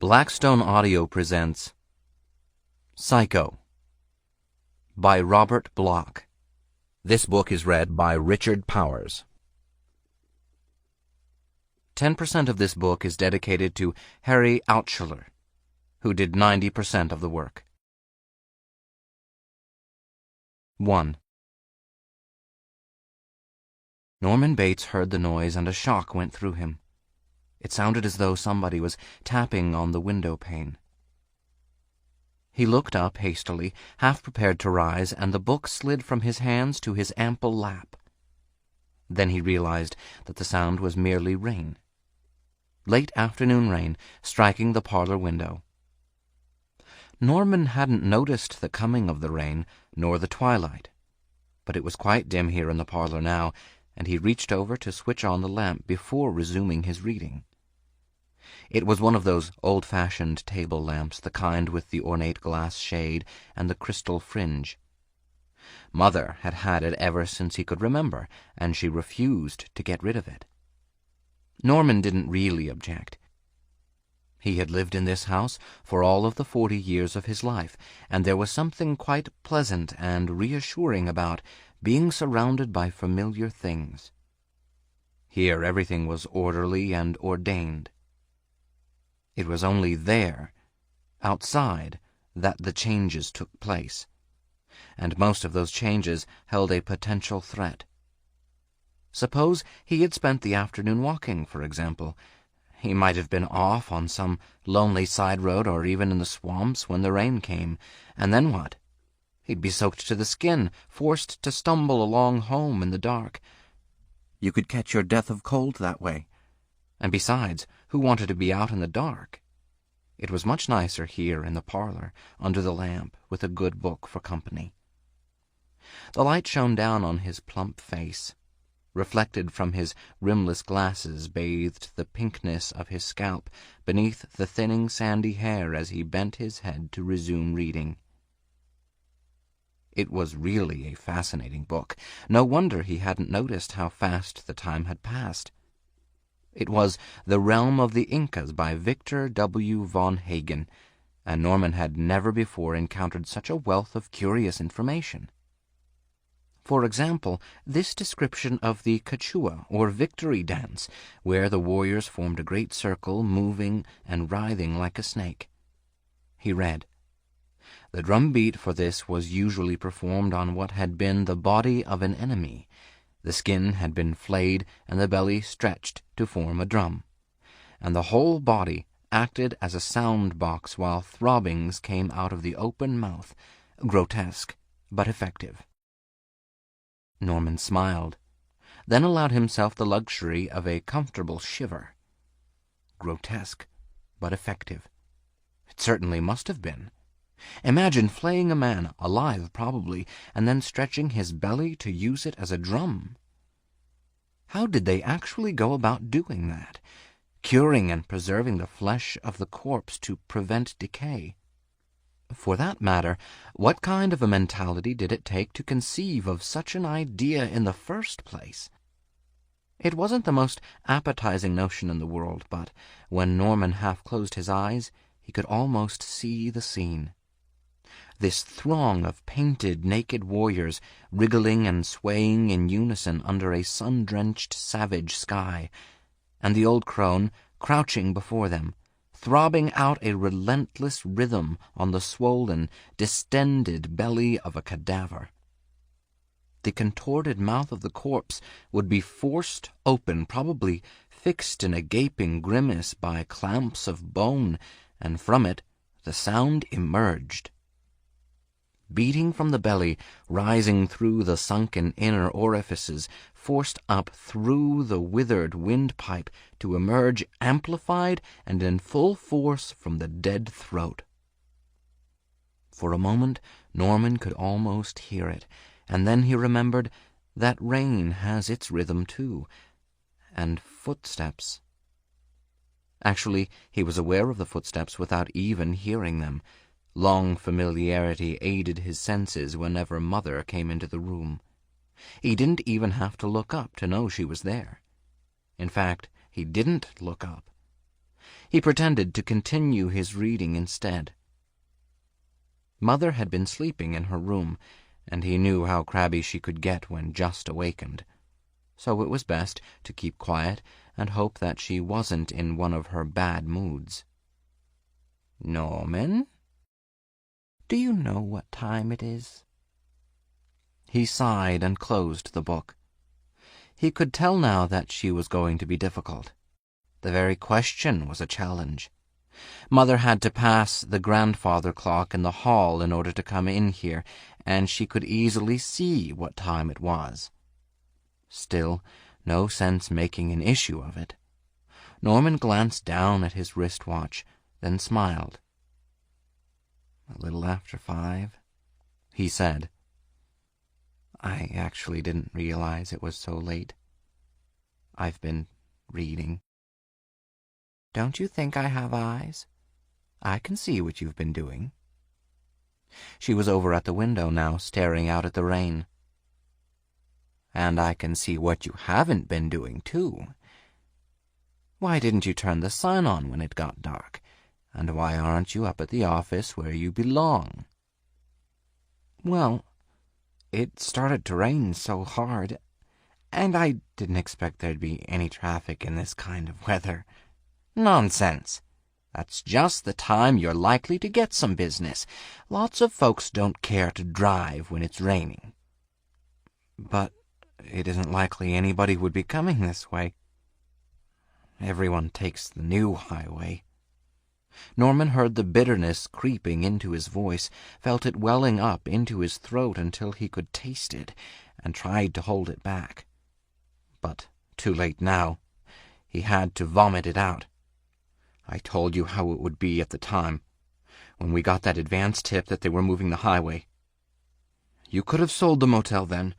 Blackstone Audio presents Psycho by Robert Bloch. This book is read by Richard Powers. 10% of this book is dedicated to Harry Altschuler, who did 90% of the work. 1. Norman Bates heard the noise and a shock went through him. It sounded as though somebody was tapping on the window pane. He looked up hastily, half prepared to rise, and the book slid from his hands to his ample lap. Then he realized that the sound was merely rain. Late afternoon rain striking the parlor window. Norman hadn't noticed the coming of the rain, nor the twilight, but it was quite dim here in the parlor now, and he reached over to switch on the lamp before resuming his reading. It was one of those old-fashioned table lamps, the kind with the ornate glass shade and the crystal fringe. Mother had had it ever since he could remember, and she refused to get rid of it. Norman didn't really object. He had lived in this house for all of the 40 years of his life, and there was something quite pleasant and reassuring about being surrounded by familiar things. Here everything was orderly and ordained. It was only there, outside, that the changes took place, and most of those changes held a potential threat. Suppose he had spent the afternoon walking, for example. He might have been off on some lonely side road or even in the swamps when the rain came, and then what? He'd be soaked to the skin, forced to stumble along home in the dark. You could catch your death of cold that way. And besides, who wanted to be out in the dark? It was much nicer here in the parlor, under the lamp, with a good book for company. The light shone down on his plump face. Reflected from his rimless glasses bathed the pinkness of his scalp beneath the thinning sandy hair as he bent his head to resume reading. It was really a fascinating book. No wonder he hadn't noticed how fast the time had passed. It was The Realm of the Incas by Victor W. von Hagen, and Norman had never before encountered such a wealth of curious information. For example, this description of the Quechua, or victory dance, where the warriors formed a great circle, moving and writhing like a snake. He read, "The drum beat for this was usually performed on what had been the body of an enemy. The skin had been flayed and the belly stretched to form a drum, and the whole body acted as a sound box while throbbings came out of the open mouth, grotesque but effective." Norman smiled, then allowed himself the luxury of a comfortable shiver. Grotesque but effective. It certainly must have been. Imagine flaying a man, alive probably, and then stretching his belly to use it as a drum. How did they actually go about doing that? Curing and preserving the flesh of the corpse to prevent decay? For that matter, what kind of a mentality did it take to conceive of such an idea in the first place? It wasn't the most appetizing notion in the world, but when Norman half closed his eyes, he could almost see the scene. This throng of painted, naked warriors, wriggling and swaying in unison under a sun-drenched, savage sky, and the old crone crouching before them, throbbing out a relentless rhythm on the swollen, distended belly of a cadaver. The contorted mouth of the corpse would be forced open, probably fixed in a gaping grimace by clamps of bone, and from it the sound emerged. Beating from the belly, rising through the sunken inner orifices, forced up through the withered windpipe to emerge amplified and in full force from the dead throat. For a moment Norman could almost hear it, and then he remembered that rain has its rhythm too, and footsteps. Actually, he was aware of the footsteps without even hearing them. Long familiarity aided his senses whenever Mother came into the room. He didn't even have to look up to know she was there. In fact, he didn't look up. He pretended to continue his reading instead. Mother had been sleeping in her room, and he knew how crabby she could get when just awakened. So it was best to keep quiet and hope that she wasn't in one of her bad moods. "Norman, do you know what time it is?" He sighed and closed the book. He could tell now that she was going to be difficult. The very question was a challenge. Mother had to pass the grandfather clock in the hall in order to come in here, and she could easily see what time it was. Still, no sense making an issue of it. Norman glanced down at his wristwatch, then smiled. "A little after 5, he said. "I actually didn't realize it was so late. I've been reading." "Don't you think I have eyes? I can see what you've been doing." She was over at the window now, staring out at the rain. "And I can see what you haven't been doing, too. Why didn't you turn the sun on when it got dark? And why aren't you up at the office where you belong?" "Well, it started to rain so hard, and I didn't expect there'd be any traffic in this kind of weather." "Nonsense. That's just the time you're likely to get some business. Lots of folks don't care to drive when it's raining." "But it isn't likely anybody would be coming this way. Everyone takes the new highway." Norman heard the bitterness creeping into his voice, felt it welling up into his throat until he could taste it, and tried to hold it back. But too late now. He had to vomit it out. "I told you how it would be at the time, when we got that advance tip that they were moving the highway. You could have sold the motel then.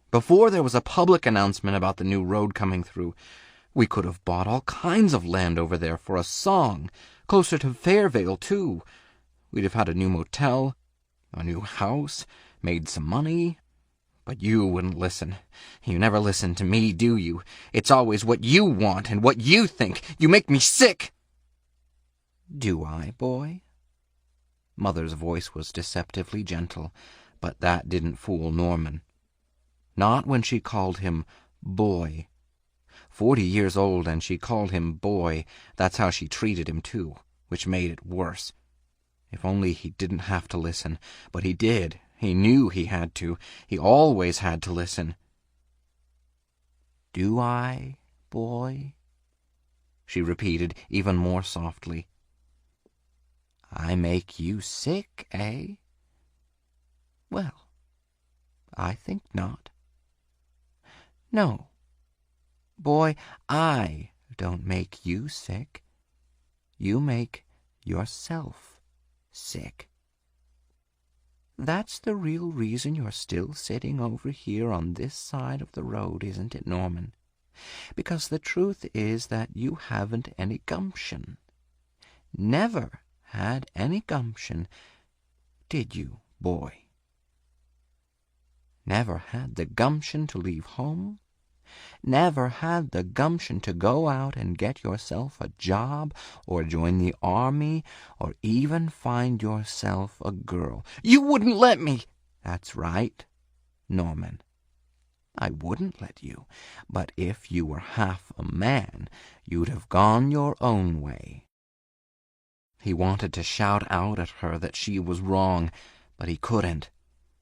Before there was a public announcement about the new road coming through, we could have bought all kinds of land over there for a song, closer to Fairvale, too. We'd have had a new motel, a new house, made some money. But you wouldn't listen. You never listen to me, do you? It's always what you want and what you think. You make me sick." "Do I, boy?" Mother's voice was deceptively gentle, but that didn't fool Norman. Not when she called him boy. 40 years old, and she called him boy. That's how she treated him, too, which made it worse. If only he didn't have to listen. But he did. He knew he had to. He always had to listen. "Do I, boy?" she repeated, even more softly. "I make you sick, eh? Well, I think not. No, boy, I don't make you sick. You make yourself sick. That's the real reason you're still sitting over here on this side of the road, isn't it, Norman? Because the truth is that you haven't any gumption. Never had any gumption, did you, boy? Never had the gumption to leave home? Never had the gumption to go out and get yourself a job, or join the army, or even find yourself a girl? You wouldn't let me! That's right, Norman. I wouldn't let you, but if you were half a man, you'd have gone your own way. He wanted to shout out at her that she was wrong, but he couldn't,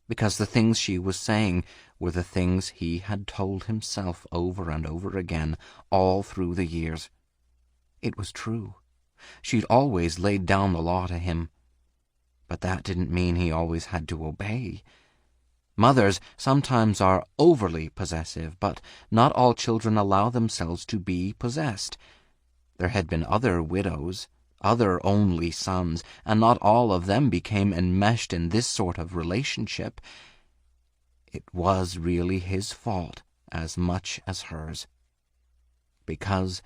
because the things she was saying were the things he had told himself over and over again all through the years. It was true. She'd always laid down the law to him, but that didn't mean he always had to obey. Mothers sometimes are overly possessive, but not all children allow themselves to be possessed. There had been other widows, other only sons, and not all of them became enmeshed in this sort of relationship. It was really his fault as much as hers, because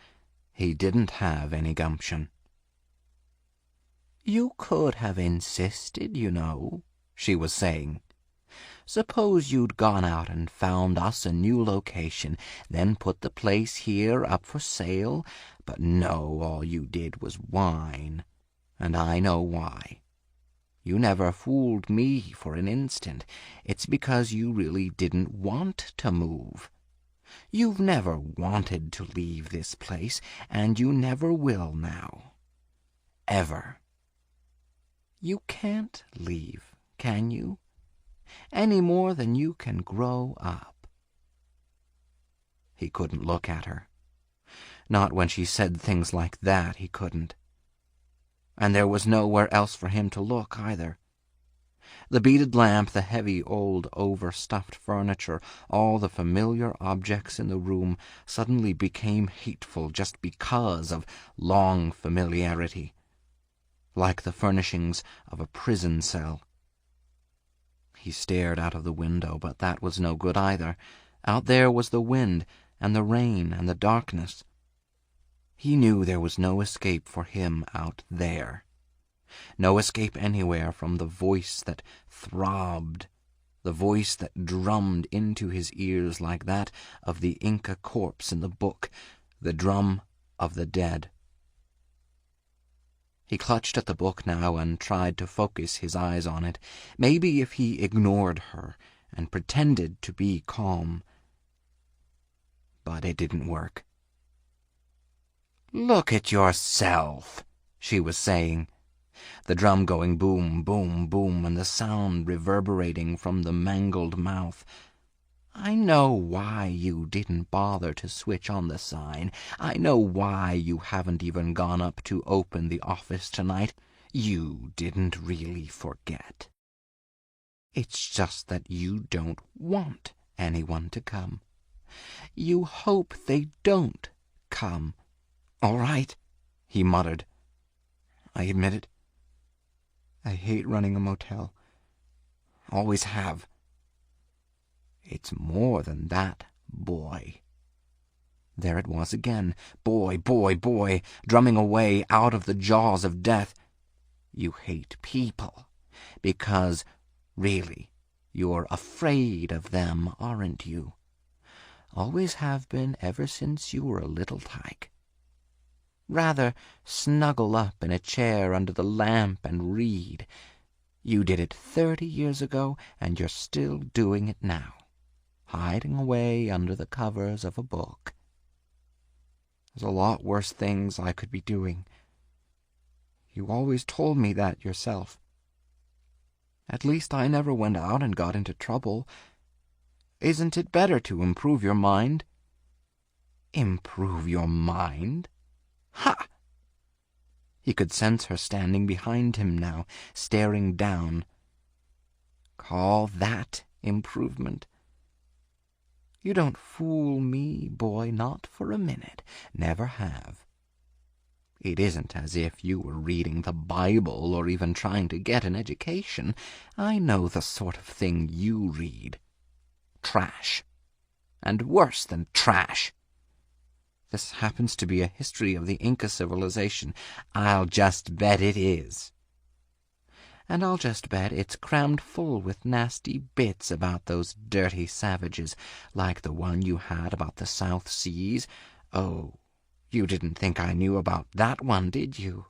he didn't have any gumption. You could have insisted, you know, she was saying. Suppose you'd gone out and found us a new location, then put the place here up for sale, but no, all you did was whine, and I know why. You never fooled me for an instant. It's because you really didn't want to move. You've never wanted to leave this place, and you never will now. Ever. You can't leave, can you? Any more than you can grow up. He couldn't look at her. Not when she said things like that, he couldn't. And there was nowhere else for him to look, either. The beaded lamp, the heavy old overstuffed furniture, all the familiar objects in the room suddenly became hateful just because of long familiarity, like the furnishings of a prison cell. He stared out of the window, but that was no good either. Out there was the wind and the rain and the darkness. He knew there was no escape for him out there. No escape anywhere from the voice that throbbed, the voice that drummed into his ears like that of the Inca corpse in the book, the drum of the dead. He clutched at the book now and tried to focus his eyes on it. Maybe if he ignored her and pretended to be calm. But it didn't work. "Look at yourself," she was saying, the drum going boom, boom, boom, and the sound reverberating from the mangled mouth. "I know why you didn't bother to switch on the sign. I know why you haven't even gone up to open the office tonight. You didn't really forget. It's just that you don't want anyone to come. You hope they don't come." "All right," he muttered. "I admit it. I hate running a motel. Always have. It's more than that, boy." There it was again. Boy, boy, boy, drumming away out of the jaws of death. You hate people because, really, you're afraid of them, aren't you? Always have been ever since you were a little tyke. Rather snuggle up in a chair under the lamp and read. You did it 30 years ago, and you're still doing it now, hiding away under the covers of a book. There's a lot worse things I could be doing. You always told me that yourself. At least I never went out and got into trouble. Isn't it better to improve your mind?" "Improve your mind? Ha!" He could sense her standing behind him now, staring down. "Call that improvement? You don't fool me, boy, not for a minute. Never have. It isn't as if you were reading the Bible or even trying to get an education. I know the sort of thing you read. Trash. And worse than trash. This happens to be a history of the Inca civilization. I'll just bet it is. And I'll just bet it's crammed full with nasty bits about those dirty savages, like the one you had about the South Seas. Oh, you didn't think I knew about that one, did you?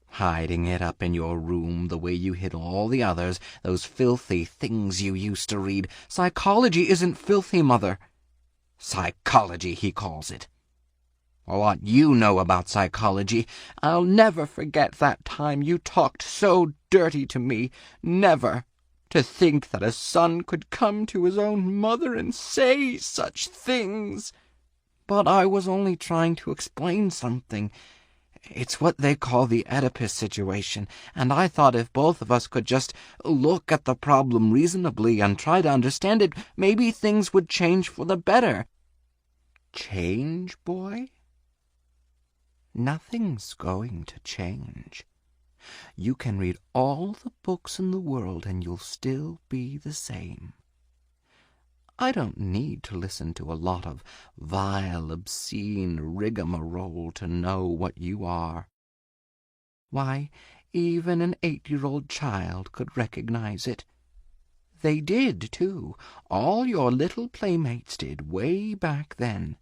Hiding it up in your room the way you hid all the others, those filthy things you used to read. Psychology isn't filthy, Mother. Psychology, he calls it. A lot you know about psychology. I'll never forget that time you talked so dirty to me. Never. To think that a son could come to his own mother and say such things. But I was only trying to explain something. It's what they call the Oedipus situation, and I thought if both of us could just look at the problem reasonably and try to understand it, maybe things would change for the better." "Change, boy? Nothing's going to change. You can read all the books in the world and you'll still be the same. I don't need to listen to a lot of vile, obscene rigmarole to know what you are. Why, even an 8-year-old child could recognize it. They did, too. All your little playmates did, way back then.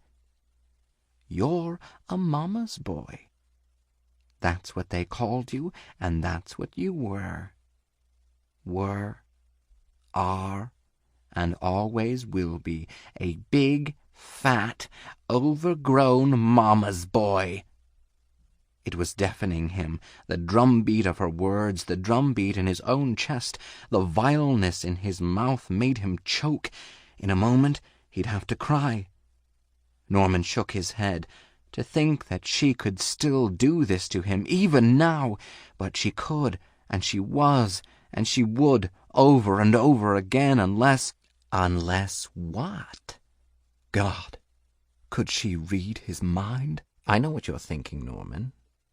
You're a mama's boy. That's what they called you, and that's what you were. Were, are, and always will be a big, fat, overgrown mama's boy. It was deafening him, the drumbeat of her words, the drumbeat in his own chest, the vileness in his mouth made him choke. In a moment he'd have to cry. Norman shook his head. To think that she could still do this to him, even now. But she could, and she was, and she would, over and over again, unless... Unless what? God, could she read his mind? I know what you're thinking, Norman.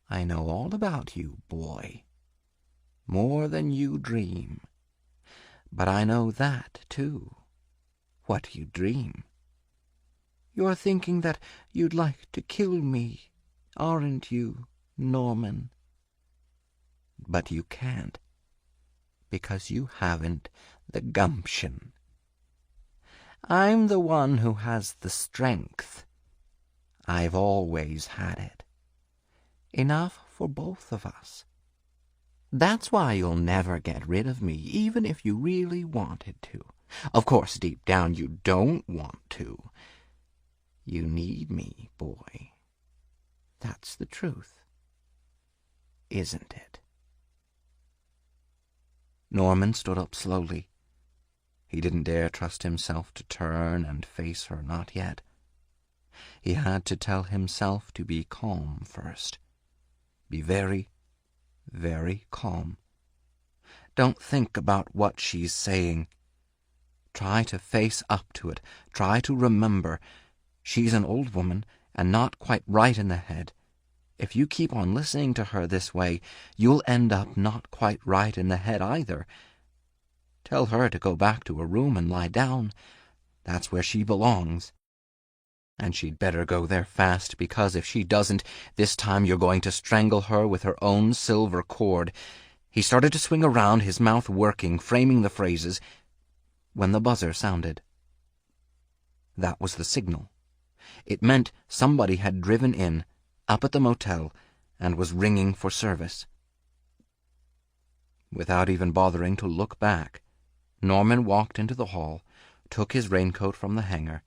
I know all about you, boy. More than you dream. But I know that, too. What you dream. You're thinking that you'd like to kill me, aren't you, Norman? But you can't, because you haven't the gumption. I'm the one who has the strength. I've always had it. Enough for both of us. That's why you'll never get rid of me, even if you really wanted to. Of course, deep down you don't want to. You need me, boy. That's the truth, isn't it? Norman stood up slowly. He didn't dare trust himself to turn and face her, not yet. He had to tell himself to be calm first. Be very, very calm. Don't think about what she's saying. Try to face up to it. Try to remember. She's an old woman and not quite right in the head. If you keep on listening to her this way, you'll end up not quite right in the head either. Tell her to go back to her room and lie down. That's where she belongs. And she'd better go there fast, because if she doesn't, this time you're going to strangle her with her own silver cord. He started to swing around, his mouth working, framing the phrases, when the buzzer sounded. That was the signal. It meant somebody had driven in, up at the motel, and was ringing for service. Without even bothering to look back, Norman walked into the hall, took his raincoat from the hanger,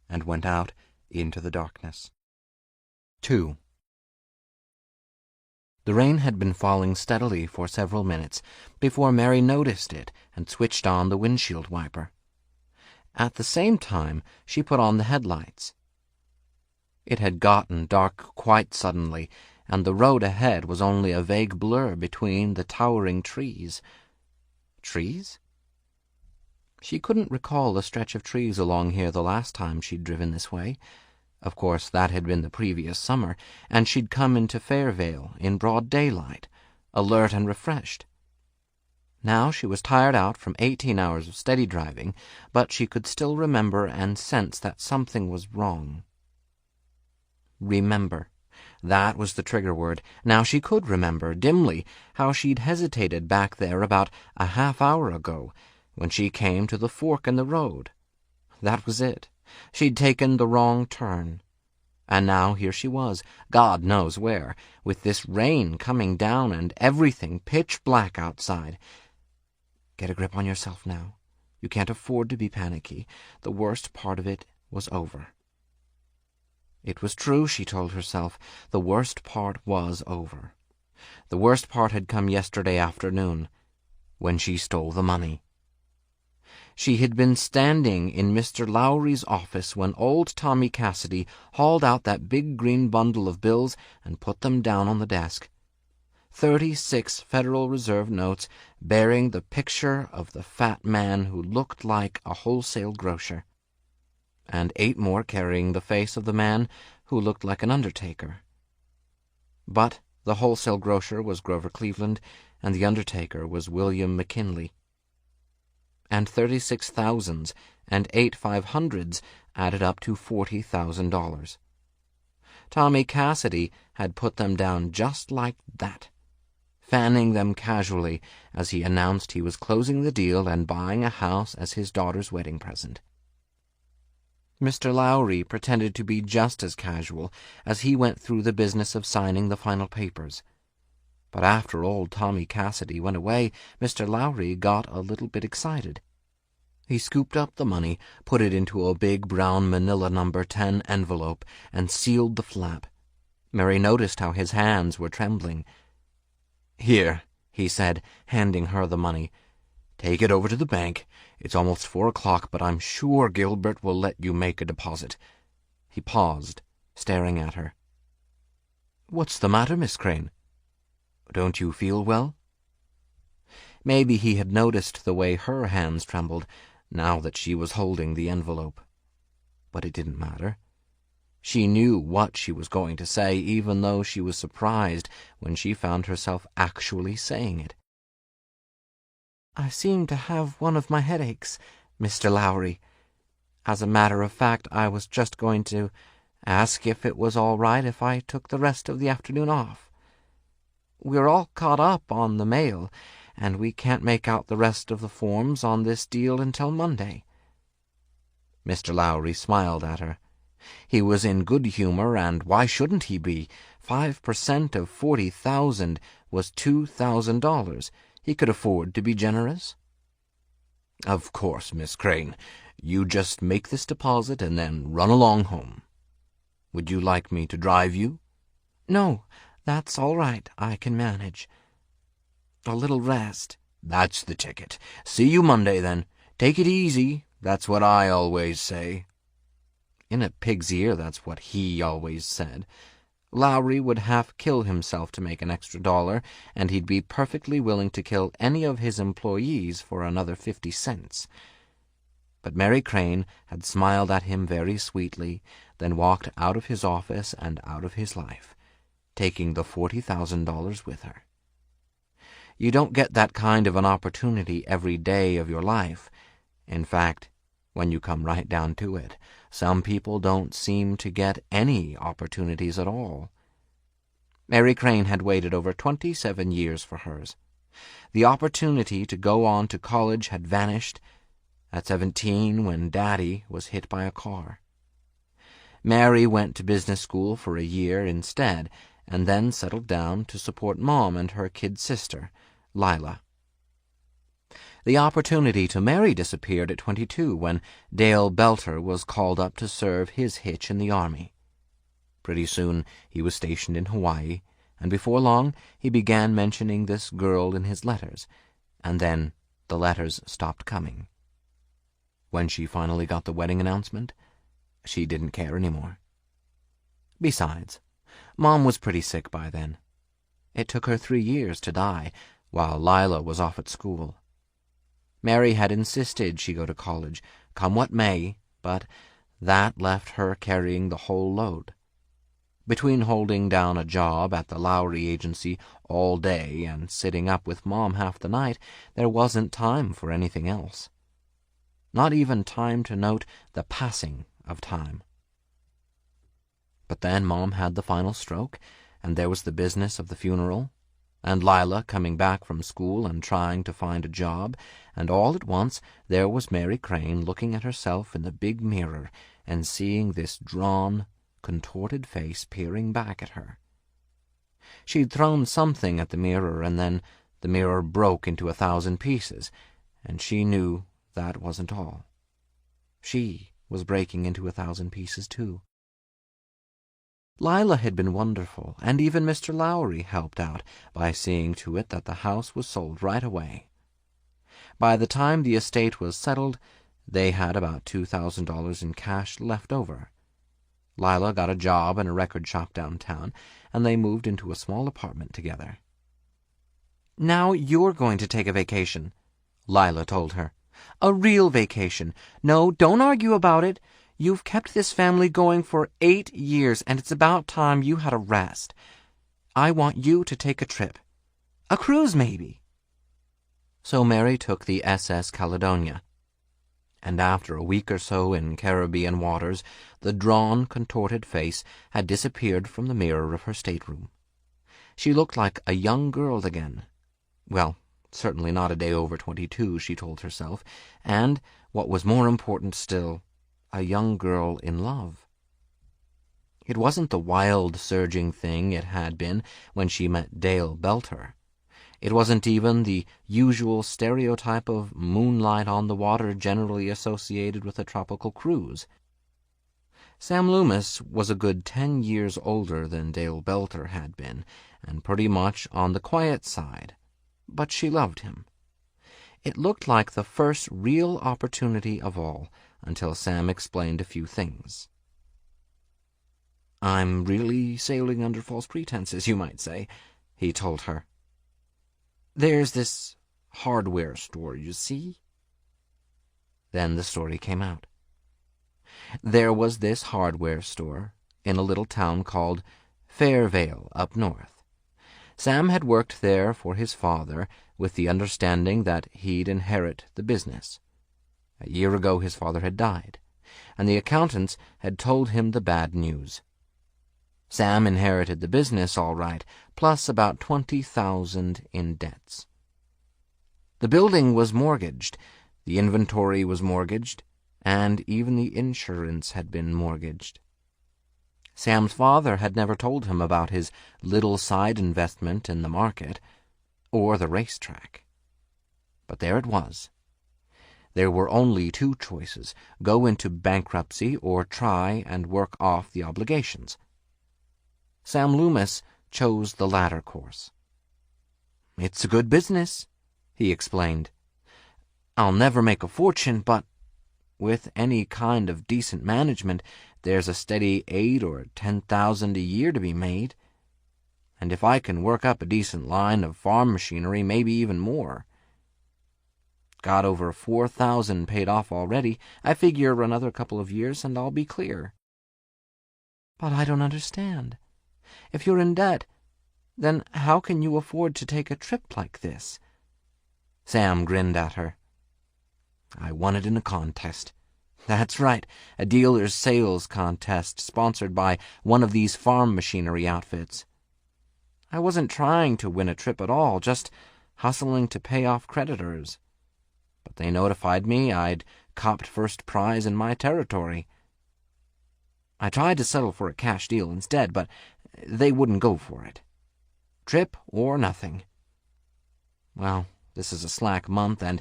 and went out into the darkness. 2. The rain had been falling steadily for several minutes before Mary noticed it and switched on the windshield wiper. At the same time, she put on the headlights. It had gotten dark quite suddenly, and the road ahead was only a vague blur between the towering trees. Trees? She couldn't recall a stretch of trees along here the last time she'd driven this way. Of course, that had been the previous summer, and she'd come into Fairvale in broad daylight, alert and refreshed. Now she was tired out from 18 hours of steady driving, but she could still remember and sense that something was wrong. Remember. That was the trigger word. Now she could remember, dimly, how she'd hesitated back there about a half-hour ago, when she came to the fork in the road. That was it. She'd taken the wrong turn. And now here she was, God knows where, with this rain coming down and everything pitch black outside. Get a grip on yourself now. You can't afford to be panicky. The worst part of it was over. It was true, she told herself. The worst part was over. The worst part had come yesterday afternoon, when she stole the money. She had been standing in Mr. Lowry's office when old Tommy Cassidy hauled out that big green bundle of bills and put them down on the desk. 36 Federal Reserve notes bearing the picture of the fat man who looked like a wholesale grocer, and 8 more carrying the face of the man who looked like an undertaker. But the wholesale grocer was Grover Cleveland, and the undertaker was William McKinley. And 36 thousands and 8 500s added up to $40,000. Tommy Cassidy had put them down just like that, fanning them casually as he announced he was closing the deal and buying a house as his daughter's wedding present. Mr. Lowry pretended to be just as casual as he went through the business of signing the final papers. But after old Tommy Cassidy went away, Mr. Lowry got a little bit excited. He scooped up the money, put it into a big brown manila No. 10 envelope, and sealed the flap. Mary noticed how his hands were trembling. "Here," he said, handing her the money. "Take it over to the bank. It's almost 4 o'clock, but I'm sure Gilbert will let you make a deposit." He paused, staring at her. "What's the matter, Miss Crane? Don't you feel well?" Maybe he had noticed the way her hands trembled, now that she was holding the envelope. But it didn't matter. She knew what she was going to say, even though she was surprised when she found herself actually saying it. "I seem to have one of my headaches, Mr. Lowry. As a matter of fact, I was just going to ask if it was all right if I took the rest of the afternoon off. We're all caught up on the mail, and we can't make out the rest of the forms on this deal until Monday." Mr. Lowry smiled at her. He was in good humor, and why shouldn't he be? 5% of 40,000 was $2,000. He could afford to be generous. "Of course, Miss Crane. You just make this deposit and then run along home. Would you like me to drive you?" "No, that's all right. I can manage. A little rest." "That's the ticket. See you Monday, then. Take it easy. That's what I always say." In a pig's ear, that's what he always said. Lowry would half kill himself to make an extra $1, and he'd be perfectly willing to kill any of his employees for another 50 cents. But Mary Crane had smiled at him very sweetly, then walked out of his office and out of his life, taking the $40,000 with her. You don't get that kind of an opportunity every day of your life. In fact, when you come right down to it, some people don't seem to get any opportunities at all. Mary Crane had waited over 27 years for hers. The opportunity to go on to college had vanished at 17 when Daddy was hit by a car. Mary went to business school for a year instead, and then settled down to support Mom and her kid sister, Lila. The opportunity to marry disappeared at 22 when Dale Belter was called up to serve his hitch in the Army. Pretty soon he was stationed in Hawaii, and before long he began mentioning this girl in his letters, and then the letters stopped coming. When she finally got the wedding announcement, she didn't care anymore. Besides, Mom was pretty sick by then. It took her 3 years to die, while Lila was off at school. Mary had insisted she go to college, come what may, but that left her carrying the whole load. Between holding down a job at the Lowry agency all day and sitting up with Mom half the night, there wasn't time for anything else. Not even time to note the passing of time. But then Mom had the final stroke, and there was the business of the funeral, and Lila coming back from school and trying to find a job, and all at once there was Mary Crane looking at herself in the big mirror and seeing this drawn, contorted face peering back at her. She'd thrown something at the mirror, and then the mirror broke into 1,000 pieces, and she knew that wasn't all. She was breaking into 1,000 pieces, too. Lila had been wonderful, and even Mr. Lowry helped out by seeing to it that the house was sold right away. By the time the estate was settled, they had about $2,000 in cash left over. Lila got a job in a record shop downtown, and they moved into a small apartment together. "Now you're going to take a vacation," Lila told her. "A real vacation. No, don't argue about it. You've kept this family going for 8 years, and it's about time you had a rest. I want you to take a trip. A cruise, maybe." So Mary took the SS Caledonia, and after a week or so in Caribbean waters, the drawn, contorted face had disappeared from the mirror of her stateroom. She looked like a young girl again. Well, certainly not a day over 22, she told herself, and, what was more important still, a young girl in love. It wasn't the wild, surging thing it had been when she met Dale Belter. It wasn't even the usual stereotype of moonlight on the water generally associated with a tropical cruise. Sam Loomis was a good 10 years older than Dale Belter had been, and pretty much on the quiet side, but she loved him. It looked like the first real opportunity of all, until Sam explained a few things. "I'm really sailing under false pretenses, you might say," he told her. "There's this hardware store, you see?" Then the story came out. There was this hardware store in a little town called Fairvale up north. Sam had worked there for his father with the understanding that he'd inherit the business. A year ago his father had died, and the accountants had told him the bad news. Sam inherited the business all right, plus about $20,000 in debts. The building was mortgaged, the inventory was mortgaged, and even the insurance had been mortgaged. Sam's father had never told him about his little side investment in the market or the racetrack. But there it was. There were only two choices: go into bankruptcy or try and work off the obligations. Sam Loomis chose the latter course. "It's a good business," he explained. "I'll never make a fortune, but with any kind of decent management, there's a steady $8,000 or $10,000 a year to be made. And if I can work up a decent line of farm machinery, maybe even more. Got over $4,000 paid off already. I figure another couple of years and I'll be clear." "But I don't understand. If you're in debt, then how can you afford to take a trip like this?" Sam grinned at her. "I won it in a contest. That's right, a dealer's sales contest sponsored by one of these farm machinery outfits. I wasn't trying to win a trip at all, just hustling to pay off creditors. But they notified me I'd copped first prize in my territory. I tried to settle for a cash deal instead, but they wouldn't go for it. Trip or nothing. Well, this is a slack month, and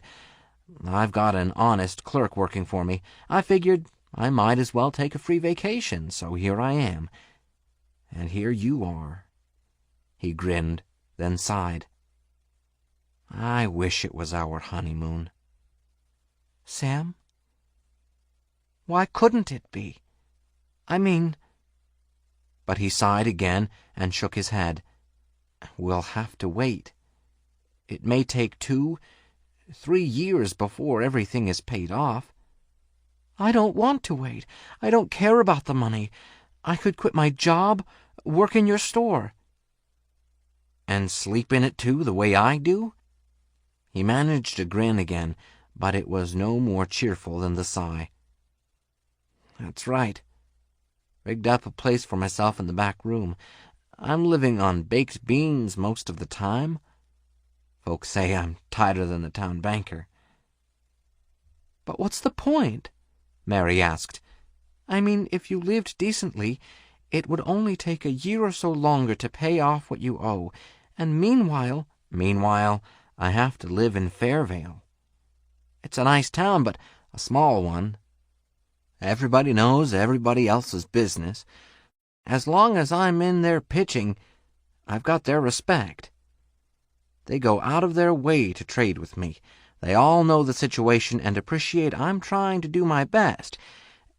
I've got an honest clerk working for me. I figured I might as well take a free vacation, so here I am. And here you are." He grinned, then sighed. "I wish it was our honeymoon." "Sam? Why couldn't it be? I mean—" But he sighed again and shook his head. "We'll have to wait. It may take 2-3 years before everything is paid off." "I don't want to wait. I don't care about the money. I could quit my job, work in your store." "And sleep in it too, the way I do?" He managed to grin again, but it was no more cheerful than the sigh. "That's right. Rigged up a place for myself in the back room. I'm living on baked beans most of the time. Folks say I'm tighter than the town banker." "But what's the point?" Mary asked. "I mean, if you lived decently, it would only take a year or so longer to pay off what you owe, and meanwhile—" "Meanwhile, I have to live in Fairvale. It's a nice town, but a small one. Everybody knows everybody else's business. As long as I'm in there pitching, I've got their respect. They go out of their way to trade with me. They all know the situation and appreciate I'm trying to do my best.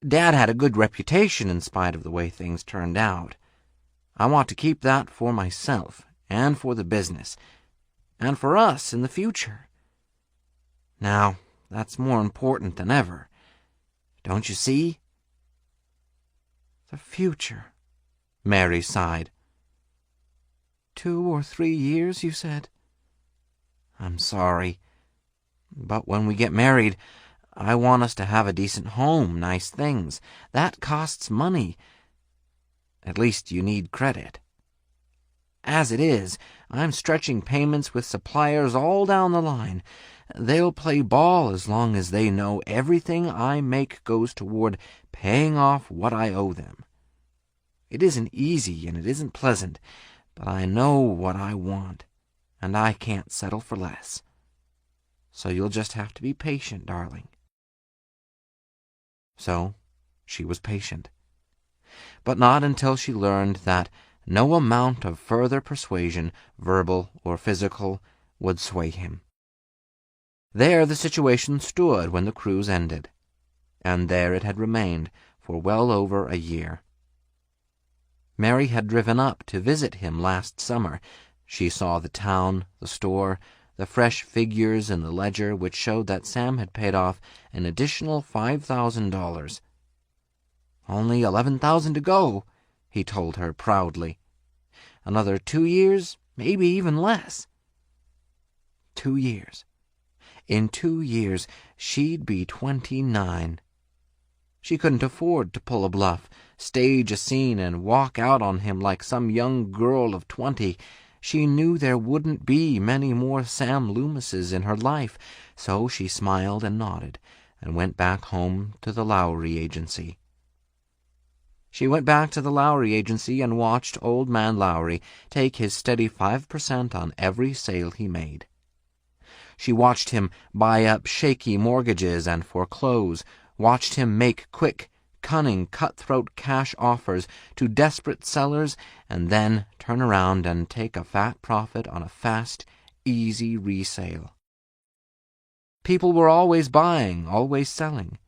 Dad had a good reputation in spite of the way things turned out. I want to keep that for myself and for the business, and for us in the future. Now, that's more important than ever. Don't you see?" "The future," Mary sighed. 2 or 3 years, you said?" "I'm sorry. But when we get married, I want us to have a decent home, nice things. That costs money. At least you need credit." As it is, I'm stretching payments with suppliers all down the line. They'll play ball as long as they know everything I make goes toward paying off what I owe them. It isn't easy and it isn't pleasant, but I know what I want, and I can't settle for less. So you'll just have to be patient, darling." So she was patient, but not until she learned that no amount of further persuasion, verbal or physical, would sway him. There the situation stood when the cruise ended, and there it had remained for well over a year. Mary had driven up to visit him last summer. She saw the town, the store, the fresh figures in the ledger which showed that Sam had paid off an additional $5,000. "Only $11,000 to go," he told her proudly. "Another 2 years, maybe even less." 2 years. In 2 years, she'd be 29. She couldn't afford to pull a bluff, stage a scene, and walk out on him like some young girl of 20. She knew there wouldn't be many more Sam Loomises in her life, so she smiled and nodded, and went back home to the Lowry Agency. She went back to the Lowry Agency and watched old man Lowry take his steady 5% on every sale he made. She watched him buy up shaky mortgages and foreclose, watched him make quick, cunning, cutthroat cash offers to desperate sellers, and then turn around and take a fat profit on a fast, easy resale. People were always buying, always selling.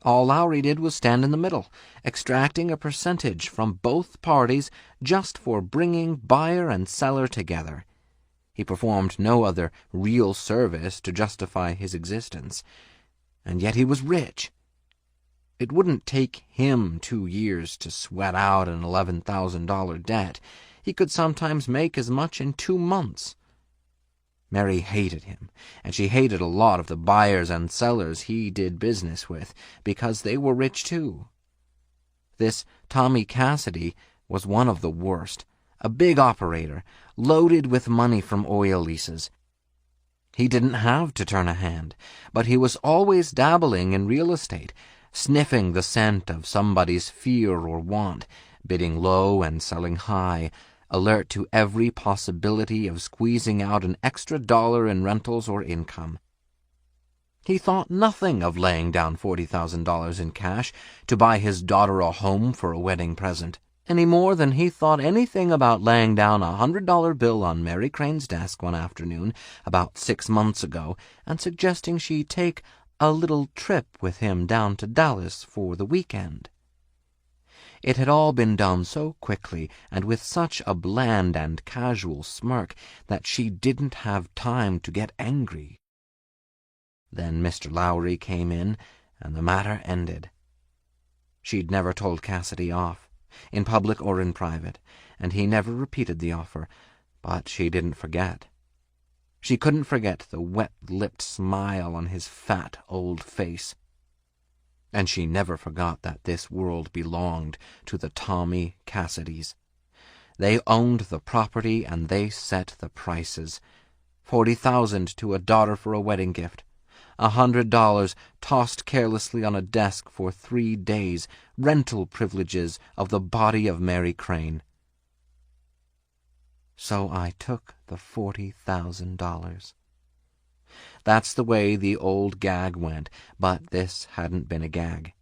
All Lowry did was stand in the middle, extracting a percentage from both parties just for bringing buyer and seller together. He performed no other real service to justify his existence, and yet he was rich. It wouldn't take him 2 years to sweat out an $11,000 debt. He could sometimes make as much in 2 months. Mary hated him, and she hated a lot of the buyers and sellers he did business with, because they were rich too. This Tommy Cassidy was one of the worst, a big operator, loaded with money from oil leases. He didn't have to turn a hand, but he was always dabbling in real estate, sniffing the scent of somebody's fear or want, bidding low and selling high, alert to every possibility of squeezing out an extra dollar in rentals or income. He thought nothing of laying down $40,000 in cash to buy his daughter a home for a wedding present, any more than he thought anything about laying down a $100 bill on Mary Crane's desk one afternoon about 6 months ago and suggesting she take a little trip with him down to Dallas for the weekend. It had all been done so quickly and with such a bland and casual smirk that she didn't have time to get angry. Then Mr. Lowry came in, and the matter ended. She'd never told Cassidy off, in public or in private, and he never repeated the offer, but she didn't forget. She couldn't forget the wet-lipped smile on his fat old face. And she never forgot that this world belonged to the Tommy Cassidys. They owned the property and they set the prices. $40,000 to a daughter for a wedding gift. $100 tossed carelessly on a desk for 3 days, rental privileges of the body of Mary Crane. So I took the $40,000. That's the way the old gag went, but this hadn't been a gag.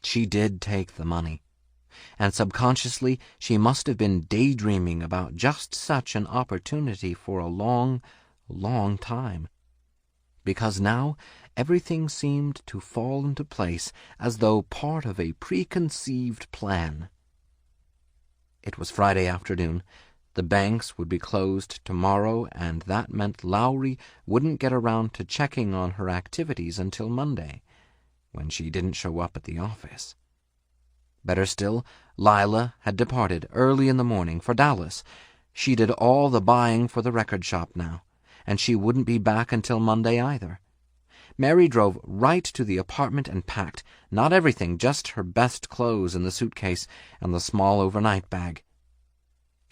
She did take the money, and subconsciously she must have been daydreaming about just such an opportunity for a long, long time. Because now everything seemed to fall into place as though part of a preconceived plan. It was Friday afternoon. The banks would be closed tomorrow, and that meant Lowry wouldn't get around to checking on her activities until Monday, when she didn't show up at the office. Better still, Lila had departed early in the morning for Dallas. She did all the buying for the record shop now, and she wouldn't be back until Monday either. Mary drove right to the apartment and packed, not everything, just her best clothes in the suitcase and the small overnight bag.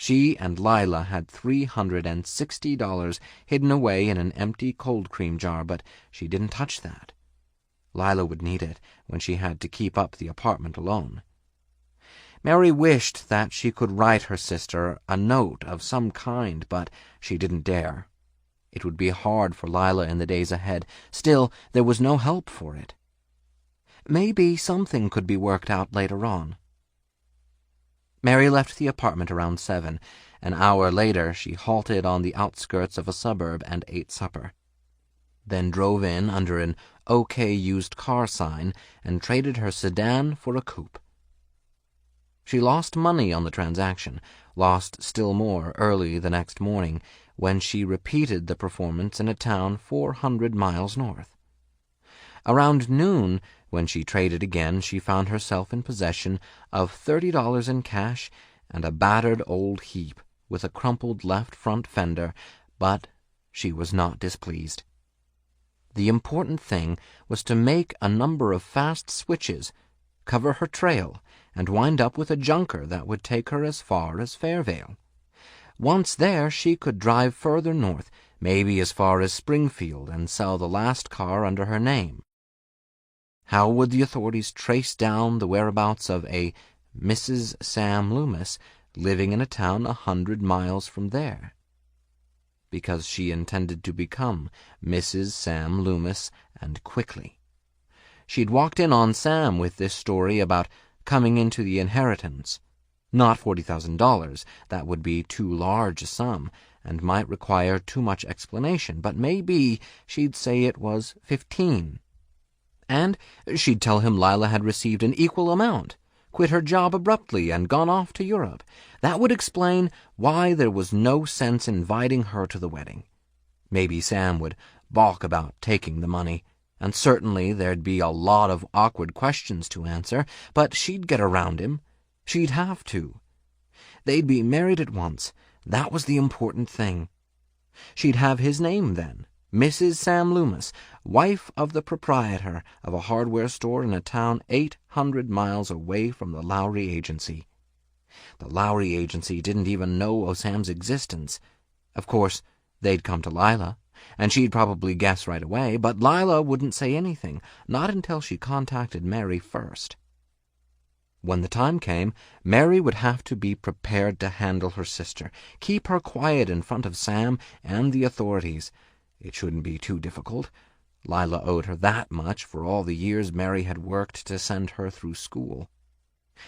She and Lila had $360 hidden away in an empty cold cream jar, but she didn't touch that. Lila would need it when she had to keep up the apartment alone. Mary wished that she could write her sister a note of some kind, but she didn't dare. It would be hard for Lila in the days ahead. Still, there was no help for it. Maybe something could be worked out later on. Mary left the apartment around 7. An hour later, she halted on the outskirts of a suburb and ate supper. Then drove in under an OK used car sign and traded her sedan for a coupe. She lost money on the transaction, lost still more early the next morning when she repeated the performance in a town 400 miles north. Around noon, when she traded again, she found herself in possession of $30 in cash and a battered old heap with a crumpled left front fender, but she was not displeased. The important thing was to make a number of fast switches, cover her trail, and wind up with a junker that would take her as far as Fairvale. Once there, she could drive further north, maybe as far as Springfield, and sell the last car under her name. How would the authorities trace down the whereabouts of a Mrs. Sam Loomis living in a town 100 miles from there? Because she intended to become Mrs. Sam Loomis, and quickly. She'd walked in on Sam with this story about coming into the inheritance. Not $40,000. That would be too large a sum, and might require too much explanation, but maybe she'd say it was 15. And she'd tell him Lila had received an equal amount, quit her job abruptly, and gone off to Europe. That would explain why there was no sense inviting her to the wedding. Maybe Sam would balk about taking the money, and certainly there'd be a lot of awkward questions to answer, but she'd get around him. She'd have to. They'd be married at once. That was the important thing. She'd have his name then. Mrs. Sam Loomis, wife of the proprietor of a hardware store in a town 800 miles away from the Lowry Agency. The Lowry Agency didn't even know of Sam's existence. Of course, they'd come to Lila, and she'd probably guess right away, but Lila wouldn't say anything, not until she contacted Mary first. When the time came, Mary would have to be prepared to handle her sister, keep her quiet in front of Sam and the authorities. It shouldn't be too difficult. Lila owed her that much for all the years Mary had worked to send her through school.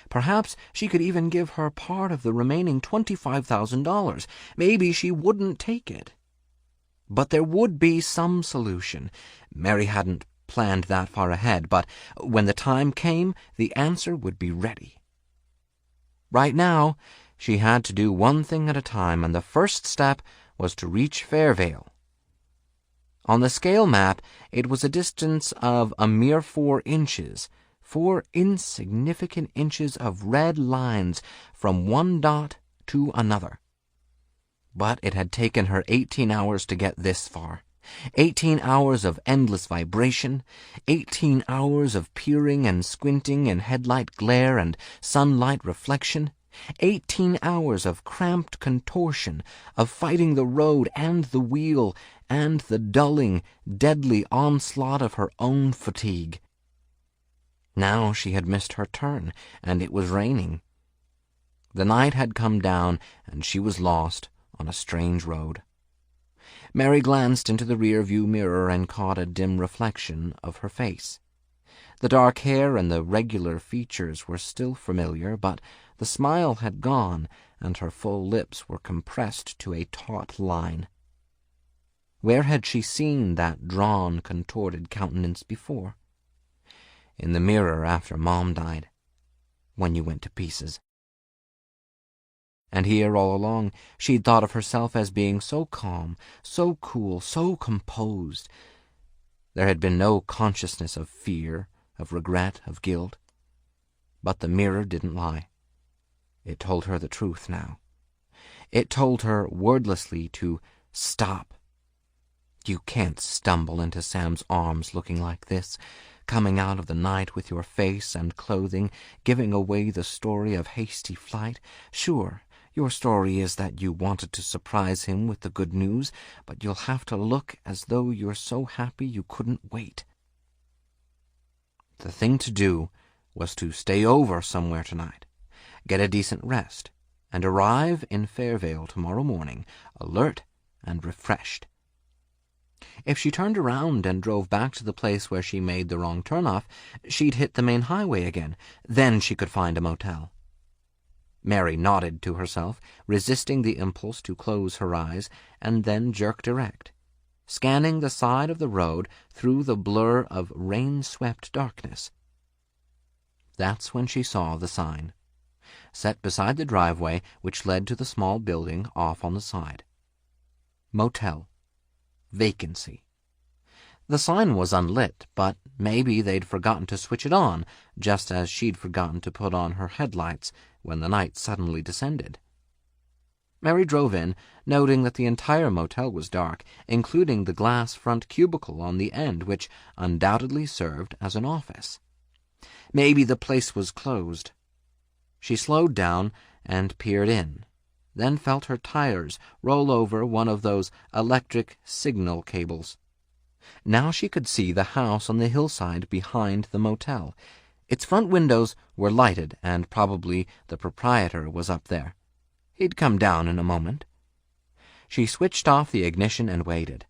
Perhaps she could even give her part of the remaining $25,000. Maybe she wouldn't take it. But there would be some solution. Mary hadn't planned that far ahead, but when the time came, the answer would be ready. Right now, she had to do one thing at a time, and the first step was to reach Fairvale. On the scale map, it was a distance of a mere 4 inches, 4 insignificant inches of red lines from one dot to another. But it had taken her 18 hours to get this far. 18 hours of endless vibration, 18 hours of peering and squinting in headlight glare and sunlight reflection, 18 hours of cramped contortion, of fighting the road and the wheel, and the dulling, deadly onslaught of her own fatigue. Now she had missed her turn, and it was raining. The night had come down, and she was lost on a strange road. Mary glanced into the rear-view mirror and caught a dim reflection of her face. The dark hair and the regular features were still familiar, but the smile had gone, and her full lips were compressed to a taut line. Where had she seen that drawn, contorted countenance before? In the mirror after Mom died, when you went to pieces. And here, all along, she'd thought of herself as being so calm, so cool, so composed. There had been no consciousness of fear, of regret, of guilt. But the mirror didn't lie. It told her the truth now. It told her wordlessly to stop. You can't stumble into Sam's arms looking like this, coming out of the night with your face and clothing, giving away the story of hasty flight. Sure, Your story is that you wanted to surprise him with the good news, but you'll have to look as though you're so happy you couldn't wait. The thing to do was to stay over somewhere tonight, get a decent rest, and arrive in Fairvale tomorrow morning, alert and refreshed. If she turned around and drove back to the place where she made the wrong turnoff, she'd hit the main highway again. Then she could find a motel. Mary nodded to herself, resisting the impulse to close her eyes, and then jerk direct, scanning the side of the road through the blur of rain-swept darkness. That's when she saw the sign, set beside the driveway which led to the small building off on the side. Motel. Vacancy. The sign was unlit, but maybe they'd forgotten to switch it on, just as she'd forgotten to put on her headlights when the night suddenly descended. Mary drove in, noting that the entire motel was dark, including the glass front cubicle on the end, which undoubtedly served as an office. Maybe the place was closed. She slowed down and peered in, then felt her tires roll over one of those electric signal cables. Now she could see the house on the hillside behind the motel. Its front windows were lighted, and probably the proprietor was up there. He'd come down in a moment. She switched off the ignition and waited.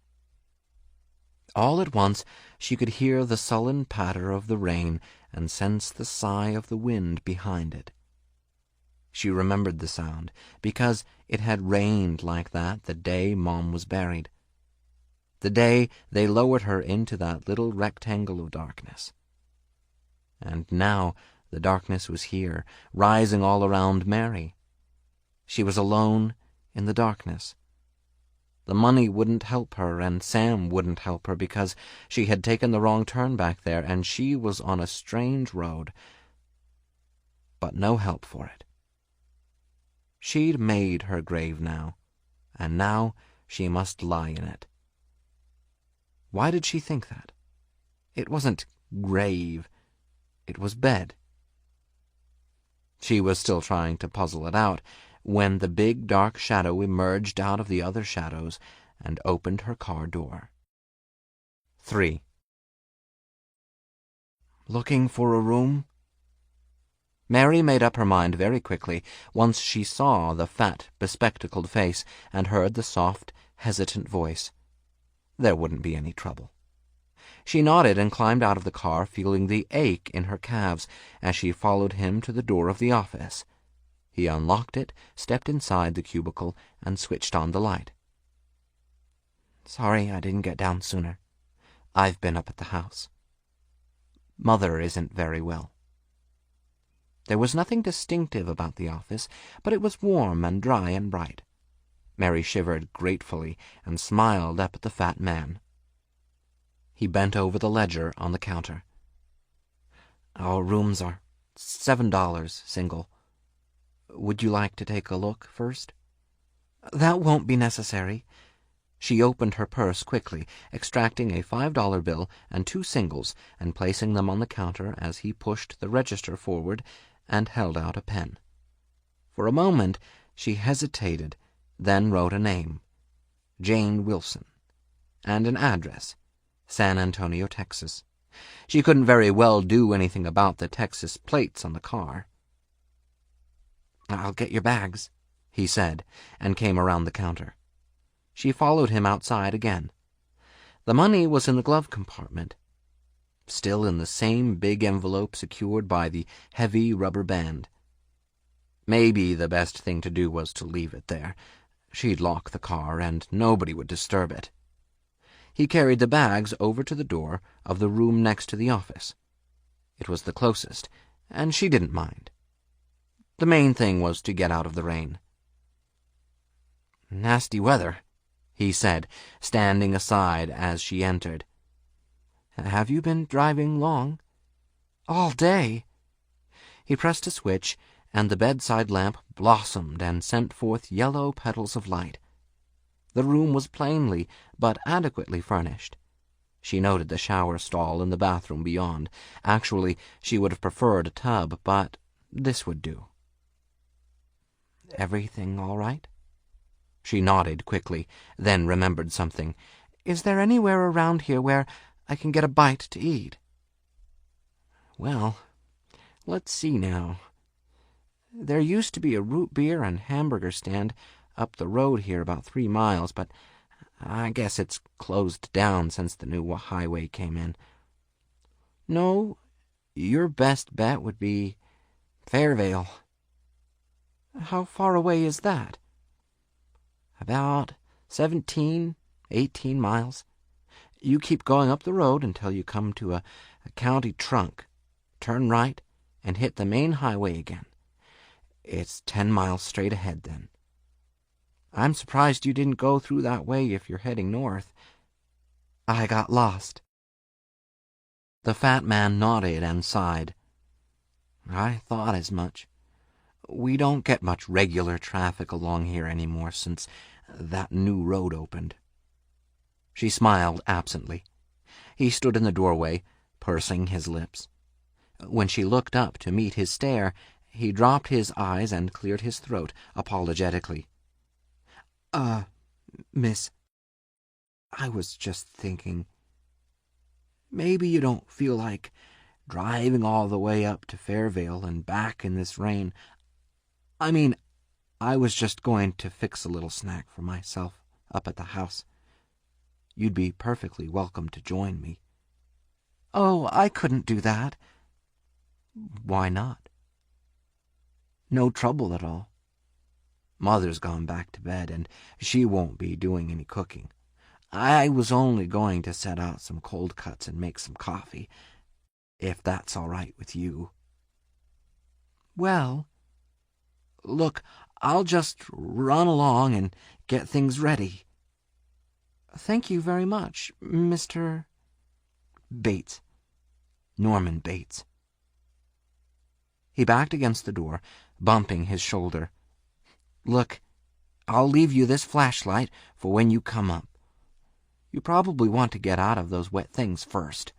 All at once she could hear the sullen patter of the rain and sense the sigh of the wind behind it. She remembered the sound, because it had rained like that the day Mom was buried, the day they lowered her into that little rectangle of darkness. And now the darkness was here, rising all around Mary. She was alone in the darkness. The money wouldn't help her, and Sam wouldn't help her, because she had taken the wrong turn back there, and she was on a strange road. But no help for it. She'd made her grave now, and now she must lie in it. Why did she think that? It wasn't grave. It was bed. She was still trying to puzzle it out when the big dark shadow emerged out of the other shadows and opened her car door. 3. Looking for a room? Mary made up her mind very quickly once she saw the fat, bespectacled face and heard the soft, hesitant voice. There wouldn't be any trouble. She nodded and climbed out of the car, feeling the ache in her calves as she followed him to the door of the office. He unlocked it, stepped inside the cubicle, and switched on the light. Sorry I didn't get down sooner. I've been up at the house. Mother isn't very well. There was nothing distinctive about the office, but it was warm and dry and bright. Mary shivered gratefully and smiled up at the fat man. He bent over the ledger on the counter. Our rooms are $7 single. Would you like to take a look first? That won't be necessary. She opened her purse quickly, extracting a $5 bill and 2 singles and placing them on the counter as he pushed the register forward and held out a pen. For a moment she hesitated, then wrote a name, Jane Wilson, and an address, San Antonio, Texas. She couldn't very well do anything about the Texas plates on the car. I'll get your bags, he said, and came around the counter. She followed him outside again. The money was in the glove compartment, still in the same big envelope secured by the heavy rubber band. Maybe the best thing to do was to leave it there. She'd lock the car, and nobody would disturb it. He carried the bags over to the door of the room next to the office. It was the closest, and she didn't mind. The main thing was to get out of the rain. Nasty weather, he said, standing aside as she entered. Have you been driving long? All day. He pressed a switch, and the bedside lamp blossomed and sent forth yellow petals of light. The room was plainly but adequately furnished. She noted the shower stall in the bathroom beyond. Actually, she would have preferred a tub, but this would do. Everything all right?" She nodded quickly, then remembered something. "Is there anywhere around here where I can get a bite to eat?" "Well, let's see now. There used to be a root beer and hamburger stand up the road here about 3 miles, but I guess it's closed down since the new highway came in. No, your best bet would be Fairvale." "How far away is that?" "About 17, 18 miles. You keep going up the road until you come to a county trunk. Turn right and hit the main highway again. It's 10 miles straight ahead then. I'm surprised you didn't go through that way if you're heading north." "I got lost." The fat man nodded and sighed. "I thought as much. We don't get much regular traffic along here anymore since that new road opened." She smiled absently. He stood in the doorway, pursing his lips. When she looked up to meet his stare, he dropped his eyes and cleared his throat apologetically. Miss, I was just thinking, maybe you don't feel like driving all the way up to Fairvale and back in this rain. I mean, I was just going to fix a little snack for myself up at the house. You'd be perfectly welcome to join me." "Oh, I couldn't do that." "Why not?" "No trouble at all. Mother's gone back to bed, and she won't be doing any cooking. I was only going to set out some cold cuts and make some coffee, if that's all right with you." "Well, look, I'll just run along and get things ready." "Thank you very much, Mr. Bates. Norman Bates." He backed against the door, bumping his shoulder. "Look, I'll leave you this flashlight for when you come up. You probably want to get out of those wet things first."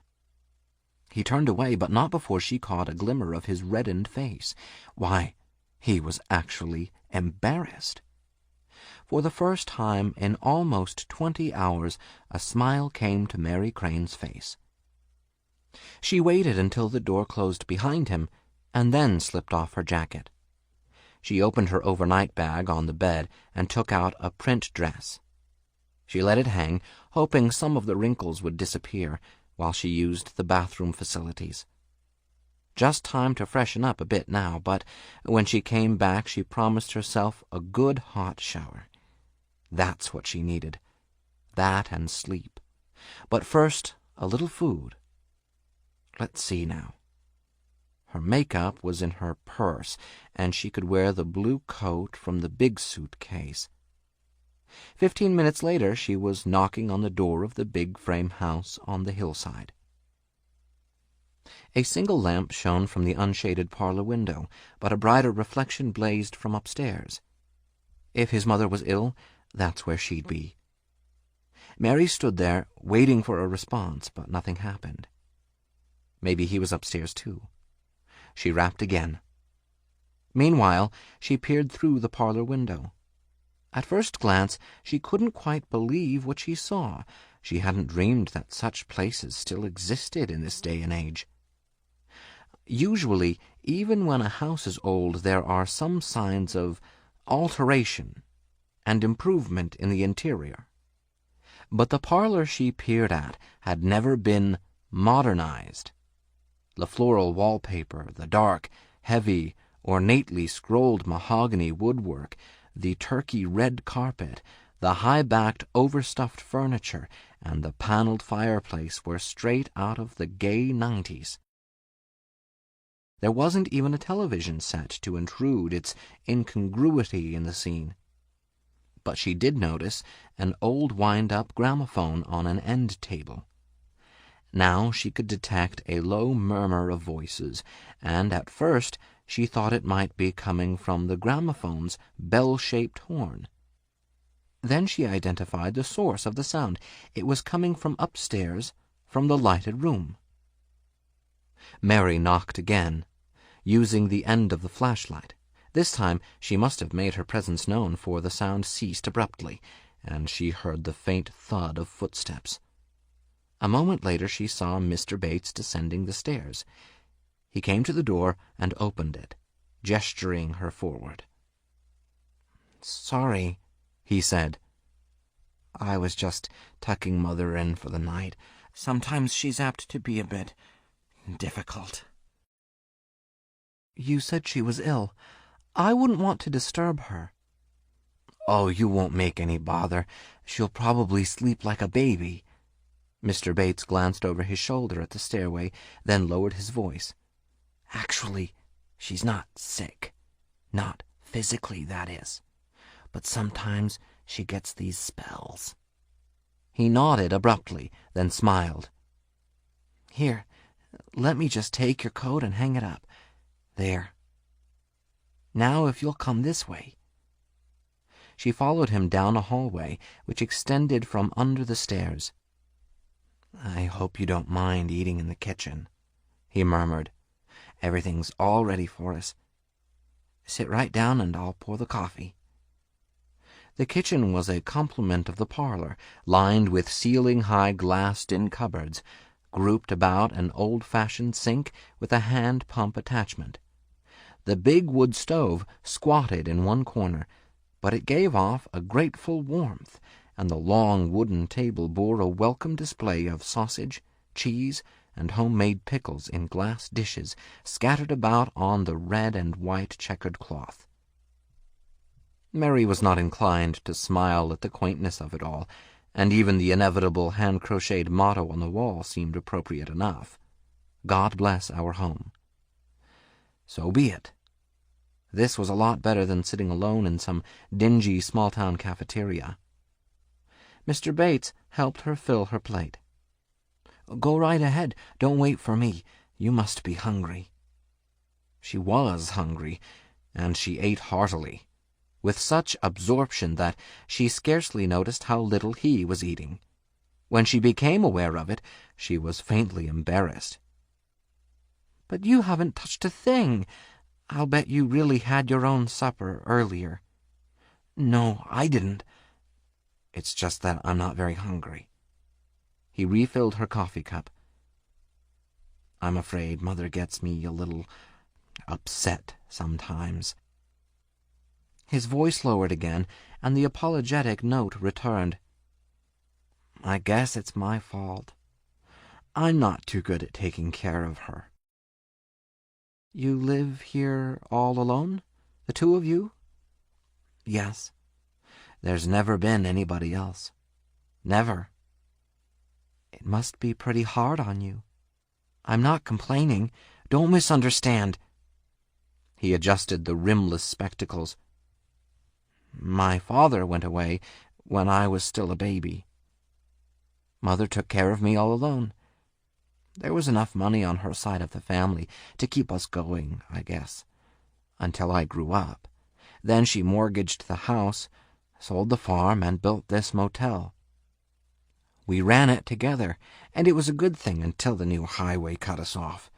He turned away, but not before she caught a glimmer of his reddened face. Why, he was actually embarrassed. For the first time in almost 20 hours, a smile came to Mary Crane's face. She waited until the door closed behind him, and then slipped off her jacket. She opened her overnight bag on the bed and took out a print dress. She let it hang, hoping some of the wrinkles would disappear while she used the bathroom facilities. Just time to freshen up a bit now, but when she came back she promised herself a good hot shower. That's what she needed. That and sleep. But first, a little food. Let's see now. Her makeup was in her purse, and she could wear the blue coat from the big suitcase. 15 minutes later she was knocking on the door of the big frame house on the hillside. A single lamp shone from the unshaded parlor window, but a brighter reflection blazed from upstairs. If his mother was ill, that's where she'd be. Mary stood there, waiting for a response, but nothing happened. Maybe he was upstairs too. She rapped again. Meanwhile, she peered through the parlor window. At first glance, she couldn't quite believe what she saw. She hadn't dreamed that such places still existed in this day and age. Usually, even when a house is old, there are some signs of alteration and improvement in the interior. But the parlor she peered at had never been modernized. The floral wallpaper, the dark, heavy, ornately scrolled mahogany woodwork, the turkey-red carpet, the high-backed, overstuffed furniture, and the paneled fireplace were straight out of the gay 90s. There wasn't even a television set to intrude its incongruity in the scene. But she did notice an old wind-up gramophone on an end table. Now she could detect a low murmur of voices, and at first she thought it might be coming from the gramophone's bell-shaped horn. Then she identified the source of the sound. It was coming from upstairs, from the lighted room. Mary knocked again, using the end of the flashlight, This time she must have made her presence known, for the sound ceased abruptly, and she heard the faint thud of footsteps. A moment later she saw Mr. Bates descending the stairs. He came to the door and opened it, gesturing her forward. "Sorry," he said. "I was just tucking Mother in for the night. Sometimes she's apt to be a bit difficult." "You said she was ill. I wouldn't want to disturb her." "Oh, you won't make any bother. She'll probably sleep like a baby." Mr. Bates glanced over his shoulder at the stairway, then lowered his voice. "Actually, she's not sick. Not physically, that is. But sometimes she gets these spells." He nodded abruptly, then smiled. "Here, let me just take your coat and hang it up. There. Now if you'll come this way." She followed him down a hallway which extended from under the stairs. "I hope you don't mind eating in the kitchen," he murmured. "Everything's all ready for us. Sit right down and I'll pour the coffee." The kitchen was a complement of the parlor, lined with ceiling-high glassed-in cupboards, grouped about an old-fashioned sink with a hand-pump attachment. The big wood stove squatted in one corner, but it gave off a grateful warmth, and the long wooden table bore a welcome display of sausage, cheese, and homemade pickles in glass dishes scattered about on the red and white checkered cloth. Mary was not inclined to smile at the quaintness of it all, and even the inevitable hand-crocheted motto on the wall seemed appropriate enough. "God bless our home." So be it. This was a lot better than sitting alone in some dingy small-town cafeteria. Mr. Bates helped her fill her plate. "Go right ahead. Don't wait for me. You must be hungry." She was hungry, and she ate heartily, with such absorption that she scarcely noticed how little he was eating. When she became aware of it, she was faintly embarrassed. "But you haven't touched a thing. I'll bet you really had your own supper earlier." "No, I didn't. It's just that I'm not very hungry." He refilled her coffee cup. "I'm afraid Mother gets me a little upset sometimes." His voice lowered again, and the apologetic note returned. "I guess it's my fault. I'm not too good at taking care of her." "You live here all alone? The two of you?" "Yes. There's never been anybody else. Never." "It must be pretty hard on you." "I'm not complaining. Don't misunderstand." He adjusted the rimless spectacles. "My father went away when I was still a baby. Mother took care of me all alone. There was enough money on her side of the family to keep us going, I guess, until I grew up. Then she mortgaged the house, sold the farm, and built this motel. We ran it together, and it was a good thing until the new highway cut us off.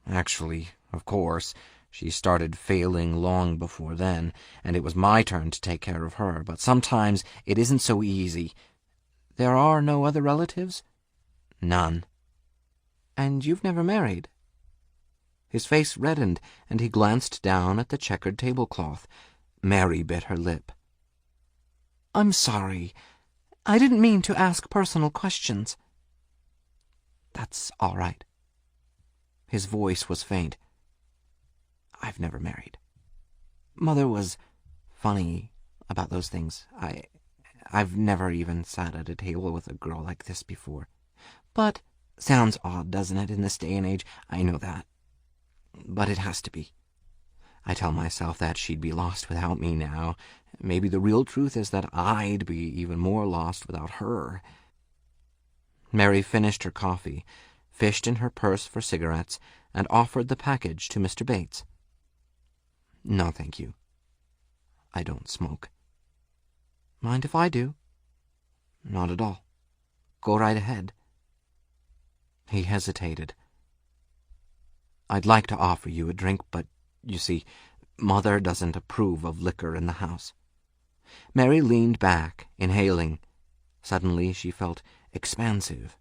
Actually, of course, she started failing long before then, and it was my turn to take care of her, but sometimes it isn't so easy." "There are no other relatives?" "None." "And you've never married?" His face reddened, and he glanced down at the checkered tablecloth. Mary bit her lip. "I'm sorry. I didn't mean to ask personal questions." "That's all right." His voice was faint. "I've never married. Mother was funny about those things. I've never even sat at a table with a girl like this before. But sounds odd, doesn't it, in this day and age? I know that. But it has to be. I tell myself that she'd be lost without me now. Maybe the real truth is that I'd be even more lost without her." Mary finished her coffee, fished in her purse for cigarettes, and offered the package to Mr. Bates. "No, thank you. I don't smoke." "Mind if I do?" "Not at all. Go right ahead." He hesitated. "I'd like to offer you a drink, but, you see, Mother doesn't approve of liquor in the house." Mary leaned back, inhaling. Suddenly she felt expansive.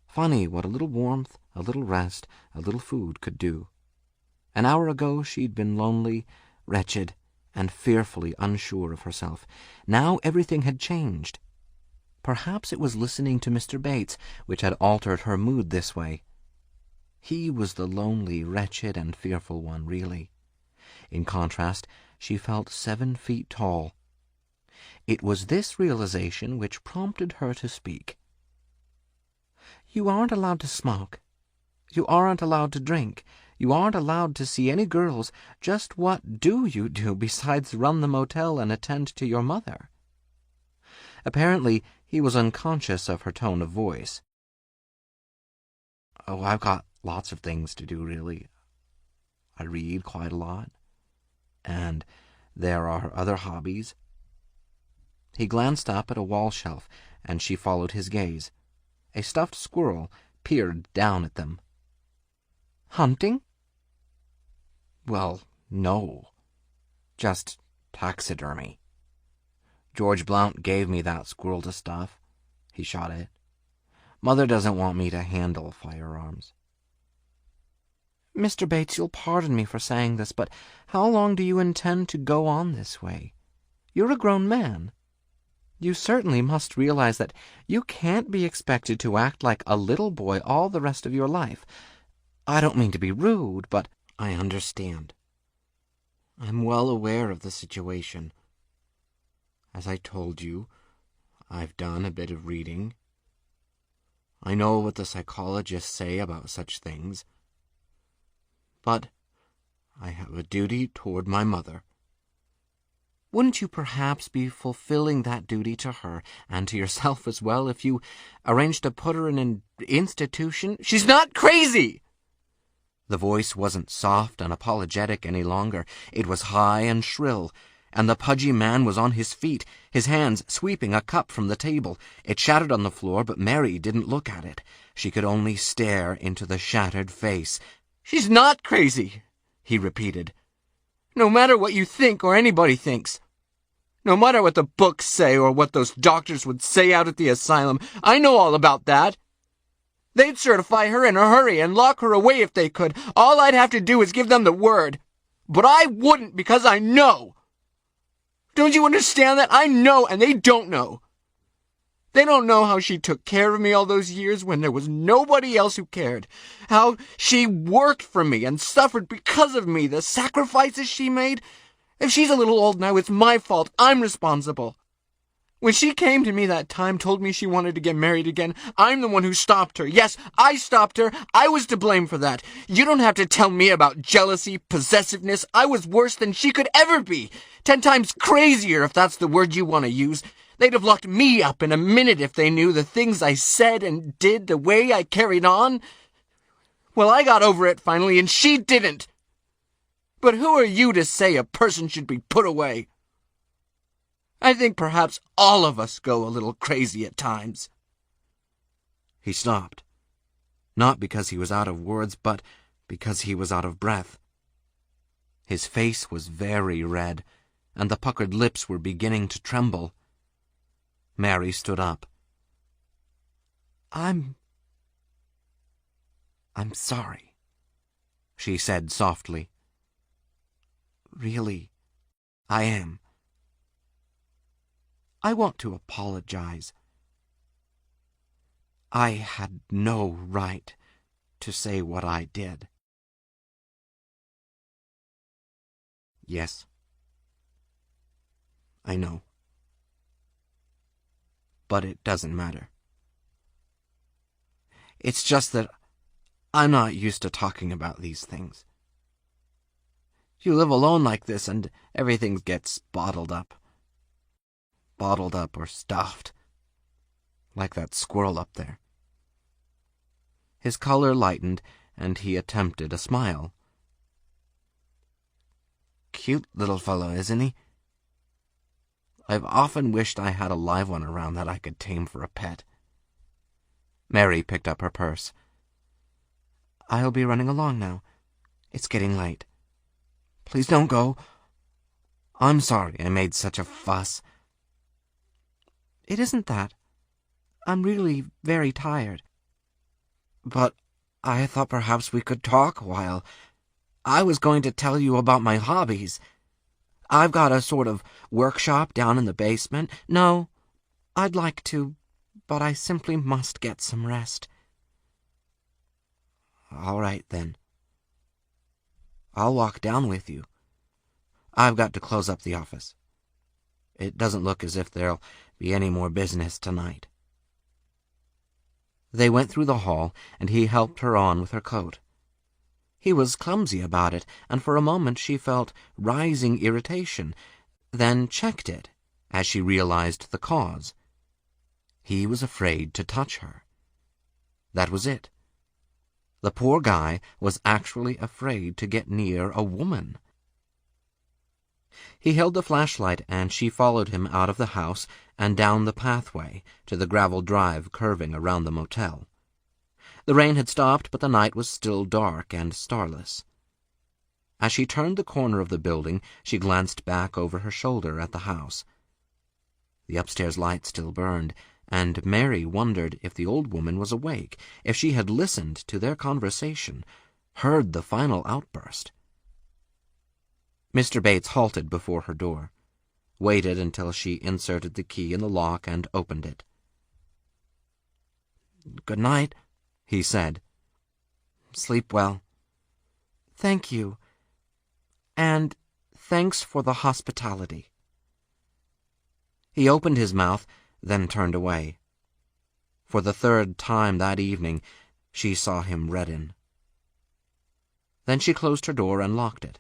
Funny what a little warmth, a little rest, a little food could do. An hour ago she'd been lonely, wretched, and fearfully unsure of herself. Now everything had changed. Perhaps it was listening to Mr. Bates which had altered her mood this way. He was the lonely, wretched, and fearful one, really. In contrast, she felt 7 feet tall. It was this realization which prompted her to speak. "You aren't allowed to smoke. You aren't allowed to drink. You aren't allowed to see any girls. Just what do you do besides run the motel and attend to your mother?" Apparently, he was unconscious of her tone of voice. "Oh, I've got lots of things to do, really. I read quite a lot. And there are other hobbies." He glanced up at a wall shelf, and she followed his gaze. A stuffed squirrel peered down at them. "Hunting?" "Well, no. Just taxidermy. George Blount gave me that squirrel to stuff. He shot it. Mother doesn't want me to handle firearms." "Mr. Bates, you'll pardon me for saying this, but how long do you intend to go on this way? You're a grown man. You certainly must realize that you can't be expected to act like a little boy all the rest of your life. I don't mean to be rude, but I understand. I'm well aware of the situation. As I told you, I've done a bit of reading. I know what the psychologists say about such things. But I have a duty toward my mother." "Wouldn't you perhaps be fulfilling that duty to her, and to yourself as well, if you arranged to put her in an institution?" "She's not crazy!" The voice wasn't soft and apologetic any longer. It was high and shrill, and the pudgy man was on his feet, his hands sweeping a cup from the table. It shattered on the floor, but Mary didn't look at it. She could only stare into the shattered face. "She's not crazy," he repeated. "No matter what you think or anybody thinks. No matter what the books say or what those doctors would say out at the asylum. I know all about that. They'd certify her in a hurry and lock her away if they could. All I'd have to do is give them the word. But I wouldn't, because I know. Don't you understand that? I know, and they don't know. They don't know how she took care of me all those years when there was nobody else who cared. How she worked for me and suffered because of me, the sacrifices she made. If she's a little old now, it's my fault. I'm responsible. When she came to me that time, told me she wanted to get married again, I'm the one who stopped her. Yes, I stopped her. I was to blame for that. You don't have to tell me about jealousy, possessiveness. I was worse than she could ever be. 10 times crazier, if that's the word you want to use. They'd have locked me up in a minute if they knew the things I said and did, the way I carried on. Well, I got over it finally, and she didn't. But who are you to say a person should be put away? I think perhaps all of us go a little crazy at times." He stopped, not because he was out of words, but because he was out of breath. His face was very red, and the puckered lips were beginning to tremble. Mary stood up. I'm sorry," she said softly. "Really, I am. I want to apologize. I had no right to say what I did." "Yes, I know. But it doesn't matter. It's just that I'm not used to talking about these things. You live alone like this, and everything gets bottled up. Bottled up or stuffed. Like that squirrel up there." His color lightened, and he attempted a smile. "Cute little fellow, isn't he? I've often wished I had a live one around that I could tame for a pet." Mary picked up her purse. "I'll be running along now. It's getting late. Please don't go. I'm sorry I made such a fuss. It isn't that. I'm really very tired. But I thought perhaps we could talk a while. I was going to tell you about my hobbies. I've got a sort of workshop down in the basement. No, I'd like to, but I simply must get some rest. All right, then. I'll walk down with you. I've got to close up the office. It doesn't look as if there'll be any more business tonight. They went through the hall, and he helped her on with her coat. He was clumsy about it, and for a moment she felt rising irritation, then checked it as she realized the cause. He was afraid to touch her. That was it. The poor guy was actually afraid to get near a woman. He held the flashlight, and she followed him out of the house and down the pathway to the gravel drive curving around the motel. The rain had stopped, but the night was still dark and starless. As she turned the corner of the building, she glanced back over her shoulder at the house. The upstairs light still burned, and Mary wondered if the old woman was awake, if she had listened to their conversation, heard the final outburst. Mr. Bates halted before her door, waited until she inserted the key in the lock and opened it. "Good night," he said. "Sleep well." "Thank you. And thanks for the hospitality." He opened his mouth, then turned away. For the third time that evening, she saw him redden. Then she closed her door and locked it.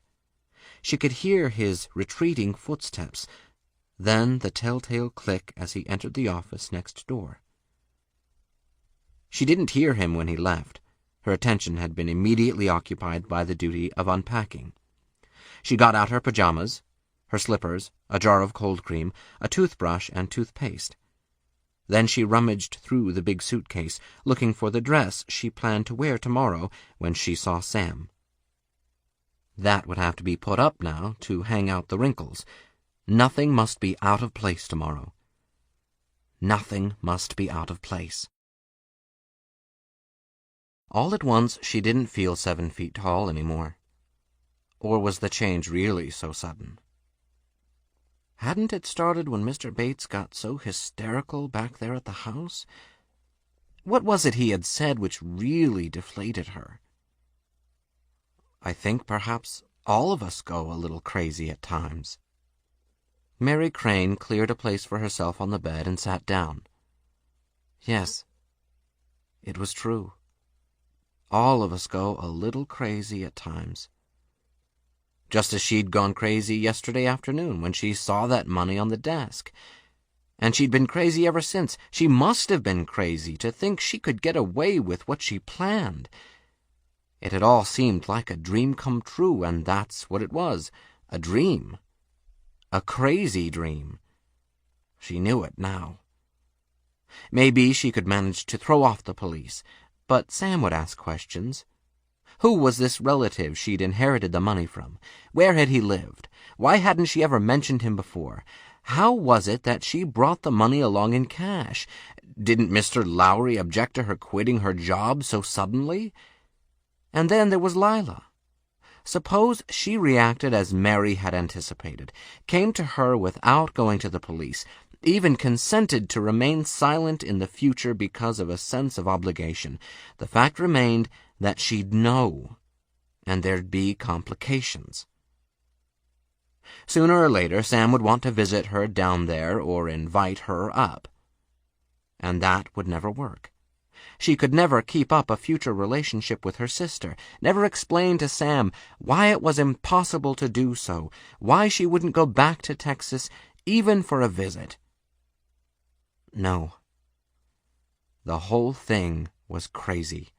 She could hear his retreating footsteps, then the telltale click as he entered the office next door. She didn't hear him when he left. Her attention had been immediately occupied by the duty of unpacking. She got out her pajamas, her slippers, a jar of cold cream, a toothbrush, and toothpaste. Then she rummaged through the big suitcase, looking for the dress she planned to wear tomorrow when she saw Sam. That would have to be put up now to hang out the wrinkles. Nothing must be out of place tomorrow. Nothing must be out of place. All at once, she didn't feel 7 feet tall anymore. Or was the change really so sudden? Hadn't it started when Mr. Bates got so hysterical back there at the house? What was it he had said which really deflated her? I think perhaps all of us go a little crazy at times. Mary Crane cleared a place for herself on the bed and sat down. Yes, it was true. All of us go a little crazy at times. Just as she'd gone crazy yesterday afternoon when she saw that money on the desk. And she'd been crazy ever since. She must have been crazy to think she could get away with what she planned. It had all seemed like a dream come true, and that's what it was, a dream. A crazy dream. She knew it now. Maybe she could manage to throw off the police, but Sam would ask questions. Who was this relative she'd inherited the money from? Where had he lived? Why hadn't she ever mentioned him before? How was it that she brought the money along in cash? Didn't Mr. Lowry object to her quitting her job so suddenly? And then there was Lila. Suppose she reacted as Mary had anticipated, came to her without going to the police, even consented to remain silent in the future because of a sense of obligation. The fact remained that she'd know, and there'd be complications. Sooner or later, Sam would want to visit her down there or invite her up. And that would never work. She could never keep up a future relationship with her sister, never explain to Sam why it was impossible to do so, why she wouldn't go back to Texas even for a visit. No. The whole thing was crazy.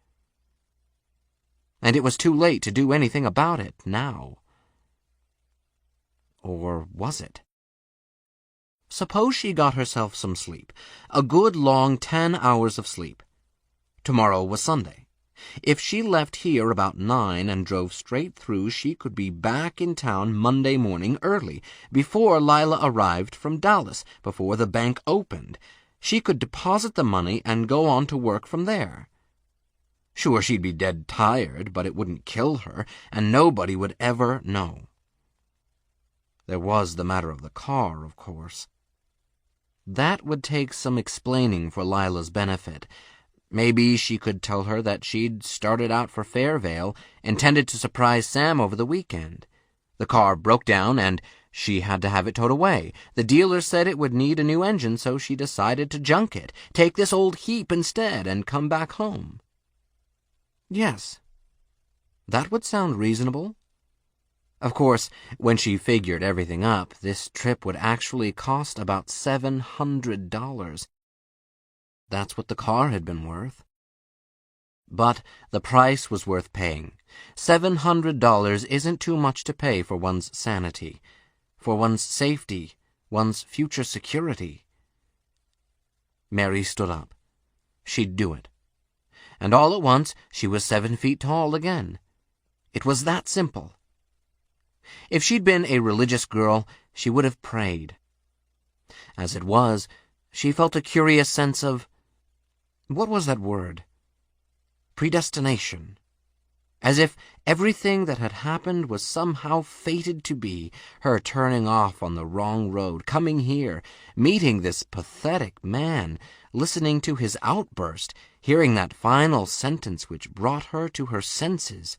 And it was too late to do anything about it now. Or was it? Suppose she got herself some sleep, a good long 10 hours of sleep. Tomorrow was Sunday. If she left here about 9 and drove straight through, she could be back in town Monday morning early, before Lila arrived from Dallas, before the bank opened. She could deposit the money and go on to work from there. Sure, she'd be dead tired, but it wouldn't kill her, and nobody would ever know. There was the matter of the car, of course. That would take some explaining for Lila's benefit. Maybe she could tell her that she'd started out for Fairvale, intended to surprise Sam over the weekend. The car broke down, and she had to have it towed away. The dealer said it would need a new engine, so she decided to junk it, take this old heap instead, and come back home. Yes, that would sound reasonable. Of course, when she figured everything up, this trip would actually cost about $700. That's what the car had been worth. But the price was worth paying. $700 isn't too much to pay for one's sanity, for one's safety, one's future security. Mary stood up. She'd do it. And all at once, she was 7 feet tall again. It was that simple. If she'd been a religious girl, she would have prayed. As it was, she felt a curious sense of, what was that word? Predestination. As if everything that had happened was somehow fated to be, her turning off on the wrong road, coming here, meeting this pathetic man, listening to his outburst, hearing that final sentence which brought her to her senses.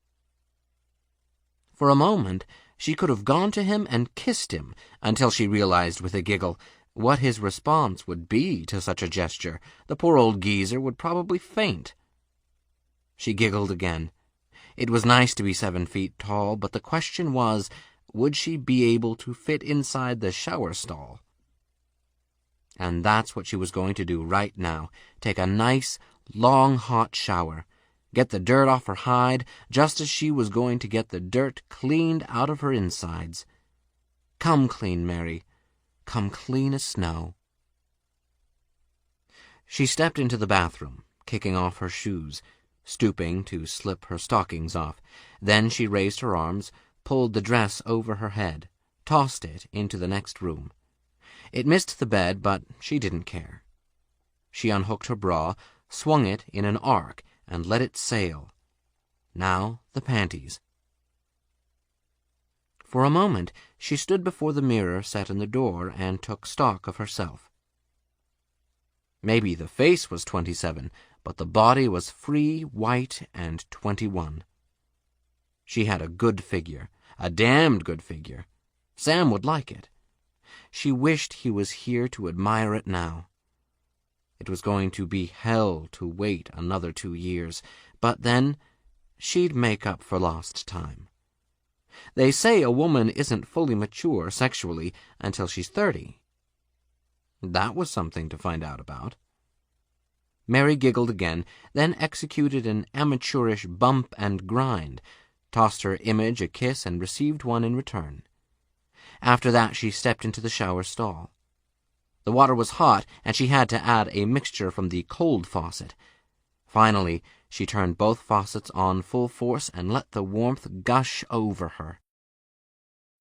For a moment, she could have gone to him and kissed him, until she realized with a giggle what his response would be to such a gesture. The poor old geezer would probably faint. She giggled again. It was nice to be 7 feet tall, but the question was, would she be able to fit inside the shower stall? And that's what she was going to do right now, take a nice, long, hot shower, get the dirt off her hide, just as she was going to get the dirt cleaned out of her insides. Come clean, Mary. Come clean as snow. She stepped into the bathroom, kicking off her shoes, stooping to slip her stockings off. Then she raised her arms, pulled the dress over her head, tossed it into the next room. It missed the bed, but she didn't care. She unhooked her bra, swung it in an arc, and let it sail. Now the panties. For a moment, she stood before the mirror set in the door and took stock of herself. Maybe the face was 27, but the body was free, white, and 21. She had a good figure, a damned good figure. Sam would like it. She wished he was here to admire it now. It was going to be hell to wait another 2 years, but then she'd make up for lost time. They say a woman isn't fully mature sexually until she's 30. That was something to find out about. Mary giggled again, then executed an amateurish bump and grind, tossed her image a kiss and received one in return. After that she stepped into the shower stall. The water was hot, and she had to add a mixture from the cold faucet. Finally, she turned both faucets on full force and let the warmth gush over her.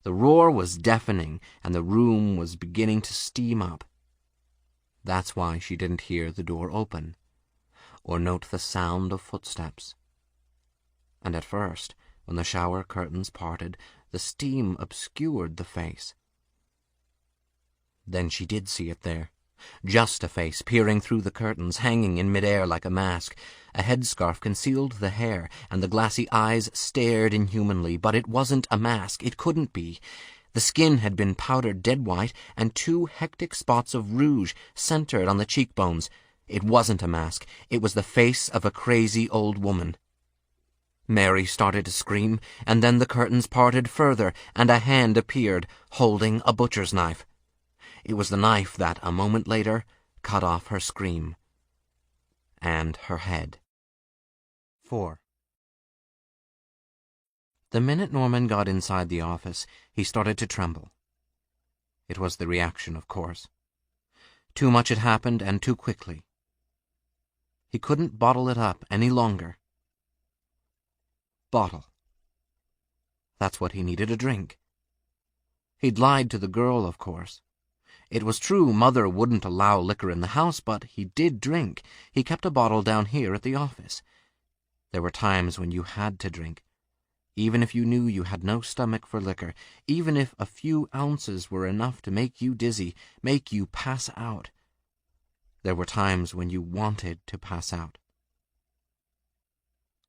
The roar was deafening, and the room was beginning to steam up. That's why she didn't hear the door open, or note the sound of footsteps. And at first, when the shower curtains parted, the steam obscured the face. Then she did see it there. Just a face peering through the curtains, hanging in midair like a mask. A headscarf concealed the hair, and the glassy eyes stared inhumanly, but it wasn't a mask. It couldn't be. The skin had been powdered dead white, and 2 hectic spots of rouge centered on the cheekbones. It wasn't a mask. It was the face of a crazy old woman. Mary started to scream, and then the curtains parted further, and a hand appeared, holding a butcher's knife. It was the knife that, a moment later, cut off her scream. And her head. 4. The minute Norman got inside the office, he started to tremble. It was the reaction, of course. Too much had happened, and too quickly. He couldn't bottle it up any longer. bottle. That's what he needed, a drink. He'd lied to the girl, of course. It was true Mother wouldn't allow liquor in the house, but he did drink. He kept a bottle down here at the office. There were times when you had to drink, even if you knew you had no stomach for liquor, even if a few ounces were enough to make you dizzy, make you pass out. There were times when you wanted to pass out.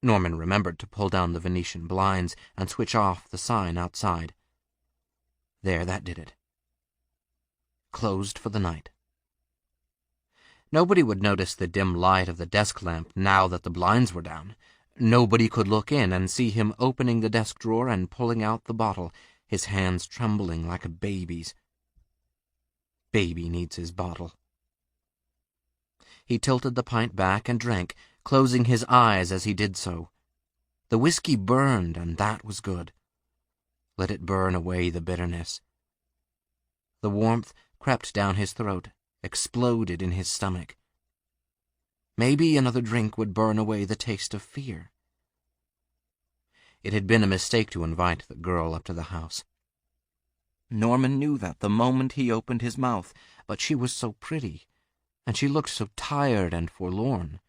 Norman remembered to pull down the Venetian blinds and switch off the sign outside. There, that did it. Closed for the night. Nobody would notice the dim light of the desk lamp now that the blinds were down. Nobody could look in and see him opening the desk drawer and pulling out the bottle, his hands trembling like a baby's. Baby needs his bottle. He tilted the pint back and drank, closing his eyes as he did so. The whiskey burned, and that was good. Let it burn away the bitterness. The warmth crept down his throat, exploded in his stomach. Maybe another drink would burn away the taste of fear. It had been a mistake to invite the girl up to the house. Norman knew that the moment he opened his mouth, but she was so pretty, and she looked so tired and forlorn.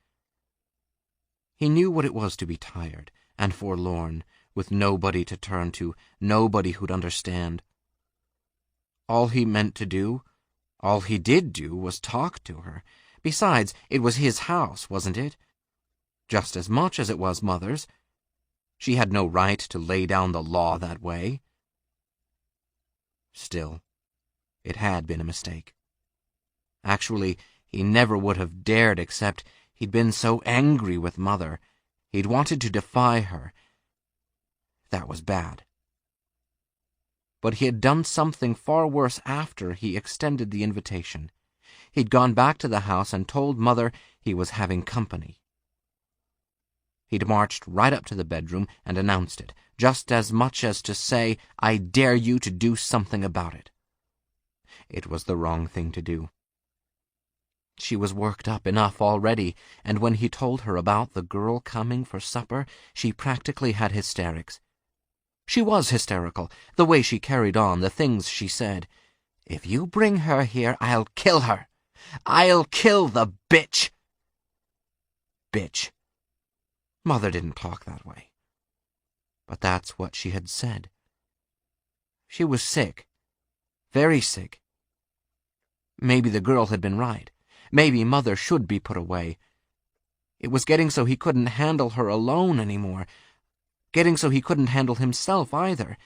He knew what it was to be tired and forlorn, with nobody to turn to, nobody who'd understand. All he meant to do, all he did do, was talk to her. Besides, it was his house, wasn't it? Just as much as it was Mother's. She had no right to lay down the law that way. Still, it had been a mistake. Actually, he never would have dared, except he'd been so angry with Mother. He'd wanted to defy her. That was bad. But he had done something far worse after he extended the invitation. He'd gone back to the house and told Mother he was having company. He'd marched right up to the bedroom and announced it, just as much as to say, "I dare you to do something about it." It was the wrong thing to do. She was worked up enough already, and when he told her about the girl coming for supper, she practically had hysterics. She was hysterical, the way she carried on, the things she said. "If you bring her here, I'll kill her. I'll kill the bitch." Bitch. Mother didn't talk that way. But that's what she had said. She was sick. Very sick. Maybe the girl had been right. Maybe Mother should be put away. It was getting so he couldn't handle her alone anymore. Getting so he couldn't handle himself either.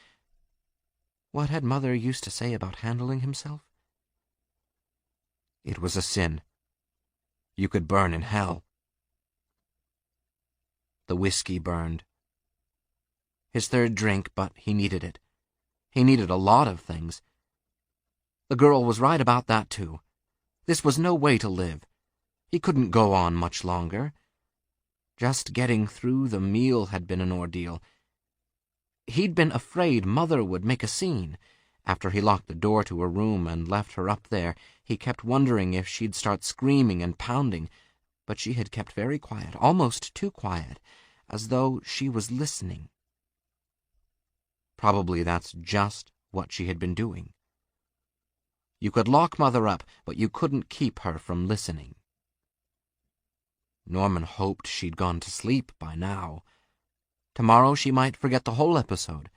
What had Mother used to say about handling himself? It was a sin. You could burn in hell. The whiskey burned. His third drink, but he needed it. He needed a lot of things. The girl was right about that, too. This was no way to live. He couldn't go on much longer. Just getting through the meal had been an ordeal. He'd been afraid Mother would make a scene. After he locked the door to her room and left her up there, he kept wondering if she'd start screaming and pounding, but she had kept very quiet, almost too quiet, as though she was listening. Probably that's just what she had been doing. You could lock Mother up, but you couldn't keep her from listening. Norman hoped she'd gone to sleep by now. Tomorrow she might forget the whole episode.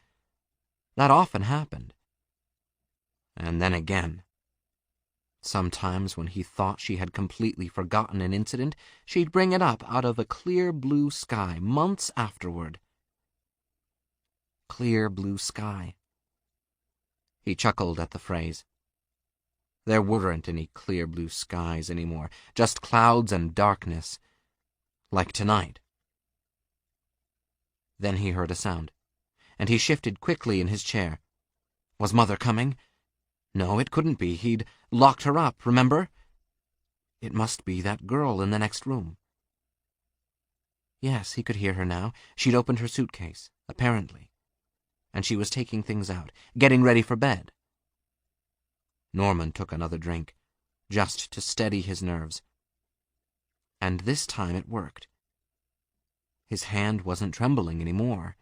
That often happened. And then again. Sometimes when he thought she had completely forgotten an incident, she'd bring it up out of a clear blue sky months afterward. Clear blue sky. He chuckled at the phrase. There weren't any clear blue skies anymore, just clouds and darkness, like tonight. Then he heard a sound, and he shifted quickly in his chair. Was Mother coming? No, it couldn't be. He'd locked her up, remember? It must be that girl in the next room. Yes, he could hear her now. She'd opened her suitcase, apparently, and she was taking things out, getting ready for bed. Norman took another drink, just to steady his nerves. And this time it worked. His hand wasn't trembling anymore.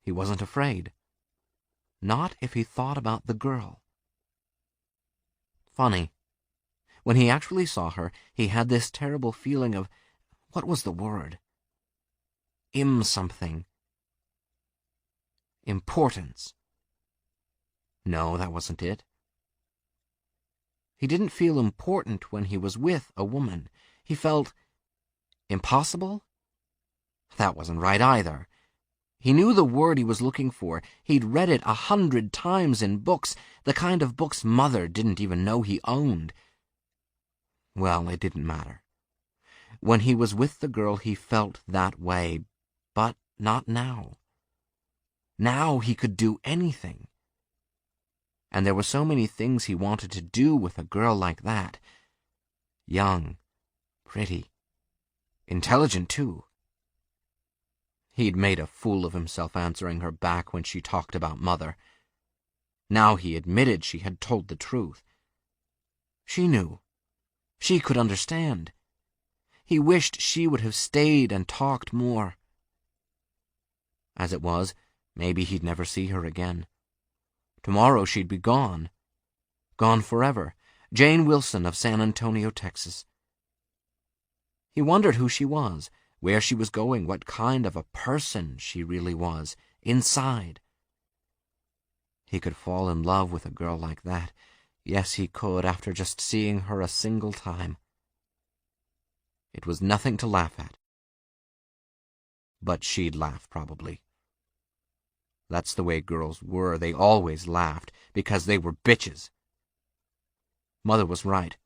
He wasn't afraid. Not if he thought about the girl. Funny. When he actually saw her, he had this terrible feeling of, what was the word? Something. Importance. No, that wasn't it. He didn't feel important when he was with a woman. He felt impossible? That wasn't right either. He knew the word he was looking for. He'd read it 100 times in books, the kind of books Mother didn't even know he owned. Well, it didn't matter. When he was with the girl, he felt that way, but not now. Now he could do anything. And there were so many things he wanted to do with a girl like that. Young, pretty, intelligent too. He'd made a fool of himself answering her back when she talked about Mother. Now he admitted she had told the truth. She knew. She could understand. He wished she would have stayed and talked more. As it was, maybe he'd never see her again. Tomorrow she'd be gone. Gone forever. Jane Wilson of San Antonio, Texas. He wondered who she was, where she was going, what kind of a person she really was, inside. He could fall in love with a girl like that. Yes, he could, after just seeing her a single time. It was nothing to laugh at. But she'd laugh, probably. That's the way girls were. They always laughed, because they were bitches. Mother was right.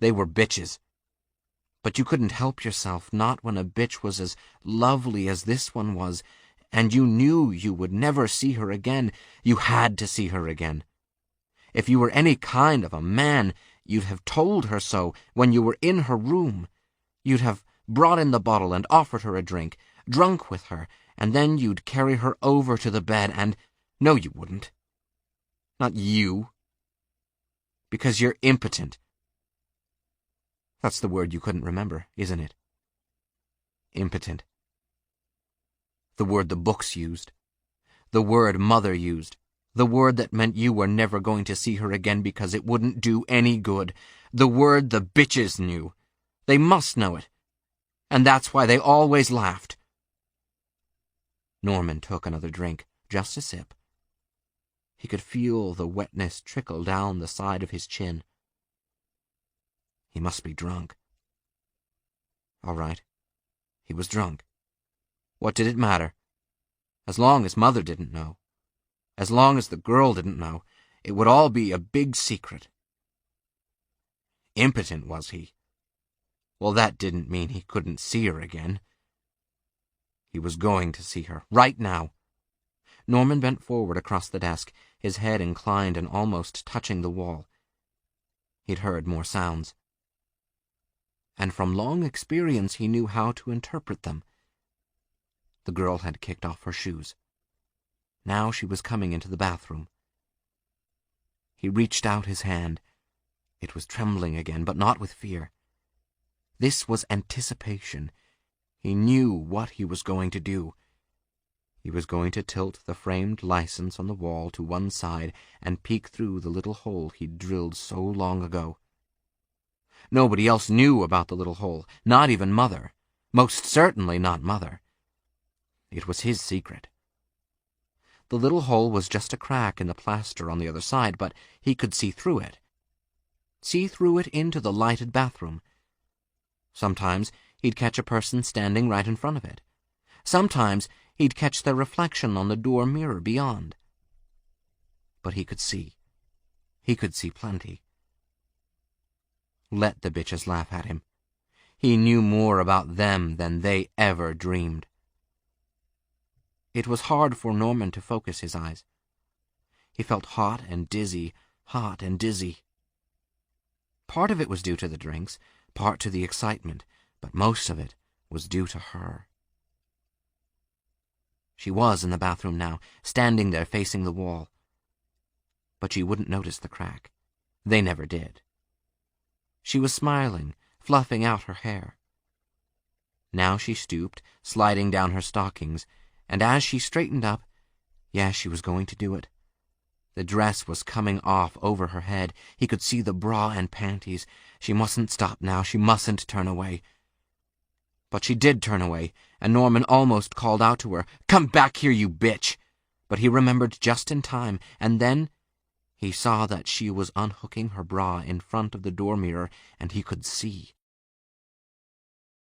They were bitches. But you couldn't help yourself, not when a bitch was as lovely as this one was, and you knew you would never see her again. You had to see her again. If you were any kind of a man, you'd have told her so when you were in her room. You'd have brought in the bottle and offered her a drink, drunk with her, and then you'd carry her over to the bed and... No, you wouldn't. Not you. Because you're impotent. That's the word you couldn't remember, isn't it? Impotent. The word the books used. The word Mother used. The word that meant you were never going to see her again because it wouldn't do any good. The word the bitches knew. They must know it. And that's why they always laughed. Norman took another drink, just a sip. He could feel the wetness trickle down the side of his chin. He must be drunk. All right. He was drunk. What did it matter? As long as Mother didn't know. As long as the girl didn't know, it would all be a big secret. Impotent, was he? Well, that didn't mean he couldn't see her again. He was going to see her, right now. Norman bent forward across the desk, his head inclined and almost touching the wall. He'd heard more sounds. And from long experience he knew how to interpret them. The girl had kicked off her shoes. Now she was coming into the bathroom. He reached out his hand. It was trembling again, but not with fear. This was anticipation. He knew what he was going to do. He was going to tilt the framed license on the wall to one side and peek through the little hole he'd drilled so long ago. Nobody else knew about the little hole, not even Mother. Most certainly not Mother. It was his secret. The little hole was just a crack in the plaster on the other side, but he could see through it. See through it into the lighted bathroom. Sometimes he'd catch a person standing right in front of it. Sometimes he'd catch their reflection on the door mirror beyond. But he could see. He could see plenty. Let the bitches laugh at him. He knew more about them than they ever dreamed. It was hard for Norman to focus his eyes. He felt hot and dizzy, hot and dizzy. Part of it was due to the drinks, part to the excitement, but most of it was due to her. She was in the bathroom now, standing there facing the wall. But she wouldn't notice the crack. They never did. She was smiling, fluffing out her hair. Now she stooped, sliding down her stockings, and as she straightened up, yes, she was going to do it. The dress was coming off over her head. He could see the bra and panties. She mustn't stop now. She mustn't turn away. But she did turn away, and Norman almost called out to her, "Come back here, you bitch!" But he remembered just in time, and then he saw that she was unhooking her bra in front of the door mirror, and he could see.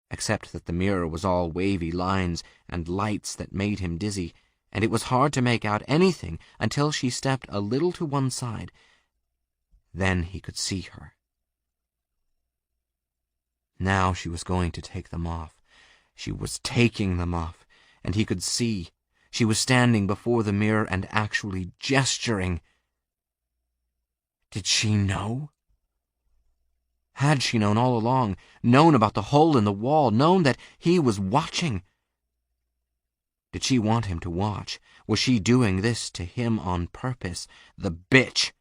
Except that the mirror was all wavy lines and lights that made him dizzy, and it was hard to make out anything until she stepped a little to one side. Then he could see her. Now she was going to take them off. She was taking them off, and he could see. She was standing before the mirror and actually gesturing. Did she know? Had she known all along, known about the hole in the wall, known that he was watching? Did she want him to watch? Was she doing this to him on purpose? The bitch!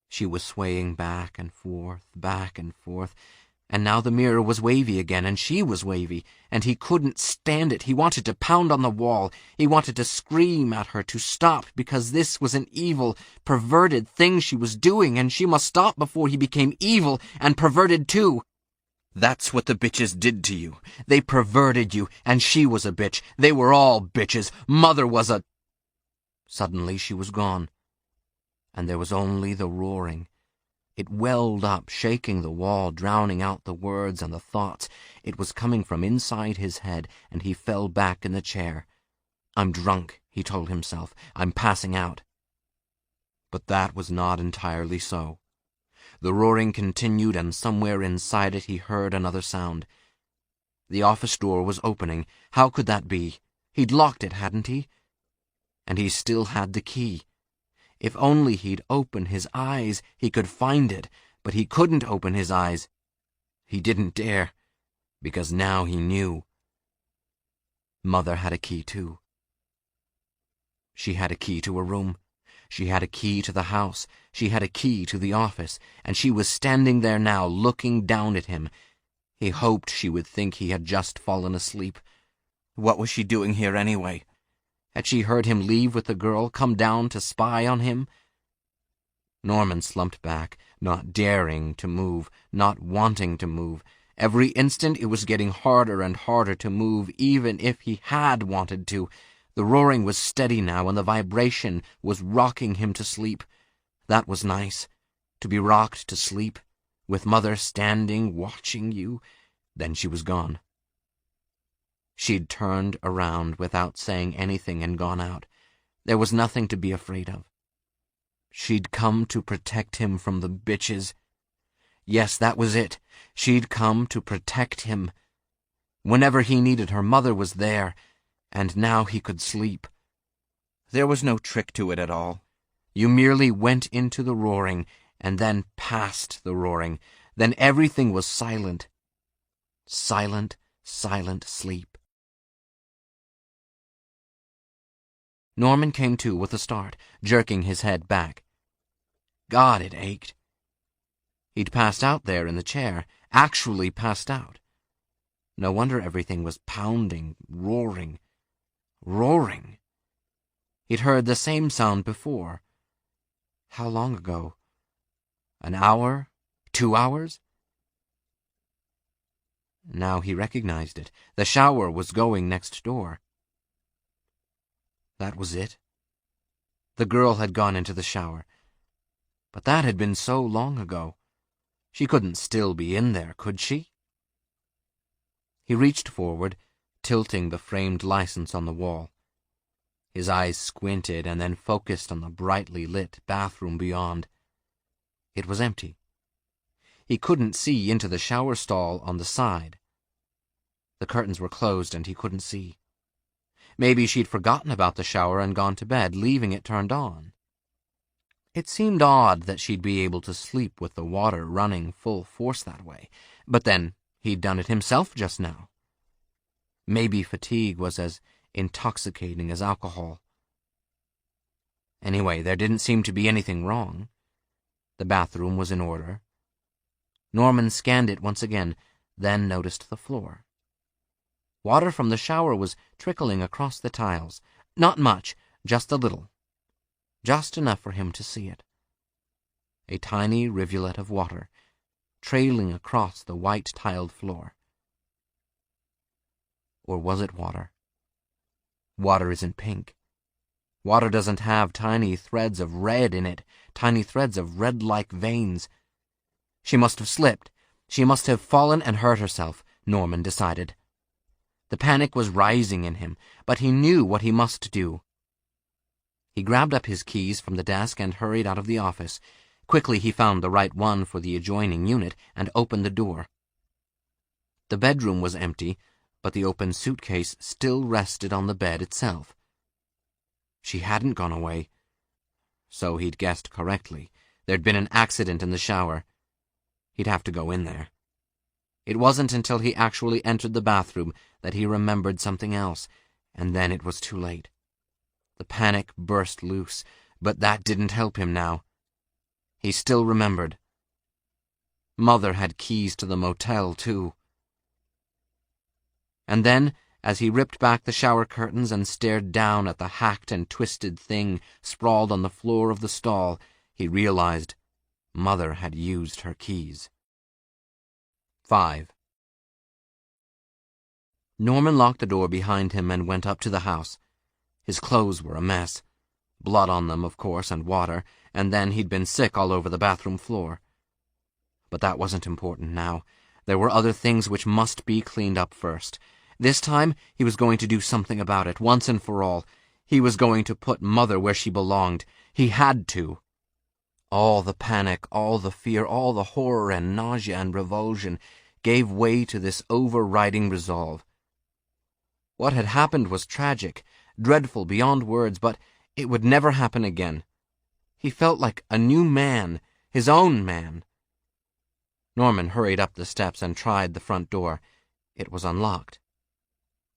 She was swaying back and forth, and now the mirror was wavy again, and she was wavy, and he couldn't stand it. He wanted to pound on the wall. He wanted to scream at her to stop, because this was an evil, perverted thing she was doing, and she must stop before he became evil and perverted too. That's what the bitches did to you. They perverted you, and she was a bitch. They were all bitches. Mother was a... Suddenly she was gone, and there was only the roaring. It welled up, shaking the wall, drowning out the words and the thoughts. It was coming from inside his head, and he fell back in the chair. "I'm drunk," he told himself. "I'm passing out." But that was not entirely so. The roaring continued, and somewhere inside it he heard another sound. The office door was opening. How could that be? He'd locked it, hadn't he? And he still had the key. If only he'd open his eyes, he could find it, but he couldn't open his eyes. He didn't dare, because now he knew. Mother had a key too. She had a key to a room. She had a key to the house. She had a key to the office, and she was standing there now, looking down at him. He hoped she would think he had just fallen asleep. What was she doing here anyway? Had she heard him leave with the girl, come down to spy on him? Norman slumped back, not daring to move, not wanting to move. Every instant it was getting harder and harder to move, even if he had wanted to. The roaring was steady now, and the vibration was rocking him to sleep. That was nice, to be rocked to sleep, with Mother standing, watching you. Then she was gone. She'd turned around without saying anything and gone out. There was nothing to be afraid of. She'd come to protect him from the bitches. Yes, that was it. She'd come to protect him. Whenever he needed her, Mother was there, and now he could sleep. There was no trick to it at all. You merely went into the roaring, and then past the roaring. Then everything was silent. Silent, silent sleep. Norman came to with a start, jerking his head back. God, it ached. He'd passed out there in the chair, actually passed out. No wonder everything was pounding, roaring. Roaring. He'd heard the same sound before. How long ago? An hour? 2 hours? Now he recognized it. The shower was going next door. That was it. The girl had gone into the shower. But that had been so long ago. She couldn't still be in there, could she? He reached forward, tilting the framed license on the wall. His eyes squinted and then focused on the brightly lit bathroom beyond. It was empty. He couldn't see into the shower stall on the side. The curtains were closed and he couldn't see. Maybe she'd forgotten about the shower and gone to bed, leaving it turned on. It seemed odd that she'd be able to sleep with the water running full force that way, but then he'd done it himself just now. Maybe fatigue was as intoxicating as alcohol. Anyway, there didn't seem to be anything wrong. The bathroom was in order. Norman scanned it once again. then noticed the floor. Water from the shower was trickling across the tiles. Not much, just a little. Just enough for him to see it. A tiny rivulet of water, trailing across the white-tiled floor. Or was it water? Water isn't pink. Water doesn't have tiny threads of red in it, tiny threads of red-like veins. She must have slipped. She must have fallen and hurt herself, Norman decided. The panic was rising in him, but he knew what he must do. He grabbed up his keys from the desk and hurried out of the office. Quickly he found the right one for the adjoining unit and opened the door. The bedroom was empty, but the open suitcase still rested on the bed itself. She hadn't gone away. So he'd guessed correctly. There'd been an accident in the shower. He'd have to go in there. It wasn't until he actually entered the bathroom that he remembered something else, and then it was too late. The panic burst loose, but that didn't help him now. He still remembered. Mother had keys to the motel, too. And then, as he ripped back the shower curtains and stared down at the hacked and twisted thing sprawled on the floor of the stall, he realized Mother had used her keys. 5. Norman locked the door behind him and went up to the house. His clothes were a mess. Blood on them, of course, and water, and then he'd been sick all over the bathroom floor. But that wasn't important now. There were other things which must be cleaned up first. This time, he was going to do something about it, once and for all. He was going to put Mother where she belonged. He had to. All the panic, all the fear, all the horror and nausea and revulsion gave way to this overriding resolve. What had happened was tragic, dreadful beyond words, but it would never happen again. He felt like a new man, his own man. Norman hurried up the steps and tried the front door. It was unlocked.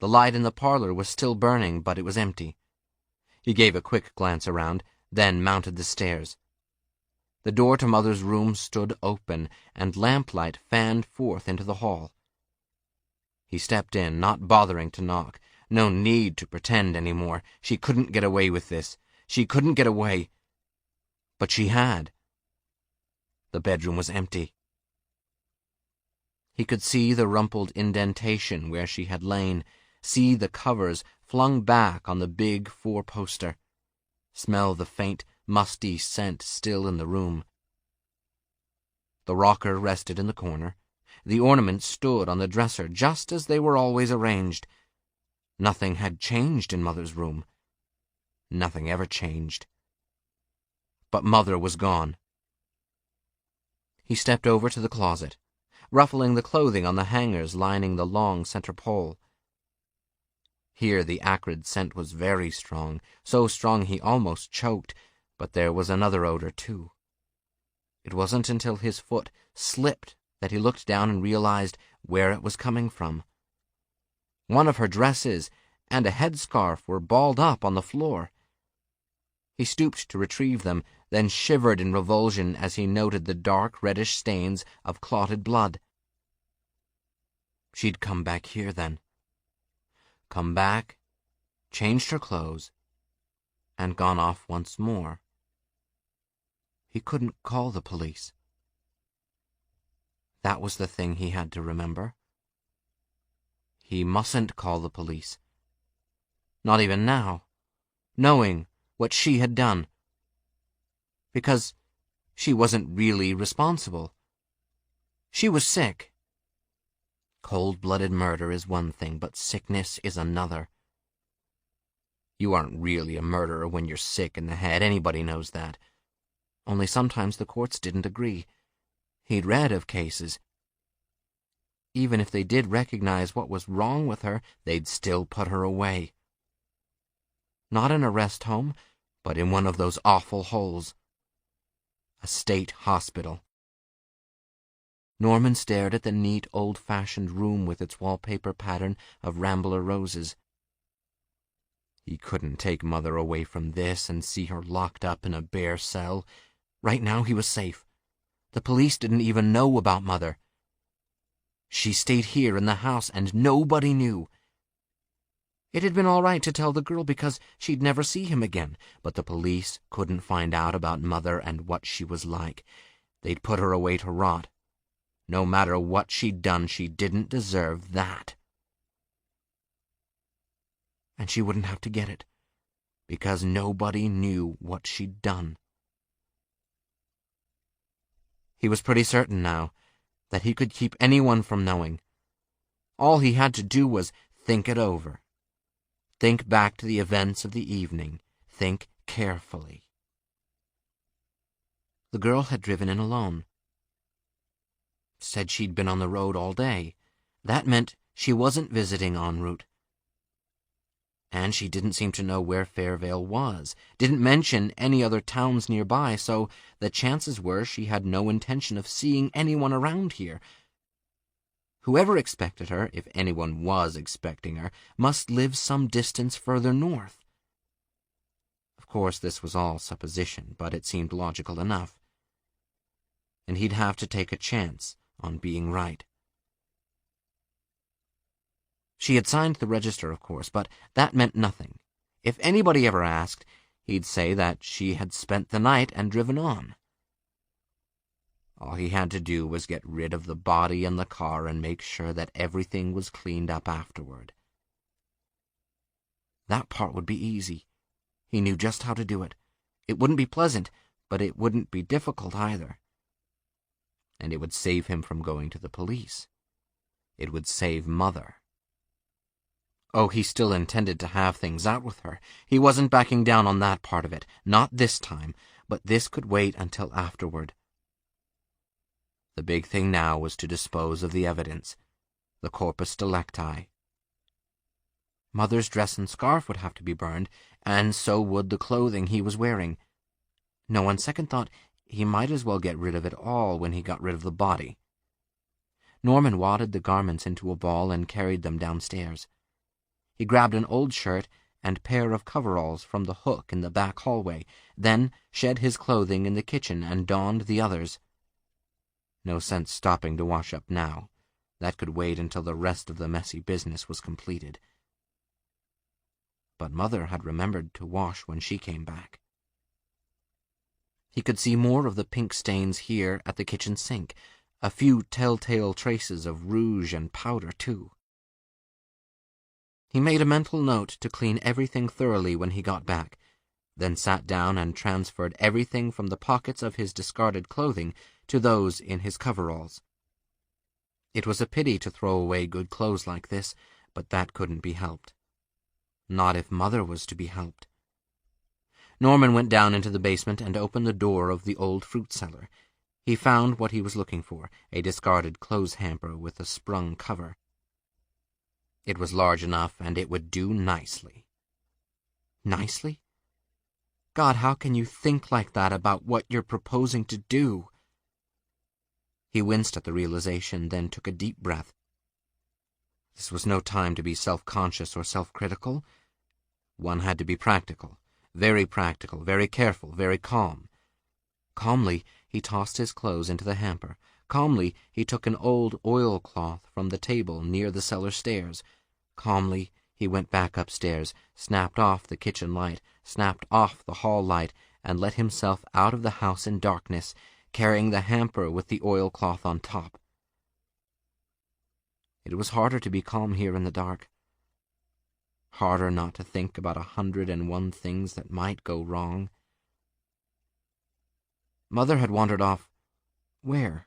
The light in the parlor was still burning, but it was empty. He gave a quick glance around, then mounted the stairs. The door to Mother's room stood open, and lamplight fanned forth into the hall. He stepped in, not bothering to knock. No need to pretend any more. She couldn't get away with this. She couldn't get away. But she had. The bedroom was empty. He could see the rumpled indentation where she had lain, see the covers flung back on the big four-poster, smell the faint, musty scent still in the room. The rocker rested in the corner. The ornaments stood on the dresser just as they were always arranged. Nothing had changed in Mother's room. Nothing ever changed. But Mother was gone. He stepped over to the closet, ruffling the clothing on the hangers lining the long center pole. Here the acrid scent was very strong, so strong he almost choked, but there was another odor, too. It wasn't until his foot slipped that he looked down and realized where it was coming from. One of her dresses and a headscarf were balled up on the floor. He stooped to retrieve them, then shivered in revulsion as he noted the dark reddish stains of clotted blood. She'd come back here, then. Come back, changed her clothes, and gone off once more. He couldn't call the police. That was the thing he had to remember. He mustn't call the police. Not even now, knowing what she had done. Because she wasn't really responsible. She was sick. Cold-blooded murder is one thing, but sickness is another. You aren't really a murderer when you're sick in the head. Anybody knows that. Only sometimes the courts didn't agree. He'd read of cases. Even if they did recognize what was wrong with her, they'd still put her away. Not in a rest home, but in one of those awful holes. A state hospital. Norman stared at the neat, old-fashioned room with its wallpaper pattern of rambler roses. He couldn't take Mother away from this and see her locked up in a bare cell. Right now he was safe. The police didn't even know about Mother. She stayed here in the house and nobody knew. It had been all right to tell the girl because she'd never see him again, but the police couldn't find out about Mother and what she was like. They'd put her away to rot. No matter what she'd done, she didn't deserve that. And she wouldn't have to get it, because nobody knew what she'd done. He was pretty certain now that he could keep anyone from knowing. All he had to do was think it over. Think back to the events of the evening. Think carefully. The girl had driven in alone. Said she'd been on the road all day. That meant she wasn't visiting en route. And she didn't seem to know where Fairvale was, didn't mention any other towns nearby, so the chances were she had no intention of seeing anyone around here. Whoever expected her, if anyone was expecting her, must live some distance further north. Of course, this was all supposition, but it seemed logical enough. And he'd have to take a chance on being right. She had signed the register, of course, but that meant nothing. If anybody ever asked, he'd say that she had spent the night and driven on. All he had to do was get rid of the body and the car and make sure that everything was cleaned up afterward. That part would be easy. He knew just how to do it. It wouldn't be pleasant, but it wouldn't be difficult either. And it would save him from going to the police. It would save Mother. Oh, he still intended to have things out with her. He wasn't backing down on that part of it. Not this time, but this could wait until afterward. The big thing now was to dispose of the evidence, the corpus delicti. Mother's dress and scarf would have to be burned, and so would the clothing he was wearing. No, on second thought, he might as well get rid of it all when he got rid of the body. Norman wadded the garments into a ball and carried them downstairs. He grabbed an old shirt and pair of coveralls from the hook in the back hallway, then shed his clothing in the kitchen and donned the others. No sense stopping to wash up now. That could wait until the rest of the messy business was completed. But Mother had remembered to wash when she came back. He could see more of the pink stains here at the kitchen sink, a few telltale traces of rouge and powder, too. He made a mental note to clean everything thoroughly when he got back, then sat down and transferred everything from the pockets of his discarded clothing to those in his coveralls. It was a pity to throw away good clothes like this, but that couldn't be helped. Not if Mother was to be helped. Norman went down into the basement and opened the door of the old fruit cellar. He found what he was looking for, a discarded clothes hamper with a sprung cover. It was large enough, and it would do nicely. Nicely? God, how can you think like that about what you're proposing to do? He winced at the realization, then took a deep breath. This was no time to be self-conscious or self-critical. One had to be practical, very careful, very calm. Calmly, he tossed his clothes into the hamper. Calmly, he took an old oilcloth from the table near the cellar stairs. Calmly, he went back upstairs, snapped off the kitchen light, snapped off the hall light, and let himself out of the house in darkness, carrying the hamper with the oilcloth on top. It was harder to be calm here in the dark. Harder not to think about 101 things that might go wrong. Mother had wandered off. Where?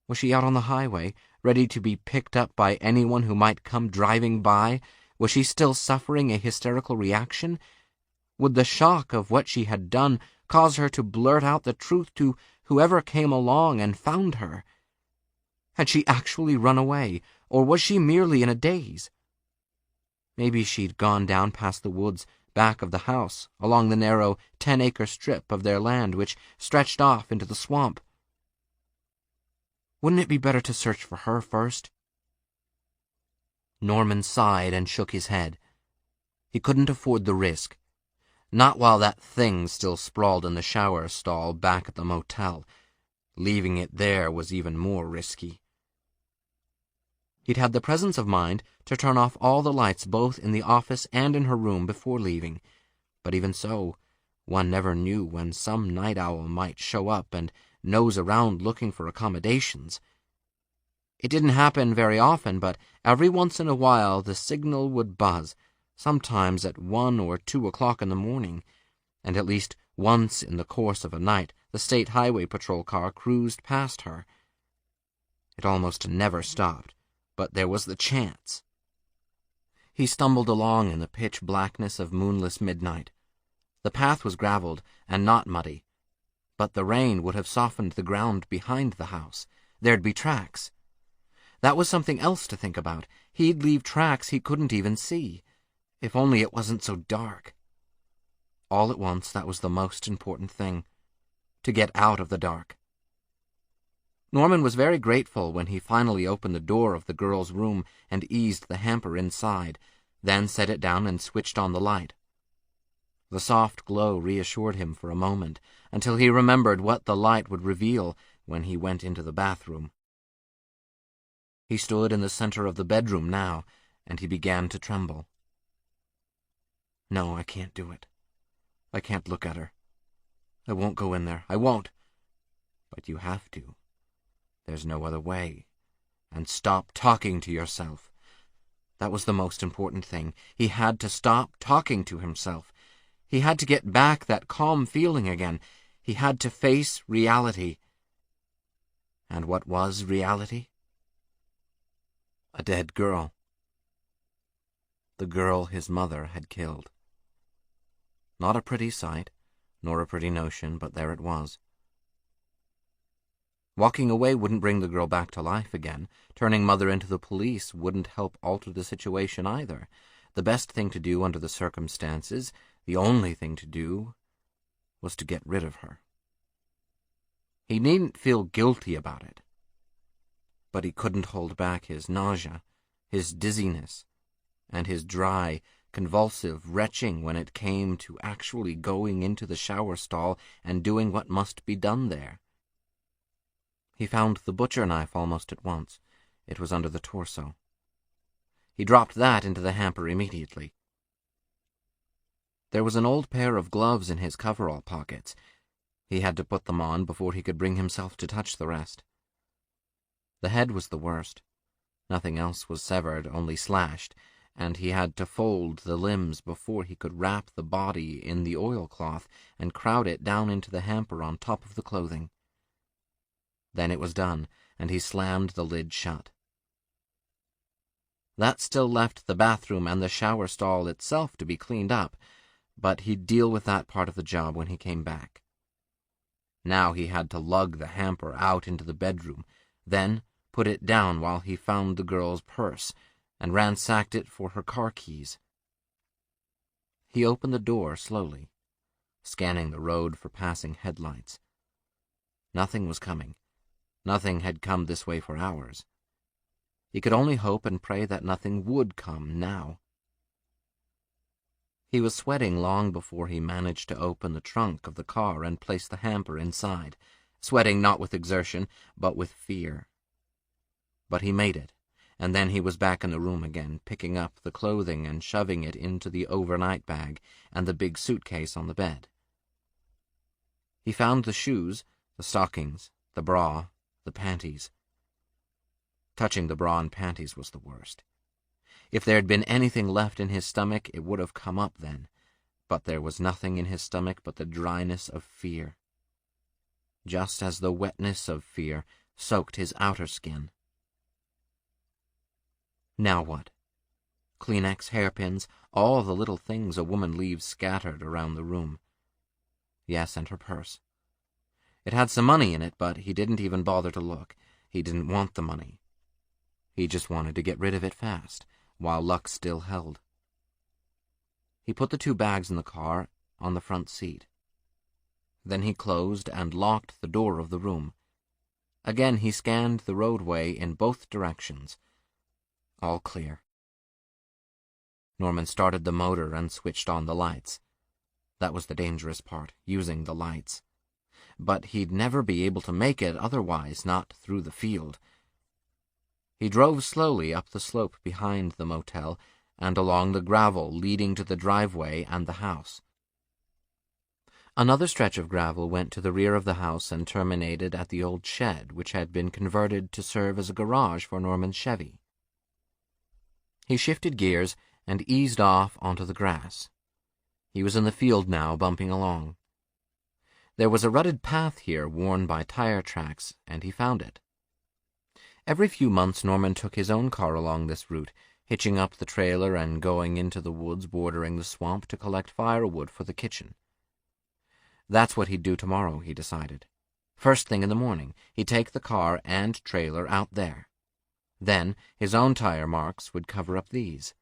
Was she out on the highway, ready to be picked up by anyone who might come driving by? Was she still suffering a hysterical reaction? Would the shock of what she had done cause her to blurt out the truth to whoever came along and found her? Had she actually run away, or was she merely in a daze? Maybe she'd gone down past the woods back of the house, along the narrow 10-acre strip of their land which stretched off into the swamp. Wouldn't it be better to search for her first? Norman sighed and shook his head. He couldn't afford the risk. Not while that thing still sprawled in the shower stall back at the motel. Leaving it there was even more risky. He'd had the presence of mind to turn off all the lights both in the office and in her room before leaving, but even so, one never knew when some night owl might show up and nose around looking for accommodations. It didn't happen very often, but every once in a while the signal would buzz, sometimes at 1 or 2 o'clock in the morning, and at least once in the course of a night the State Highway Patrol car cruised past her. It almost never stopped, but there was the chance. He stumbled along in the pitch blackness of moonless midnight. The path was graveled and not muddy, but the rain would have softened the ground behind the house. There'd be tracks. That was something else to think about. He'd leave tracks he couldn't even see. If only it wasn't so dark. All at once, that was the most important thing. To get out of the dark. Norman was very grateful when he finally opened the door of the girl's room and eased the hamper inside, then set it down and switched on the light. The soft glow reassured him for a moment, until he remembered what the light would reveal when he went into the bathroom. He stood in the center of the bedroom now, and he began to tremble. No, I can't do it. I can't look at her. I won't go in there. I won't. But you have to. There's no other way. And stop talking to yourself. That was the most important thing. He had to stop talking to himself. He had to get back that calm feeling again. He had to face reality. And what was reality? A dead girl. The girl his mother had killed. Not a pretty sight, nor a pretty notion, but there it was. Walking away wouldn't bring the girl back to life again. Turning Mother into the police wouldn't help alter the situation either. The best thing to do under the circumstances, the only thing to do, was to get rid of her. He needn't feel guilty about it. But he couldn't hold back his nausea, his dizziness, and his dry, convulsive retching when it came to actually going into the shower stall and doing what must be done there. He found the butcher knife almost at once. It was under the torso. He dropped that into the hamper immediately. There was an old pair of gloves in his coverall pockets. He had to put them on before he could bring himself to touch the rest. The head was the worst. Nothing else was severed, only slashed, and he had to fold the limbs before he could wrap the body in the oilcloth and crowd it down into the hamper on top of the clothing. Then it was done, and he slammed the lid shut. That still left the bathroom and the shower stall itself to be cleaned up, but he'd deal with that part of the job when he came back. Now he had to lug the hamper out into the bedroom, then put it down while he found the girl's purse and ransacked it for her car keys. He opened the door slowly, scanning the road for passing headlights. Nothing was coming. Nothing had come this way for hours. He could only hope and pray that nothing would come now. He was sweating long before he managed to open the trunk of the car and place the hamper inside, sweating not with exertion, but with fear. But he made it, and then he was back in the room again, picking up the clothing and shoving it into the overnight bag and the big suitcase on the bed. He found the shoes, the stockings, the bra, the panties. Touching the bra and panties was the worst. If there had been anything left in his stomach, it would have come up then, but there was nothing in his stomach but the dryness of fear, just as the wetness of fear soaked his outer skin. Now what? Kleenex, hairpins, all the little things a woman leaves scattered around the room. Yes, and her purse. It had some money in it, but he didn't even bother to look. He didn't want the money. He just wanted to get rid of it fast, while luck still held. He put the 2 bags in the car on the front seat. Then he closed and locked the door of the room. Again he scanned the roadway in both directions. All clear. Norman started the motor and switched on the lights. That was the dangerous part, using the lights. But he'd never be able to make it otherwise, not through the field. He drove slowly up the slope behind the motel and along the gravel leading to the driveway and the house. Another stretch of gravel went to the rear of the house and terminated at the old shed, which had been converted to serve as a garage for Norman's Chevy. He shifted gears and eased off onto the grass. He was in the field now, bumping along. There was a rutted path here worn by tire tracks, and he found it. Every few months Norman took his own car along this route, hitching up the trailer and going into the woods bordering the swamp to collect firewood for the kitchen. That's what he'd do tomorrow, he decided. First thing in the morning, he'd take the car and trailer out there. Then his own tire marks would cover up these.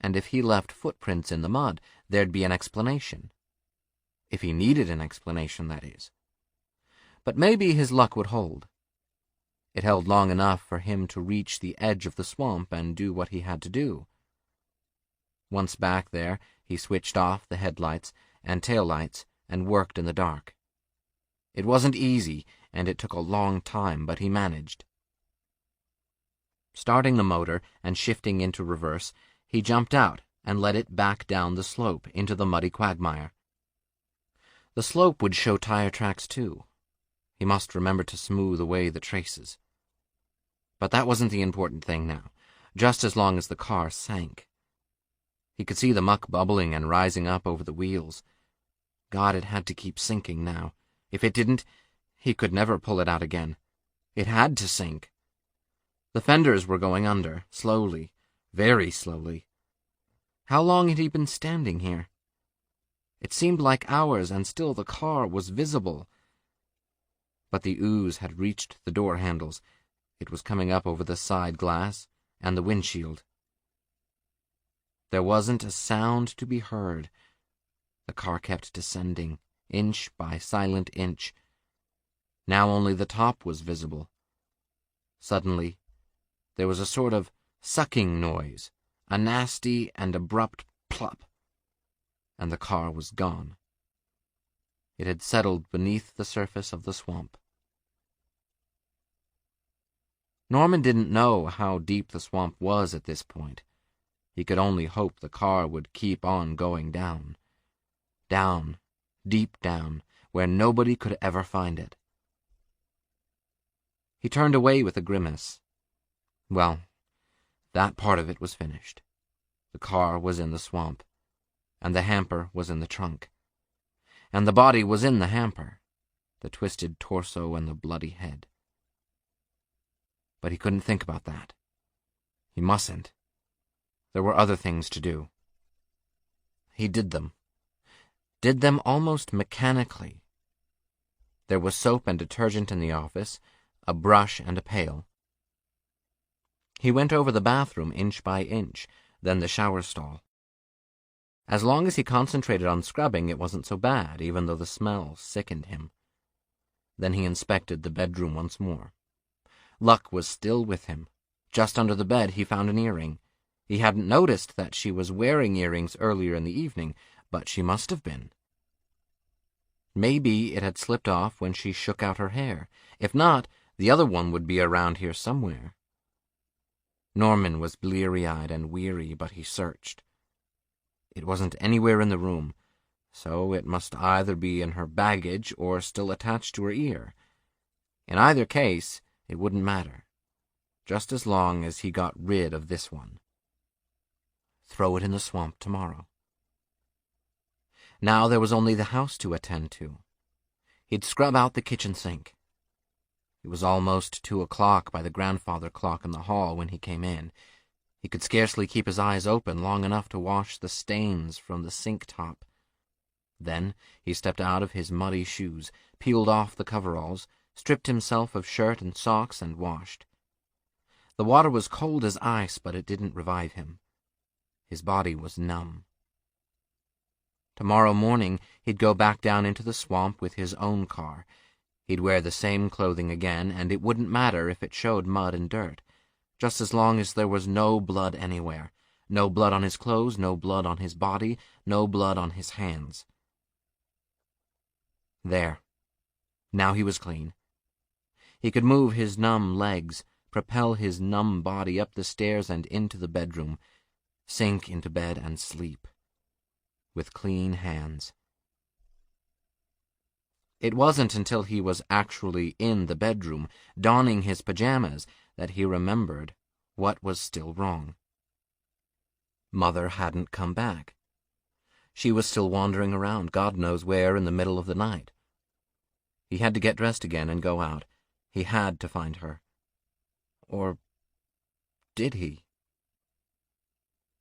And if he left footprints in the mud, there'd be an explanation. If he needed an explanation, that is. But maybe his luck would hold. It held long enough for him to reach the edge of the swamp and do what he had to do. Once back there, he switched off the headlights and taillights and worked in the dark. It wasn't easy, and it took a long time, but he managed. Starting the motor and shifting into reverse, he jumped out and let it back down the slope into the muddy quagmire. The slope would show tire tracks too. He must remember to smooth away the traces. But that wasn't the important thing now, just as long as the car sank. He could see the muck bubbling and rising up over the wheels. God, it had to keep sinking now. If it didn't, he could never pull it out again. It had to sink. The fenders were going under, slowly, very slowly. How long had he been standing here? It seemed like hours, and still the car was visible. But the ooze had reached the door handles. It was coming up over the side glass and the windshield. There wasn't a sound to be heard. The car kept descending, inch by silent inch. Now only the top was visible. Suddenly, there was a sort of sucking noise, a nasty and abrupt plop, and the car was gone. It had settled beneath the surface of the swamp. Norman didn't know how deep the swamp was at this point. He could only hope the car would keep on going down. Down, deep down, where nobody could ever find it. He turned away with a grimace. Well, that part of it was finished. The car was in the swamp, and the hamper was in the trunk. And the body was in the hamper, the twisted torso and the bloody head. But he couldn't think about that. He mustn't. There were other things to do. He did them. Did them almost mechanically. There was soap and detergent in the office, a brush and a pail. He went over the bathroom inch by inch, then the shower stall. As long as he concentrated on scrubbing, it wasn't so bad, even though the smell sickened him. Then he inspected the bedroom once more. Luck was still with him. Just under the bed he found an earring. He hadn't noticed that she was wearing earrings earlier in the evening, but she must have been. Maybe it had slipped off when she shook out her hair. If not, the other one would be around here somewhere. Norman was bleary-eyed and weary, but he searched. It wasn't anywhere in the room, so it must either be in her baggage or still attached to her ear. In either case, it wouldn't matter, just as long as he got rid of this one. Throw it in the swamp tomorrow. Now there was only the house to attend to. He'd scrub out the kitchen sink. It was almost 2:00 by the grandfather clock in the hall when he came in. He could scarcely keep his eyes open long enough to wash the stains from the sink top. Then he stepped out of his muddy shoes, peeled off the coveralls, stripped himself of shirt and socks, and washed. The water was cold as ice, but it didn't revive him. His body was numb. Tomorrow morning he'd go back down into the swamp with his own car. He'd wear the same clothing again, and it wouldn't matter if it showed mud and dirt, just as long as there was no blood anywhere. No blood on his clothes, no blood on his body, no blood on his hands. There. Now he was clean. He could move his numb legs, propel his numb body up the stairs and into the bedroom, sink into bed and sleep, with clean hands. It wasn't until he was actually in the bedroom, donning his pajamas, that he remembered what was still wrong. Mother hadn't come back. She was still wandering around, God knows where, in the middle of the night. He had to get dressed again and go out. He had to find her. Or did he?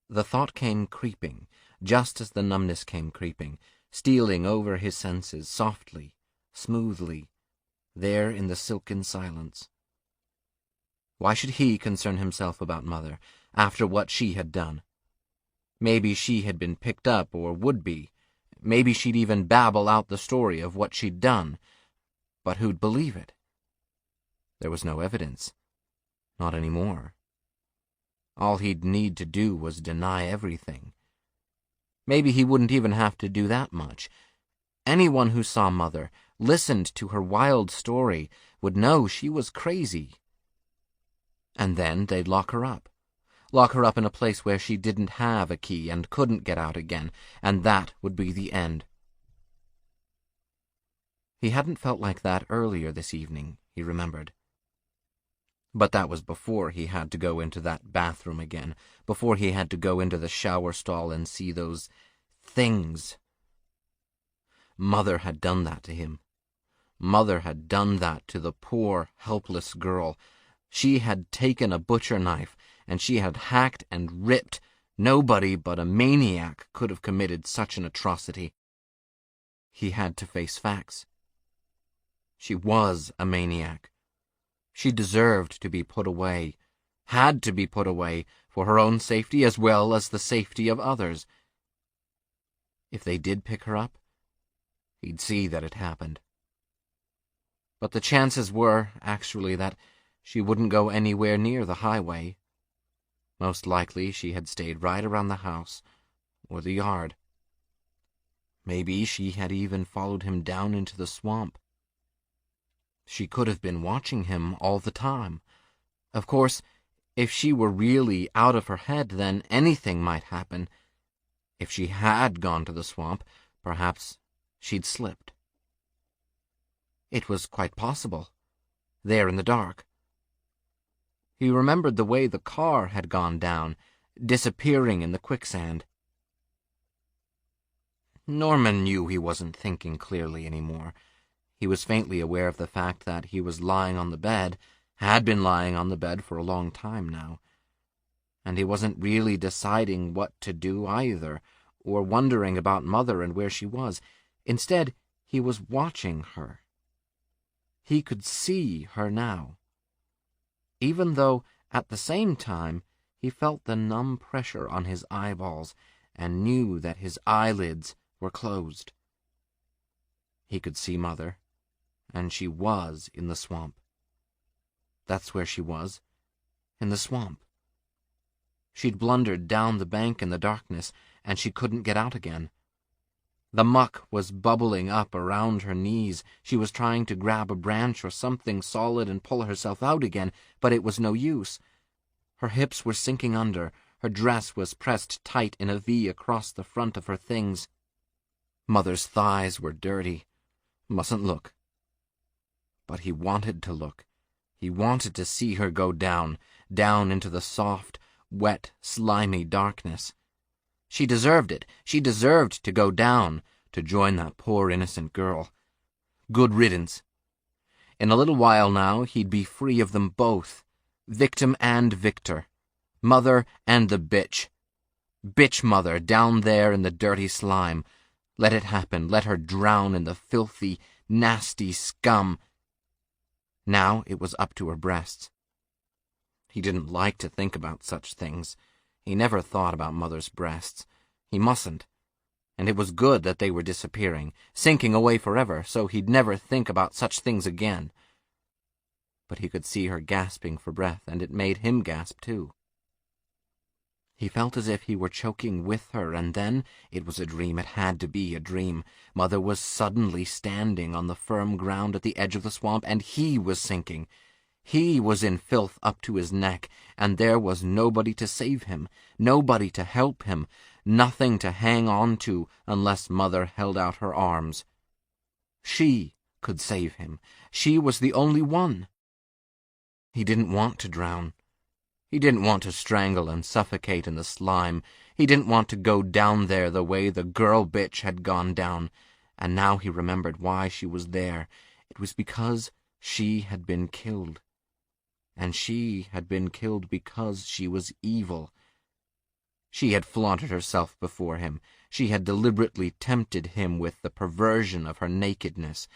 The thought came creeping, just as the numbness came creeping, stealing over his senses, softly, smoothly, there in the silken silence. Why should he concern himself about Mother, after what she had done? Maybe she had been picked up, or would be. Maybe she'd even babble out the story of what she'd done. But who'd believe it? There was no evidence. Not anymore. All he'd need to do was deny everything. Maybe he wouldn't even have to do that much. Anyone who saw Mother, listened to her wild story, would know she was crazy. And then they'd lock her up. Lock her up in a place where she didn't have a key and couldn't get out again, and that would be the end. He hadn't felt like that earlier this evening, he remembered. But that was before he had to go into that bathroom again, before he had to go into the shower stall and see those things. Mother had done that to him. Mother had done that to the poor, helpless girl. She had taken a butcher knife, and she had hacked and ripped. Nobody but a maniac could have committed such an atrocity. He had to face facts. She was a maniac. She deserved to be put away, had to be put away, for her own safety as well as the safety of others. If they did pick her up, he'd see that it happened. But the chances were, actually, that she wouldn't go anywhere near the highway. Most likely she had stayed right around the house or the yard. Maybe she had even followed him down into the swamp. She could have been watching him all the time. Of course, if she were really out of her head, then anything might happen. If she had gone to the swamp, perhaps she'd slipped. It was quite possible, there in the dark. He remembered the way the car had gone down, disappearing in the quicksand. Norman knew he wasn't thinking clearly anymore. He was faintly aware of the fact that he was lying on the bed, had been lying on the bed for a long time now. And he wasn't really deciding what to do either, or wondering about Mother and where she was. Instead, he was watching her. He could see her now, even though, at the same time, he felt the numb pressure on his eyeballs and knew that his eyelids were closed. He could see Mother, and she was in the swamp. That's where she was, in the swamp. She'd blundered down the bank in the darkness, and she couldn't get out again. The muck was bubbling up around her knees. She was trying to grab a branch or something solid and pull herself out again, but it was no use. Her hips were sinking under. Her dress was pressed tight in a V across the front of her things. Mother's thighs were dirty. Mustn't look. But he wanted to look. He wanted to see her go down, down into the soft, wet, slimy darkness. She deserved it. She deserved to go down, to join that poor innocent girl. Good riddance. In a little while now, he'd be free of them both, victim and victor, Mother and the bitch. Bitch Mother down there in the dirty slime. Let it happen. Let her drown in the filthy, nasty scum. Now it was up to her breasts. He didn't like to think about such things. He never thought about Mother's breasts. He mustn't. And it was good that they were disappearing, sinking away forever, so he'd never think about such things again. But he could see her gasping for breath, and it made him gasp too. He felt as if he were choking with her, and then, it was a dream, it had to be a dream. Mother was suddenly standing on the firm ground at the edge of the swamp, and he was sinking. He was in filth up to his neck, and there was nobody to save him, nobody to help him, nothing to hang on to unless Mother held out her arms. She could save him. She was the only one. He didn't want to drown. He didn't want to strangle and suffocate in the slime. He didn't want to go down there the way the girl bitch had gone down. And now he remembered why she was there. It was because she had been killed. And she had been killed because she was evil. She had flaunted herself before him. She had deliberately tempted him with the perversion of her nakedness.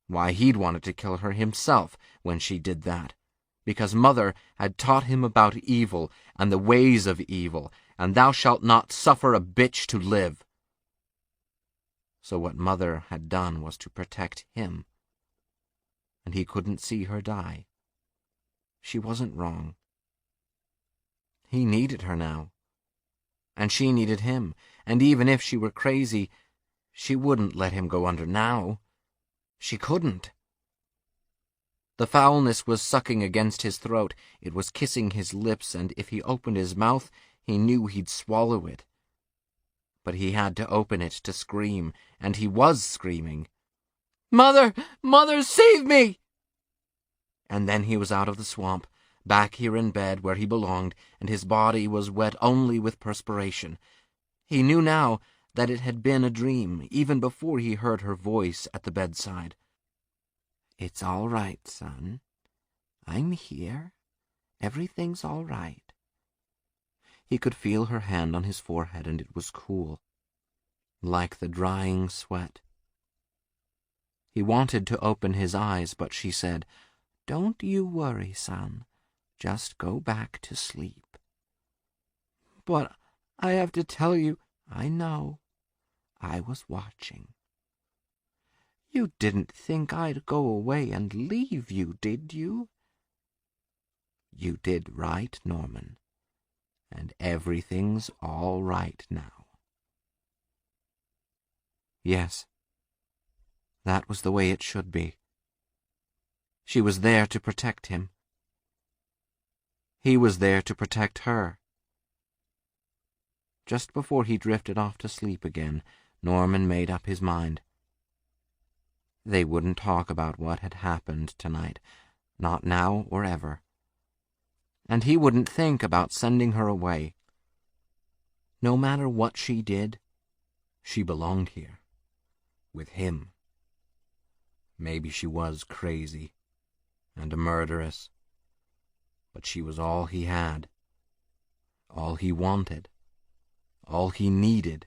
Why, he'd wanted to kill her himself when she did that, because Mother had taught him about evil and the ways of evil, and thou shalt not suffer a bitch to live. So what Mother had done was to protect him, and he couldn't see her die. She wasn't wrong. He needed her now, and she needed him, and even if she were crazy, she wouldn't let him go under now. She couldn't. The foulness was sucking against his throat. It was kissing his lips, and if he opened his mouth, he knew he'd swallow it. But he had to open it to scream, and he was screaming. "Mother! Mother, save me!" And then he was out of the swamp, back here in bed where he belonged, and his body was wet only with perspiration. He knew now that it had been a dream, even before he heard her voice at the bedside. "It's all right, son. I'm here. Everything's all right." He could feel her hand on his forehead, and it was cool, like the drying sweat. He wanted to open his eyes, but she said, "Don't you worry, son. Just go back to sleep." "But I have to tell you—" "I know. I was watching. You didn't think I'd go away and leave you, did you?" "You did right, Norman. And everything's all right now." Yes, that was the way it should be. She was there to protect him. He was there to protect her. Just before he drifted off to sleep again, Norman made up his mind. They wouldn't talk about what had happened tonight, not now or ever. And he wouldn't think about sending her away. No matter what she did, she belonged here, with him. Maybe she was crazy and a murderess, but she was all he had, all he wanted, all he needed.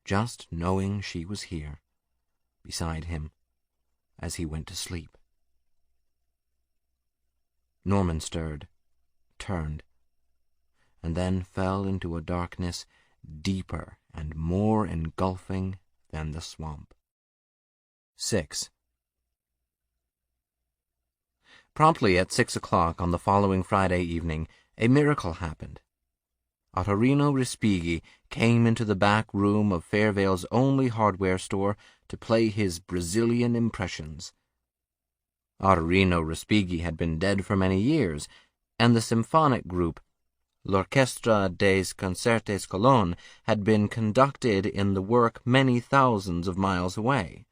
Just knowing she was here, beside him, as he went to sleep. Norman stirred, turned, and then fell into a darkness deeper and more engulfing than the swamp. 6. Promptly at 6 o'clock on the following Friday evening, a miracle happened. Ottorino Respighi came into the back room of Fairvale's only hardware store to play his Brazilian impressions. Ottorino Respighi had been dead for many years, and the symphonic group, L'Orchestra des Concerts Cologne, had been conducted in the work many thousands of miles away.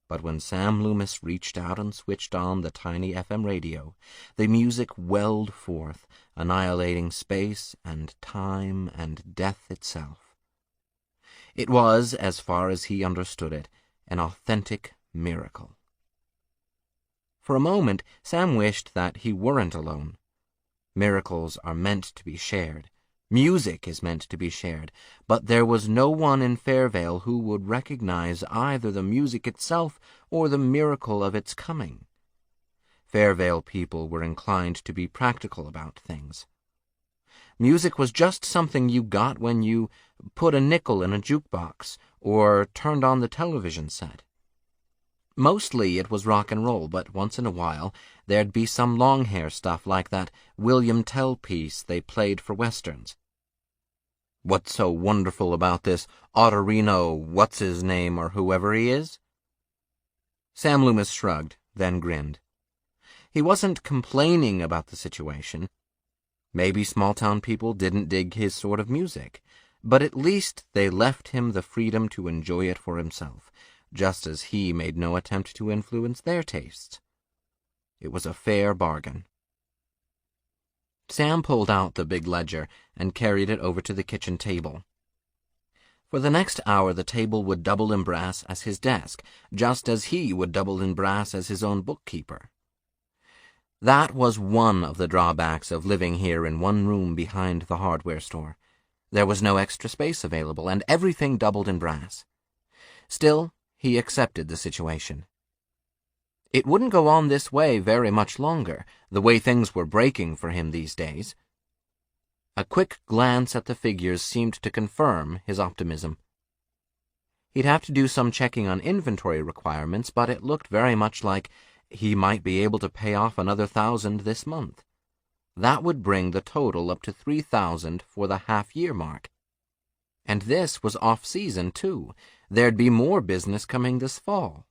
But when Sam Loomis reached out and switched on the tiny FM radio, the music welled forth, annihilating space and time and death itself. It was, as far as he understood it, an authentic miracle. For a moment, Sam wished that he weren't alone. Miracles are meant to be shared. Music is meant to be shared, but there was no one in Fairvale who would recognize either the music itself or the miracle of its coming. Fairvale people were inclined to be practical about things. Music was just something you got when you put a nickel in a jukebox or turned on the television set. Mostly it was rock and roll, but once in a while there'd be some long-hair stuff like that William Tell piece they played for westerns. What's so wonderful about this Ottorino what's-his-name or whoever he is? Sam Loomis shrugged, then grinned. He wasn't complaining about the situation. Maybe small-town people didn't dig his sort of music, but at least they left him the freedom to enjoy it for himself, just as he made no attempt to influence their tastes. It was a fair bargain. Sam pulled out the big ledger and carried it over to the kitchen table. For the next hour the table would double in brass as his desk, just as he would double in brass as his own bookkeeper. That was one of the drawbacks of living here in one room behind the hardware store. There was no extra space available, and everything doubled in brass. Still, he accepted the situation. It wouldn't go on this way very much longer, the way things were breaking for him these days. A quick glance at the figures seemed to confirm his optimism. He'd have to do some checking on inventory requirements, but it looked very much like he might be able to pay off another $1,000 this month. That would bring the total up to $3,000 for the half-year mark. And this was off-season, too. There'd be more business coming this fall.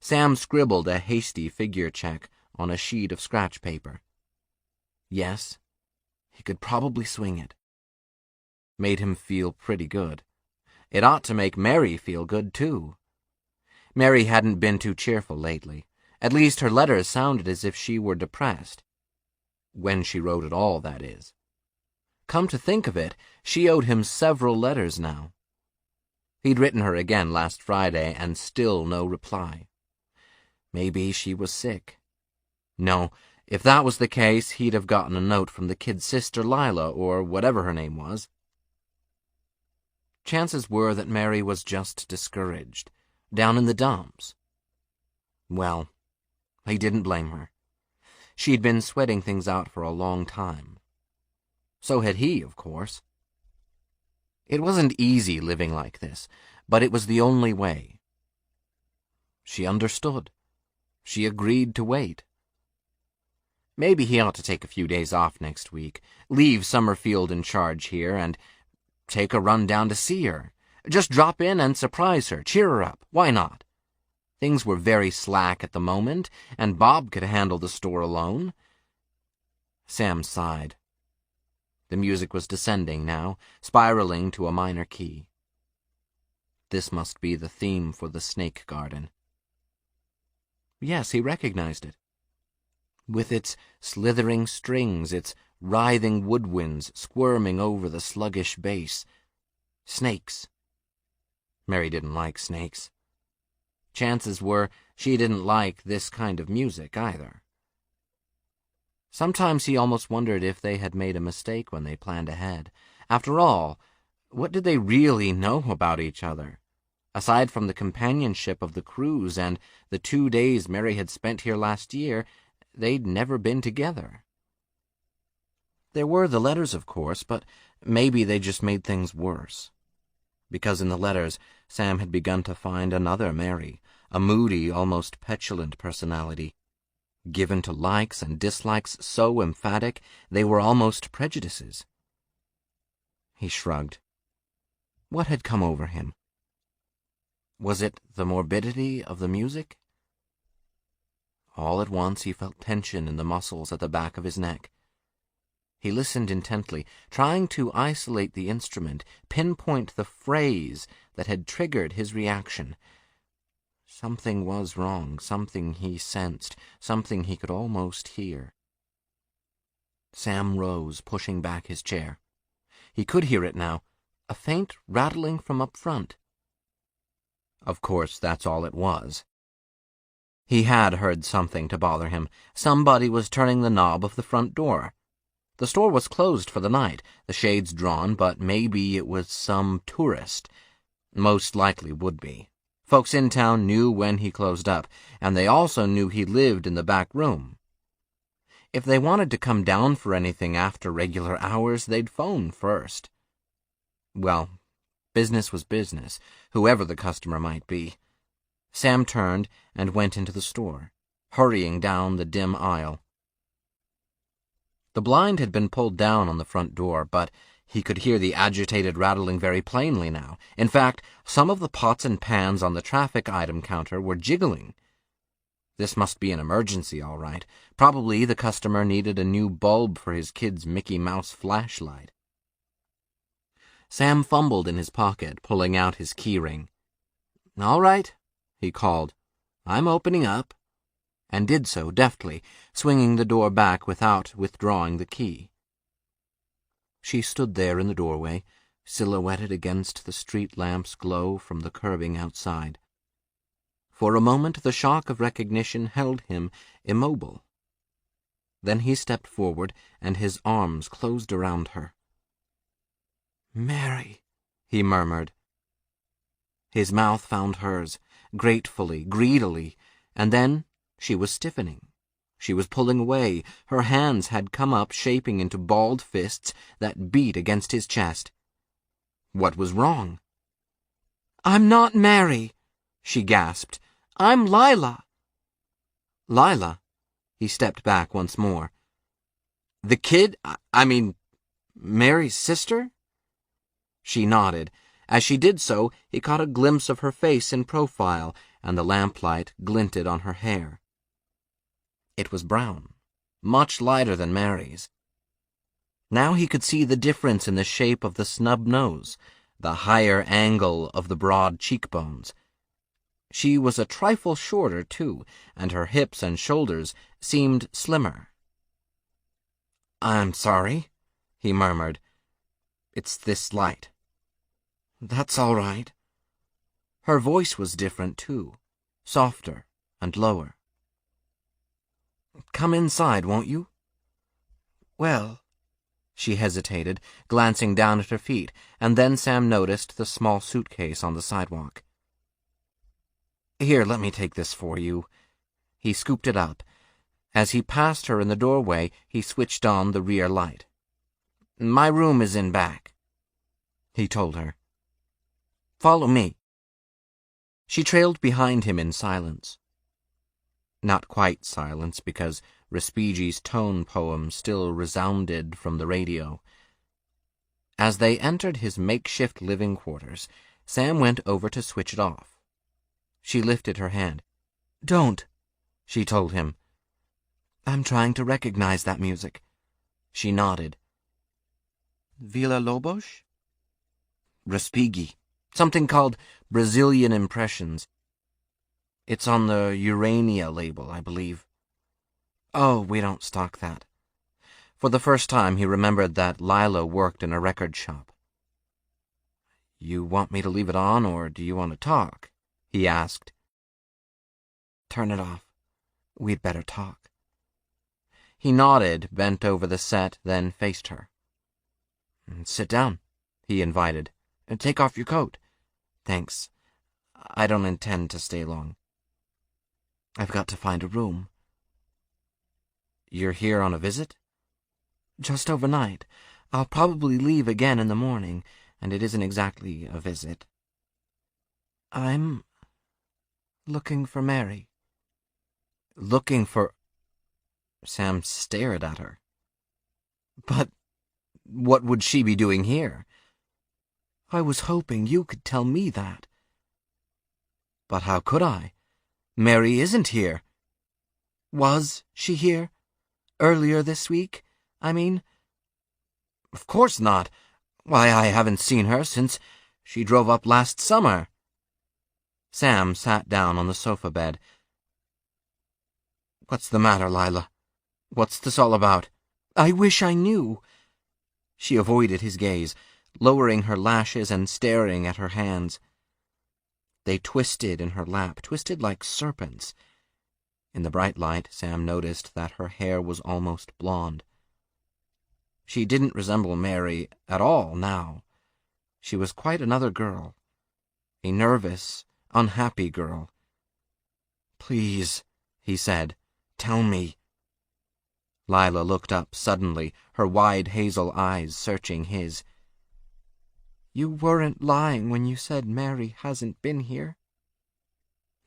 Sam scribbled a hasty figure check on a sheet of scratch paper. Yes, he could probably swing it. Made him feel pretty good. It ought to make Mary feel good, too. Mary hadn't been too cheerful lately. At least her letters sounded as if she were depressed. When she wrote at all, that is. Come to think of it, she owed him several letters now. He'd written her again last Friday, and still no reply. Maybe she was sick. No, if that was the case, he'd have gotten a note from the kid's sister Lila, or whatever her name was. Chances were that Mary was just discouraged, down in the dumps. Well, he didn't blame her. She'd been sweating things out for a long time. So had he, of course. It wasn't easy living like this, but it was the only way. She understood. She agreed to wait. Maybe he ought to take a few days off next week, leave Summerfield in charge here, and take a run down to see her. Just drop in and surprise her, cheer her up. Why not? Things were very slack at the moment, and Bob could handle the store alone. Sam sighed. The music was descending now, spiraling to a minor key. This must be the theme for the snake garden. Yes, he recognized it. With its slithering strings, its writhing woodwinds squirming over the sluggish bass. Snakes. Mary didn't like snakes. Chances were she didn't like this kind of music either. Sometimes he almost wondered if they had made a mistake when they planned ahead. After all, what did they really know about each other? Aside from the companionship of the cruise and the 2 days Mary had spent here last year, they'd never been together. There were the letters, of course, but maybe they just made things worse. Because in the letters, Sam had begun to find another Mary, a moody, almost petulant personality, given to likes and dislikes so emphatic they were almost prejudices. He shrugged. What had come over him? Was it the morbidity of the music? All at once he felt tension in the muscles at the back of his neck. He listened intently, trying to isolate the instrument, pinpoint the phrase that had triggered his reaction. Something was wrong, something he sensed, something he could almost hear. Sam rose, pushing back his chair. He could hear it now, a faint rattling from up front. Of course, that's all it was. He had heard something to bother him. Somebody was turning the knob of the front door. The store was closed for the night, the shades drawn, but maybe it was some tourist. Most likely would be. Folks in town knew when he closed up, and they also knew he lived in the back room. If they wanted to come down for anything after regular hours, they'd phone first. Well, business was business, whoever the customer might be. Sam turned and went into the store, hurrying down the dim aisle. The blind had been pulled down on the front door, but he could hear the agitated rattling very plainly now. In fact, some of the pots and pans on the traffic item counter were jiggling. This must be an emergency, all right. Probably the customer needed a new bulb for his kid's Mickey Mouse flashlight. Sam fumbled in his pocket, pulling out his keyring. "All right," he called. "I'm opening up," and did so deftly, swinging the door back without withdrawing the key. She stood there in the doorway, silhouetted against the street lamp's glow from the curbing outside. For a moment the shock of recognition held him immobile. Then he stepped forward, and his arms closed around her. "Mary," he murmured. His mouth found hers, gratefully, greedily, and then she was stiffening. She was pulling away. Her hands had come up, shaping into balled fists that beat against his chest. What was wrong? "I'm not Mary," she gasped. "I'm Lila." "Lila?" He stepped back once more. "The kid? I mean, Mary's sister?" She nodded. As she did so, he caught a glimpse of her face in profile, and the lamplight glinted on her hair. It was brown, much lighter than Mary's. Now he could see the difference in the shape of the snub nose, the higher angle of the broad cheekbones. She was a trifle shorter, too, and her hips and shoulders seemed slimmer. "I'm sorry," he murmured. "It's this light." "That's all right." Her voice was different, too, softer and lower. "Come inside, won't you?" "Well—" She hesitated, glancing down at her feet, and then Sam noticed the small suitcase on the sidewalk. "Here, let me take this for you." He scooped it up. As he passed her in the doorway, he switched on the rear light. "My room is in back," he told her. "Follow me." She trailed behind him in silence. Not quite silence, because Respigi's tone poem still resounded from the radio. As they entered his makeshift living quarters, Sam went over to switch it off. She lifted her hand. "Don't," she told him. "I'm trying to recognize that music." She nodded. "Villa-Lobos?" "Respighi. Something called Brazilian Impressions. It's on the Urania label, I believe." "Oh, we don't stock that." For the first time he remembered that Lila worked in a record shop. "You want me to leave it on, or do you want to talk?" he asked. "Turn it off. We'd better talk." He nodded, bent over the set, then faced her. "Sit down," he invited. "Take off your coat." "Thanks. I don't intend to stay long." "I've got to find a room." "You're here on a visit?" "Just overnight. I'll probably leave again in the morning, and it isn't exactly a visit." "I'm looking for Mary." "Looking for—" Sam stared at her. "But what would she be doing here?" "I was hoping you could tell me that." "But how could I? Mary isn't here." "Was she here? Earlier this week, I mean?" "Of course not. Why, I haven't seen her since she drove up last summer." Sam sat down on the sofa bed. "What's the matter, Lila? What's this all about?" "I wish I knew." She avoided his gaze, lowering her lashes and staring at her hands. They twisted in her lap, twisted like serpents. In the bright light, Sam noticed that her hair was almost blonde. She didn't resemble Mary at all now. She was quite another girl, a nervous, unhappy girl. "Please," he said, "tell me." Lila looked up suddenly, her wide hazel eyes searching his. "You weren't lying when you said Mary hasn't been here?"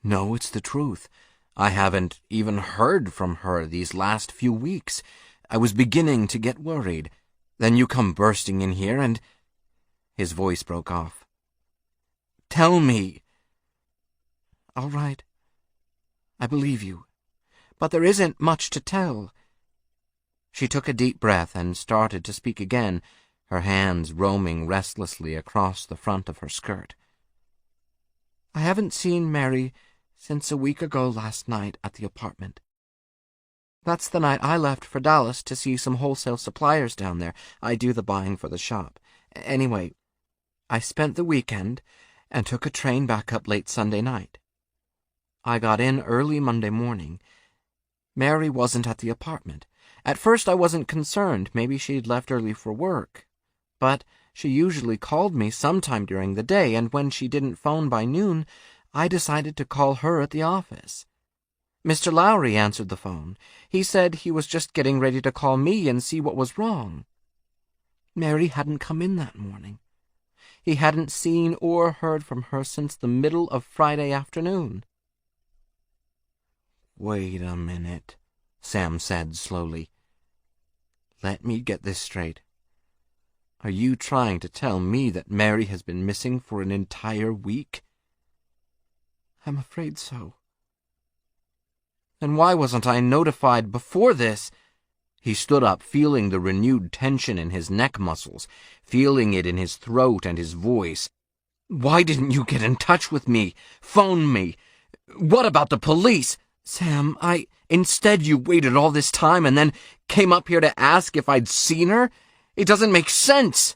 "No, it's the truth. I haven't even heard from her these last few weeks. I was beginning to get worried. Then you come bursting in here and—" His voice broke off. "Tell me." "All right. I believe you. but there isn't much to tell." She took a deep breath and started to speak again, her hands roaming restlessly across the front of her skirt. "I haven't seen Mary since a week ago last night at the apartment. That's the night I left for Dallas to see some wholesale suppliers down there. I do the buying for the shop. Anyway, I spent the weekend and took a train back up late Sunday night. I got in early Monday morning. Mary wasn't at the apartment. At first I wasn't concerned. Maybe she'd left early for work. But she usually called me sometime during the day, and when she didn't phone by noon, I decided to call her at the office. Mr. Lowry answered the phone. He said he was just getting ready to call me and see what was wrong. Mary hadn't come in that morning. He hadn't seen or heard from her since the middle of Friday afternoon." "Wait a minute," Sam said slowly. "Let me get this straight. Are you trying to tell me that Mary has been missing for an entire week?" "I'm afraid so." "Then why wasn't I notified before this?" He stood up, feeling the renewed tension in his neck muscles, feeling it in his throat and his voice. "Why didn't you get in touch with me? Phone me? What about the police?" "Sam, Instead you waited all this time and then came up here to ask if I'd seen her? It doesn't make sense."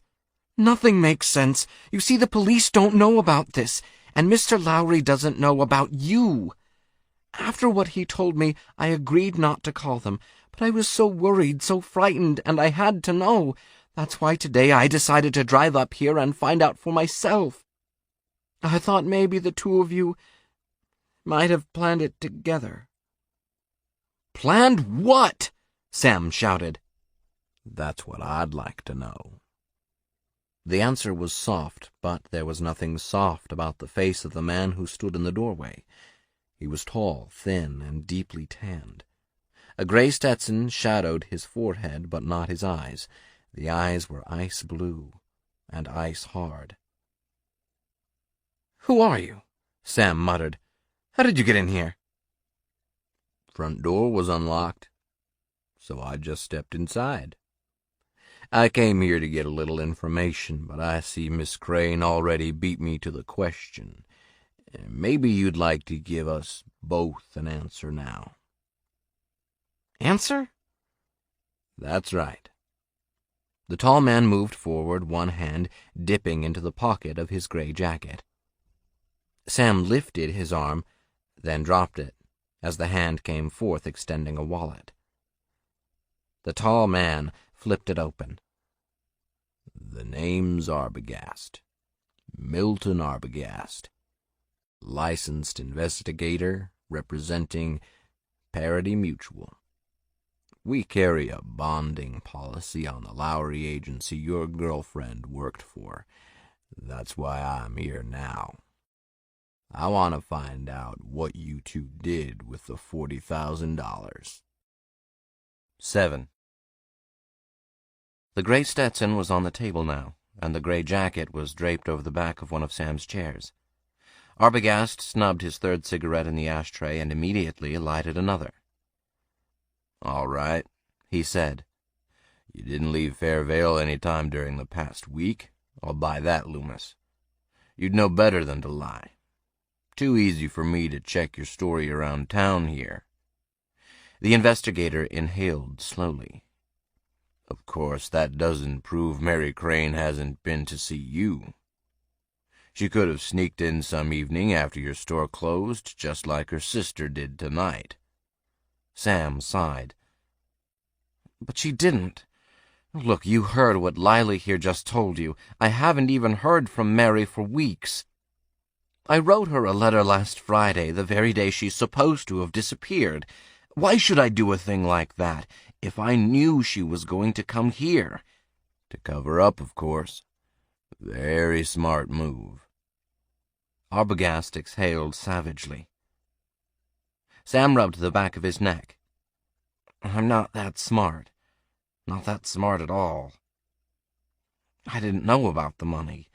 "Nothing makes sense. You see, the police don't know about this, and Mr. Lowry doesn't know about you. After what he told me, I agreed not to call them, but I was so worried, so frightened, and I had to know. That's why today I decided to drive up here and find out for myself. I thought maybe the two of you might have planned it together." "Planned what?" Sam shouted. "That's what I'd like to know." The answer was soft, but there was nothing soft about the face of the man who stood in the doorway. He was tall, thin, and deeply tanned. A gray Stetson shadowed his forehead, but not his eyes. The eyes were ice blue and ice hard. "Who are you?" Sam muttered. "How did you get in here?" "Front door was unlocked, so I just stepped inside. I came here to get a little information, but I see Miss Crane already beat me to the question. Maybe you'd like to give us both an answer now." "Answer?" "That's right." The tall man moved forward, one hand dipping into the pocket of his gray jacket. Sam lifted his arm, then dropped it, as the hand came forth extending a wallet. The tall man flipped it open. "The name's Arbogast. Milton Arbogast. Licensed investigator representing Parity Mutual. We carry a bonding policy on the Lowry agency your girlfriend worked for. That's why I'm here now. I want to find out what you two did with the $40,000. 7. The gray Stetson was on the table now, and the gray jacket was draped over the back of one of Sam's chairs. Arbogast snubbed his third cigarette in the ashtray and immediately lighted another. "All right," he said. "You didn't leave Fairvale any time during the past week. I'll buy that, Loomis. You'd know better than to lie. Too easy for me to check your story around town here." The investigator inhaled slowly. "Of course, that doesn't prove Mary Crane hasn't been to see you. She could have sneaked in some evening after your store closed, just like her sister did tonight." Sam sighed. "But she didn't. Look, you heard what Lily here just told you. I haven't even heard from Mary for weeks. I wrote her a letter last Friday, the very day she's supposed to have disappeared. Why should I do a thing like that if I knew she was going to come here?" "To cover up, of course. Very smart move." Arbogast exhaled savagely. Sam rubbed the back of his neck. "I'm not that smart. Not that smart at all. I didn't know about the money.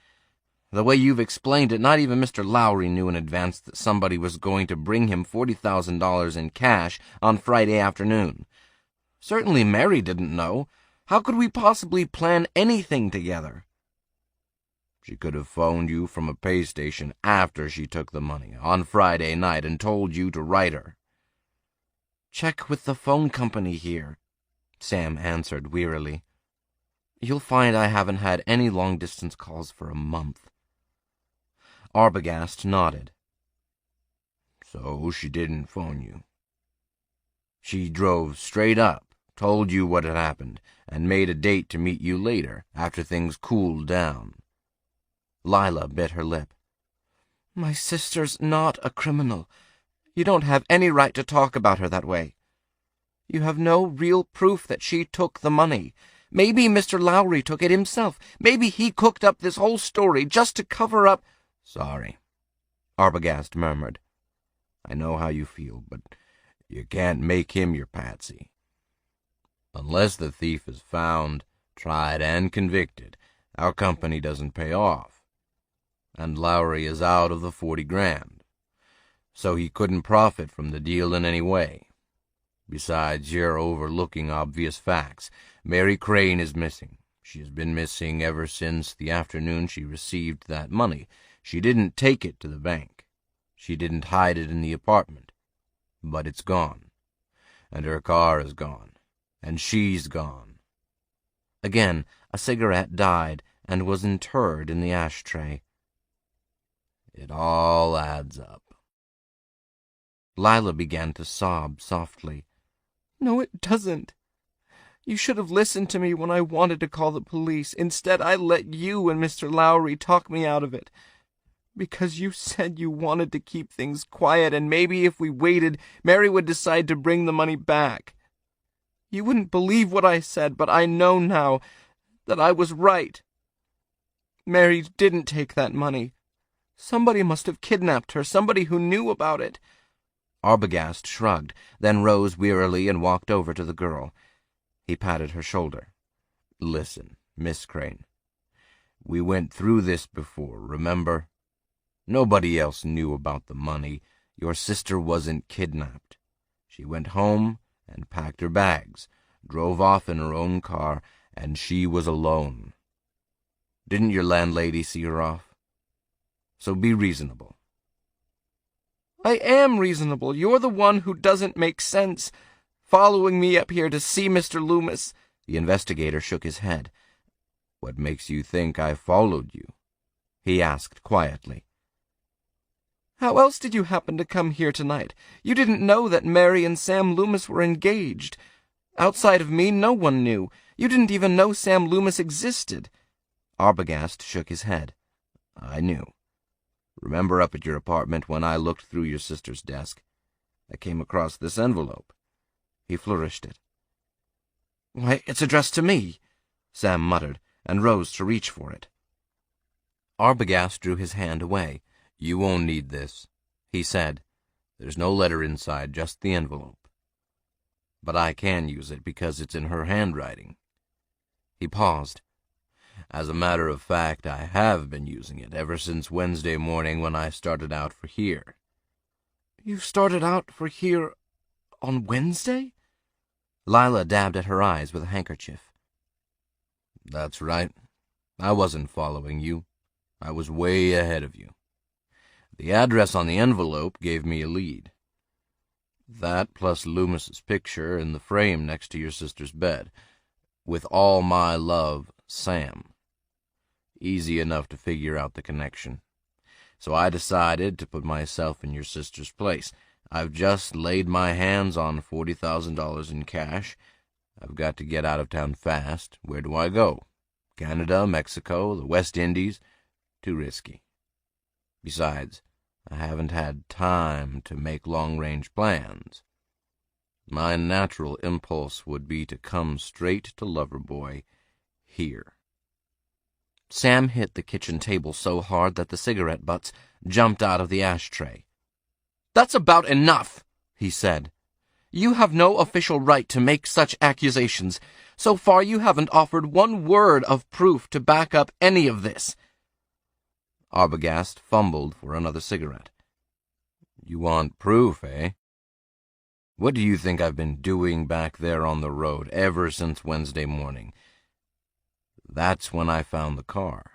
The way you've explained it, not even Mr. Lowry knew in advance that somebody was going to bring him $40,000 in cash on Friday afternoon. Certainly Mary didn't know. How could we possibly plan anything together? She could have phoned you from a pay station after she took the money on Friday night and told you to write her. Check with the phone company here, Sam answered wearily. You'll find I haven't had any long-distance calls for a month. Arbogast nodded. So she didn't phone you. She drove straight up, told you what had happened, and made a date to meet you later, after things cooled down. Lila bit her lip. My sister's not a criminal. You don't have any right to talk about her that way. You have no real proof that she took the money. Maybe Mr. Lowry took it himself. Maybe he cooked up this whole story just to cover up— Sorry, Arbogast murmured. I know how you feel, but you can't make him your patsy. Unless the thief is found, tried, and convicted, our company doesn't pay off. And Lowry is out of the 40 grand. So he couldn't profit from the deal in any way. Besides, you're overlooking obvious facts. Mary Crane is missing. She has been missing ever since the afternoon she received that money. She didn't take it to the bank. She didn't hide it in the apartment. But it's gone. And her car is gone. And she's gone. Again, a cigarette died and was interred in the ashtray. It all adds up. Lila began to sob softly. No, it doesn't. You should have listened to me when I wanted to call the police. Instead, I let you and Mr. Lowry talk me out of it. Because you said you wanted to keep things quiet, and maybe if we waited, Mary would decide to bring the money back. You wouldn't believe what I said, but I know now that I was right. Mary didn't take that money. Somebody must have kidnapped her, somebody who knew about it. Arbogast shrugged, then rose wearily and walked over to the girl. He patted her shoulder. Listen, Miss Crane. We went through this before, remember? Nobody else knew about the money. Your sister wasn't kidnapped. She went home and packed her bags, drove off in her own car, and she was alone. Didn't your landlady see her off? So be reasonable. I am reasonable. You're the one who doesn't make sense. Following me up here to see Mr. Loomis. The investigator shook his head. What makes you think I followed you? He asked quietly. How else did you happen to come here tonight? You didn't know that Mary and Sam Loomis were engaged. Outside of me, no one knew. You didn't even know Sam Loomis existed. Arbogast shook his head. I knew. Remember up at your apartment when I looked through your sister's desk? I came across this envelope. He flourished it. Why, it's addressed to me, Sam muttered, and rose to reach for it. Arbogast drew his hand away. You won't need this, he said. There's no letter inside, just the envelope. But I can use it because it's in her handwriting. He paused. As a matter of fact, I have been using it ever since Wednesday morning when I started out for here. You started out for here on Wednesday? Lila dabbed at her eyes with a handkerchief. That's right. I wasn't following you. I was way ahead of you. The address on the envelope gave me a lead. That plus Loomis's picture in the frame next to your sister's bed. With all my love, Sam. Easy enough to figure out the connection. So I decided to put myself in your sister's place. I've just laid my hands on $40,000 in cash. I've got to get out of town fast. Where do I go? Canada, Mexico, the West Indies? Too risky. Besides, I haven't had time to make long-range plans. My natural impulse would be to come straight to Loverboy here. Sam hit the kitchen table so hard that the cigarette butts jumped out of the ashtray. That's about enough, he said. You have no official right to make such accusations. So far you haven't offered one word of proof to back up any of this. Arbogast fumbled for another cigarette. You want proof, eh? What do you think I've been doing back there on the road ever since Wednesday morning? That's when I found the car.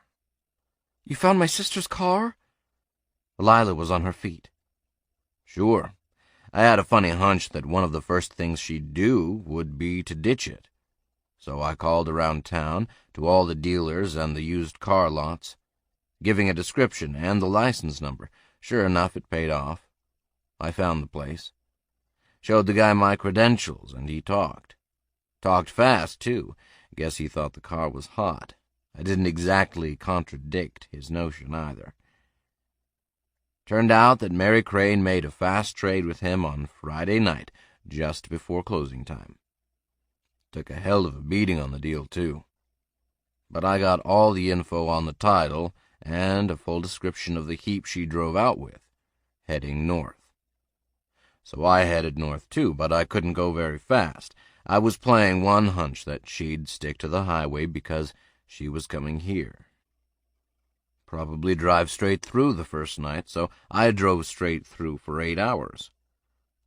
You found my sister's car? Lila was on her feet. Sure. I had a funny hunch that one of the first things she'd do would be to ditch it. So I called around town to all the dealers and the used car lots, giving a description and the license number. Sure enough, it paid off. I found the place. Showed the guy my credentials, and he talked. Talked fast, too. Guess he thought the car was hot. I didn't exactly contradict his notion, either. Turned out that Mary Crane made a fast trade with him on Friday night, just before closing time. Took a hell of a beating on the deal, too. But I got all the info on the title and a full description of the heap she drove out with, heading north. So I headed north, too, but I couldn't go very fast. I was playing one hunch that she'd stick to the highway because she was coming here. Probably drive straight through the first night, so I drove straight through for 8 hours.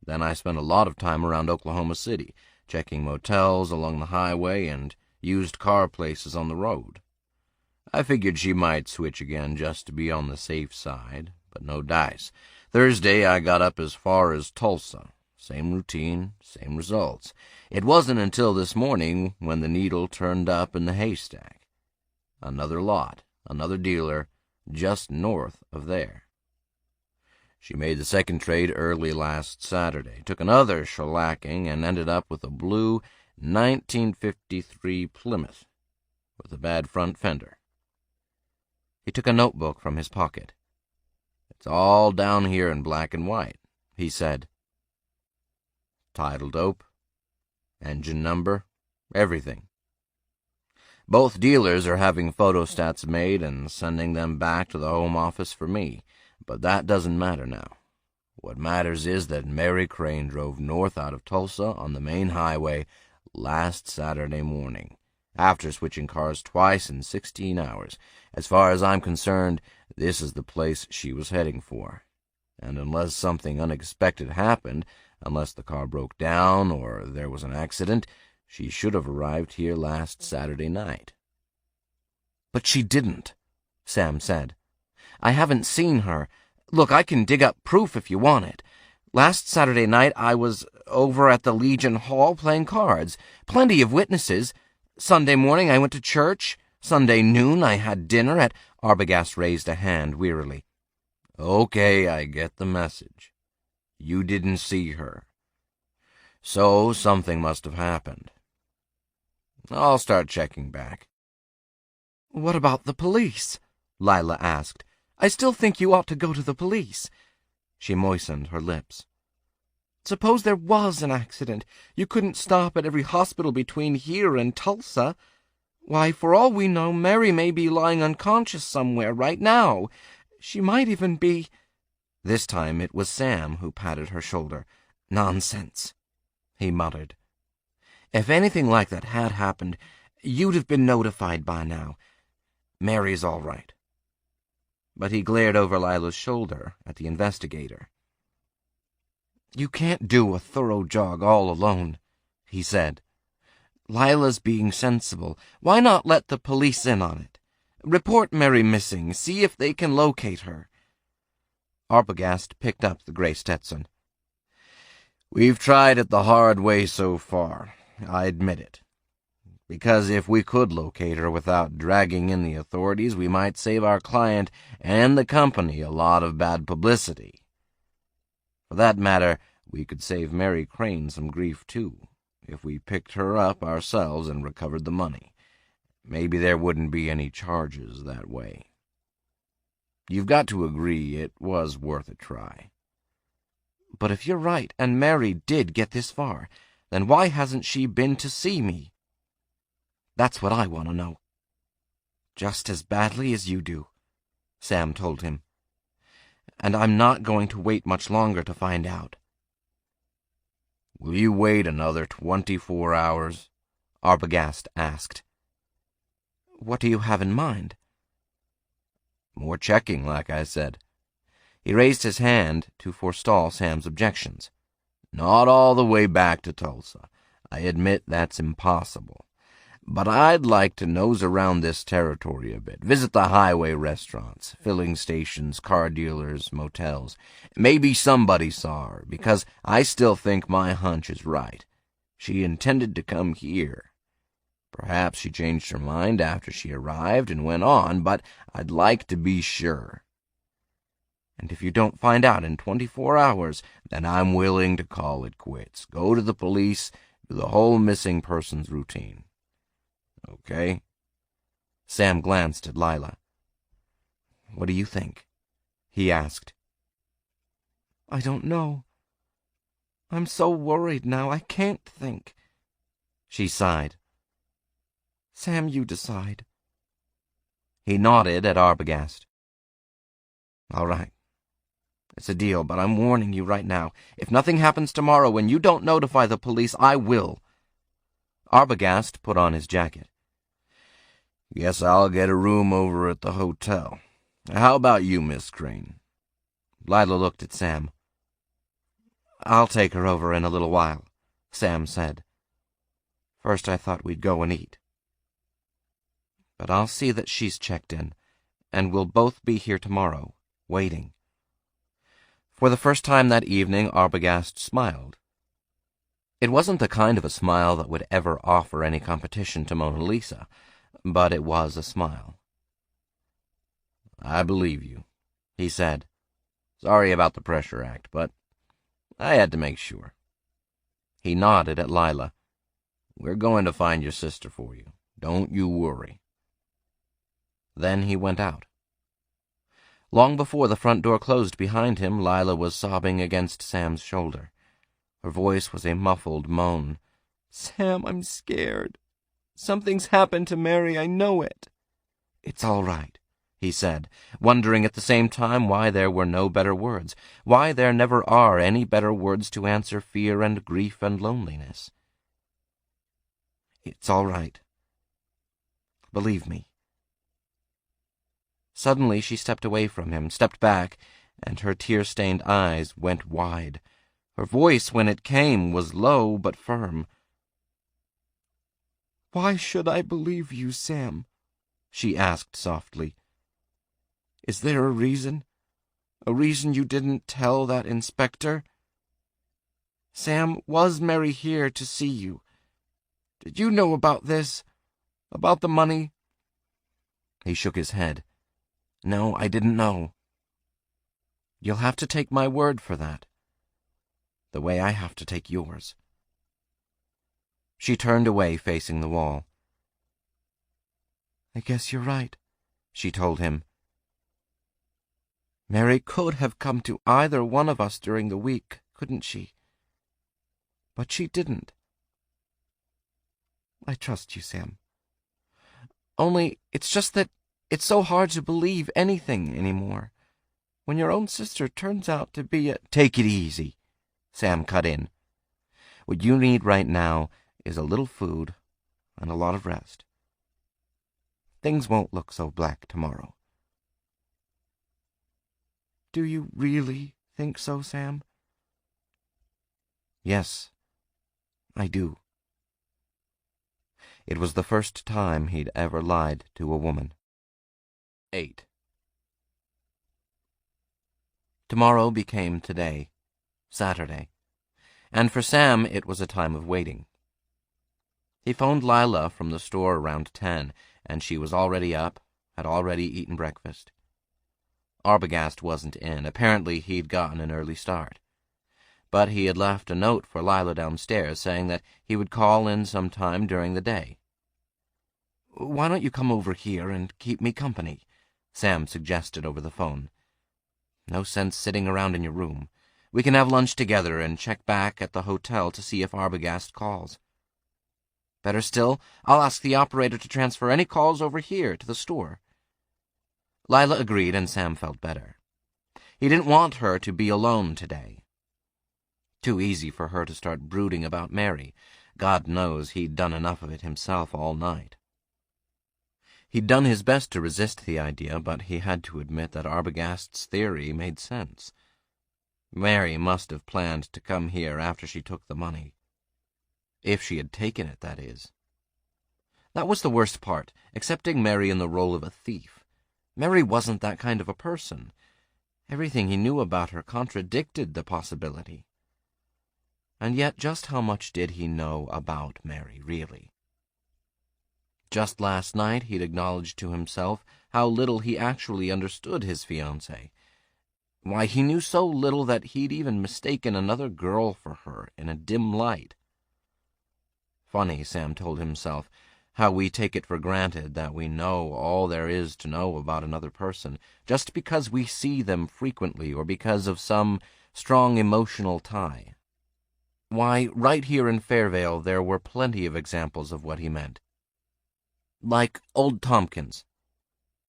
Then I spent a lot of time around Oklahoma City, checking motels along the highway and used car places on the road. I figured she might switch again just to be on the safe side, but no dice. Thursday I got up as far as Tulsa. Same routine, same results. It wasn't until this morning when the needle turned up in the haystack. Another lot, another dealer, just north of there. She made the second trade early last Saturday, took another shellacking, and ended up with a blue 1953 Plymouth with a bad front fender. He took a notebook from his pocket. It's all down here in black and white, he said. Title dope, engine number, everything. Both dealers are having photostats made and sending them back to the home office for me, but that doesn't matter now. What matters is that Mary Crane drove north out of Tulsa on the main highway last Saturday morning, after switching cars twice in 16 hours. As far as I'm concerned, this is the place she was heading for. And unless something unexpected happened, unless the car broke down or there was an accident, she should have arrived here last Saturday night. But she didn't, Sam said. I haven't seen her. Look, I can dig up proof if you want it. Last Saturday night I was over at the Legion Hall playing cards. Plenty of witnesses. Sunday morning I went to church. Sunday noon I had dinner at... Arbogast raised a hand wearily. Okay, I get the message. You didn't see her. So something must have happened. I'll start checking back. What about the police? Lila asked. I still think you ought to go to the police. She moistened her lips. Suppose there was an accident. You couldn't stop at every hospital between here and Tulsa. Why, for all we know, Mary may be lying unconscious somewhere right now. She might even be... This time it was Sam who patted her shoulder. Nonsense, he muttered. If anything like that had happened, you'd have been notified by now. Mary's all right. But he glared over Lila's shoulder at the investigator. You can't do a thorough jog all alone, he said. Lila's being sensible. Why not let the police in on it? Report Mary missing. See if they can locate her. Arbogast picked up the gray Stetson. We've tried it the hard way so far, I admit it. Because if we could locate her without dragging in the authorities, we might save our client and the company a lot of bad publicity. For that matter, we could save Mary Crane some grief, too, if we picked her up ourselves and recovered the money. Maybe there wouldn't be any charges that way. You've got to agree it was worth a try. But if you're right, and Mary did get this far, then why hasn't she been to see me? That's what I want to know. Just as badly as you do, Sam told him. And I'm not going to wait much longer to find out. Will you wait another 24 hours? Arbogast asked. What do you have in mind? More checking, like I said. He raised his hand to forestall Sam's objections. Not all the way back to Tulsa. I admit that's impossible. But I'd like to nose around this territory a bit, visit the highway restaurants, filling stations, car dealers, motels. Maybe somebody saw her, because I still think my hunch is right. She intended to come here. Perhaps she changed her mind after she arrived and went on, but I'd like to be sure. And if you don't find out in 24 hours, then I'm willing to call it quits. Go to the police, do the whole missing persons routine. Okay? Sam glanced at Lila. What do you think? He asked. I don't know. I'm so worried now, I can't think. She sighed. Sam, you decide. He nodded at Arbogast. All right. It's a deal, but I'm warning you right now. If nothing happens tomorrow and you don't notify the police, I will. Arbogast put on his jacket. Guess I'll get a room over at the hotel. How about you, Miss Crane? Lila looked at Sam. I'll take her over in a little while, Sam said. First I thought we'd go and eat. But I'll see that she's checked in, and we'll both be here tomorrow, waiting. For the first time that evening, Arbogast smiled. It wasn't the kind of a smile that would ever offer any competition to Mona Lisa, but it was a smile. I believe you, he said. Sorry about the pressure act, but I had to make sure. He nodded at Lila. We're going to find your sister for you. Don't you worry. Then he went out. Long before the front door closed behind him, Lila was sobbing against Sam's shoulder. Her voice was a muffled moan. Sam, I'm scared. Something's happened to Mary, I know it. It's all right, he said, wondering at the same time why there were no better words, why there never are any better words to answer fear and grief and loneliness. It's all right. Believe me. Suddenly she stepped away from him, stepped back, and her tear-stained eyes went wide. Her voice, when it came, was low but firm. Why should I believe you, Sam? She asked softly. Is there a reason? A reason you didn't tell that inspector? Sam, was Mary here to see you? Did you know about this? About the money? He shook his head. No, I didn't know. You'll have to take my word for that, the way I have to take yours. She turned away, facing the wall. I guess you're right, she told him. Mary could have come to either one of us during the week, couldn't she? But she didn't. I trust you, Sam. Only, it's just that it's so hard to believe anything anymore. When your own sister turns out to be a— Take it easy, Sam cut in. What you need right now is a little food and a lot of rest. Things won't look so black tomorrow. Do you really think so, Sam? Yes, I do. It was the first time he'd ever lied to a woman. 8. Tomorrow became today, Saturday, and for Sam it was a time of waiting. He phoned Lila from the store around 10, and she was already up, had already eaten breakfast. Arbogast wasn't in. Apparently he'd gotten an early start. But he had left a note for Lila downstairs saying that he would call in some time during the day. Why don't you come over here and keep me company? Sam suggested over the phone. No sense sitting around in your room. We can have lunch together and check back at the hotel to see if Arbogast calls. Better still, I'll ask the operator to transfer any calls over here to the store. Lila agreed, and Sam felt better. He didn't want her to be alone today. Too easy for her to start brooding about Mary. God knows he'd done enough of it himself all night. He'd done his best to resist the idea, but he had to admit that Arbogast's theory made sense. Mary must have planned to come here after she took the money. If she had taken it, that is. That was the worst part, accepting Mary in the role of a thief. Mary wasn't that kind of a person. Everything he knew about her contradicted the possibility. And yet, just how much did he know about Mary, really? Just last night he'd acknowledged to himself how little he actually understood his fiancée. Why, he knew so little that he'd even mistaken another girl for her in a dim light. Funny, Sam told himself, how we take it for granted that we know all there is to know about another person, just because we see them frequently or because of some strong emotional tie. Why, right here in Fairvale there were plenty of examples of what he meant. Like old Tompkins,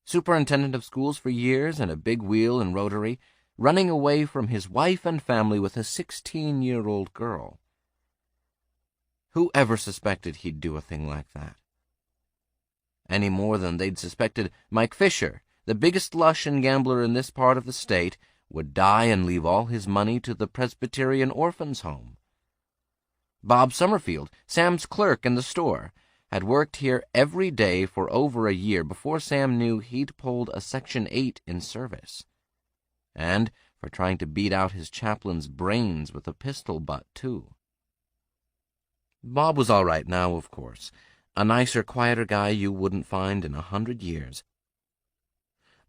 superintendent of schools for years and a big wheel in Rotary, running away from his wife and family with a 16-year-old girl. Who ever suspected he'd do a thing like that? Any more than they'd suspected Mike Fisher, the biggest lush and gambler in this part of the state, would die and leave all his money to the Presbyterian Orphans' Home. Bob Summerfield, Sam's clerk in the store, had worked here every day for over a year before Sam knew he'd pulled a Section 8 in service. And for trying to beat out his chaplain's brains with a pistol butt, too. Bob was all right now, of course. A nicer, quieter guy you wouldn't find in 100 years.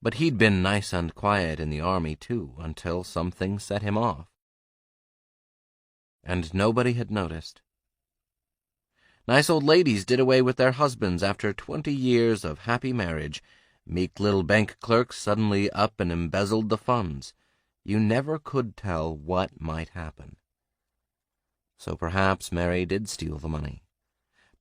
But he'd been nice and quiet in the army, too, until something set him off. And nobody had noticed. Nice old ladies did away with their husbands after 20 years of happy marriage. Meek little bank clerks suddenly up and embezzled the funds. You never could tell what might happen. So perhaps Mary did steal the money.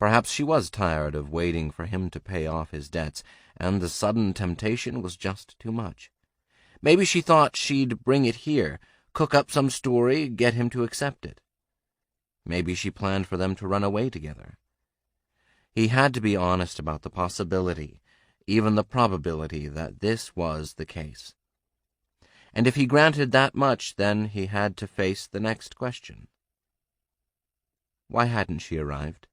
Perhaps she was tired of waiting for him to pay off his debts, and the sudden temptation was just too much. Maybe she thought she'd bring it here, cook up some story, get him to accept it. Maybe she planned for them to run away together. He had to be honest about the possibility, even the probability, that this was the case. And if he granted that much, then he had to face the next question. Why hadn't she arrived?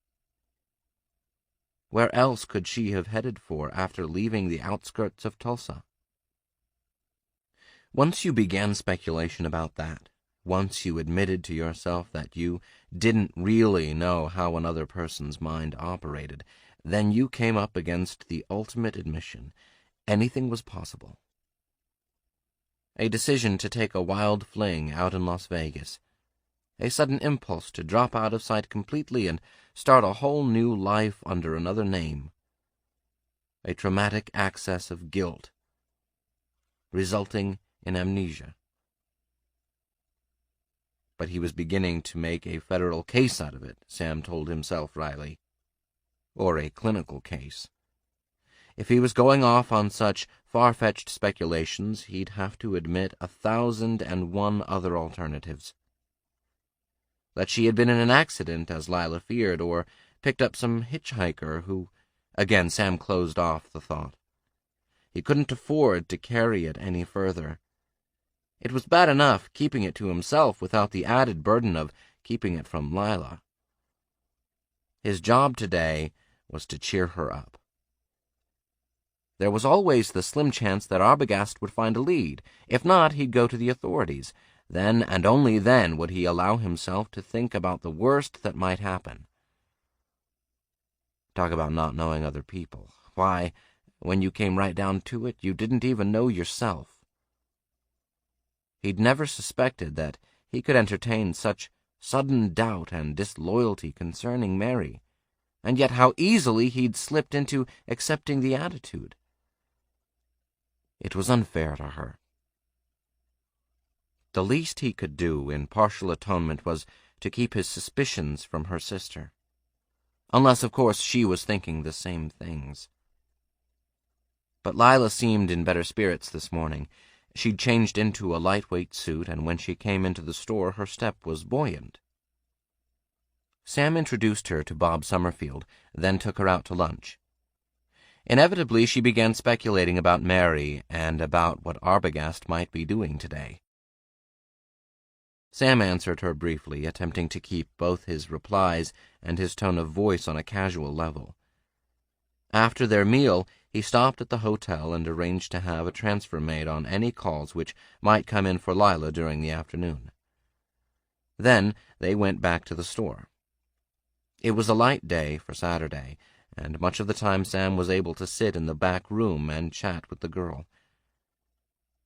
Where else could she have headed for after leaving the outskirts of Tulsa? Once you began speculation about that, once you admitted to yourself that you didn't really know how another person's mind operated, then you came up against the ultimate admission. Anything was possible. A decision to take a wild fling out in Las Vegas. A sudden impulse to drop out of sight completely and start a whole new life under another name. A traumatic access of guilt, resulting in amnesia. But he was beginning to make a federal case out of it, Sam told himself wryly. Or a clinical case. If he was going off on such far-fetched speculations, he'd have to admit 1,001 other alternatives. That she had been in an accident, as Lila feared, or picked up some hitchhiker who... Again, Sam closed off the thought. He couldn't afford to carry it any further. It was bad enough keeping it to himself without the added burden of keeping it from Lila. His job today was to cheer her up. There was always the slim chance that Arbogast would find a lead. If not, he'd go to the authorities. Then, and only then, would he allow himself to think about the worst that might happen. Talk about not knowing other people. Why, when you came right down to it, you didn't even know yourself. He'd never suspected that he could entertain such sudden doubt and disloyalty concerning Mary, and yet how easily he'd slipped into accepting the attitude. It was unfair to her. The least he could do in partial atonement was to keep his suspicions from her sister. Unless, of course, she was thinking the same things. But Lila seemed in better spirits this morning. She'd changed into a lightweight suit, and when she came into the store, her step was buoyant. Sam introduced her to Bob Summerfield, then took her out to lunch. Inevitably, she began speculating about Mary and about what Arbogast might be doing today. Sam answered her briefly, attempting to keep both his replies and his tone of voice on a casual level. After their meal, he stopped at the hotel and arranged to have a transfer made on any calls which might come in for Lila during the afternoon. Then they went back to the store. It was a light day for Saturday, and much of the time Sam was able to sit in the back room and chat with the girl.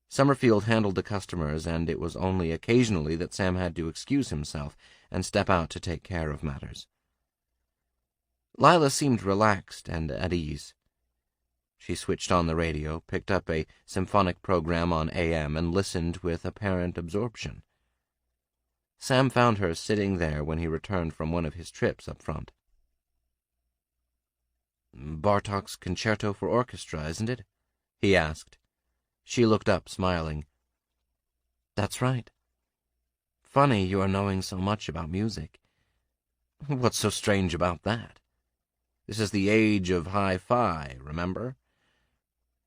Summerfield handled the customers, and it was only occasionally that Sam had to excuse himself and step out to take care of matters. Lila seemed relaxed and at ease. She switched on the radio, picked up a symphonic program on AM, and listened with apparent absorption. Sam found her sitting there when he returned from one of his trips up front. "Bartók's Concerto for Orchestra, isn't it?" he asked. She looked up, smiling. "That's right. Funny your knowing so much about music. What's so strange about that? This is the age of hi-fi, remember?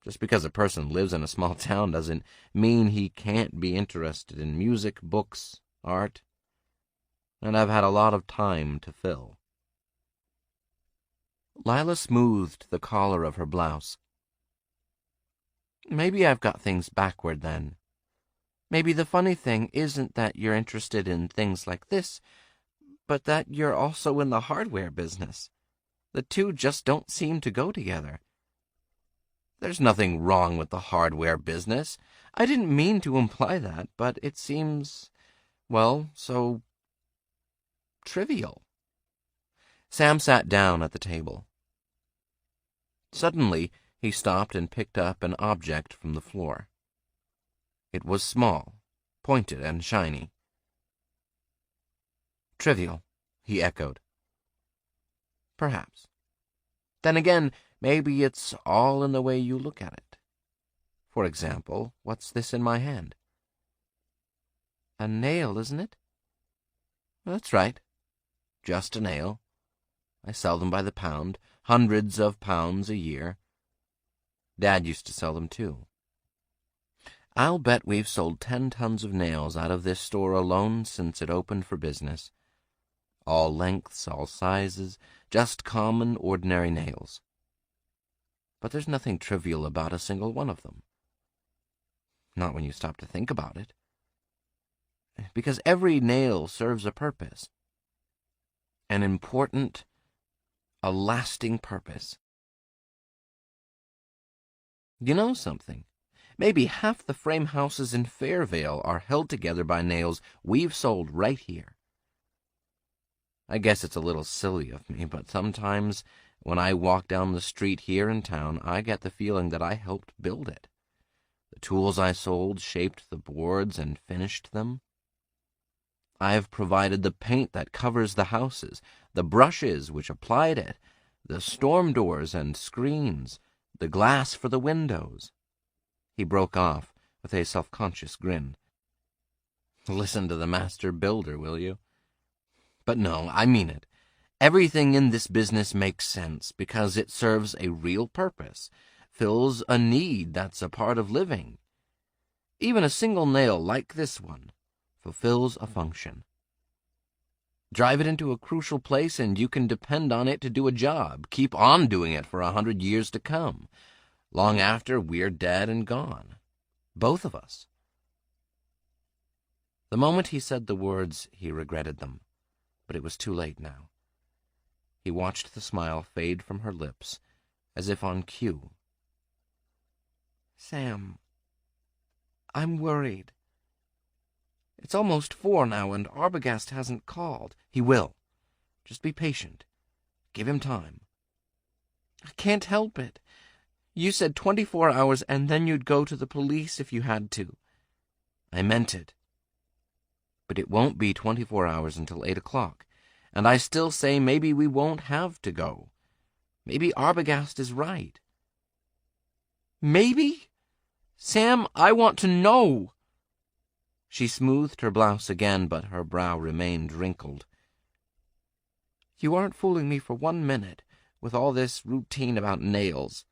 Just because a person lives in a small town doesn't mean he can't be interested in music, books, art, and I've had a lot of time to fill." Lila smoothed the collar of her blouse. "Maybe I've got things backward, then. Maybe the funny thing isn't that you're interested in things like this, but that you're also in the hardware business. The two just don't seem to go together." "There's nothing wrong with the hardware business. I didn't mean to imply that, but it seems, well, so trivial." Sam sat down at the table. Suddenly, he stopped and picked up an object from the floor. It was small, pointed, and shiny. "Trivial," he echoed. "Perhaps. Then again, maybe it's all in the way you look at it. For example, what's this in my hand?" "A nail, isn't it?" "That's right. Just a nail. I sell them by the pound, hundreds of pounds a year. Dad used to sell them, too. I'll bet we've sold 10 tons of nails out of this store alone since it opened for business. All lengths, all sizes, just common, ordinary nails. But there's nothing trivial about a single one of them. Not when you stop to think about it. Because every nail serves a purpose. An important, a lasting purpose. You know something? Maybe half the frame houses in Fairvale are held together by nails we've sold right here. I guess it's a little silly of me, but sometimes when I walk down the street here in town, I get the feeling that I helped build it. The tools I sold shaped the boards and finished them. I've provided the paint that covers the houses, the brushes which applied it, the storm doors and screens, the glass for the windows." He broke off with a self-conscious grin. "Listen to the master builder, will you? But no, I mean it. Everything in this business makes sense because it serves a real purpose, fills a need that's a part of living. Even a single nail like this one fulfills a function. Drive it into a crucial place and you can depend on it to do a job, keep on doing it for 100 years to come, long after we're dead and gone. Both of us." The moment he said the words, he regretted them, but it was too late now. He watched the smile fade from her lips, as if on cue. "Sam, I'm worried. It's almost 4 now, and Arbogast hasn't called." "He will. Just be patient. Give him time." "I can't help it. You said 24 hours, and then you'd go to the police if you had to." "I meant it. But it won't be 24 hours until 8 o'clock, and I still say maybe we won't have to go. Maybe Arbogast is right." "Maybe? Sam, I want to know." She smoothed her blouse again, but her brow remained wrinkled. "You aren't fooling me for 1 minute with all this routine about nails."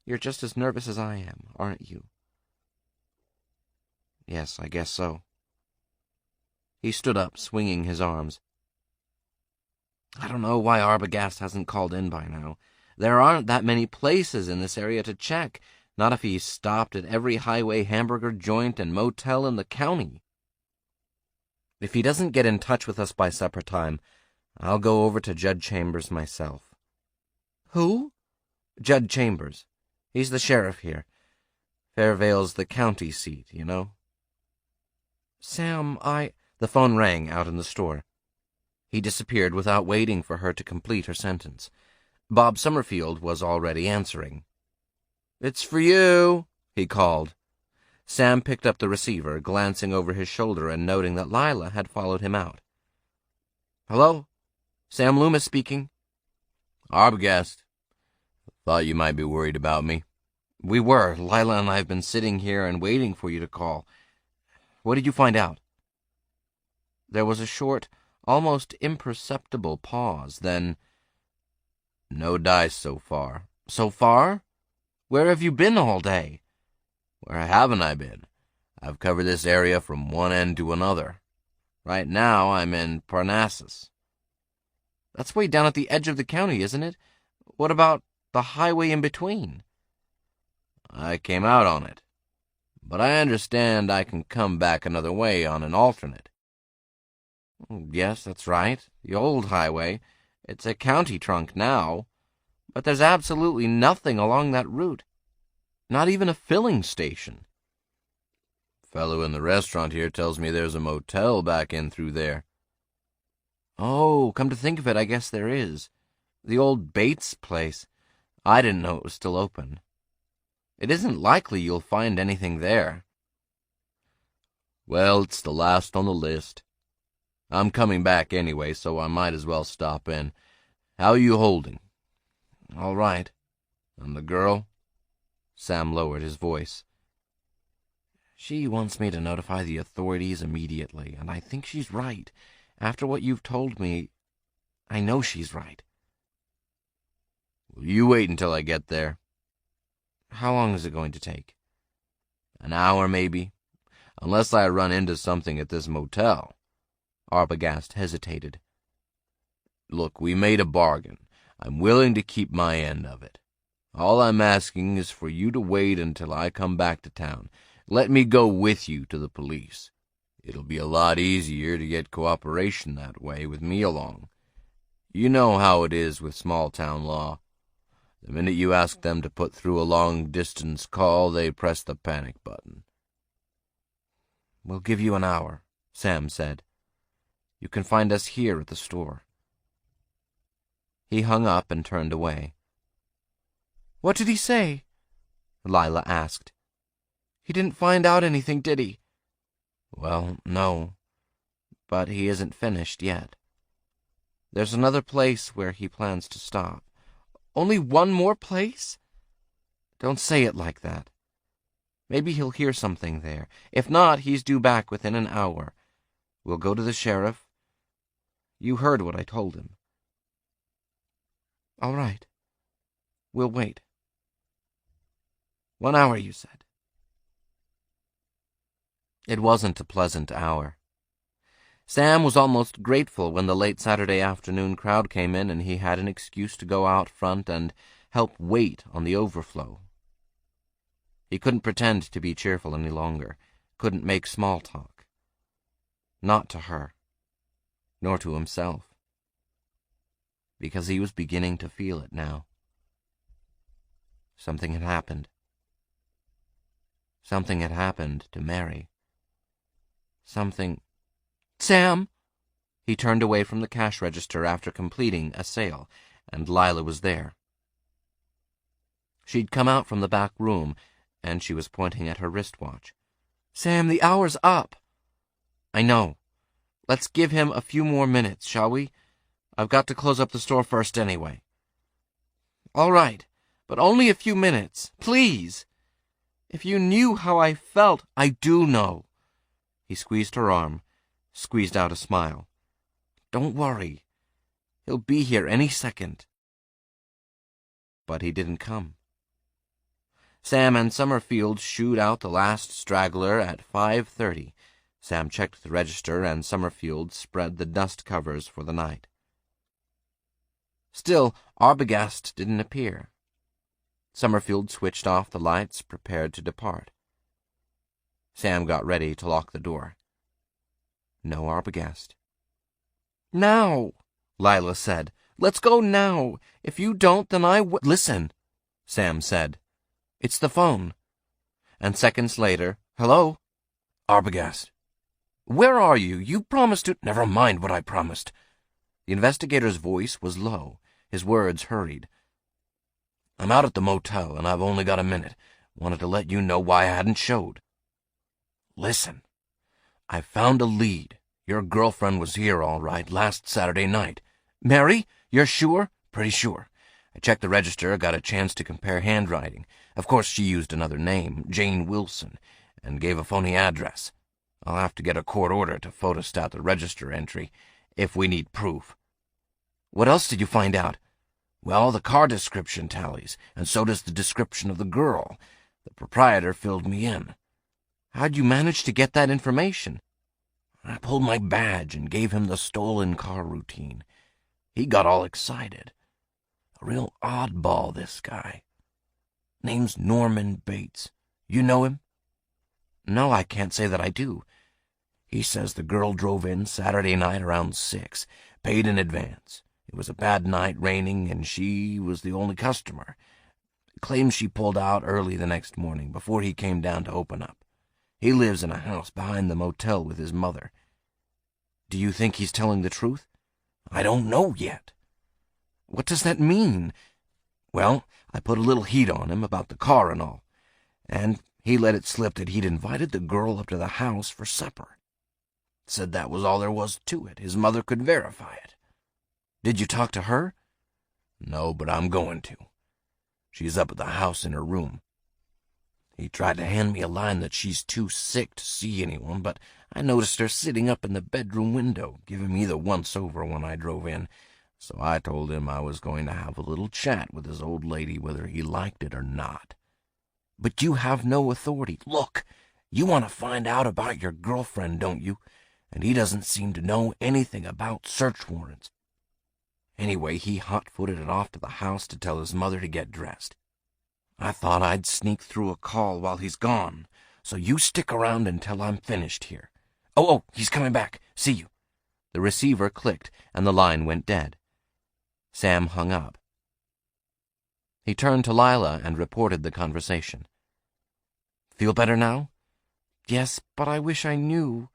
You're just as nervous as I am, aren't you? Yes, I guess so. He stood up, swinging his arms. I don't know why Arbogast hasn't called in by now. There aren't that many places in this area to check, not if he stopped at every highway hamburger joint and motel in the county. If he doesn't get in touch with us by supper time, I'll go over to Judd Chambers myself. Who? Judd Chambers. He's the sheriff here. Fairvale's the county seat, you know. Sam, The phone rang out in the store. He disappeared without waiting for her to complete her sentence. Bob Summerfield was already answering. It's for you, he called. Sam picked up the receiver, glancing over his shoulder and noting that Lila had followed him out. Hello? Sam Loomis speaking. Arbogast. Thought you might be worried about me. We were. Lila and I have been sitting here and waiting for you to call. What did you find out? There was a short, almost imperceptible pause, then... No dice so far. So far? Where have you been all day? Where haven't I been? I've covered this area from one end to another. Right now I'm in Parnassus. That's way down at the edge of the county, isn't it? What about the highway in between? I came out on it, but I understand I can come back another way on an alternate. Yes, that's right, the old highway. It's a county trunk now, but there's absolutely nothing along that route. Not even a filling station. Fellow in the restaurant here tells me there's a motel back in through there. Oh, come to think of it, I guess there is. The old Bates place. I didn't know it was still open. It isn't likely you'll find anything there. Well, it's the last on the list. I'm coming back anyway, so I might as well stop in. How are you holding? All right. And the girl? Sam lowered his voice. She wants me to notify the authorities immediately, and I think she's right. After what you've told me, I know she's right. Will you wait until I get there? How long is it going to take? An hour, maybe, unless I run into something at this motel. Arbogast hesitated. Look, we made a bargain. I'm willing to keep my end of it. All I'm asking is for you to wait until I come back to town. Let me go with you to the police. It'll be a lot easier to get cooperation that way with me along. You know how it is with small-town law. The minute you ask them to put through a long-distance call, they press the panic button. We'll give you an hour, Sam said. You can find us here at the store. He hung up and turned away. What did he say? Lila asked. He didn't find out anything, did he? Well, no, but he isn't finished yet. There's another place where he plans to stop. Only one more place? Don't say it like that. Maybe he'll hear something there. If not, he's due back within an hour. We'll go to the sheriff. You heard what I told him. All right. We'll wait. 1 hour, you said. It wasn't a pleasant hour. Sam was almost grateful when the late Saturday afternoon crowd came in and he had an excuse to go out front and help wait on the overflow. He couldn't pretend to be cheerful any longer, couldn't make small talk. Not to her, nor to himself, because he was beginning to feel it now. Something had happened. Something had happened to Mary. Something... Sam! He turned away from the cash register after completing a sale, and Lila was there. She'd come out from the back room, and she was pointing at her wristwatch. Sam, the hour's up. I know. Let's give him a few more minutes, shall we? I've got to close up the store first anyway. All right, but only a few minutes, please. If you knew how I felt, I do know. He squeezed her arm, squeezed out a smile. Don't worry. He'll be here any second. But he didn't come. Sam and Summerfield shooed out the last straggler at 5:30. Sam checked the register, and Summerfield spread the dust covers for the night. Still, Arbogast didn't appear. Summerfield switched off the lights, prepared to depart. Sam got ready to lock the door. No Arbogast. "Now," Lila said. "Let's go now. If you don't, then I will—" "Listen," Sam said. "It's the phone." And seconds later, "Hello? Arbogast. Where are you? You promised to—" "Never mind what I promised." The investigator's voice was low, his words hurried. "I'm out at the motel, and I've only got a minute. Wanted to let you know why I hadn't showed. Listen, I found a lead. Your girlfriend was here all right last Saturday night." "Mary? You're sure?" "Pretty sure. I checked the register, got a chance to compare handwriting. Of course, she used another name, Jane Wilson, and gave a phony address. I'll have to get a court order to photostat the register entry, if we need proof." "What else did you find out?" "Well, the car description tallies, and so does the description of the girl. The proprietor filled me in." "How'd you manage to get that information?" "I pulled my badge and gave him the stolen car routine. He got all excited. A real oddball, this guy. Name's Norman Bates. You know him?" "No, I can't say that I do." "He says the girl drove in Saturday night around 6, paid in advance. It was a bad night, raining, and she was the only customer. Claims she pulled out early the next morning, before he came down to open up. He lives in a house behind the motel with his mother." "Do you think he's telling the truth?" "I don't know yet." "What does that mean?" "Well, I put a little heat on him about the car and all, and he let it slip that he'd invited the girl up to the house for supper. Said that was all there was to it. His mother could verify it." "Did you talk to her?" "No, but I'm going to. She's up at the house in her room. He tried to hand me a line that she's too sick to see anyone, but I noticed her sitting up in the bedroom window, giving me the once-over when I drove in, so I told him I was going to have a little chat with his old lady whether he liked it or not." "But you have no authority." "Look, you want to find out about your girlfriend, don't you? And he doesn't seem to know anything about search warrants. Anyway, he hot-footed it off to the house to tell his mother to get dressed. I thought I'd sneak through a call while he's gone, so you stick around until I'm finished here. Oh, he's coming back. See you." The receiver clicked, and the line went dead. Sam hung up. He turned to Lila and reported the conversation. "Feel better now?" "Yes, but I wish I knew."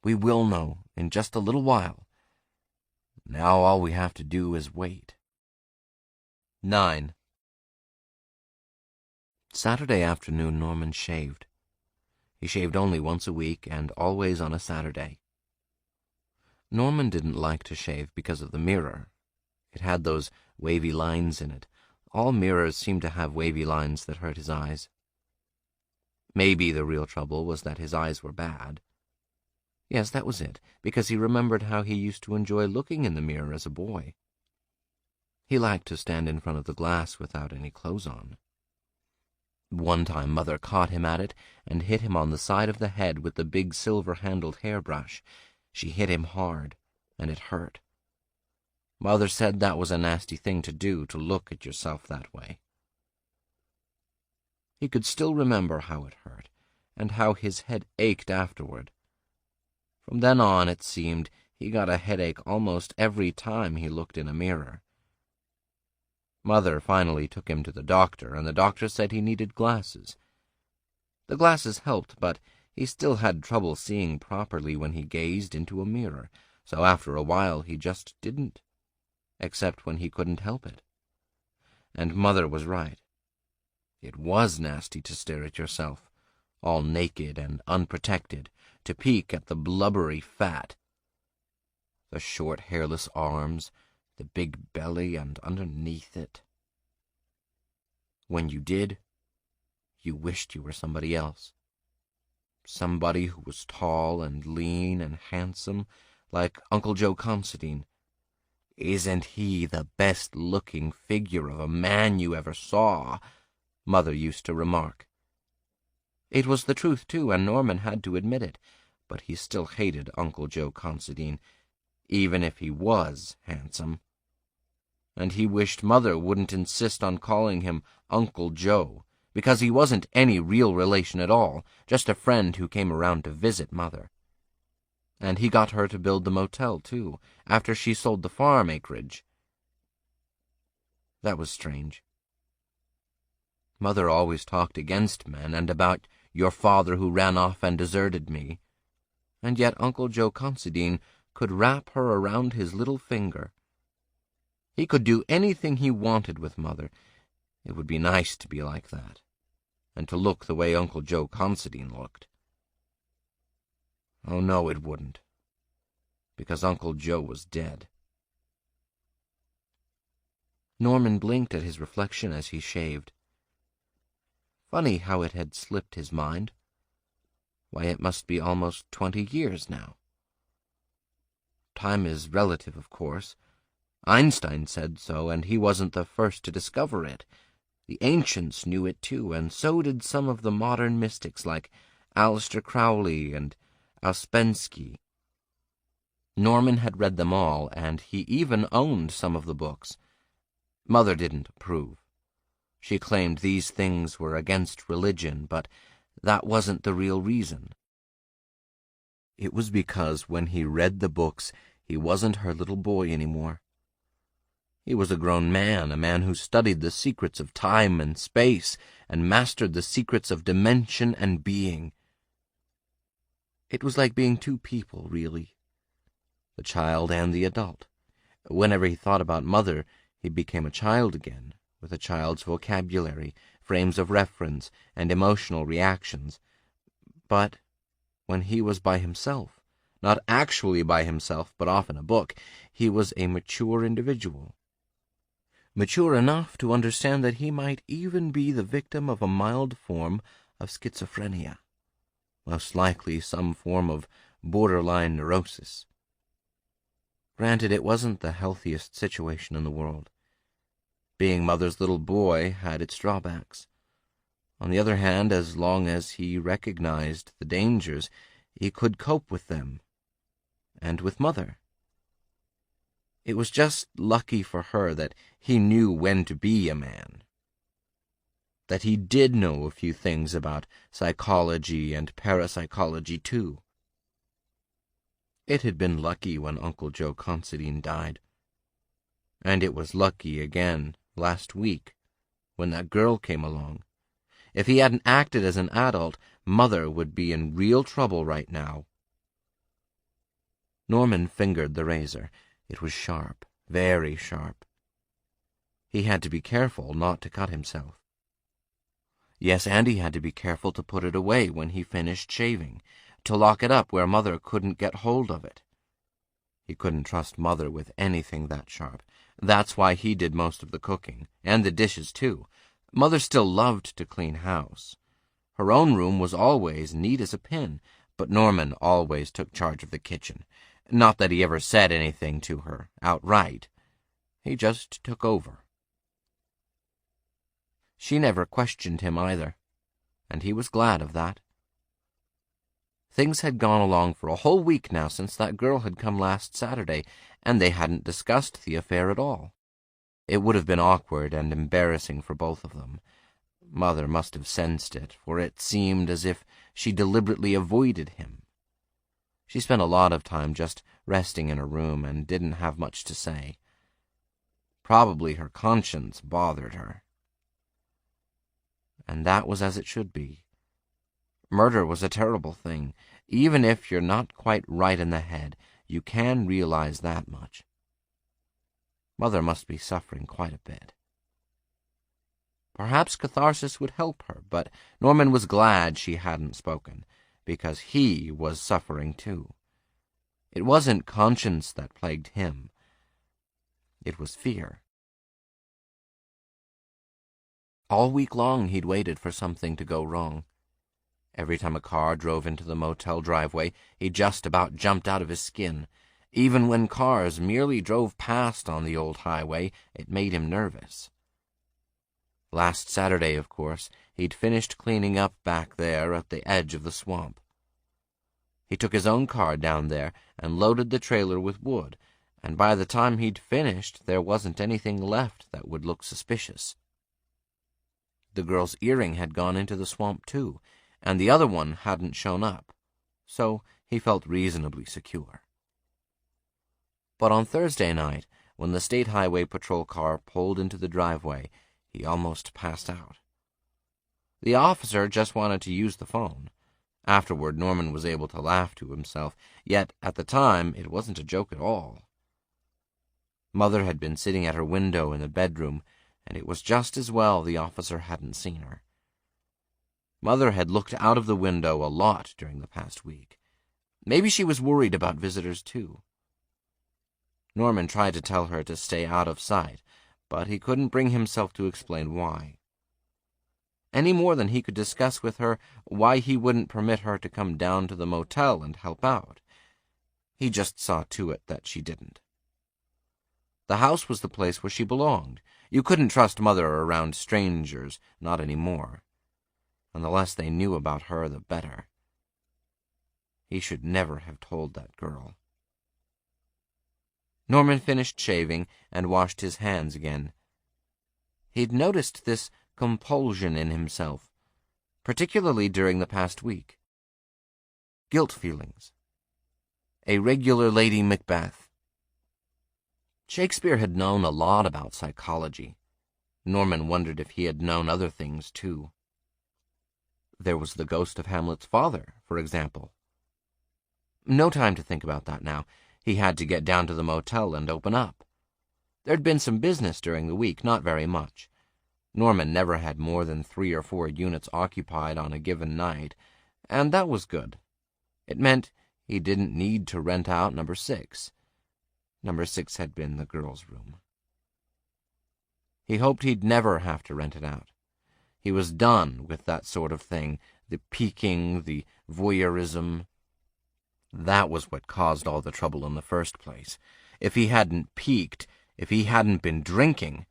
"We will know in just a little while. Now all we have to do is wait." 9. Saturday afternoon, Norman shaved. He shaved only once a week, and always on a Saturday. Norman didn't like to shave because of the mirror. It had those wavy lines in it. All mirrors seemed to have wavy lines that hurt his eyes. Maybe the real trouble was that his eyes were bad. Yes, that was it, because he remembered how he used to enjoy looking in the mirror as a boy. He liked to stand in front of the glass without any clothes on. One time Mother caught him at it and hit him on the side of the head with the big silver-handled hairbrush. She hit him hard, and it hurt. Mother said that was a nasty thing to do, to look at yourself that way. He could still remember how it hurt, and how his head ached afterward. From then on, it seemed, he got a headache almost every time he looked in a mirror. Mother finally took him to the doctor, and the doctor said he needed glasses. The glasses helped, but he still had trouble seeing properly when he gazed into a mirror, so after a while he just didn't, except when he couldn't help it. And Mother was right. It was nasty to stare at yourself, all naked and unprotected, to peek at the blubbery fat, the short hairless arms, the big belly, and underneath it. When you did, you wished you were somebody else. Somebody who was tall and lean and handsome, like Uncle Joe Considine. Isn't he the best-looking figure of a man you ever saw? Mother used to remark. It was the truth, too, and Norman had to admit it, but he still hated Uncle Joe Considine, even if he was handsome. And he wished Mother wouldn't insist on calling him Uncle Joe, because he wasn't any real relation at all, just a friend who came around to visit Mother. And he got her to build the motel, too, after she sold the farm acreage. That was strange. Mother always talked against men and about your father who ran off and deserted me, and yet Uncle Joe Considine could wrap her around his little finger. He could do anything he wanted with Mother. It would be nice to be like that, and to look the way Uncle Joe Considine looked. Oh, no, it wouldn't, because Uncle Joe was dead. Norman blinked at his reflection as he shaved. Funny how it had slipped his mind. Why, it must be almost 20 years now. Time is relative, of course. Einstein said so, and he wasn't the first to discover it. The ancients knew it too, and so did some of the modern mystics like Aleister Crowley and Ouspensky. Norman had read them all, and he even owned some of the books. Mother didn't approve. She claimed these things were against religion, but that wasn't the real reason. It was because when he read the books, he wasn't her little boy anymore. He was a grown man, a man who studied the secrets of time and space and mastered the secrets of dimension and being. It was like being two people, really, the child and the adult. Whenever he thought about Mother, he became a child again, with a child's vocabulary, frames of reference, and emotional reactions. But when he was by himself, not actually by himself, but off in a book, he was a mature individual. Mature enough to understand that he might even be the victim of a mild form of schizophrenia, most likely some form of borderline neurosis. Granted, it wasn't the healthiest situation in the world. Being Mother's little boy had its drawbacks. On the other hand, as long as he recognized the dangers, he could cope with them, and with Mother. It was just lucky for her that he knew when to be a man, that he did know a few things about psychology and parapsychology, too. It had been lucky when Uncle Joe Considine died, and it was lucky again last week when that girl came along. If he hadn't acted as an adult, Mother would be in real trouble right now. Norman fingered the razor. It was sharp, very sharp. He had to be careful not to cut himself. Yes, and he had to be careful to put it away when he finished shaving, to lock it up where Mother couldn't get hold of it. He couldn't trust Mother with anything that sharp. That's why he did most of the cooking, and the dishes, too. Mother still loved to clean house. Her own room was always neat as a pin, but Norman always took charge of the kitchen. Not that he ever said anything to her, outright. He just took over. She never questioned him either, and he was glad of that. Things had gone along for a whole week now since that girl had come last Saturday, and they hadn't discussed the affair at all. It would have been awkward and embarrassing for both of them. Mother must have sensed it, for it seemed as if she deliberately avoided him. She spent a lot of time just resting in her room and didn't have much to say. Probably her conscience bothered her. And that was as it should be. Murder was a terrible thing. Even if you're not quite right in the head, you can realize that much. Mother must be suffering quite a bit. Perhaps catharsis would help her, but Norman was glad she hadn't spoken, because he was suffering too. It wasn't conscience that plagued him. It was fear. All week long he'd waited for something to go wrong. Every time a car drove into the motel driveway, he just about jumped out of his skin. Even when cars merely drove past on the old highway, it made him nervous. Last Saturday, of course, he'd finished cleaning up back there at the edge of the swamp. He took his own car down there and loaded the trailer with wood, and by the time he'd finished, there wasn't anything left that would look suspicious. The girl's earring had gone into the swamp too, and the other one hadn't shown up, so he felt reasonably secure. But on Thursday night, when the State Highway Patrol car pulled into the driveway, he almost passed out. The officer just wanted to use the phone. Afterward, Norman was able to laugh to himself, yet at the time it wasn't a joke at all. Mother had been sitting at her window in the bedroom, and it was just as well the officer hadn't seen her. Mother had looked out of the window a lot during the past week. Maybe she was worried about visitors too. Norman tried to tell her to stay out of sight, but he couldn't bring himself to explain why. Any more than he could discuss with her why he wouldn't permit her to come down to the motel and help out. He just saw to it that she didn't. The house was the place where she belonged. You couldn't trust Mother around strangers, not anymore. And the less they knew about her, the better. He should never have told that girl. Norman finished shaving and washed his hands again. He'd noticed this compulsion in himself, particularly during the past week. Guilt feelings. A regular Lady Macbeth. Shakespeare had known a lot about psychology. Norman wondered if he had known other things, too. There was the ghost of Hamlet's father, for example. No time to think about that now. He had to get down to the motel and open up. There'd been some business during the week, not very much. Norman never had more than 3 or 4 units occupied on a given night, and that was good. It meant he didn't need to rent out number 6. Number 6 had been the girl's room. He hoped he'd never have to rent it out. He was done with that sort of thing, the peeking, the voyeurism. That was what caused all the trouble in the first place. If he hadn't peeked, if he hadn't been drinking...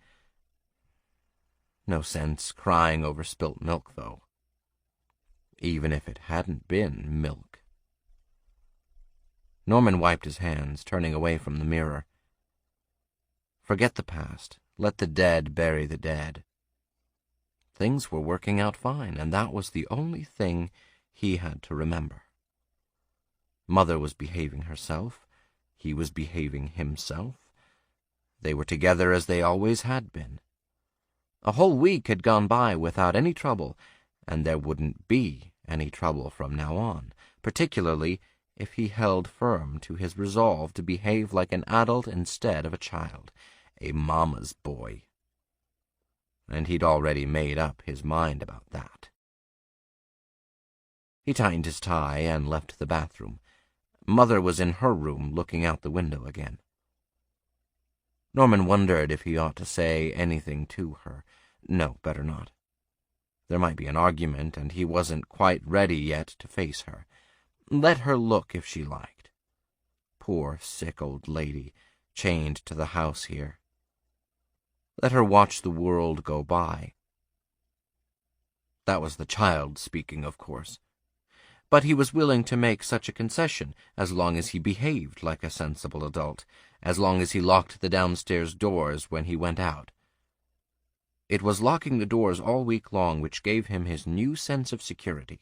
No sense crying over spilt milk, though. Even if it hadn't been milk. Norman wiped his hands, turning away from the mirror. Forget the past. Let the dead bury the dead. Things were working out fine, and that was the only thing he had to remember. Mother was behaving herself. He was behaving himself. They were together as they always had been. A whole week had gone by without any trouble, and there wouldn't be any trouble from now on, particularly if he held firm to his resolve to behave like an adult instead of a child, a mama's boy. And he'd already made up his mind about that. He tightened his tie and left the bathroom. Mother was in her room looking out the window again. Norman wondered if he ought to say anything to her. No, better not. There might be an argument, and he wasn't quite ready yet to face her. Let her look if she liked. Poor, sick old lady, chained to the house here. Let her watch the world go by. That was the child speaking, of course. But he was willing to make such a concession as long as he behaved like a sensible adult, as long as he locked the downstairs doors when he went out. It was locking the doors all week long which gave him his new sense of security.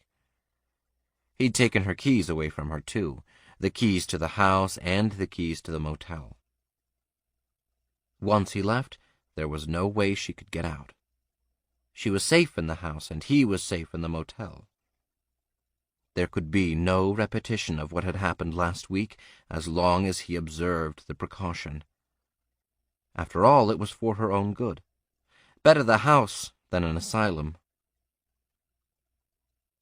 He'd taken her keys away from her, too, the keys to the house and the keys to the motel. Once he left, there was no way she could get out. She was safe in the house, and he was safe in the motel. There could be no repetition of what had happened last week as long as he observed the precaution. After all, it was for her own good. Better the house than an asylum.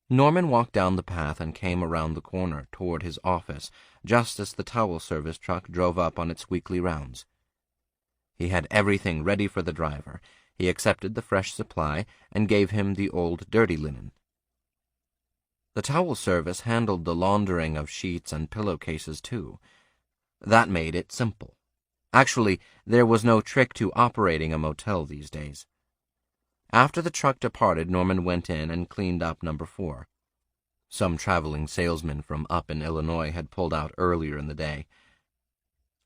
Norman walked down the path and came around the corner toward his office just as the towel service truck drove up on its weekly rounds. He had everything ready for the driver. He accepted the fresh supply and gave him the old dirty linen. The towel service handled the laundering of sheets and pillowcases, too. That made it simple. Actually, there was no trick to operating a motel these days. After the truck departed, Norman went in and cleaned up number 4. Some traveling salesman from up in Illinois had pulled out earlier in the day.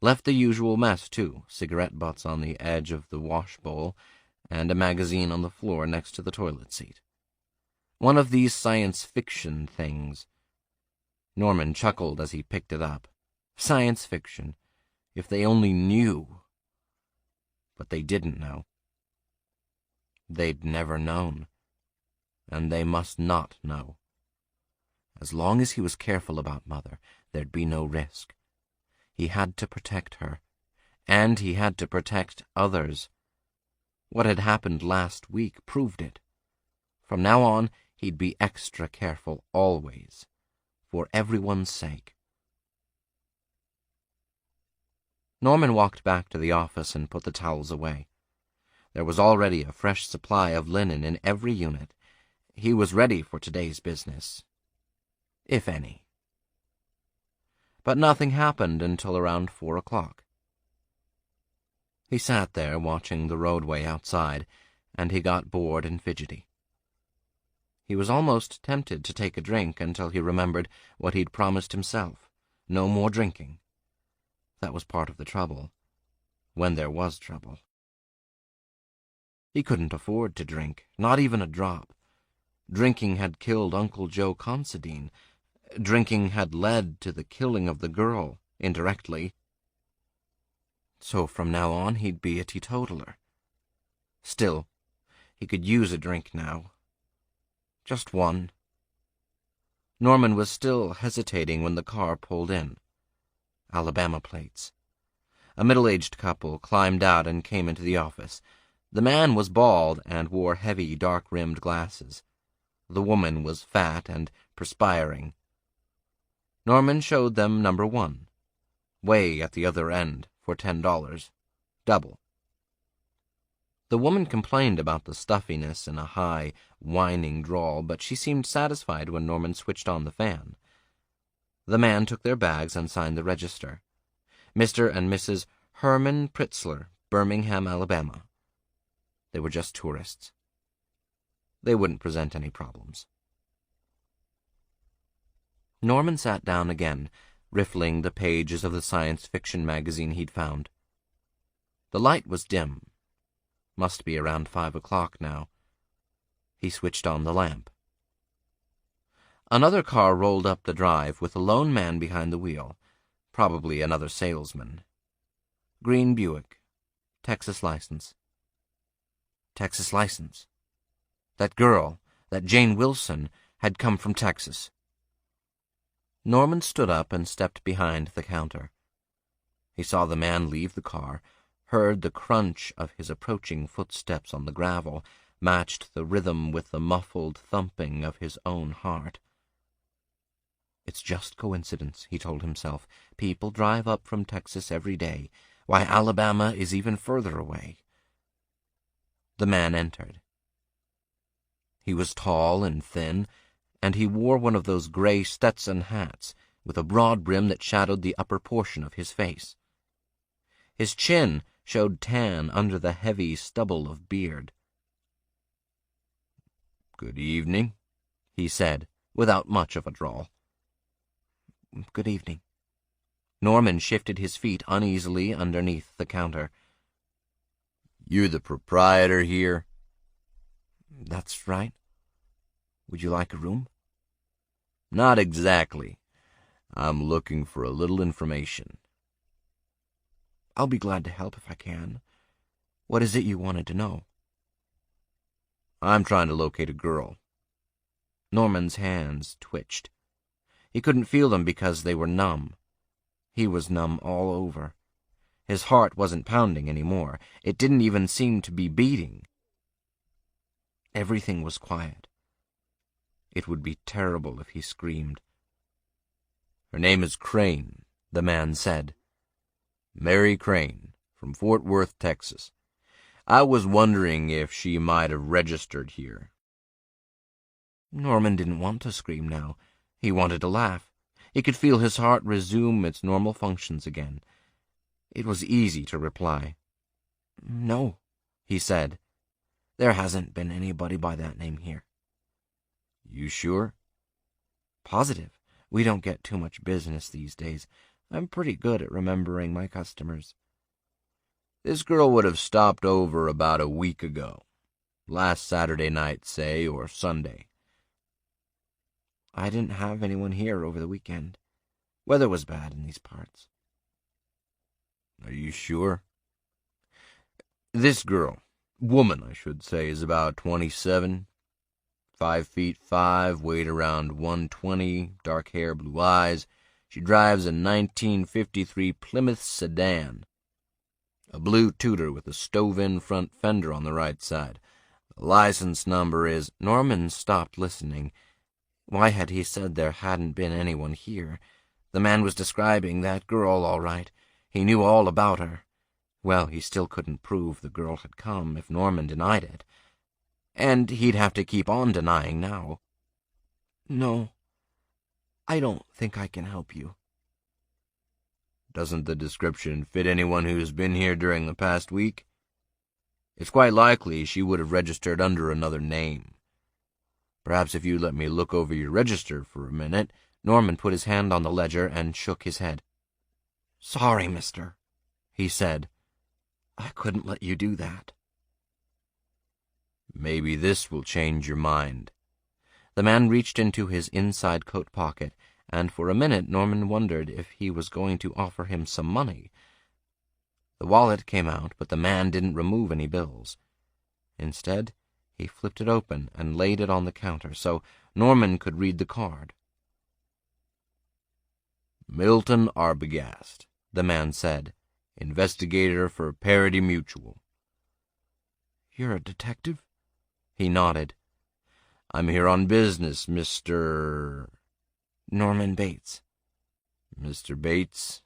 Left the usual mess, too, cigarette butts on the edge of the wash bowl and a magazine on the floor next to the toilet seat. One of these science fiction things. Norman chuckled as he picked it up. Science fiction. If they only knew. But they didn't know. They'd never known. And they must not know. As long as he was careful about Mother, there'd be no risk. He had to protect her, and he had to protect others. What had happened last week proved it. From now on, he'd be extra careful always, for everyone's sake. Norman walked back to the office and put the towels away. There was already a fresh supply of linen in every unit. He was ready for today's business, if any. But nothing happened until around 4 o'clock. He sat there watching the roadway outside, and he got bored and fidgety. He was almost tempted to take a drink until he remembered what he'd promised himself. No more drinking. That was part of the trouble, when there was trouble. He couldn't afford to drink, not even a drop. Drinking had killed Uncle Joe Considine. Drinking had led to the killing of the girl, indirectly. So from now on he'd be a teetotaler. Still, he could use a drink now. Just one. Norman was still hesitating when the car pulled in. Alabama plates. A middle-aged couple climbed out and came into the office. The man was bald and wore heavy, dark-rimmed glasses. The woman was fat and perspiring. Norman showed them number 1, way at the other end, for $10, double. The woman complained about the stuffiness in a high, whining drawl, but she seemed satisfied when Norman switched on the fan. The man took their bags and signed the register. Mr. and Mrs. Herman Pritzler, Birmingham, Alabama. They were just tourists. They wouldn't present any problems. Norman sat down again, riffling the pages of the science fiction magazine he'd found. The light was dim. Must be around 5 o'clock now. He switched on the lamp. Another car rolled up the drive with a lone man behind the wheel, probably another salesman. Green Buick, Texas license. Texas license. That girl, that Jane Wilson, had come from Texas. Norman stood up and stepped behind the counter. He saw the man leave the car, heard the crunch of his approaching footsteps on the gravel, matched the rhythm with the muffled thumping of his own heart. It's just coincidence, he told himself. People drive up from Texas every day. Why, Alabama is even further away. The man entered. He was tall and thin, and he wore one of those gray Stetson hats with a broad brim that shadowed the upper portion of his face. His chin showed tan under the heavy stubble of beard. "Good evening," he said, without much of a drawl. "Good evening." Norman shifted his feet uneasily underneath the counter. "You're the proprietor here?" "That's right. Would you like a room?" "Not exactly. I'm looking for a little information." "I'll be glad to help if I can. What is it you wanted to know?" "I'm trying to locate a girl." Norman's hands twitched. He couldn't feel them because they were numb. He was numb all over. His heart wasn't pounding anymore. It didn't even seem to be beating. Everything was quiet. It would be terrible if he screamed. "Her name is Crane," the man said. "Mary Crane, from Fort Worth, Texas. I was wondering if she might have registered here." Norman didn't want to scream now. He wanted to laugh. He could feel his heart resume its normal functions again. It was easy to reply. "No," he said. There hasn't been anybody by that name here. You sure? Positive. We don't get too much business these days. I'm pretty good at remembering my customers. This girl would have stopped over about a week ago. Last Saturday night, say, or Sunday. I didn't have anyone here over the weekend. Weather was bad in these parts. Are you sure? This girl, woman I should say, is about 27, 5'5", weight around 120, dark hair, blue eyes. She drives a 1953 Plymouth sedan, a blue Tudor with a stove-in front fender on the right side. The license number is... Norman stopped listening. Why had he said there hadn't been anyone here? The man was describing that girl, all right. He knew all about her. Well, he still couldn't prove the girl had come if Norman denied it. And he'd have to keep on denying now. No, I don't think I can help you. Doesn't the description fit anyone who's been here during the past week? It's quite likely she would have registered under another name. Perhaps if you let me look over your register for a minute. Norman put his hand on the ledger and shook his head. Sorry, mister, he said. I couldn't let you do that. Maybe this will change your mind. The man reached into his inside coat pocket, and for a minute Norman wondered if he was going to offer him some money. The wallet came out, but the man didn't remove any bills. Instead, he flipped it open and laid it on the counter so Norman could read the card. Milton Arbogast, the man said, investigator for Parity Mutual. You're a detective? He nodded. I'm here on business, Mr. Norman Bates. Mr. Bates?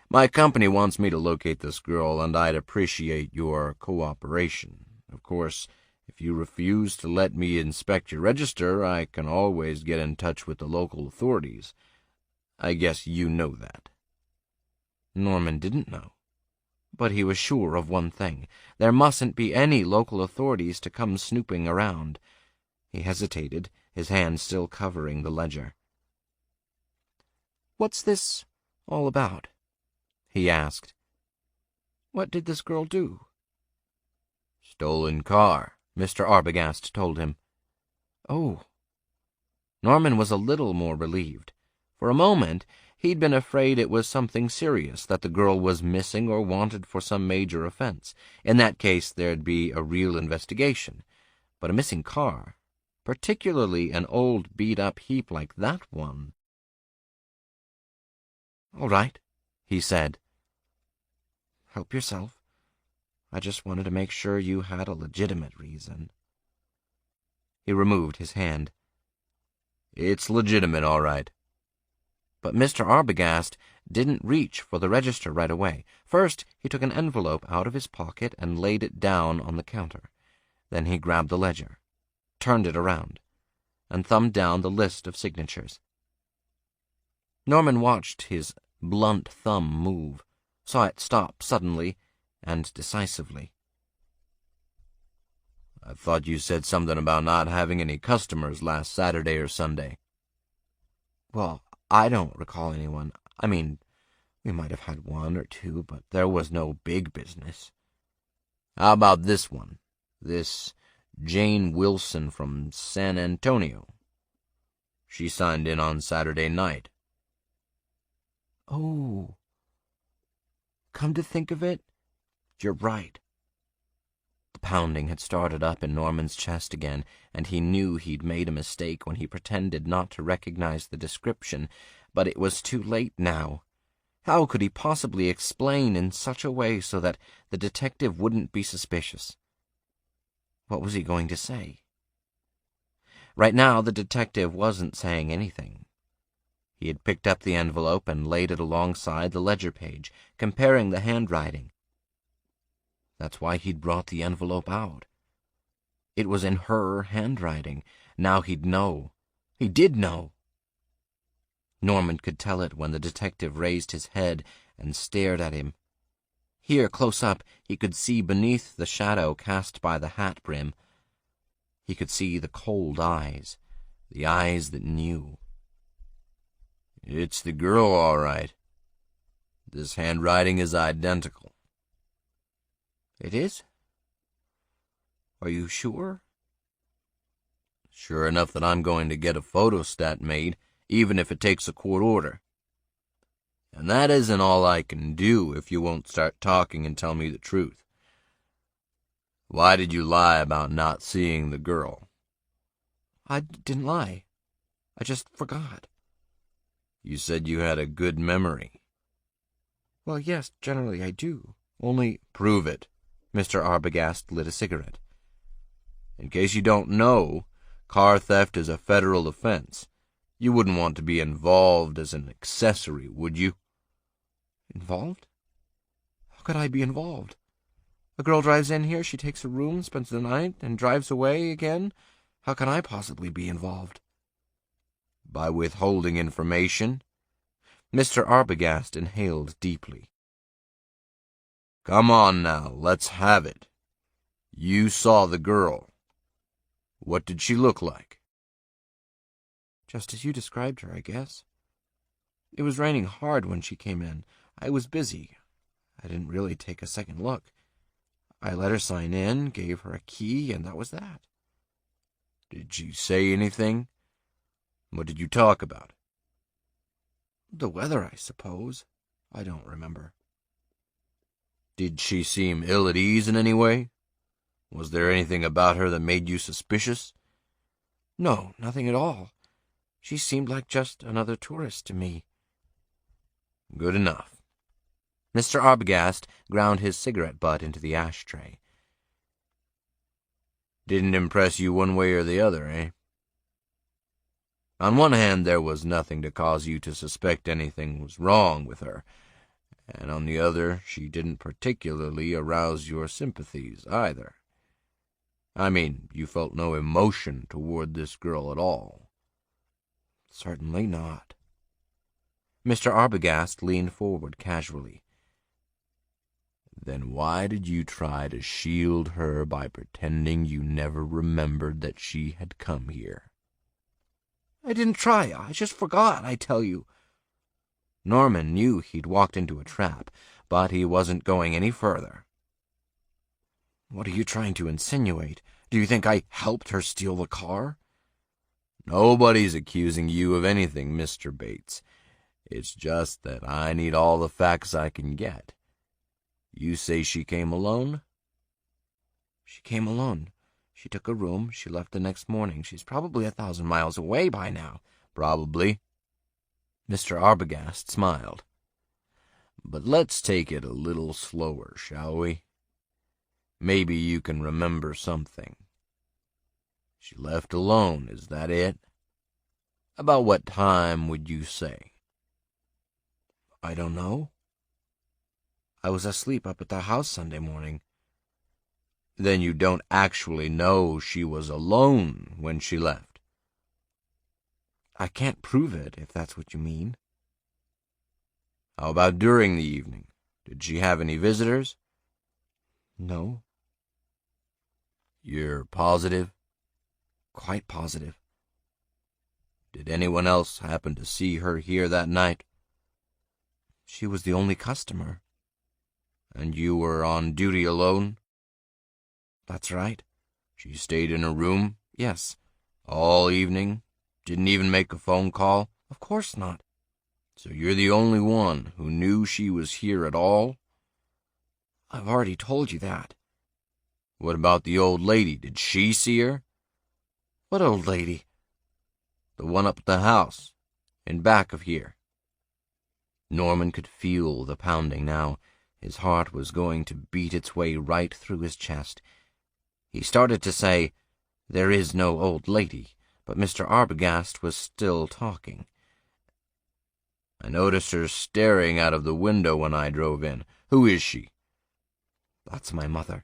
My company wants me to locate this girl, and I'd appreciate your cooperation. Of course, if you refuse to let me inspect your register, I can always get in touch with the local authorities. I guess you know that. Norman didn't know. But he was sure of one thing. There mustn't be any local authorities to come snooping around. He hesitated, his hand still covering the ledger. What's this all about? He asked. What did this girl do? Stolen car, Mr. Arbogast told him. Oh. Norman was a little more relieved. For a moment, he'd been afraid it was something serious, that the girl was missing or wanted for some major offense. In that case, there'd be a real investigation. But a missing car, particularly an old beat-up heap like that one. All right, he said. Help yourself. I just wanted to make sure you had a legitimate reason. He removed his hand. It's legitimate, all right. But Mr. Arbogast didn't reach for the register right away. First, he took an envelope out of his pocket and laid it down on the counter. Then he grabbed the ledger, turned it around, and thumbed down the list of signatures. Norman watched his blunt thumb move, saw it stop suddenly and decisively. I thought you said something about not having any customers last Saturday or Sunday. Well, I don't recall anyone. I mean, we might have had one or two, but there was no big business. How about this one? This Jane Wilson from San Antonio. She signed in on Saturday night. Oh. Come to think of it, you're right. The pounding had started up in Norman's chest again, and he knew he'd made a mistake when he pretended not to recognize the description, but it was too late now. How could he possibly explain in such a way so that the detective wouldn't be suspicious? What was he going to say? Right now, the detective wasn't saying anything. He had picked up the envelope and laid it alongside the ledger page, comparing the handwriting. That's why he'd brought the envelope out. It was in her handwriting. Now he'd know. He did know. Norman could tell it when the detective raised his head and stared at him. Here, close up, he could see beneath the shadow cast by the hat brim. He could see the cold eyes, the eyes that knew. It's the girl, all right. This handwriting is identical. It is? Are you sure? Sure enough that I'm going to get a photostat made, even if it takes a court order. And that isn't all I can do if you won't start talking and tell me the truth. Why did you lie about not seeing the girl? I didn't lie. I just forgot. You said you had a good memory. Well, yes, generally I do. Only... Prove it. Mr. Arbogast lit a cigarette. In case you don't know, car theft is a federal offense. You wouldn't want to be involved as an accessory, would you? Involved? How could I be involved? A girl drives in here, she takes a room, spends the night, and drives away again. How can I possibly be involved? By withholding information? Mr. Arbogast inhaled deeply. Come on now, let's have it. You saw the girl. What did she look like? Just as you described her, I guess. It was raining hard when she came in. I was busy. I didn't really take a second look. I let her sign in, gave her a key, and that was that. Did she say anything? What did you talk about? The weather, I suppose. I don't remember. Did she seem ill at ease in any way? Was there anything about her that made you suspicious? No, nothing at all. She seemed like just another tourist to me. Good enough. Mr. Arbogast ground his cigarette butt into the ashtray. Didn't impress you one way or the other, eh? On one hand, there was nothing to cause you to suspect anything was wrong with her, and on the other, she didn't particularly arouse your sympathies either. I mean, you felt no emotion toward this girl at all. Certainly not. Mr. Arbogast leaned forward casually. Then why did you try to shield her by pretending you never remembered that she had come here? I didn't try. I just forgot, I tell you. Norman knew he'd walked into a trap, but he wasn't going any further. What are you trying to insinuate? Do you think I helped her steal the car? Nobody's accusing you of anything, Mr. Bates. It's just that I need all the facts I can get. You say she came alone? She came alone. She took a room. She left the next morning. She's probably 1,000 miles away by now. Probably. Mr. Arbogast smiled. But let's take it a little slower, shall we? Maybe you can remember something. She left alone, is that it? About what time would you say? I don't know. I was asleep up at the house Sunday morning. Then you don't actually know she was alone when she left? I can't prove it, if that's what you mean. How about during the evening? Did she have any visitors? No. You're positive? Quite positive. Did anyone else happen to see her here that night? She was the only customer. And you were on duty alone? That's right. She stayed in her room? Yes. All evening? Didn't even make a phone call? Of course not. So you're the only one who knew she was here at all? I've already told you that. What about the old lady? Did she see her? What old lady? The one up at the house, in back of here. Norman could feel the pounding now. His heart was going to beat its way right through his chest. He started to say, "There is no old lady," but Mr. Arbogast was still talking. I noticed her staring out of the window when I drove in. Who is she? That's my mother.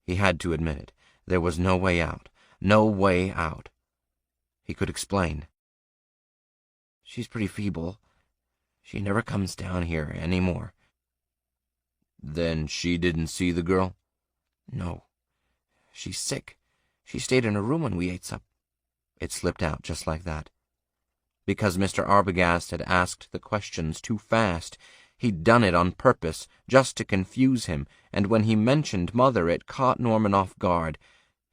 He had to admit it. There was no way out. No way out. He could explain. She's pretty feeble. She never comes down here any more. Then she didn't see the girl? No. She's sick. She stayed in her room when we ate supper. It slipped out just like that. Because Mr. Arbogast had asked the questions too fast. He'd done it on purpose, just to confuse him, and when he mentioned Mother, it caught Norman off guard.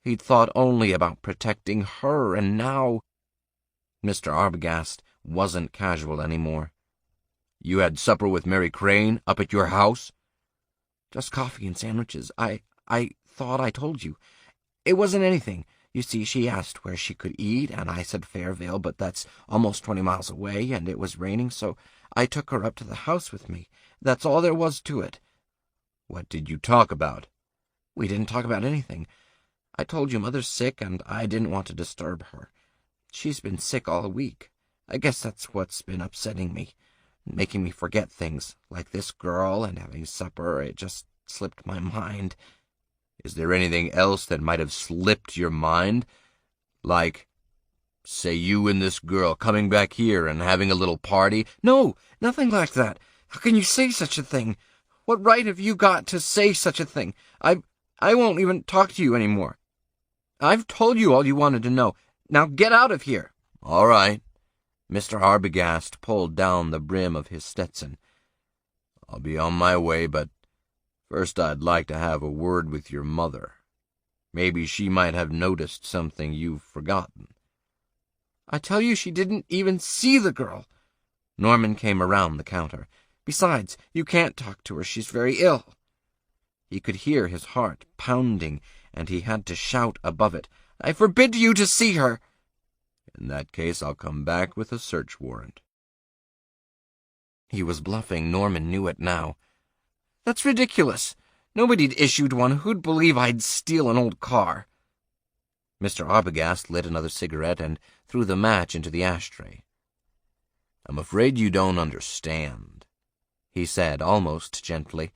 He'd thought only about protecting her, and now... Mr. Arbogast wasn't casual anymore. You had supper with Mary Crane up at your house? Just coffee and sandwiches. I thought I told you. It wasn't anything. You see, she asked where she could eat, and I said Fairvale, but that's almost 20 miles away, and it was raining, so I took her up to the house with me. That's all there was to it. What did you talk about? We didn't talk about anything. I told you Mother's sick, and I didn't want to disturb her. She's been sick all week. I guess that's what's been upsetting me, making me forget things, like this girl and having supper. It just slipped my mind. Is there anything else that might have slipped your mind? Like, say, you and this girl coming back here and having a little party? No, nothing like that. How can you say such a thing? What right have you got to say such a thing? I won't even talk to you anymore. I've told you all you wanted to know. Now get out of here. All right. Mr. Arbogast pulled down the brim of his Stetson. I'll be on my way, but first I'd like to have a word with your mother. Maybe she might have noticed something you've forgotten. I tell you, she didn't even see the girl. Norman came around the counter. Besides, you can't talk to her. She's very ill. He could hear his heart pounding, and he had to shout above it, I forbid you to see her. In that case, I'll come back with a search warrant. He was bluffing. Norman knew it now. That's ridiculous. Nobody'd issued one. Who'd believe I'd steal an old car? Mr. Arbogast lit another cigarette and threw the match into the ashtray. I'm afraid you don't understand, he said almost gently.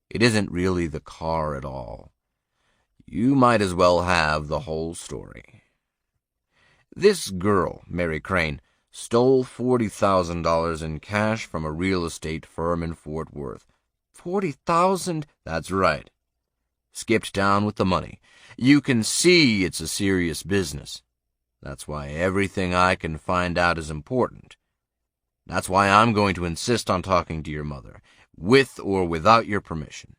It isn't really the car at all. You might as well have the whole story. This girl, Mary Crane, stole $40,000 in cash from a real estate firm in Fort Worth. 40,000? That's right. Skipped town with the money. You can see it's a serious business. That's why everything I can find out is important. That's why I'm going to insist on talking to your mother, with or without your permission.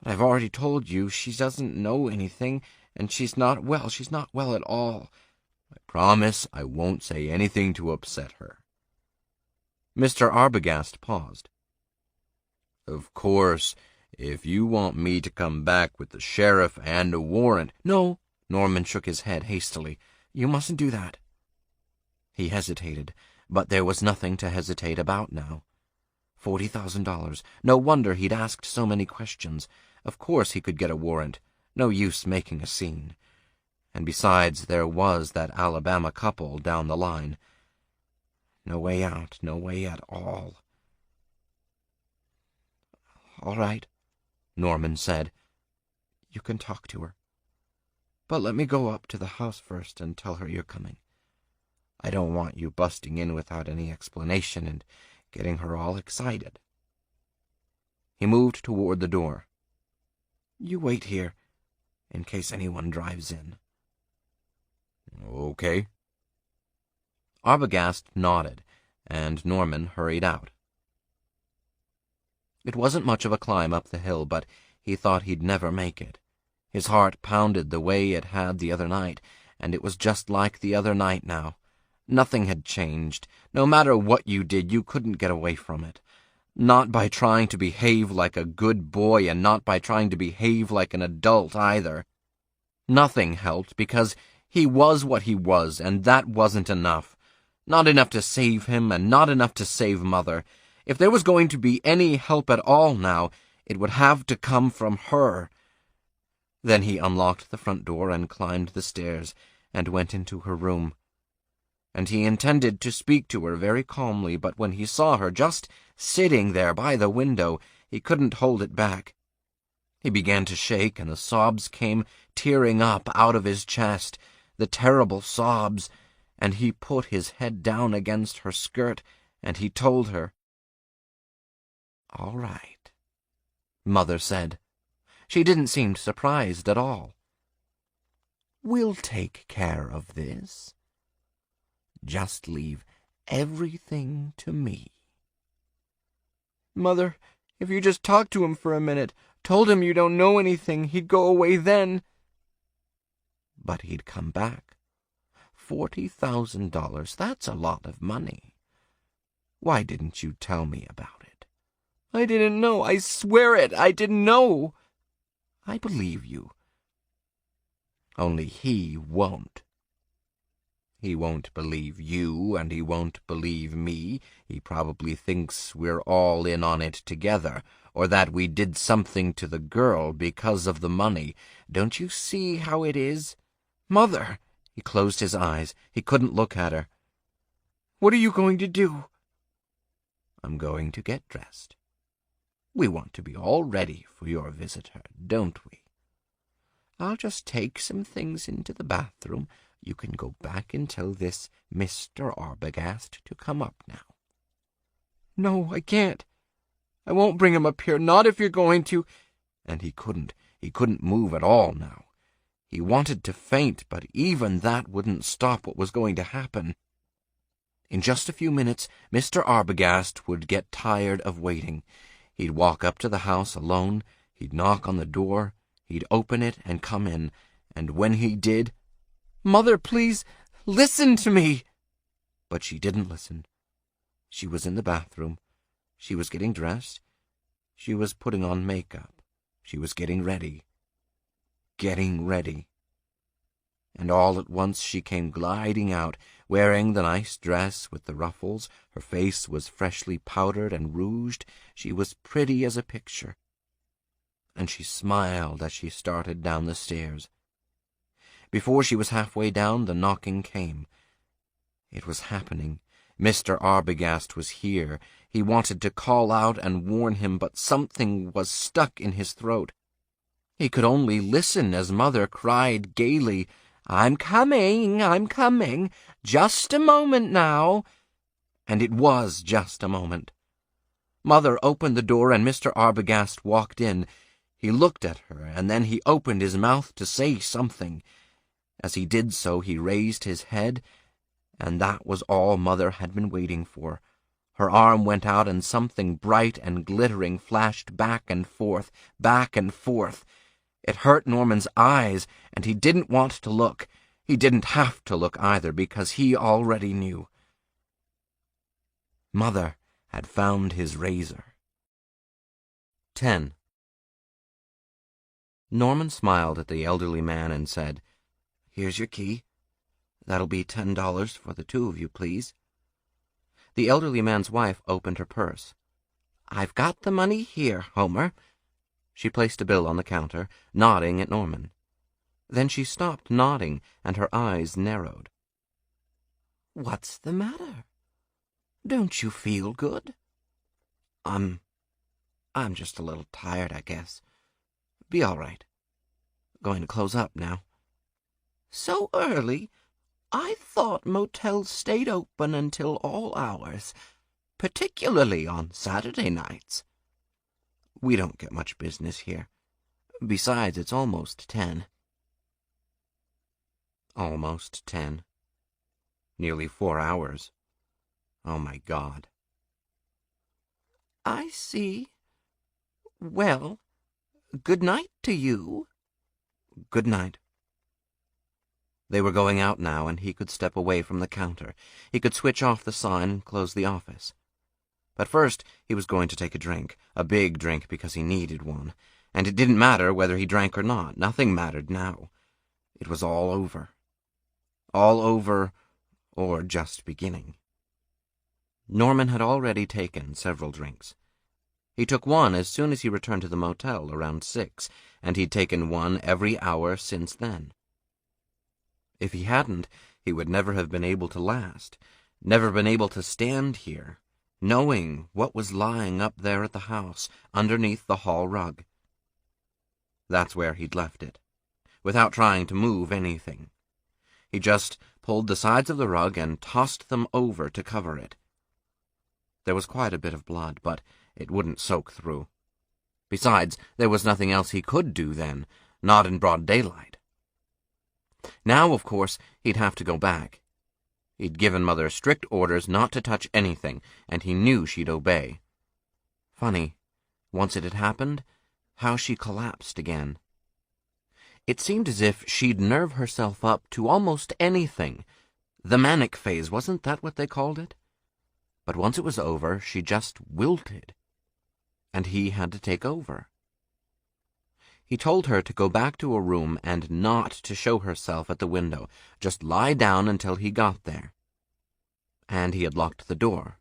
But I've already told you she doesn't know anything, and she's not well. She's not well at all. I promise I won't say anything to upset her. Mr. Arbogast paused. Of course, if you want me to come back with the sheriff and a warrant— No, Norman shook his head hastily. You mustn't do that. He hesitated, but there was nothing to hesitate about now. $40,000. No wonder he'd asked so many questions. Of course he could get a warrant. No use making a scene. And besides, there was that Alabama couple down the line. No way out, no way at all. All right, Norman said. You can talk to her. But let me go up to the house first and tell her you're coming. I don't want you busting in without any explanation and getting her all excited. He moved toward the door. You wait here, in case anyone drives in. Okay. Arbogast nodded, and Norman hurried out. It wasn't much of a climb up the hill, but he thought he'd never make it. His heart pounded the way it had the other night, and it was just like the other night now. Nothing had changed. No matter what you did, you couldn't get away from it. Not by trying to behave like a good boy, and not by trying to behave like an adult either. Nothing helped, because he was what he was, and that wasn't enough. Not enough to save him, and not enough to save Mother. If there was going to be any help at all now, it would have to come from her. Then he unlocked the front door and climbed the stairs and went into her room. And he intended to speak to her very calmly, but when he saw her just sitting there by the window, he couldn't hold it back. He began to shake, and the sobs came tearing up out of his chest, the terrible sobs, and he put his head down against her skirt, and he told her, "All right." Mother said. She didn't seem surprised at all. "We'll take care of this. Just leave everything to me." "Mother, if you just talked to him for a minute, told him you don't know anything, he'd go away then." "But he'd come back. $40,000, that's a lot of money. Why didn't you tell me about it?" "I didn't know. I swear it, I didn't know." "I believe you. Only he won't. He won't believe you, and he won't believe me. He probably thinks we're all in on it together, or that we did something to the girl because of the money. Don't you see how it is?" "Mother!" He closed his eyes. He couldn't look at her. "What are you going to do?" "I'm going to get dressed. We want to be all ready for your visitor, don't we? I'll just take some things into the bathroom. You can go back and tell this Mr. Arbogast to come up now." "No, I can't. I won't bring him up here, not if you're going to—" And he couldn't move at all now. He wanted to faint, but even that wouldn't stop what was going to happen. In just a few minutes, Mr. Arbogast would get tired of waiting. He'd walk up to the house alone, he'd knock on the door, he'd open it and come in, and when he did— "Mother, please, listen to me!" But she didn't listen. She was in the bathroom. She was getting dressed. She was putting on makeup. She was getting ready. And all at once she came gliding out, wearing the nice dress with the ruffles. Her face was freshly powdered and rouged. She was pretty as a picture. And she smiled as she started down the stairs. Before she was halfway down, the knocking came. It was happening. Mr. Arbogast was here. He wanted to call out and warn him, but something was stuck in his throat. He could only listen as Mother cried gaily, I'm coming, just a moment now." And it was just a moment. Mother opened the door and Mr. Arbogast walked in. He looked at her, and then he opened his mouth to say something. As he did so, he raised his head, and that was all Mother had been waiting for. Her arm went out, and something bright and glittering flashed back and forth. It hurt Norman's eyes, and he didn't want to look. He didn't have to look either, because he already knew. Mother had found his razor. 10. Norman smiled at the elderly man and said, "Here's your key. That'll be $10 for the two of you, please." The elderly man's wife opened her purse. "I've got the money here, Homer." She placed a bill on the counter, nodding at Norman. Then she stopped nodding, and her eyes narrowed. "What's the matter? Don't you feel good?" I'm just a little tired, I guess. Be all right. Going to close up now." "So early? I thought motels stayed open until all hours, particularly on Saturday nights." "We don't get much business here. Besides, it's almost 10. Almost 10. Nearly 4 hours. Oh, my God. "I see. Well, good night to you." Good night." They were going out now, and he could step away from the counter. He could switch off the sign and close the office. But first he was going to take a drink, a big drink, because he needed one. And it didn't matter whether he drank or not. Nothing mattered now. It was all over. All over, or just beginning. Norman had already taken several drinks. He took one as soon as he returned to the motel around 6, and he'd taken one every hour since then. If he hadn't, he would never have been able to last, never been able to stand here, knowing what was lying up there at the house, underneath the hall rug. That's where he'd left it, without trying to move anything. He just pulled the sides of the rug and tossed them over to cover it. There was quite a bit of blood, but it wouldn't soak through. Besides, there was nothing else he could do then, not in broad daylight. Now, of course, he'd have to go back. He'd given Mother strict orders not to touch anything, and he knew she'd obey. Funny, once it had happened, how she collapsed again. It seemed as if she'd nerve herself up to almost anything. The manic phase, wasn't that what they called it? But once it was over, she just wilted, and he had to take over. He told her to go back to a room and not to show herself at the window, just lie down until he got there. And he had locked the door.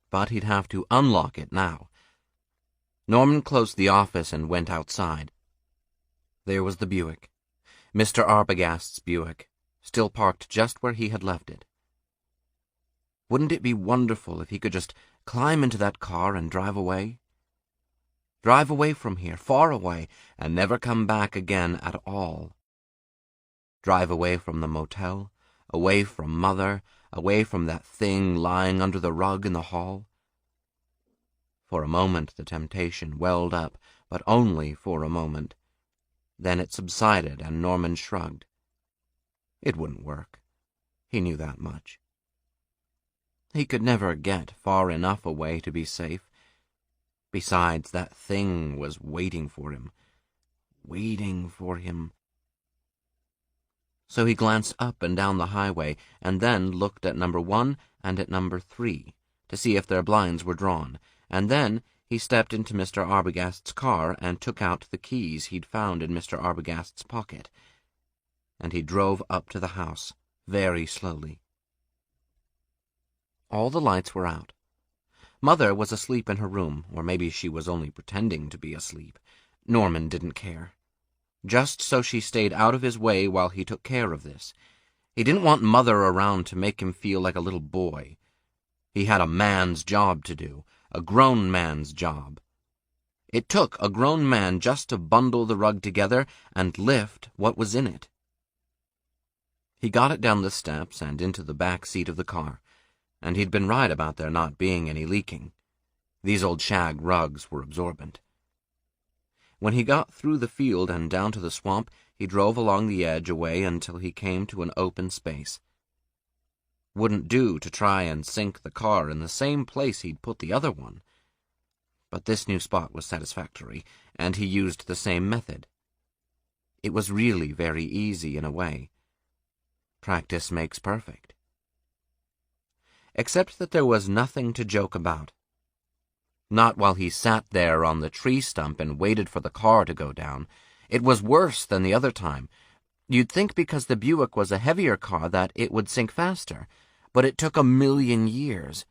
But he'd have to unlock it now. Norman closed the office and went outside. There was the Buick, Mr. Arbogast's Buick, still parked just where he had left it. Wouldn't it be wonderful if he could just climb into that car and drive away? Drive away from here, far away, and never come back again at all. Drive away from the motel, away from Mother, away from that thing lying under the rug in the hall. For a moment the temptation welled up, but only for a moment. Then it subsided, and Norman shrugged. It wouldn't work. He knew that much. He could never get far enough away to be safe. Besides, that thing was waiting for him. Waiting for him. So he glanced up and down the highway, and then looked at number 1 and at number 3, to see if their blinds were drawn, and then he stepped into Mr. Arbogast's car and took out the keys he'd found in Mr. Arbogast's pocket, and he drove up to the house, very slowly. All the lights were out. Mother was asleep in her room, or maybe she was only pretending to be asleep. Norman didn't care. Just so she stayed out of his way while he took care of this. He didn't want Mother around to make him feel like a little boy. He had a man's job to do, a grown man's job. It took a grown man just to bundle the rug together and lift what was in it. He got it down the steps and into the back seat of the car, and he'd been right about there not being any leaking. These old shag rugs were absorbent. When he got through the field and down to the swamp, he drove along the edge away until he came to an open space. Wouldn't do to try and sink the car in the same place he'd put the other one. But this new spot was satisfactory, and he used the same method. It was really very easy in a way. Practice makes perfect. Except that there was nothing to joke about. Not while he sat there on the tree stump and waited for the car to go down. It was worse than the other time. You'd think because the Buick was a heavier car that it would sink faster, but it took 1,000,000 years,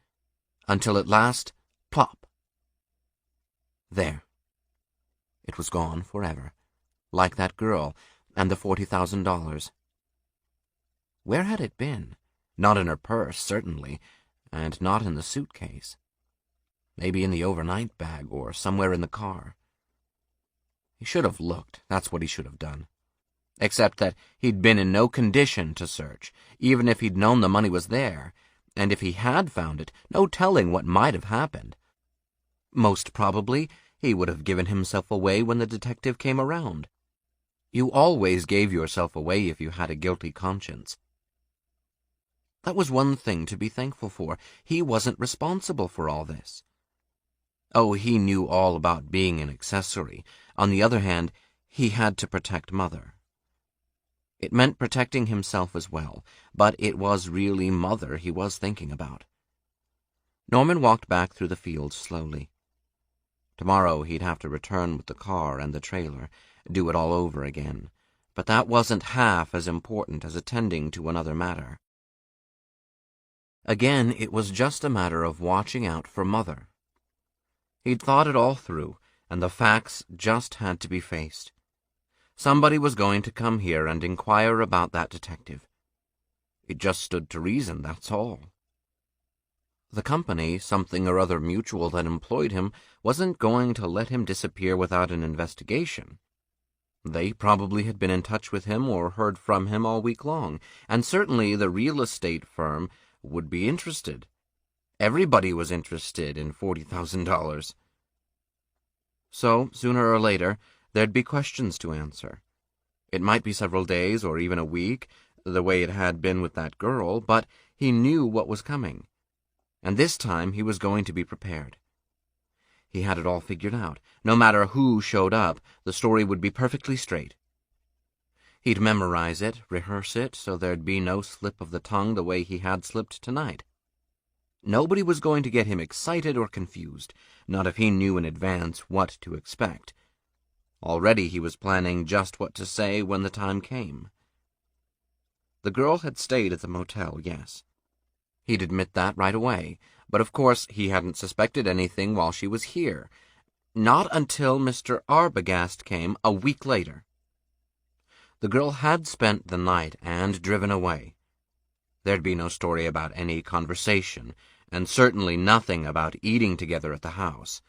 until at last, plop. There. It was gone forever, like that girl and the $40,000. Where had it been? Not in her purse, certainly, and not in the suitcase. Maybe in the overnight bag or somewhere in the car. He should have looked, that's what he should have done. Except that he'd been in no condition to search, even if he'd known the money was there, and if he had found it, no telling what might have happened. Most probably, he would have given himself away when the detective came around. You always gave yourself away if you had a guilty conscience. That was one thing to be thankful for. He wasn't responsible for all this. Oh, he knew all about being an accessory. On the other hand, he had to protect Mother. It meant protecting himself as well, but it was really Mother he was thinking about. Norman walked back through the fields slowly. Tomorrow he'd have to return with the car and the trailer, do it all over again, but that wasn't half as important as attending to another matter. Again, it was just a matter of watching out for Mother. He'd thought it all through, and the facts just had to be faced. Somebody was going to come here and inquire about that detective. It just stood to reason, that's all. The company, something or other mutual that employed him, wasn't going to let him disappear without an investigation. They probably had been in touch with him or heard from him all week long, and certainly the real estate firm would be interested. Everybody was interested in $40,000. So, sooner or later, there'd be questions to answer. It might be several days or even a week, the way it had been with that girl, but he knew what was coming. And this time he was going to be prepared. He had it all figured out. No matter who showed up, the story would be perfectly straight. He'd memorize it, rehearse it, so there'd be no slip of the tongue the way he had slipped tonight. Nobody was going to get him excited or confused, not if he knew in advance what to expect. Already he was planning just what to say when the time came. The girl had stayed at the motel, yes. He'd admit that right away, but of course he hadn't suspected anything while she was here. Not until Mr. Arbogast came a week later. The girl had spent the night and driven away. There'd be no story about any conversation, and certainly nothing about eating together at the house.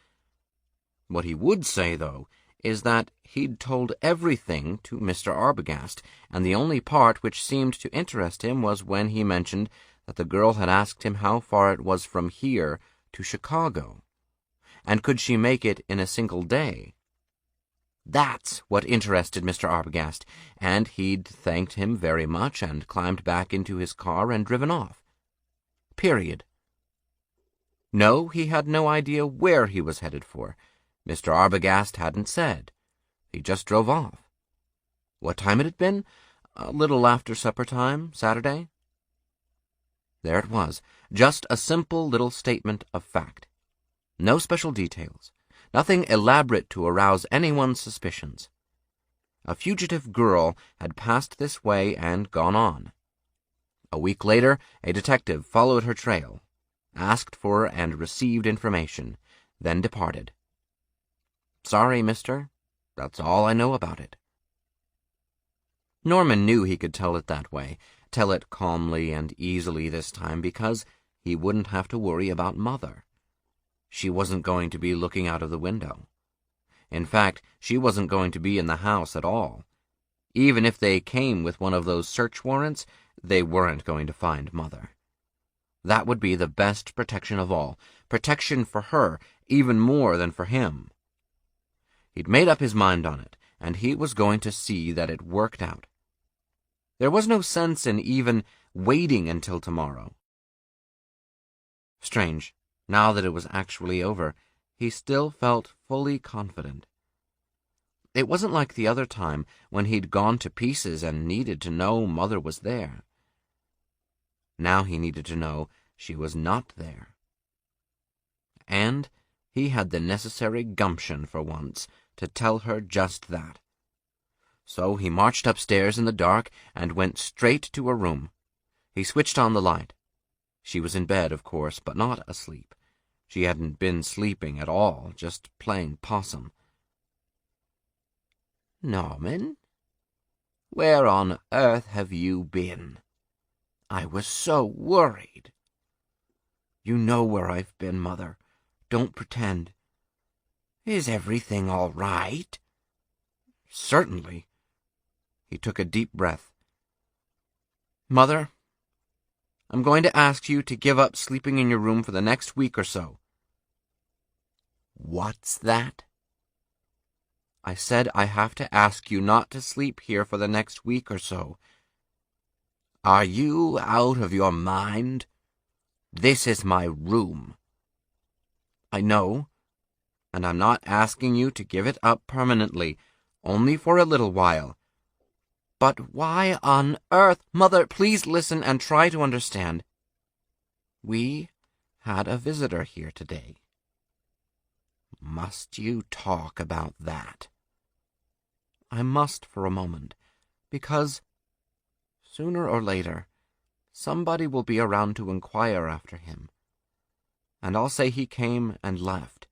What he would say, though, is that he'd told everything to Mr. Arbogast, and the only part which seemed to interest him was when he mentioned that the girl had asked him how far it was from here to Chicago, and could she make it in a single day. That's what interested Mr. Arbogast, and he'd thanked him very much and climbed back into his car and driven off. Period. No, he had no idea where he was headed for. Mr. Arbogast hadn't said. He just drove off. What time had it been? A little after supper time, Saturday? There it was, just a simple little statement of fact. No special details. Nothing elaborate to arouse anyone's suspicions. A fugitive girl had passed this way and gone on. A week later, a detective followed her trail, asked for and received information, then departed. Sorry, mister. That's all I know about it. Norman knew he could tell it that way, tell it calmly and easily this time, because he wouldn't have to worry about Mother. She wasn't going to be looking out of the window. In fact, she wasn't going to be in the house at all. Even if they came with one of those search warrants, they weren't going to find Mother. That would be the best protection of all, protection for her, even more than for him. He'd made up his mind on it, and he was going to see that it worked out. There was no sense in even waiting until tomorrow. Strange. Now that it was actually over, he still felt fully confident. It wasn't like the other time when he'd gone to pieces and needed to know Mother was there. Now he needed to know she was not there. And he had the necessary gumption for once to tell her just that. So he marched upstairs in the dark and went straight to her room. He switched on the light. She was in bed, of course, but not asleep. She hadn't been sleeping at all, just playing possum. Norman, where on earth have you been? I was so worried. You know where I've been, Mother. Don't pretend. Is everything all right? Certainly. He took a deep breath. Mother, I'm going to ask you to give up sleeping in your room for the next week or so. What's that? I said I have to ask you not to sleep here for the next week or so. Are you out of your mind? This is my room. I know, and I'm not asking you to give it up permanently, only for a little while. But why on earth? Mother, please listen and try to understand. We had a visitor here today. Must you talk about that? I must for a moment, because sooner or later somebody will be around to inquire after him, and I'll say he came and left.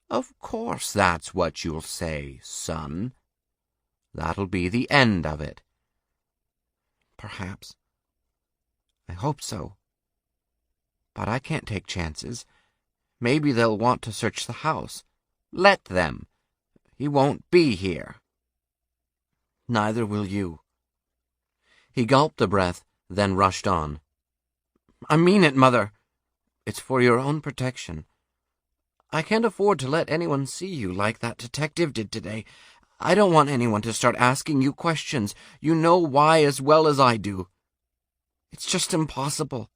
Of course that's what you'll say, son. That'll be the end of it. Perhaps. I hope so. But I can't take chances. Maybe they'll want to search the house. Let them. He won't be here. Neither will you. He gulped a breath, then rushed on. I mean it, Mother. It's for your own protection. I can't afford to let anyone see you like that detective did today. I don't want anyone to start asking you questions. You know why as well as I do. It's just impossible.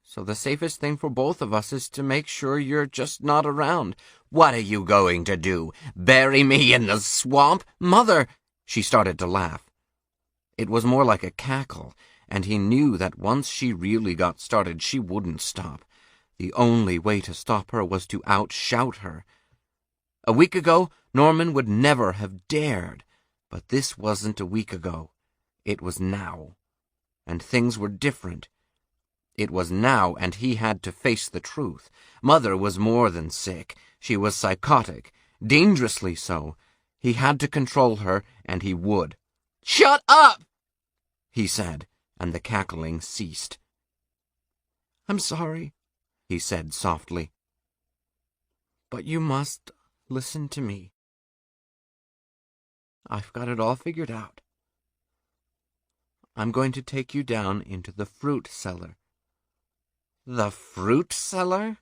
So the safest thing for both of us is to make sure you're just not around." "What are you going to do? Bury me in the swamp?" "Mother!" She started to laugh. It was more like a cackle, and he knew that once she really got started, she wouldn't stop. The only way to stop her was to outshout her. A week ago, Norman would never have dared, but this wasn't a week ago. It was now. And things were different. It was now, and he had to face the truth. Mother was more than sick. She was psychotic, dangerously so. He had to control her, and he would. "Shut up!" he said, and the cackling ceased. "I'm sorry," he said softly. "But you must listen to me. I've got it all figured out. I'm going to take you down into the fruit cellar." "The fruit cellar?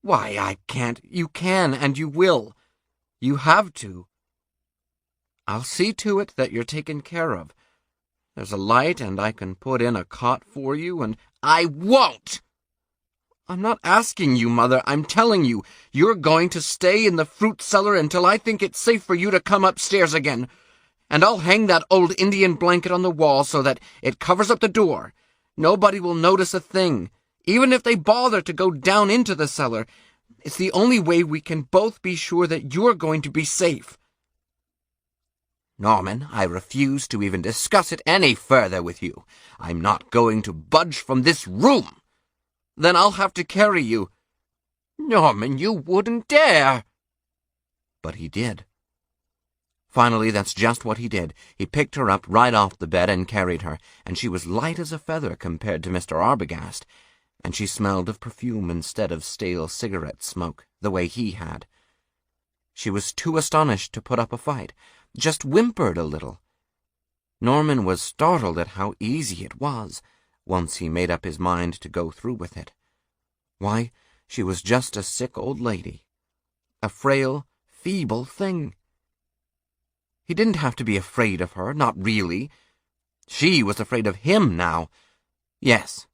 Why, I can't." "You can, and you will. You have to. I'll see to it that you're taken care of. There's a light, and I can put in a cot for you, and—" "I won't!" "I'm not asking you, Mother. I'm telling you. You're going to stay in the fruit cellar until I think it's safe for you to come upstairs again. And I'll hang that old Indian blanket on the wall so that it covers up the door. Nobody will notice a thing, even if they bother to go down into the cellar. It's the only way we can both be sure that you're going to be safe." "Norman, I refuse to even discuss it any further with you. I'm not going to budge from this room." "Then I'll have to carry you." "Norman, you wouldn't dare." But he did. Finally, that's just what he did. He picked her up right off the bed and carried her, and she was light as a feather compared to Mr. Arbogast, and she smelled of perfume instead of stale cigarette smoke, the way he had. She was too astonished to put up a fight, just whimpered a little. Norman was startled at how easy it was, once he made up his mind to go through with it. Why, she was just a sick old lady, a frail, feeble thing. He didn't have to be afraid of her, not really. She was afraid of him now. Yes,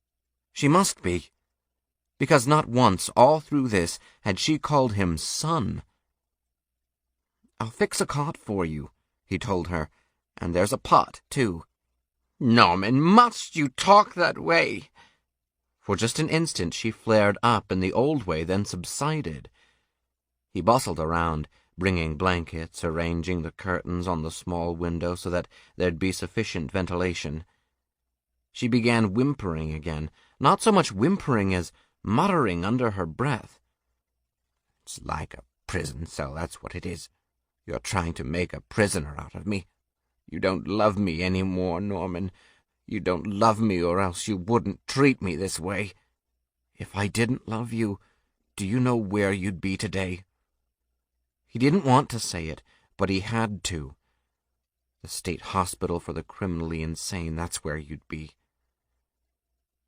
she must be, because not once all through this had she called him son. "I'll fix a cot for you," he told her, "and there's a pot, too." "Norman, must you talk that way?" For just an instant she flared up in the old way, then subsided. He bustled around, bringing blankets, arranging the curtains on the small window so that there'd be sufficient ventilation. She began whimpering again, not so much whimpering as muttering under her breath. "It's like a prison cell, that's what it is. You're trying to make a prisoner out of me. You don't love me any more, Norman. You don't love me, or else you wouldn't treat me this way." "If I didn't love you, do you know where you'd be today?" He didn't want to say it, but he had to. The state hospital for the criminally insane, that's where you'd be.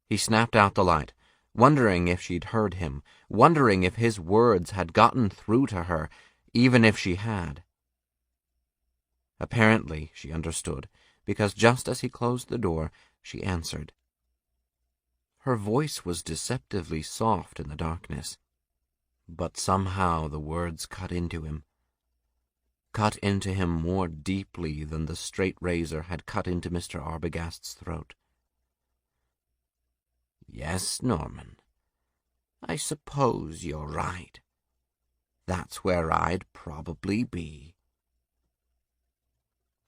He snapped out the light, wondering if she'd heard him, wondering if his words had gotten through to her, even if she had. Apparently, she understood, because just as he closed the door, she answered. Her voice was deceptively soft in the darkness, but somehow the words cut into him more deeply than the straight razor had cut into Mr. Arbogast's throat. "Yes, Norman, I suppose you're right. That's where I'd probably be.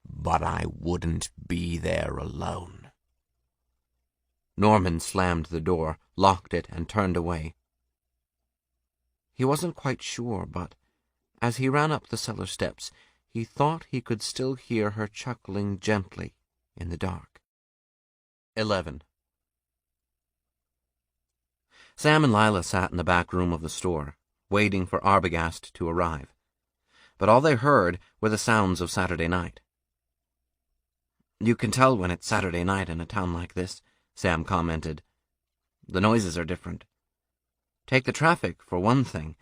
But I wouldn't be there alone." Norman slammed the door, locked it, and turned away. He wasn't quite sure, but as he ran up the cellar steps, he thought he could still hear her chuckling gently in the dark. 11. Sam and Lila sat in the back room of the store, waiting for Arbogast to arrive. But all they heard were the sounds of Saturday night. "You can tell when it's Saturday night in a town like this," Sam commented. "The noises are different." Take the traffic, for one thing.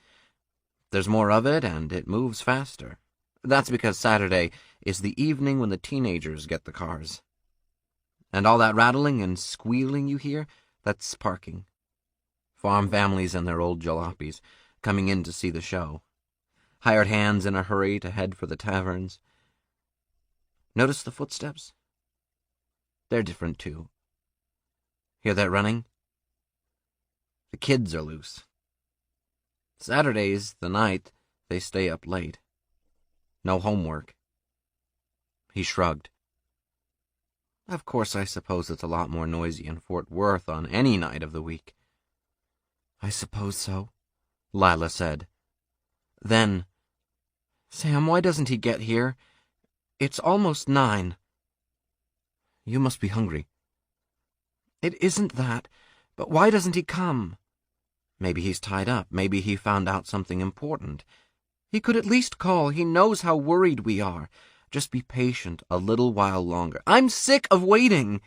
There's more of it, and it moves faster. That's because Saturday is the evening when the teenagers get the cars. And all that rattling and squealing you hear, that's parking. Farm families and their old jalopies coming in to see the show. Hired hands in a hurry to head for the taverns. Notice the footsteps? They're different, too. Hear that running? The kids are loose. Saturday's the night they stay up late. No homework. He shrugged. Of course, I suppose it's a lot more noisy in Fort Worth on any night of the week. I suppose so, Lila said. Then, Sam, why doesn't he get here? It's almost 9. You must be hungry. It isn't that, but why doesn't he come? Maybe he's tied up. Maybe he found out something important. He could at least call. He knows how worried we are. Just be patient a little while longer. I'm sick of waiting.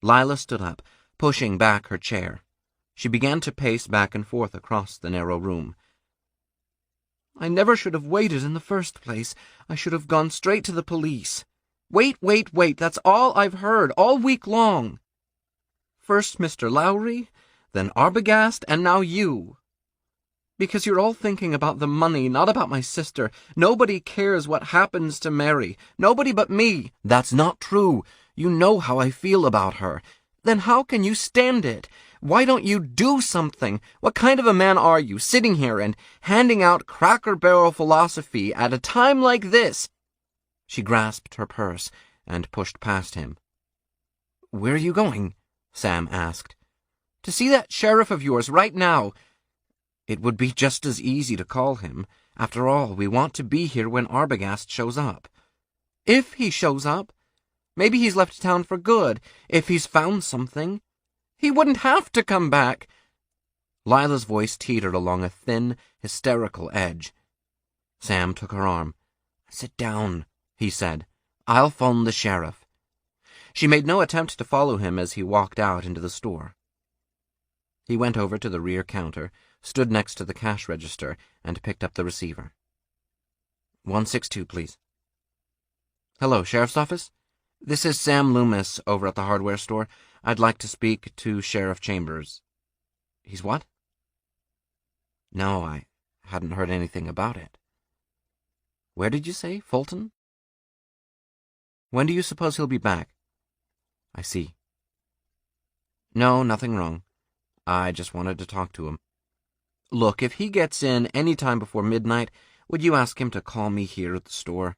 Lila stood up, pushing back her chair. She began to pace back and forth across the narrow room. I never should have waited in the first place. I should have gone straight to the police. Wait, that's all I've heard, all week long. First Mr. Lowry, then Arbogast, and now you. Because you're all thinking about the money, not about my sister. Nobody cares what happens to Mary. Nobody but me. That's not true. You know how I feel about her. Then how can you stand it? Why don't you do something? What kind of a man are you, sitting here and handing out Cracker Barrel philosophy at a time like this? She grasped her purse and pushed past him. Where are you going? Sam asked. To see that sheriff of yours right now. It would be just as easy to call him. After all, we want to be here when Arbogast shows up. If he shows up. Maybe he's left town for good. If he's found something. He wouldn't have to come back. Lila's voice teetered along a thin, hysterical edge. Sam took her arm. Sit down, he said. I'll phone the sheriff. She made no attempt to follow him as he walked out into the store. He went over to the rear counter, stood next to the cash register, and picked up the receiver. 162, please. Hello, Sheriff's Office? This is Sam Loomis over at the hardware store. I'd like to speak to Sheriff Chambers. He's what? No, I hadn't heard anything about it. Where did you say? Fulton? When do you suppose he'll be back? I see. No, nothing wrong. I just wanted to talk to him. Look, if he gets in any time before midnight, would you ask him to call me here at the store?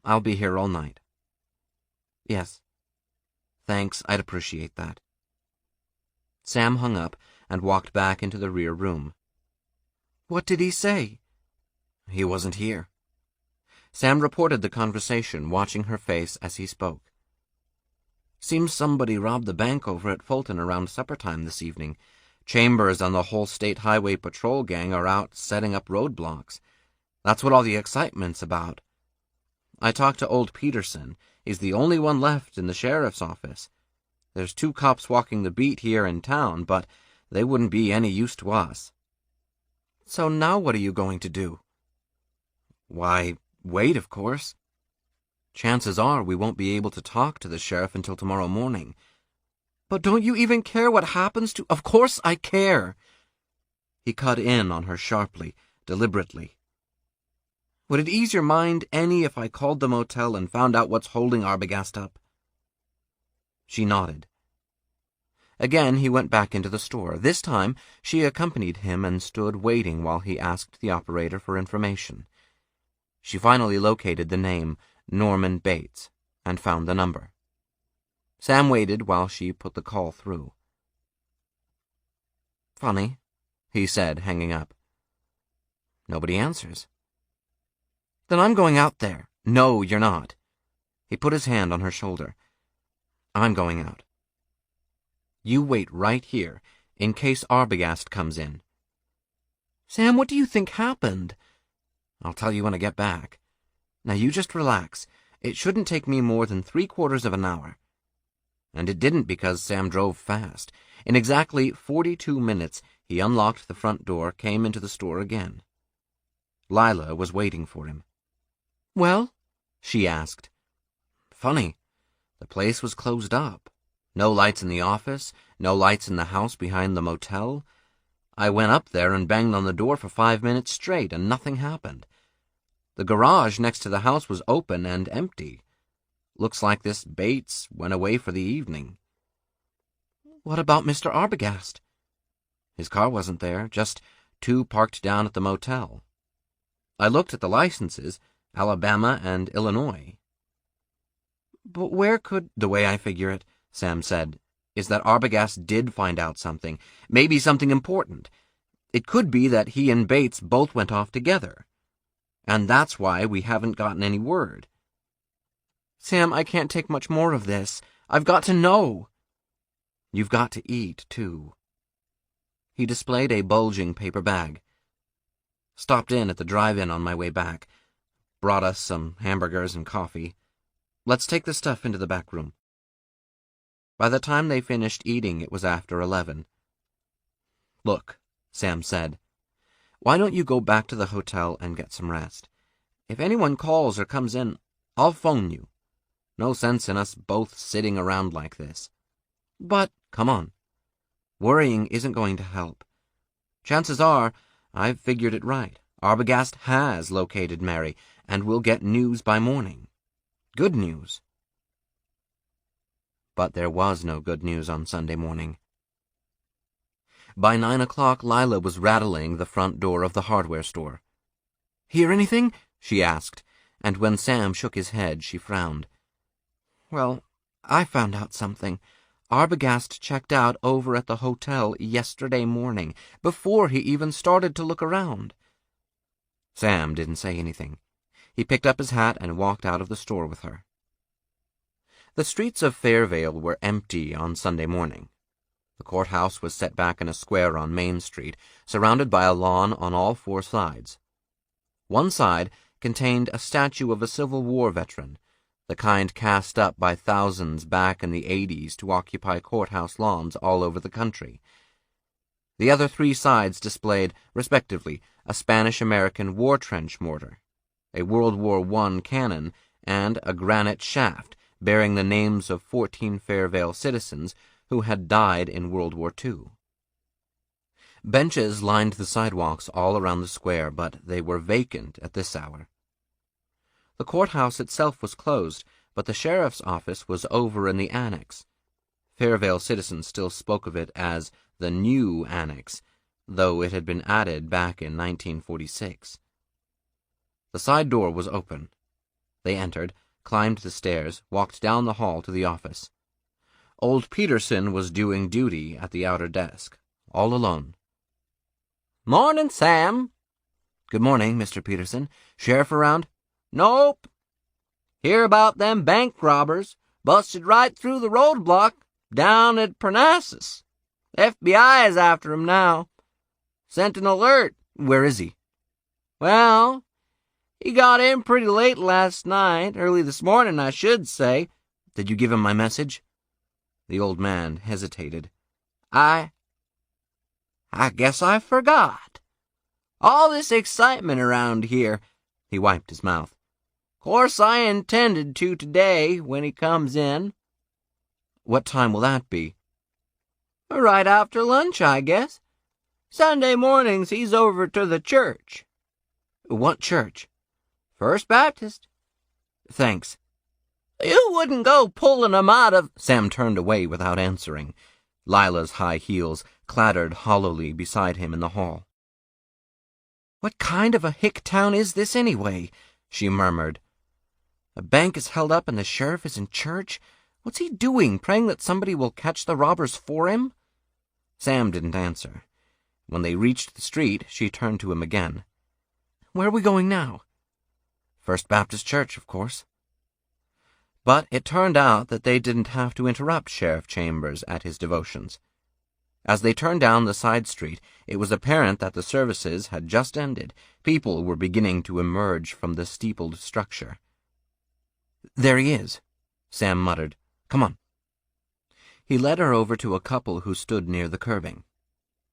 I'll be here all night. Yes. Thanks, I'd appreciate that. Sam hung up and walked back into the rear room. What did he say? He wasn't here. Sam reported the conversation, watching her face as he spoke. Seems somebody robbed the bank over at Fulton around supper time this evening. Chambers and the whole state highway patrol gang are out setting up roadblocks. That's what all the excitement's about. I talked to old Peterson. He's the only one left in the sheriff's office. There's 2 cops walking the beat here in town, but they wouldn't be any use to us. So now what are you going to do? Why, wait, of course. Chances are we won't be able to talk to the sheriff until tomorrow morning. But don't you even care what happens to— Of course I care. He cut in on her sharply, deliberately. Would it ease your mind any if I called the motel and found out what's holding Arbogast up? She nodded. Again he went back into the store. This time she accompanied him and stood waiting while he asked the operator for information. She finally located the name Norman Bates, and found the number. Sam waited while she put the call through. Funny, he said, hanging up. Nobody answers. Then I'm going out there. No, you're not. He put his hand on her shoulder. I'm going out. You wait right here, in case Arbogast comes in. Sam, what do you think happened? I'll tell you when I get back. Now you just relax. It shouldn't take me more than 3/4 of an hour. And it didn't because Sam drove fast. In exactly 42 minutes, He unlocked the front door, came into the store again. Lila was waiting for him. "Well?" she asked. Funny. The place was closed up. No lights in the office, no lights in the house behind the motel. I went up there and banged on the door for 5 minutes straight, and nothing happened. The garage next to the house was open and empty. Looks like this Bates went away for the evening." "What about Mr. Arbogast?" "His car wasn't there, just 2 parked down at the motel. I looked at the licenses, Alabama and Illinois." "But where could—" "The way I figure it," Sam said, "is that Arbogast did find out something, maybe something important. It could be that he and Bates both went off together. And that's why we haven't gotten any word." "Sam, I can't take much more of this. I've got to know." "You've got to eat, too." He displayed a bulging paper bag. "Stopped in at the drive-in on my way back. Brought us some hamburgers and coffee. Let's take the stuff into the back room." By the time they finished eating, it was after 11. "Look," Sam said, "why don't you go back to the hotel and get some rest? If anyone calls or comes in, I'll phone you. No sense in us both sitting around like this." "But—" "Come on. Worrying isn't going to help. Chances are, I've figured it right. Arbogast has located Mary, and we'll get news by morning. Good news." But there was no good news on Sunday morning. By 9 o'clock, Lila was rattling the front door of the hardware store. "Hear anything?" she asked, and when Sam shook his head, she frowned. "Well, I found out something. Arbogast checked out over at the hotel yesterday morning, before he even started to look around." Sam didn't say anything. He picked up his hat and walked out of the store with her. The streets of Fairvale were empty on Sunday morning. The courthouse was set back in a square on Main Street, surrounded by a lawn on all 4 sides. One side contained a statue of a Civil War veteran, the kind cast up by thousands back in the 80s to occupy courthouse lawns all over the country. The other 3 sides displayed, respectively, a Spanish-American war trench mortar, a World War I cannon, and a granite shaft bearing the names of 14 Fairvale citizens who had died in World War II. Benches lined the sidewalks all around the square, but they were vacant at this hour. The courthouse itself was closed, but the sheriff's office was over in the annex. Fairvale citizens still spoke of it as the new annex, though it had been added back in 1946. The side door was open. They entered, climbed the stairs, walked down the hall to the office. Old Peterson was doing duty at the outer desk, all alone. "Morning, Sam." "Good morning, Mr. Peterson. Sheriff around?" "Nope. Hear about them bank robbers. Busted right through the roadblock, down at Parnassus. FBI is after 'em now. Sent an alert." "Where is he?" "Well, he got in pretty late last night, early this morning, I should say." "Did you give him my message?" The old man hesitated. I guess I forgot. All this excitement around here." He wiped his mouth. "Course I intended to today, when he comes in." "What time will that be?" "Right after lunch, I guess. Sunday mornings he's over to the church." "What church?" "First Baptist." "Thanks." "You wouldn't go pulling 'em out of—" Sam turned away without answering. Lila's high heels clattered hollowly beside him in the hall. "What kind of a hick town is this, anyway?" she murmured. "A bank is held up and the sheriff is in church? What's he doing, praying that somebody will catch the robbers for him?" Sam didn't answer. When they reached the street, she turned to him again. "Where are we going now?" "First Baptist Church, of course." But it turned out that they didn't have to interrupt Sheriff Chambers at his devotions. As they turned down the side street, it was apparent that the services had just ended. People were beginning to emerge from the steepled structure. "There he is," Sam muttered. "Come on." He led her over to a couple who stood near the curbing.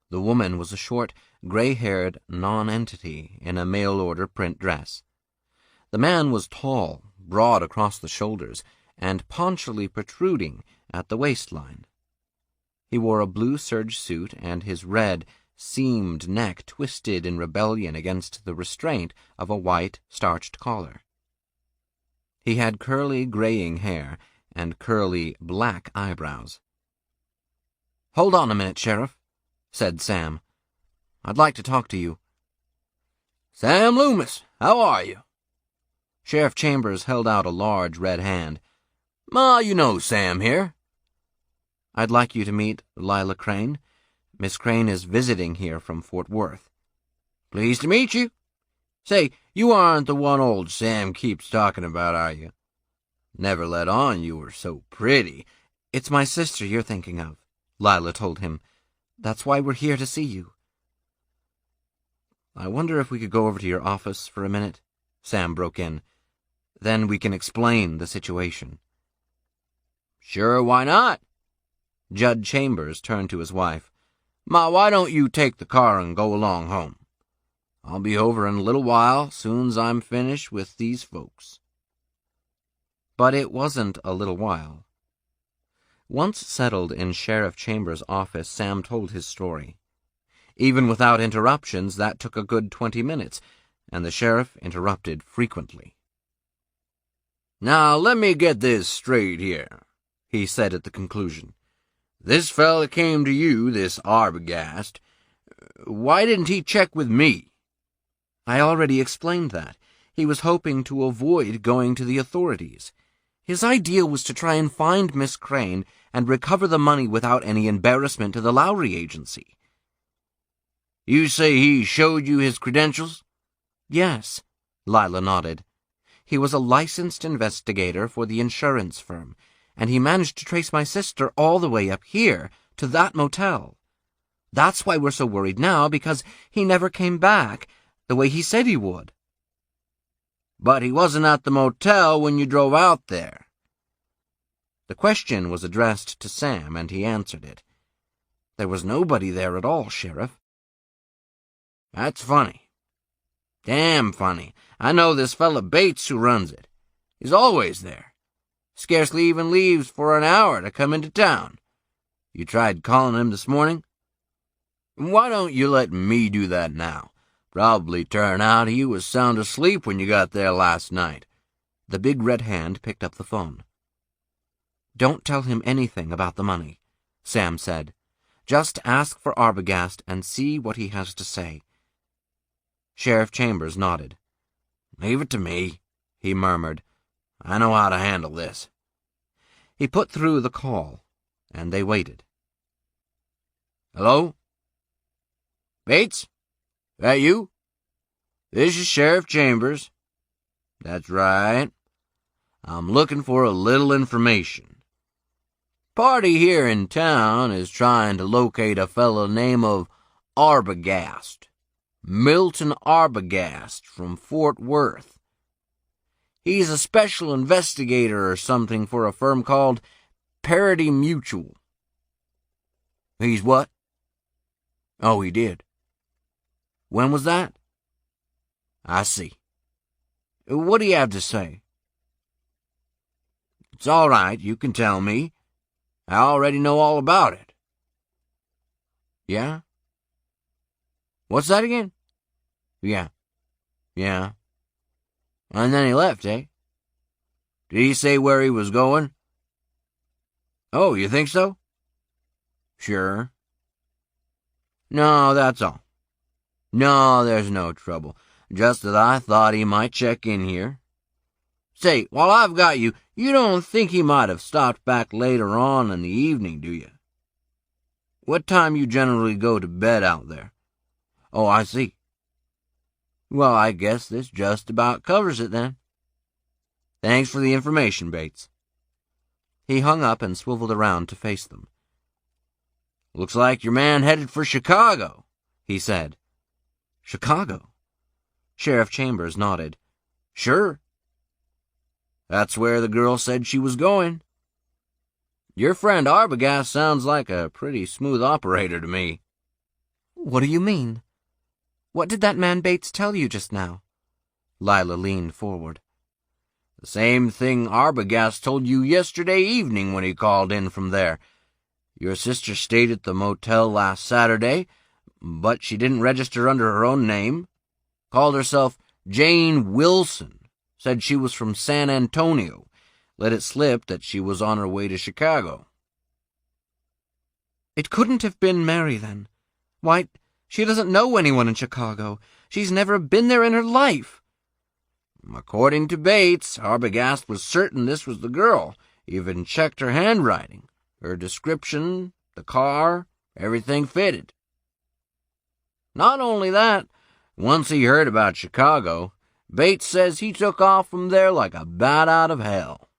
The woman was a short, gray-haired nonentity in a mail-order print dress. The man was tall, broad across the shoulders, and paunchily protruding at the waistline. He wore a blue serge suit, and his red, seamed neck twisted in rebellion against the restraint of a white, starched collar. He had curly, graying hair and curly, black eyebrows. "Hold on a minute, Sheriff," said Sam. "I'd like to talk to you." "Sam Loomis, how are you?" Sheriff Chambers held out a large red hand. "Ma, you know Sam here." "I'd like you to meet Lila Crane. Miss Crane is visiting here from Fort Worth." "Pleased to meet you. Say, you aren't the one old Sam keeps talking about, are you? Never let on you were so pretty." "It's my sister you're thinking of," Lila told him. "That's why we're here to see you." "I wonder if we could go over to your office for a minute," Sam broke in. "Then we can explain the situation." "Sure, why not?" Judd Chambers turned to his wife. "Ma, why don't you take the car and go along home? I'll be over in a little while, soon's I'm finished with these folks." But it wasn't a little while. Once settled in Sheriff Chambers' office, Sam told his story. Even without interruptions, that took a good 20 minutes, and the sheriff interrupted frequently. "Now, let me get this straight here," he said at the conclusion. "This fella came to you, this Arbogast. Why didn't he check with me?" "I already explained that. He was hoping to avoid going to the authorities. His idea was to try and find Miss Crane and recover the money without any embarrassment to the Lowry agency." "You say he showed you his credentials?" "Yes," Lila nodded. "He was a licensed investigator for the insurance firm, and he managed to trace my sister all the way up here to that motel. That's why we're so worried now, because he never came back the way he said he would." "But he wasn't at the motel when you drove out there." The question was addressed to Sam, and he answered it. "There was nobody there at all, Sheriff." "That's funny. Damn funny. I know this fella Bates who runs it. He's always there. Scarcely even leaves for an hour to come into town. You tried calling him this morning? Why don't you let me do that now? Probably turn out he was sound asleep when you got there last night." The big red hand picked up the phone. "Don't tell him anything about the money," Sam said. "Just ask for Arbogast and see what he has to say." Sheriff Chambers nodded. "Leave it to me," he murmured. "I know how to handle this." He put through the call, and they waited. "Hello? Bates? That you? This is Sheriff Chambers." "That's right. I'm looking for a little information. Party here in town is trying to locate a fellow named of Arbogast. Milton Arbogast from Fort Worth. He's a special investigator or something for a firm called Parity Mutual." "He's what?" "Oh, he did. When was that?" "I see. What do you have to say?" "It's all right, you can tell me. I already know all about it." "Yeah? What's that again?" Yeah. And then he left, eh? Did he say where he was going?" "Oh, you think so?" "Sure." "No, that's all. No, there's no trouble. Just that I thought he might check in here. Say, while I've got you, you don't think he might have stopped back later on in the evening, do you? What time you generally go to bed out there?" "Oh, I see. Well, I guess this just about covers it then. Thanks for the information, Bates." He hung up and swiveled around to face them. "Looks like your man headed for Chicago," he said. "Chicago?" Sheriff Chambers nodded. "Sure. That's where the girl said she was going. Your friend Arbogast sounds like a pretty smooth operator to me." What do you mean? What did that man Bates tell you just now? Lila leaned forward. The same thing Arbogast told you yesterday evening when he called in from there. Your sister stayed at the motel last Saturday, but she didn't register under her own name. Called herself Jane Wilson. Said she was from San Antonio. Let it slip that she was on her way to Chicago. It couldn't have been Mary, then. Why, she doesn't know anyone in Chicago. She's never been there in her life. According to Bates, Arbogast was certain this was the girl. Even checked her handwriting. Her description, the car, everything fitted. Not only that, once he heard about Chicago, Bates says he took off from there like a bat out of hell.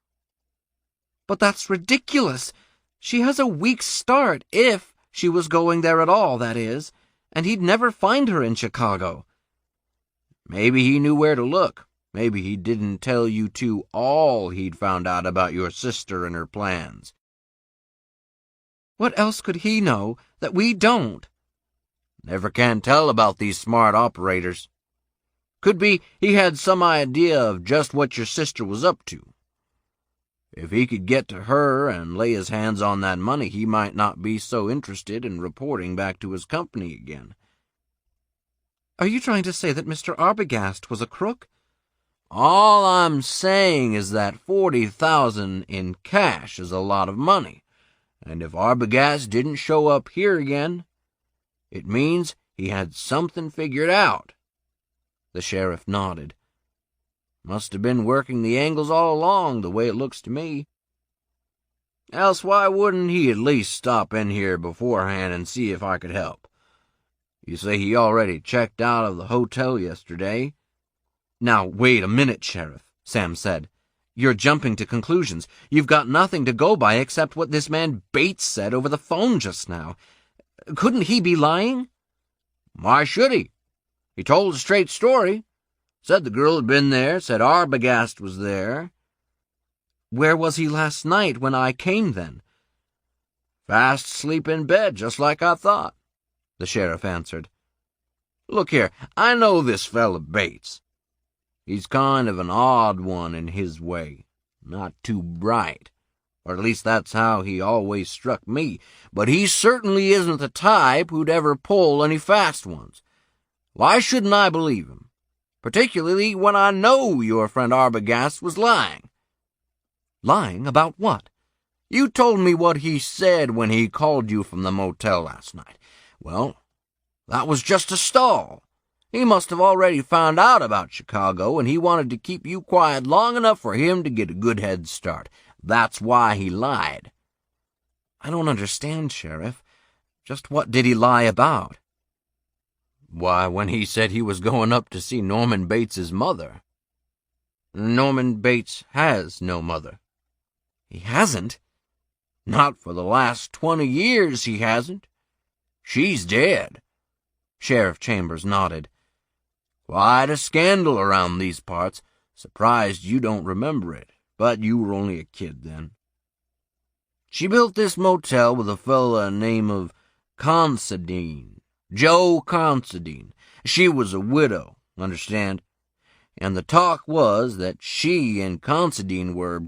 But that's ridiculous. She has a week's start, if she was going there at all, that is, and he'd never find her in Chicago. Maybe he knew where to look. Maybe he didn't tell you two all he'd found out about your sister and her plans. What else could he know that we don't? Never can tell about these smart operators. Could be he had some idea of just what your sister was up to. If he could get to her and lay his hands on that money, he might not be so interested in reporting back to his company again. Are you trying to say that Mr. Arbogast was a crook? All I'm saying is that $40,000 in cash is a lot of money, and if Arbogast didn't show up here again, it means he had something figured out. The sheriff nodded. Must have been working the angles all along, the way it looks to me. Else why wouldn't he at least stop in here beforehand and see if I could help? You say he already checked out of the hotel yesterday. Now, wait a minute, Sheriff, Sam said. You're jumping to conclusions. You've got nothing to go by except what this man Bates said over the phone just now. Couldn't he be lying? Why should he? He told a straight story. Said the girl had been there, said Arbogast was there. Where was he last night when I came then? Fast asleep in bed, just like I thought, the sheriff answered. Look here, I know this fella Bates. He's kind of an odd one in his way, not too bright, or at least that's how he always struck me, but he certainly isn't the type who'd ever pull any fast ones. Why shouldn't I believe him? Particularly when I know your friend Arbogast was lying. Lying about what? You told me what he said when he called you from the motel last night. Well, that was just a stall. He must have already found out about Chicago, and he wanted to keep you quiet long enough for him to get a good head start. That's why he lied. I don't understand, Sheriff. Just what did he lie about? Why, when he said he was going up to see Norman Bates's mother. Norman Bates has no mother. He hasn't? Not for the last 20 years he hasn't. She's dead. Sheriff Chambers nodded. Quite a scandal around these parts. Surprised you don't remember it, but you were only a kid then. She built this motel with a fella named of Considine, Joe Considine. She was a widow, understand? And the talk was that she and Considine were...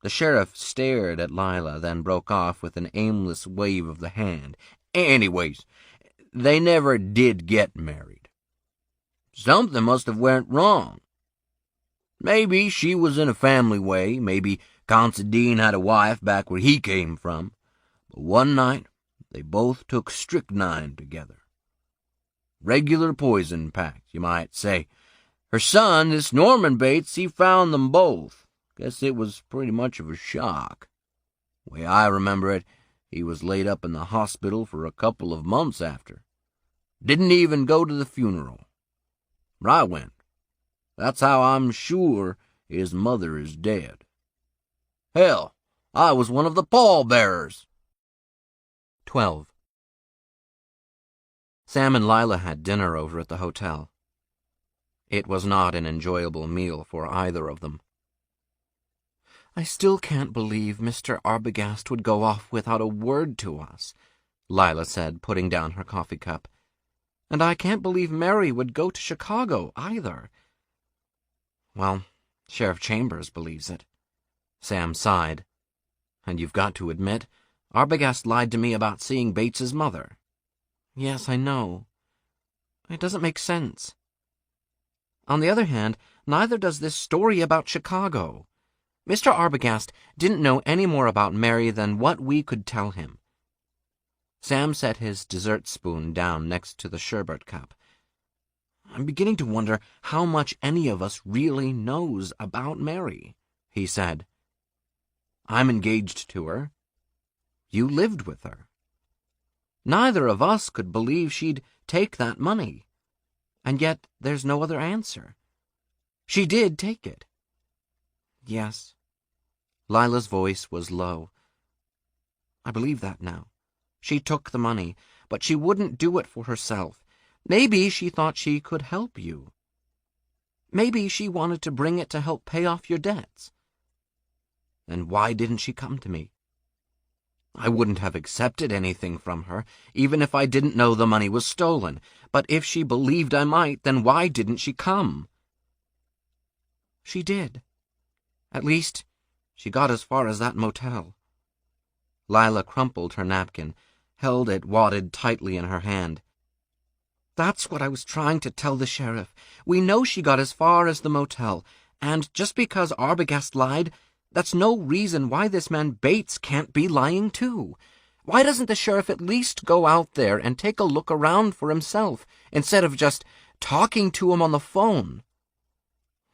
The sheriff stared at Lila, then broke off with an aimless wave of the hand. Anyways, they never did get married. Something must have went wrong. Maybe she was in a family way, maybe Considine had a wife back where he came from, but one night they both took strychnine together. Regular poison pact, you might say. Her son, this Norman Bates, he found them both. Guess it was pretty much of a shock. Way I remember it, he was laid up in the hospital for a couple of months after. Didn't even go to the funeral. I went. That's how I'm sure his mother is dead. Hell, I was one of the pallbearers. 12. Sam and Lila had dinner over at the hotel. It was not an enjoyable meal for either of them. I still can't believe Mr. Arbogast would go off without a word to us, Lila said, putting down her coffee cup. And I can't believe Mary would go to Chicago, either. Well, Sheriff Chambers believes it. Sam sighed. And you've got to admit, Arbogast lied to me about seeing Bates's mother. Yes, I know. It doesn't make sense. On the other hand, neither does this story about Chicago. Mr. Arbogast didn't know any more about Mary than what we could tell him. Sam set his dessert spoon down next to the sherbet cup. I'm beginning to wonder how much any of us really knows about Mary, he said. I'm engaged to her. You lived with her. Neither of us could believe she'd take that money. And yet there's no other answer. She did take it. Yes. Lila's voice was low. I believe that now. She took the money, but she wouldn't do it for herself. Maybe she thought she could help you. Maybe she wanted to bring it to help pay off your debts. And why didn't she come to me? I wouldn't have accepted anything from her, even if I didn't know the money was stolen. But if she believed I might, then why didn't she come? She did. At least, she got as far as that motel. Lila crumpled her napkin, held it wadded tightly in her hand. That's what I was trying to tell the sheriff. We know she got as far as the motel, and just because Arbogast lied, that's no reason why this man Bates can't be lying too. Why doesn't the sheriff at least go out there and take a look around for himself, instead of just talking to him on the phone?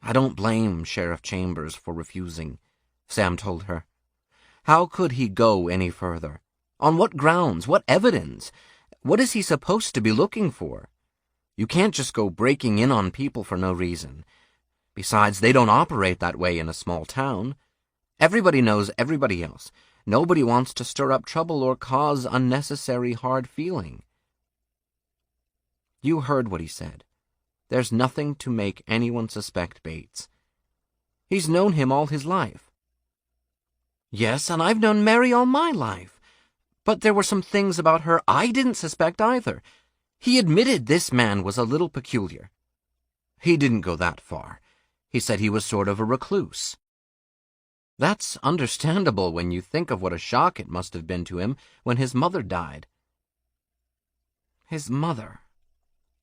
I don't blame Sheriff Chambers for refusing, Sam told her. How could he go any further? On what grounds? What evidence? What is he supposed to be looking for? You can't just go breaking in on people for no reason. Besides, they don't operate that way in a small town. Everybody knows everybody else. Nobody wants to stir up trouble or cause unnecessary hard feeling. You heard what he said. There's nothing to make anyone suspect Bates. He's known him all his life. Yes, and I've known Mary all my life. But there were some things about her I didn't suspect either. He admitted this man was a little peculiar. He didn't go that far. He said he was sort of a recluse. That's understandable when you think of what a shock it must have been to him when his mother died. His mother.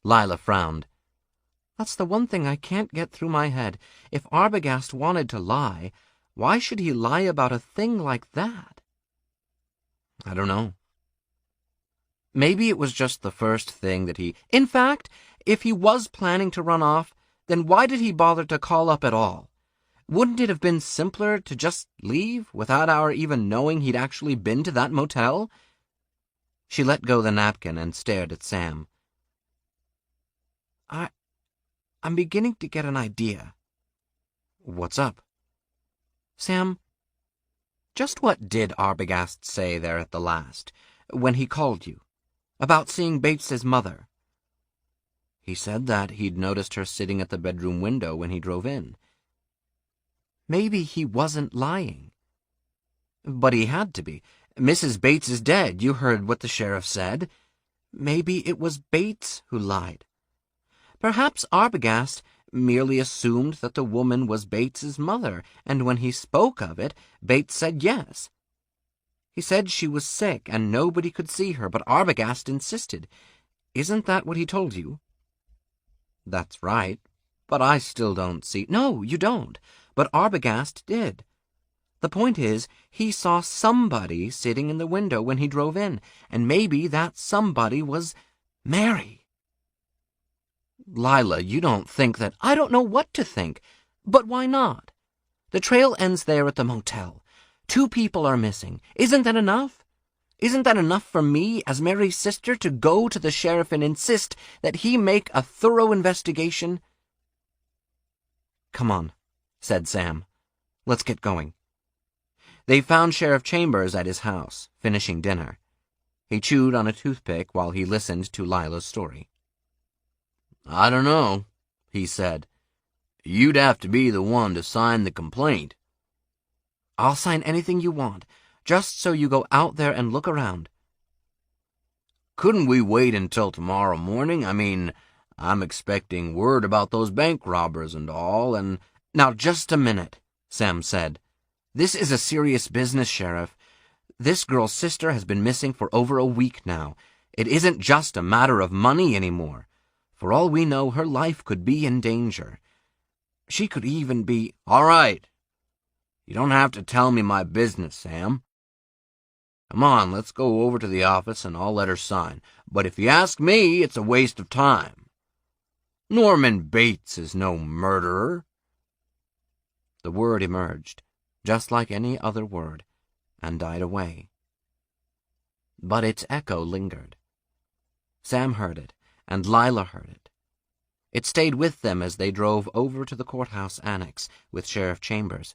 Lila frowned. That's the one thing I can't get through my head. If Arbogast wanted to lie, why should he lie about a thing like that? I don't know. Maybe it was just the first thing that he... In fact, if he was planning to run off, then why did he bother to call up at all? Wouldn't it have been simpler to just leave without our even knowing he'd actually been to that motel? She let go the napkin and stared at Sam. I'm beginning to get an idea. What's up? Sam, just what did Arbogast say there at the last, when he called you, about seeing Bates's mother? He said that he'd noticed her sitting at the bedroom window when he drove in. Maybe he wasn't lying. But he had to be. Mrs. Bates is dead. You heard what the sheriff said. Maybe it was Bates who lied. Perhaps Arbogast merely assumed that the woman was Bates's mother, and when he spoke of it, Bates said yes. He said she was sick and nobody could see her, but Arbogast insisted. Isn't that what he told you? That's right, but I still don't see... No, you don't, but Arbogast did. The point is, he saw somebody sitting in the window when he drove in, and maybe that somebody was Mary. Lila, you don't think that... I don't know what to think. But why not? The trail ends there at the motel. 2 people are missing. Isn't that enough? Isn't that enough for me, as Mary's sister, to go to the sheriff and insist that he make a thorough investigation? Come on, said Sam. Let's get going. They found Sheriff Chambers at his house, finishing dinner. He chewed on a toothpick while he listened to Lila's story. I don't know, he said. You'd have to be the one to sign the complaint. I'll sign anything you want, just so you go out there and look around. couldn't we wait until tomorrow morning? I mean, I'm expecting word about those bank robbers and all, and—" "Now, just a minute," Sam said. "This is a serious business, Sheriff. This girl's sister has been missing for over a week now. It isn't just a matter of money anymore. For all we know, her life could be in danger. She could even be—" "All right. You don't have to tell me my business, Sam. Come on, let's go over to the office and I'll let her sign. But if you ask me, it's a waste of time. Norman Bates is no murderer." The word emerged, just like any other word, and died away. But its echo lingered. Sam heard it, and Lila heard it. It stayed with them as they drove over to the courthouse annex with Sheriff Chambers.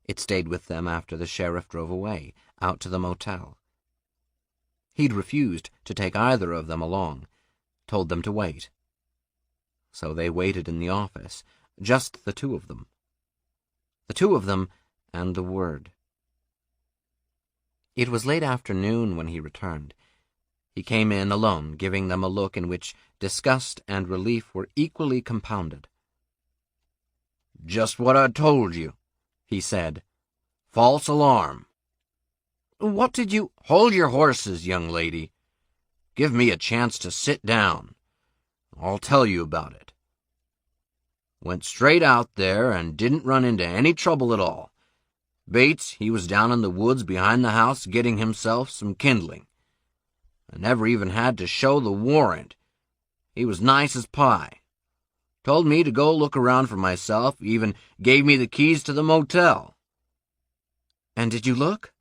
It stayed with them after the sheriff drove away, out to the motel. He'd refused to take either of them along, told them to wait. So they waited in the office, just the two of them. The two of them and the word. It was late afternoon when he returned. He came in alone, giving them a look in which disgust and relief were equally compounded. "Just what I told you," he said. "False alarm." "What did you—" "Hold your horses, young lady. Give me a chance to sit down. I'll tell you about it. Went straight out there and didn't run into any trouble at all. Bates, he was down in the woods behind the house getting himself some kindling. I never even had to show the warrant. He was nice as pie. Told me to go look around for myself, even gave me the keys to the motel." "And did you look?"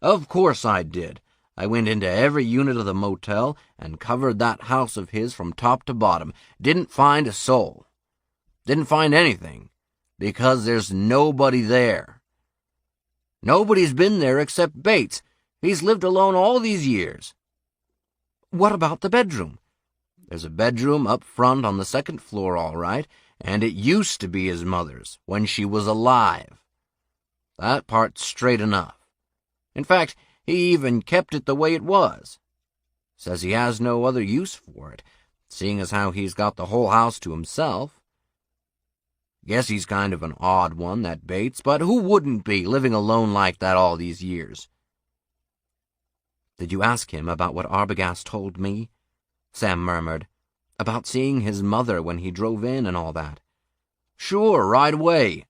"Of course I did. I went into every unit of the motel and covered that house of his from top to bottom. Didn't find a soul. Didn't find anything, because there's nobody there. Nobody's been there except Bates. He's lived alone all these years." "What about the bedroom?" "There's a bedroom up front on the second floor, all right, and it used to be his mother's, when she was alive. That part's straight enough. In fact, he even kept it the way it was. Says he has no other use for it, seeing as how he's got the whole house to himself. Guess he's kind of an odd one, that Bates, but who wouldn't be, living alone like that all these years?" "Did you ask him about what Arbogast told me?" Sam murmured. "About seeing his mother when he drove in and all that?" "Sure, right away.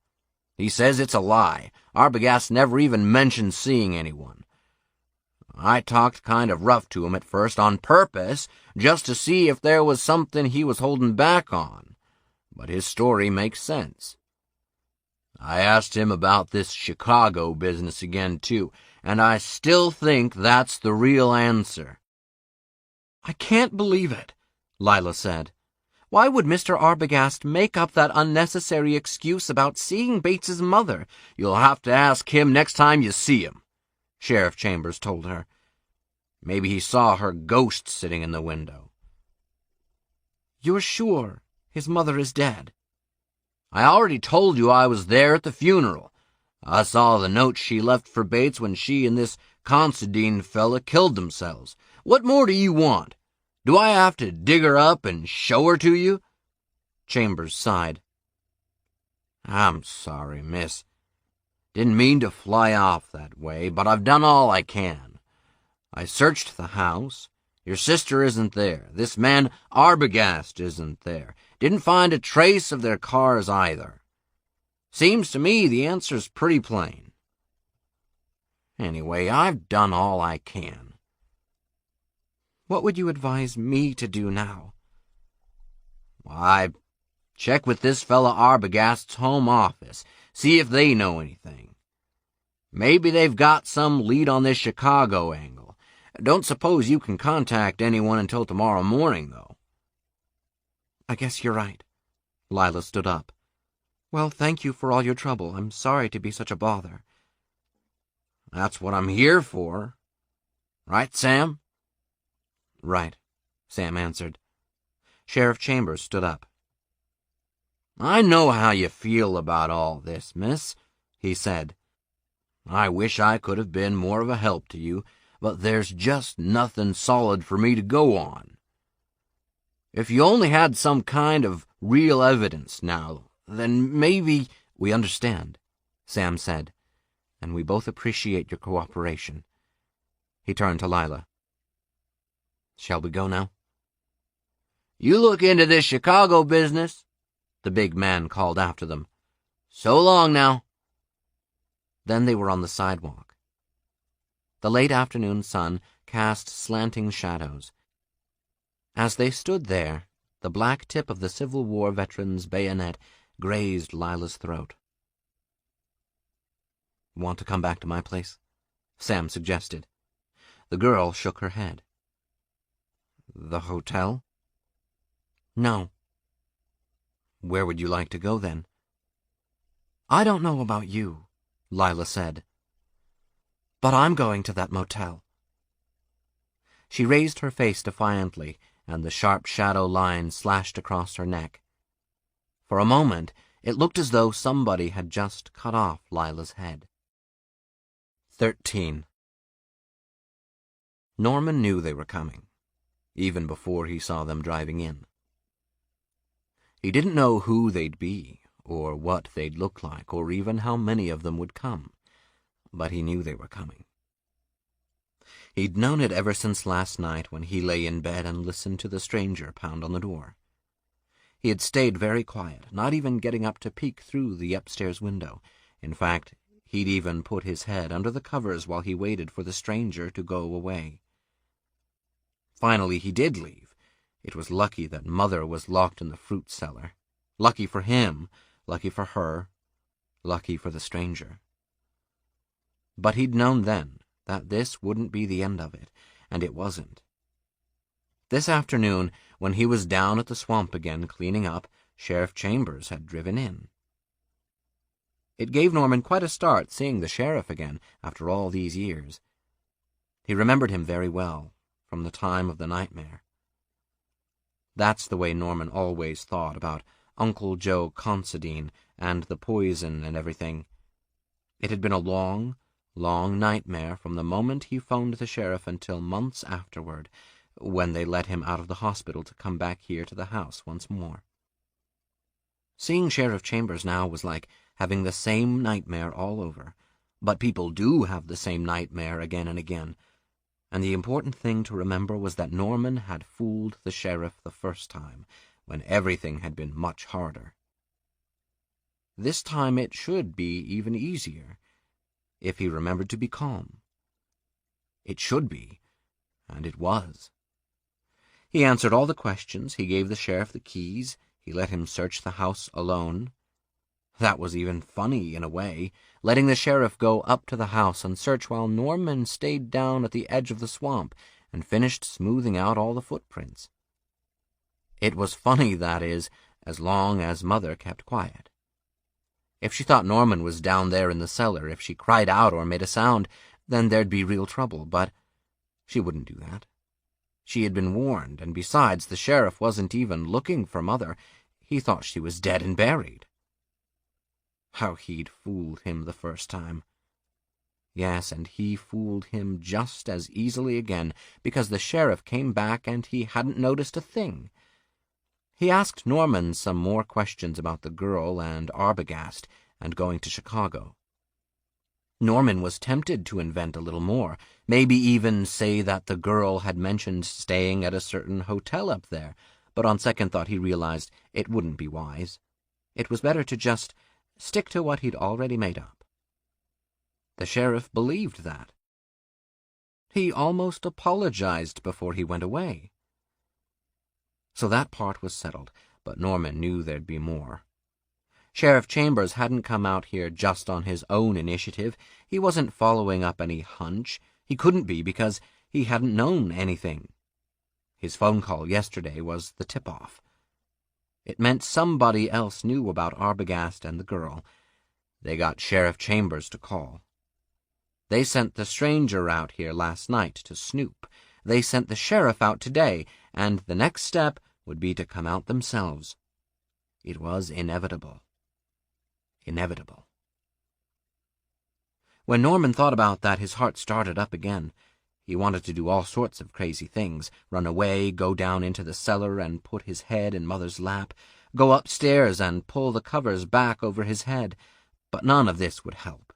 He says it's a lie. Arbogast never even mentioned seeing anyone. I talked kind of rough to him at first, on purpose, just to see if there was something he was holding back on. But his story makes sense. I asked him about this Chicago business again, too, and I still think that's the real answer." "I can't believe it," Lila said. "Why would Mr. Arbogast make up that unnecessary excuse about seeing Bates's mother?" "You'll have to ask him next time you see him," Sheriff Chambers told her. "Maybe he saw her ghost sitting in the window." "You're sure his mother is dead?" "I already told you I was there at the funeral. I saw the note she left for Bates when she and this Considine fella killed themselves. What more do you want? Do I have to dig her up and show her to you?" Chambers sighed. "I'm sorry, miss. Didn't mean to fly off that way, but I've done all I can. I searched the house. Your sister isn't there. This man Arbogast isn't there. Didn't find a trace of their cars either. Seems to me the answer's pretty plain. Anyway, I've done all I can." "What would you advise me to do now?" "Why, check with this fella Arbogast's home office. See if they know anything. Maybe they've got some lead on this Chicago angle. Don't suppose you can contact anyone until tomorrow morning, though." "I guess you're right." Lila stood up. "Well, thank you for all your trouble. I'm sorry to be such a bother." "That's what I'm here for. Right, Sam?" "Right," Sam answered. Sheriff Chambers stood up. "I know how you feel about all this, miss," he said. "I wish I could have been more of a help to you, but there's just nothing solid for me to go on. If you only had some kind of real evidence now, then maybe—" "We understand," Sam said, "and we both appreciate your cooperation." He turned to Lila. "Shall we go now?" "You look into this Chicago business," the big man called after them. "So long now." Then they were on the sidewalk. The late afternoon sun cast slanting shadows. As they stood there, the black tip of the Civil War veteran's bayonet grazed Lila's throat. "Want to come back to my place?" Sam suggested. The girl shook her head. "The hotel?" "No." "Where would you like to go, then?" "I don't know about you," Lila said, "but I'm going to that motel." She raised her face defiantly, and the sharp shadow line slashed across her neck. For a moment, it looked as though somebody had just cut off Lila's head. 13. Norman knew they were coming, even before he saw them driving in. He didn't know who they'd be, or what they'd look like, or even how many of them would come, but he knew they were coming. He'd known it ever since last night when he lay in bed and listened to the stranger pound on the door. He had stayed very quiet, not even getting up to peek through the upstairs window. In fact, he'd even put his head under the covers while he waited for the stranger to go away. Finally, he did leave. It was lucky that Mother was locked in the fruit cellar. Lucky for him, lucky for her, lucky for the stranger. But he'd known then that this wouldn't be the end of it, and it wasn't. This afternoon, when he was down at the swamp again cleaning up, Sheriff Chambers had driven in. It gave Norman quite a start seeing the sheriff again after all these years. He remembered him very well, from the time of the nightmare. That's the way Norman always thought about Uncle Joe Considine and the poison and everything. It had been a long, long nightmare from the moment he phoned the sheriff until months afterward, when they let him out of the hospital to come back here to the house once more. Seeing Sheriff Chambers now was like having the same nightmare all over, but people do have the same nightmare again and again, and the important thing to remember was that Norman had fooled the sheriff the first time, when everything had been much harder. This time it should be even easier, if he remembered to be calm. It should be, and it was. He answered all the questions, he gave the sheriff the keys, he let him search the house alone. That was even funny, in a way, letting the sheriff go up to the house and search while Norman stayed down at the edge of the swamp and finished smoothing out all the footprints. It was funny, that is, as long as Mother kept quiet. If she thought Norman was down there in the cellar, if she cried out or made a sound, then there'd be real trouble, but she wouldn't do that. She had been warned, and besides, the sheriff wasn't even looking for Mother. He thought she was dead and buried. How he'd fooled him the first time. Yes, and he fooled him just as easily again, because the sheriff came back and he hadn't noticed a thing. He asked Norman some more questions about the girl and Arbogast and going to Chicago. Norman was tempted to invent a little more, maybe even say that the girl had mentioned staying at a certain hotel up there, but on second thought he realized it wouldn't be wise. It was better to just stick to what he'd already made up. The sheriff believed that. He almost apologized before he went away. So that part was settled, but Norman knew there'd be more. Sheriff Chambers hadn't come out here just on his own initiative. He wasn't following up any hunch. He couldn't be because he hadn't known anything. His phone call yesterday was the tip-off. It meant somebody else knew about Arbogast and the girl. They got Sheriff Chambers to call. They sent the stranger out here last night to snoop. They sent the sheriff out today, and the next step would be to come out themselves. It was inevitable. Inevitable. When Norman thought about that, his heart started up again. He wanted to do all sorts of crazy things, run away, go down into the cellar and put his head in Mother's lap, go upstairs and pull the covers back over his head, but none of this would help.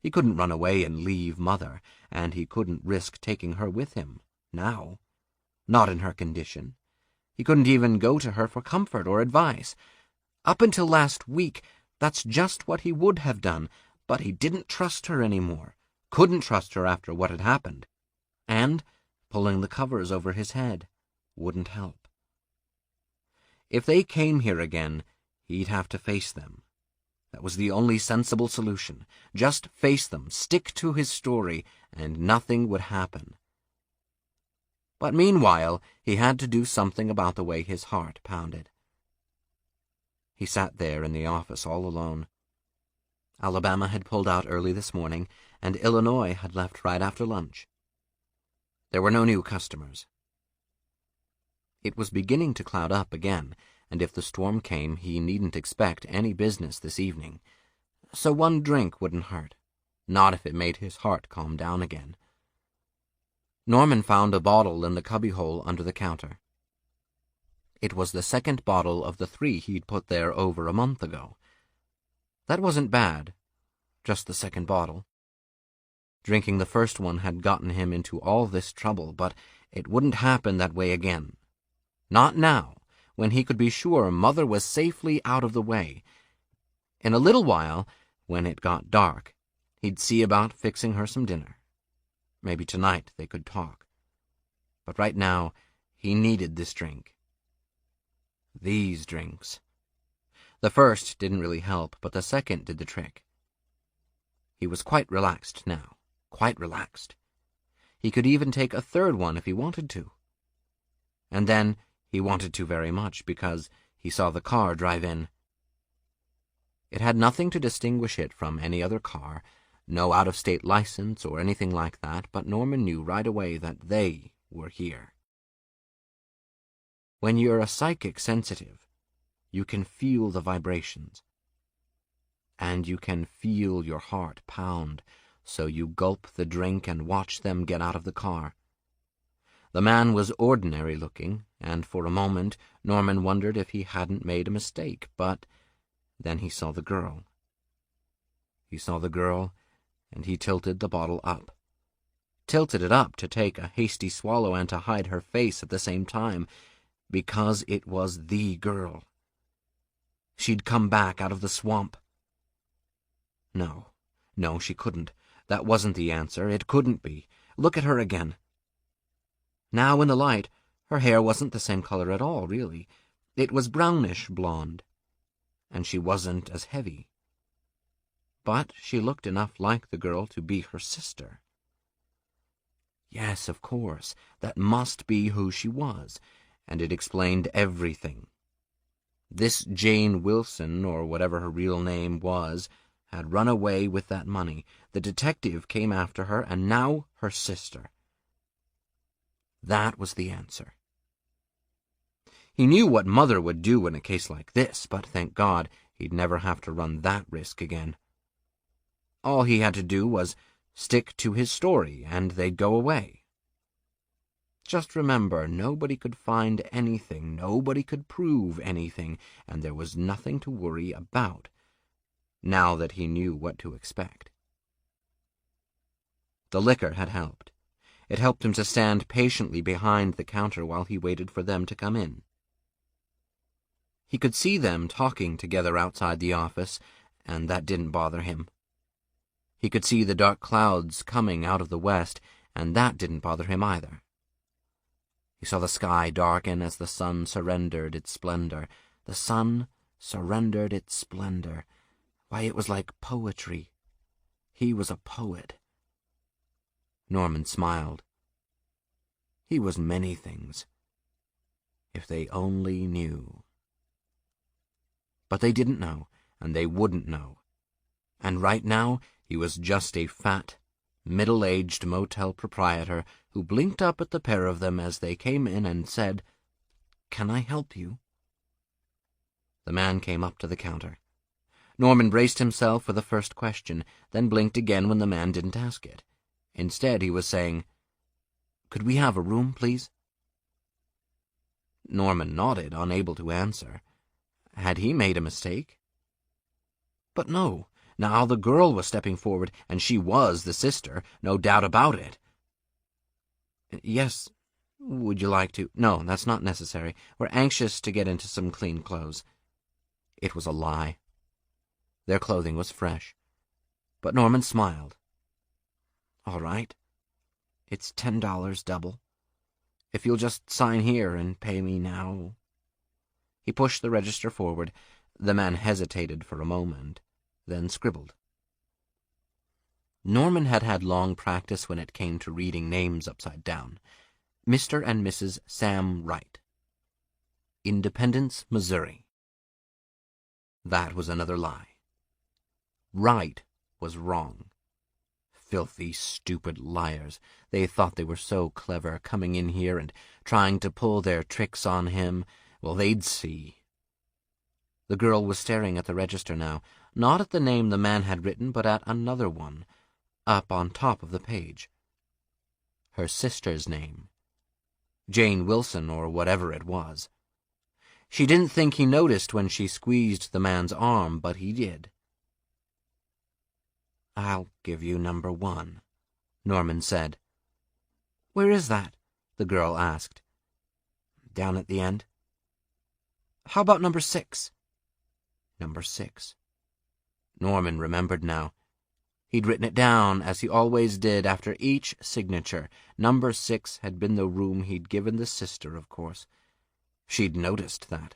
He couldn't run away and leave Mother, and he couldn't risk taking her with him, now. Not in her condition. He couldn't even go to her for comfort or advice. Up until last week, that's just what he would have done, but he didn't trust her anymore, couldn't trust her after what had happened. And pulling the covers over his head wouldn't help. If they came here again, he'd have to face them. That was the only sensible solution. Just face them, stick to his story, and nothing would happen. But meanwhile, he had to do something about the way his heart pounded. He sat there in the office all alone. Alabama had pulled out early this morning, and Illinois had left right after lunch. There were no new customers. It was beginning to cloud up again, and if the storm came, he needn't expect any business this evening. So one drink wouldn't hurt, not if it made his heart calm down again. Norman found a bottle in the cubbyhole under the counter. It was the second bottle of the 3 he'd put there over a month ago. That wasn't bad, just the second bottle. Drinking the first one had gotten him into all this trouble, but it wouldn't happen that way again. Not now, when he could be sure Mother was safely out of the way. In a little while, when it got dark, he'd see about fixing her some dinner. Maybe tonight they could talk. But right now, he needed this drink. These drinks. The first didn't really help, but the second did the trick. He was quite relaxed now. Quite relaxed. He could even take a third one if he wanted to. And then he wanted to very much because he saw the car drive in. It had nothing to distinguish it from any other car, no out-of-state license or anything like that, but Norman knew right away that they were here. When you're a psychic sensitive, you can feel the vibrations. And you can feel your heart pound, so you gulp the drink and watch them get out of the car. The man was ordinary-looking, and for a moment Norman wondered if he hadn't made a mistake, but then he saw the girl. He saw the girl, and he tilted the bottle up. Tilted it up to take a hasty swallow and to hide her face at the same time, because it was the girl. She'd come back out of the swamp. No, she couldn't. That wasn't the answer. It couldn't be. Look at her again. Now in the light, her hair wasn't the same color at all, really. It was brownish blonde, and she wasn't as heavy. But she looked enough like the girl to be her sister. Yes, of course, that must be who she was, and it explained everything. This Jane Wilson, or whatever her real name was, had run away with that money. The detective came after her, and now her sister. That was the answer. He knew what Mother would do in a case like this, but thank God he'd never have to run that risk again. All he had to do was stick to his story, and they'd go away. Just remember, nobody could find anything, nobody could prove anything, and there was nothing to worry about, now that he knew what to expect. The liquor had helped. It helped him to stand patiently behind the counter while he waited for them to come in. He could see them talking together outside the office, and that didn't bother him. He could see the dark clouds coming out of the west, and that didn't bother him either. He saw the sky darken as the sun surrendered its splendor. The sun surrendered its splendor. Why, it was like poetry. He was a poet. Norman smiled. He was many things. If they only knew. But they didn't know, and they wouldn't know. And right now, he was just a fat, middle-aged motel proprietor who blinked up at the pair of them as they came in and said, "Can I help you?" The man came up to the counter. Norman braced himself for the first question, then blinked again when the man didn't ask it. Instead, he was saying, Could we have a room, please?" Norman nodded, unable to answer. Had he made a mistake? But no. Now the girl was stepping forward, and she was the sister, no doubt about it. "Yes. Would you like to?" "No, that's not necessary. We're anxious to get into some clean clothes." It was a lie. Their clothing was fresh. But Norman smiled. "All right. It's $10 double. If you'll just sign here and pay me now." He pushed the register forward. The man hesitated for a moment, then scribbled. Norman had had long practice when it came to reading names upside down. Mr. and Mrs. Sam Wright. Independence, Missouri. That was another lie. Wright was wrong. Filthy, stupid liars. They thought they were so clever, coming in here and trying to pull their tricks on him. Well, they'd see. The girl was staring at the register now, not at the name the man had written, but at another one, up on top of the page. Her sister's name. Jane Wilson, or whatever it was. She didn't think he noticed when she squeezed the man's arm, but he did. "I'll give you number 1, Norman said. "Where is that?" the girl asked. "Down at the end." "How about number 6? Number 6. Norman remembered now. He'd written it down, as he always did after each signature. Number 6 had been the room he'd given the sister, of course. She'd noticed that.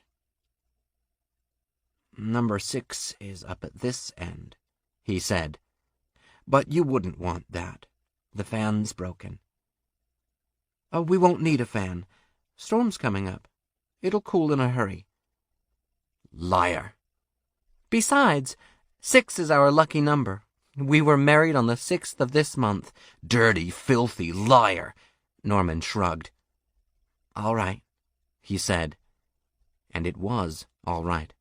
"Number 6 is up at this end," he said. "But you wouldn't want that. The fan's broken." "Oh, we won't need a fan. Storm's coming up. It'll cool in a hurry." Liar. "Besides, 6 is our lucky number. We were married on the 6th of this month." Dirty, filthy liar. Norman shrugged. "All right," he said. And it was all right.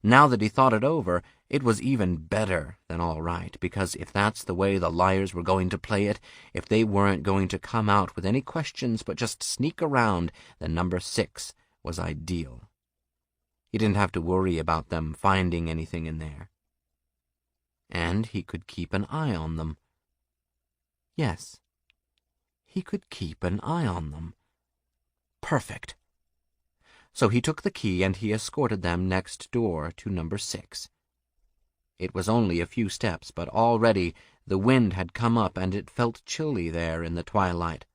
Now that he thought it over, it was even better than all right, because if that's the way the liars were going to play it, if they weren't going to come out with any questions but just sneak around, then number 6 was ideal. He didn't have to worry about them finding anything in there. And he could keep an eye on them. Yes, he could keep an eye on them. Perfect. So he took the key and he escorted them next door to number 6. It was only a few steps, but already the wind had come up and it felt chilly there in the twilight.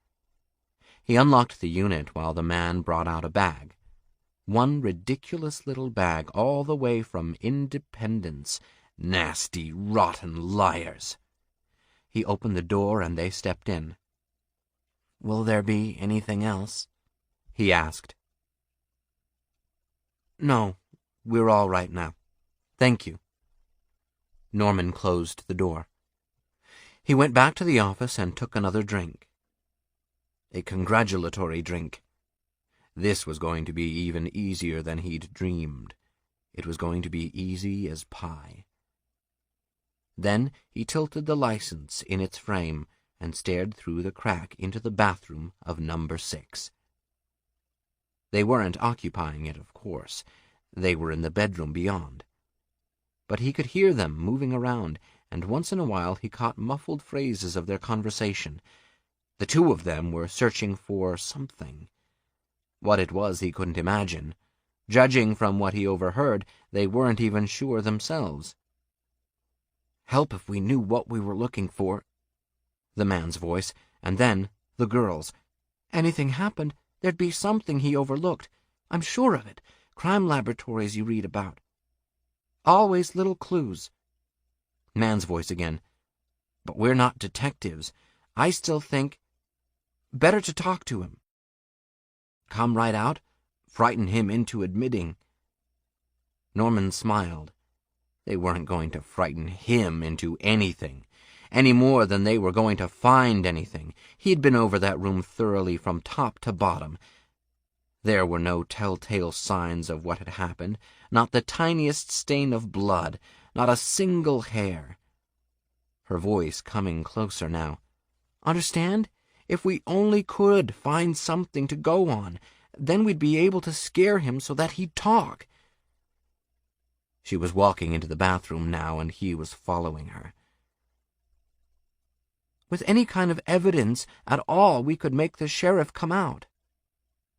He unlocked the unit while the man brought out a bag. One ridiculous little bag all the way from Independence. Nasty, rotten liars. He opened the door and they stepped in. "Will there be anything else?" he asked. "No, we're all right now. Thank you." Norman closed the door. He went back to the office and took another drink. A congratulatory drink. This was going to be even easier than he'd dreamed. It was going to be easy as pie. Then he tilted the license in its frame and stared through the crack into the bathroom of number 6. They weren't occupying it, of course. They were in the bedroom beyond. But he could hear them moving around, and once in a while he caught muffled phrases of their conversation. The two of them were searching for something. What it was he couldn't imagine. Judging from what he overheard, they weren't even sure themselves. "Help if we knew what we were looking for," the man's voice, and then the girl's. "Anything happened, there'd be something he overlooked. I'm sure of it. Crime laboratories you read about. Always little clues." Man's voice again. "But we're not detectives. I still think better to talk to him." "Come right out? Frighten him into admitting." Norman smiled. They weren't going to frighten him into anything, any more than they were going to find anything. He'd been over that room thoroughly from top to bottom. There were no telltale signs of what had happened, not the tiniest stain of blood, not a single hair. Her voice coming closer now. "Understand? If we only could find something to go on, then we'd be able to scare him so that he'd talk." She was walking into the bathroom now, and he was following her. "With any kind of evidence at all, we could make the sheriff come out.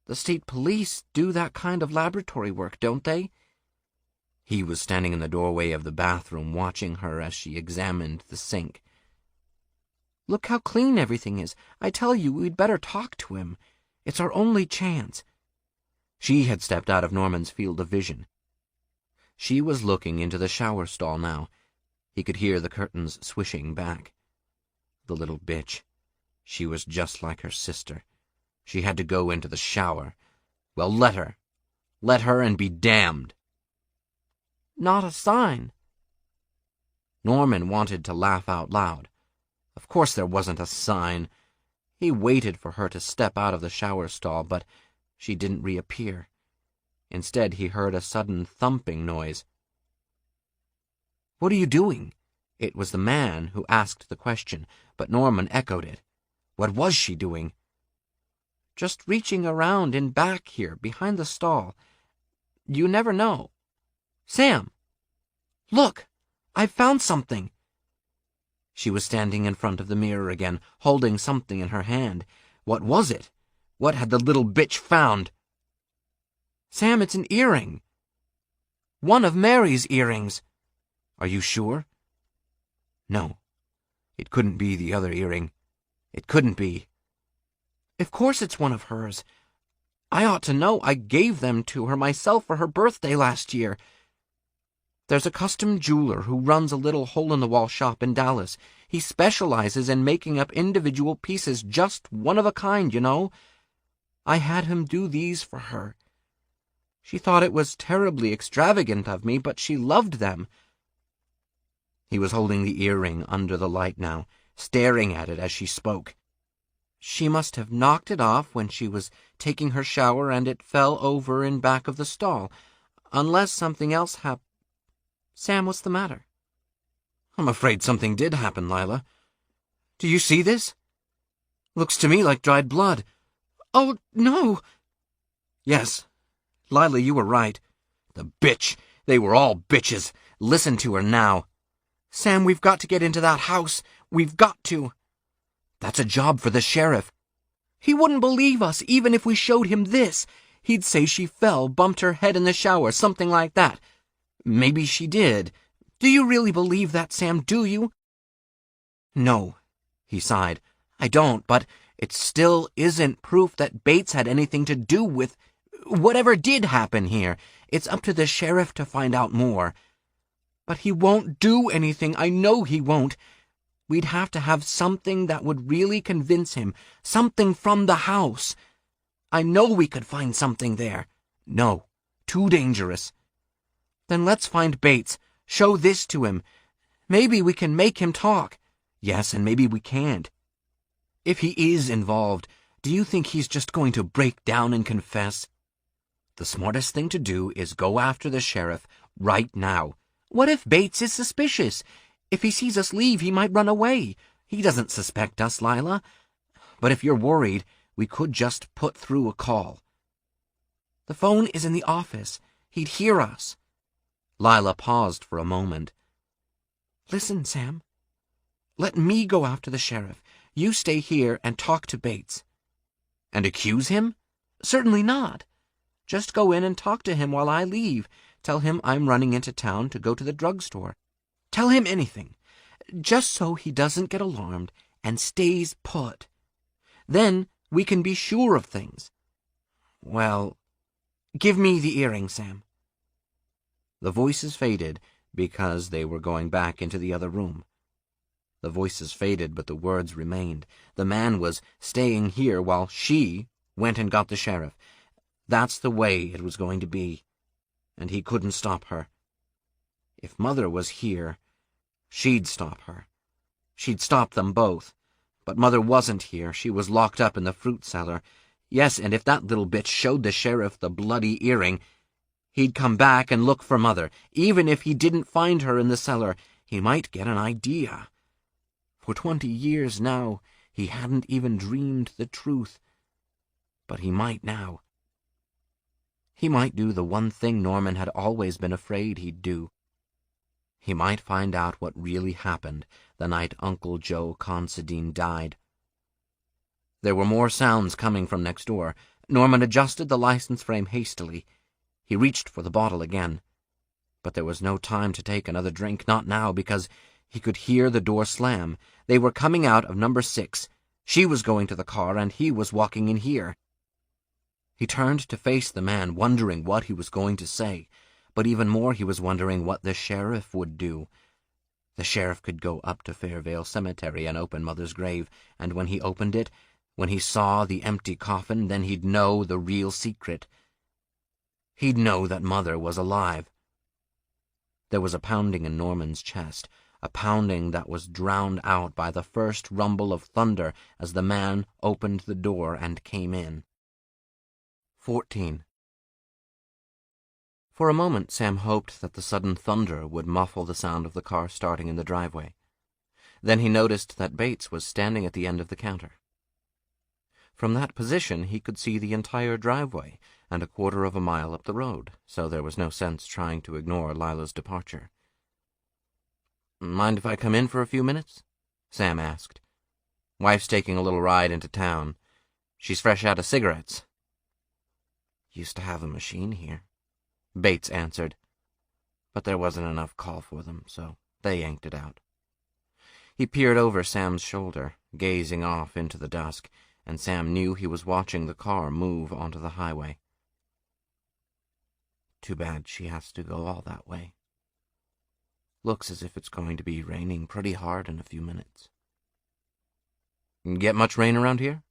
The state police do that kind of laboratory work, don't they?" He was standing in the doorway of the bathroom, watching her as she examined the sink. "Look how clean everything is. I tell you, we'd better talk to him. It's our only chance." She had stepped out of Norman's field of vision. She was looking into the shower stall now. He could hear the curtains swishing back. The little bitch. She was just like her sister. She had to go into the shower. Well, let her. Let her and be damned. "Not a sign." Norman wanted to laugh out loud. Of course there wasn't a sign. He waited for her to step out of the shower stall, but she didn't reappear. Instead, he heard a sudden thumping noise. "What are you doing?" It was the man who asked the question, but Norman echoed it. What was she doing? "Just reaching around in back here, behind the stall. You never know. Sam! Look! I've found something!" She was standing in front of the mirror again, holding something in her hand. What was it? What had the little bitch found? "Sam, it's an earring. One of Mary's earrings." "Are you sure?" No. It couldn't be the other earring. It couldn't be. "Of course it's one of hers. I ought to know. I gave them to her myself for her birthday last year. There's a custom jeweler who runs a little hole-in-the-wall shop in Dallas. He specializes in making up individual pieces, just one of a kind, you know. I had him do these for her. She thought it was terribly extravagant of me, but she loved them." He was holding the earring under the light now, staring at it as she spoke. "She must have knocked it off when she was taking her shower, and it fell over in back of the stall. Unless something else happened. Sam, what's the matter?" "I'm afraid something did happen, Lila. Do you see this? Looks to me like dried blood." "Oh, no!" "Yes. Lila, you were right. The bitch. They were all bitches. Listen to her now." "Sam, we've got to get into that house. We've got to." "That's a job for the sheriff." "He wouldn't believe us, even if we showed him this. He'd say she fell, bumped her head in the shower, something like that." "Maybe she did." "Do you really believe that, Sam, do you?" "No," he sighed. "I don't, but it still isn't proof that Bates had anything to do with whatever did happen here. It's up to the sheriff to find out more." "But he won't do anything. I know he won't. We'd have to have something that would really convince him, something from the house. I know we could find something there." "No, too dangerous." "Then let's find Bates. Show this to him. Maybe we can make him talk." "Yes, and maybe we can't. If he is involved, do you think he's just going to break down and confess?" "The smartest thing to do is go after the sheriff right now." "What if Bates is suspicious? If he sees us leave, he might run away. He doesn't suspect us, Lila. But if you're worried, we could just put through a call." "The phone is in the office. He'd hear us." Lila paused for a moment. "Listen, Sam. Let me go after the sheriff. You stay here and talk to Bates." "And accuse him?" "Certainly not. Just go in and talk to him while I leave. Tell him I'm running into town to go to the drugstore. Tell him anything, just so he doesn't get alarmed and stays put. Then we can be sure of things. Well, give me the earring, Sam." The voices faded because they were going back into the other room. The voices faded, but the words remained. The man was staying here while she went and got the sheriff. That's the way it was going to be, and he couldn't stop her. If Mother was here, she'd stop her. She'd stop them both. But Mother wasn't here. She was locked up in the fruit cellar. Yes, and if that little bitch showed the sheriff the bloody earring, he'd come back and look for Mother. Even if he didn't find her in the cellar, he might get an idea. For 20 years now, He hadn't even dreamed the truth. But he might now. He might do the one thing Norman had always been afraid he'd do. He might find out what really happened the night Uncle Joe Considine died. There were more sounds coming from next door. Norman adjusted the license frame hastily. He reached for the bottle again. But there was no time to take another drink, not now, because he could hear the door slam. They were coming out of number 6. She was going to the car, and he was walking in here. He turned to face the man, wondering what he was going to say. But even more, he was wondering what the sheriff would do. The sheriff could go up to Fairvale Cemetery and open Mother's grave, and when he opened it, when he saw the empty coffin, then he'd know the real secret. He'd know that Mother was alive. There was a pounding in Norman's chest, a pounding that was drowned out by the first rumble of thunder as the man opened the door and came in. 14. For a moment, Sam hoped that the sudden thunder would muffle the sound of the car starting in the driveway. Then he noticed that Bates was standing at the end of the counter. From that position, he could see the entire driveway and a quarter of a mile up the road, so there was no sense trying to ignore Lila's departure. "Mind if I come in for a few minutes?" Sam asked. "Wife's taking a little ride into town. She's fresh out of cigarettes." "Used to have a machine here," Bates answered. "But there wasn't enough call for them, so they yanked it out." He peered over Sam's shoulder, gazing off into the dusk, and Sam knew he was watching the car move onto the highway. "Too bad she has to go all that way. Looks as if it's going to be raining pretty hard in a few minutes." "Get much rain around here?"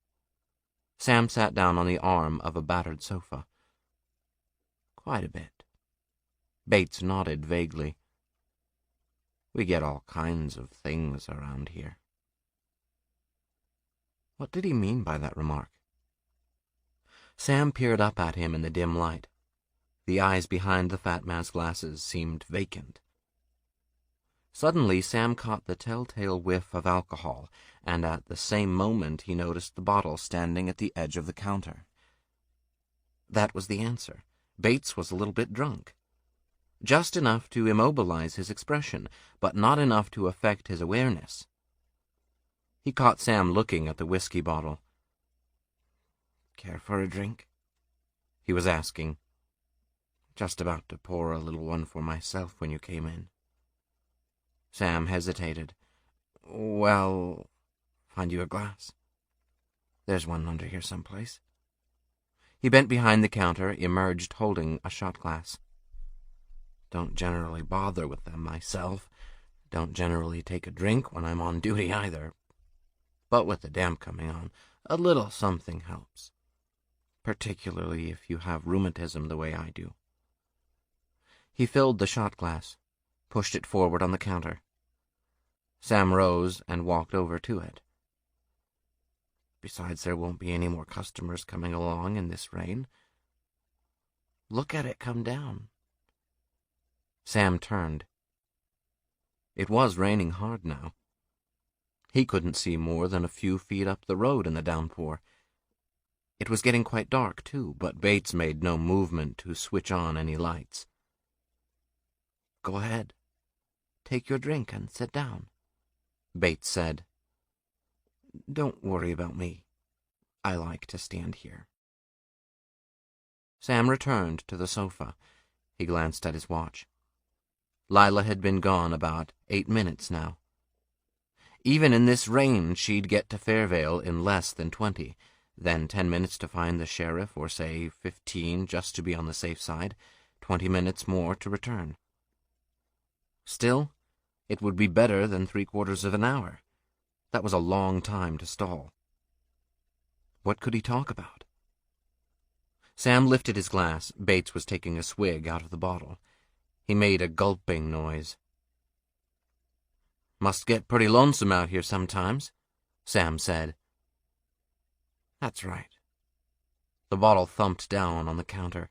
Sam sat down on the arm of a battered sofa. "Quite a bit." Bates nodded vaguely. "We get all kinds of things around here." What did he mean by that remark? Sam peered up at him in the dim light. The eyes behind the fat man's glasses seemed vacant. Suddenly, Sam caught the telltale whiff of alcohol, and at the same moment he noticed the bottle standing at the edge of the counter. That was the answer. Bates was a little bit drunk. Just enough to immobilize his expression, but not enough to affect his awareness. He caught Sam looking at the whiskey bottle. "Care for a drink?" he was asking. "Just about to pour a little one for myself when you came in." Sam hesitated. "Well, find you a glass. There's one under here someplace." He bent behind the counter, emerged holding a shot glass. "Don't generally bother with them myself. Don't generally take a drink when I'm on duty either. But with the damp coming on, a little something helps. Particularly if you have rheumatism the way I do." He filled the shot glass, pushed it forward on the counter. Sam rose and walked over to it. "Besides, there won't be any more customers coming along in this rain. Look at it come down." Sam turned. It was raining hard now. He couldn't see more than a few feet up the road in the downpour. It was getting quite dark, too, but Bates made no movement to switch on any lights. "Go ahead. Take your drink and sit down," Bates said. "Don't worry about me. I like to stand here." Sam returned to the sofa. He glanced at his watch. Lila had been gone about 8 minutes now. Even in this rain, she'd get to Fairvale in less than 20, then 10 minutes to find the sheriff, or say 15 just to be on the safe side, 20 minutes more to return. Still, it would be better than 3/4 of an hour. That was a long time to stall. What could he talk about? Sam lifted his glass. Bates was taking a swig out of the bottle. He made a gulping noise. "Must get pretty lonesome out here sometimes," Sam said. "That's right." The bottle thumped down on the counter.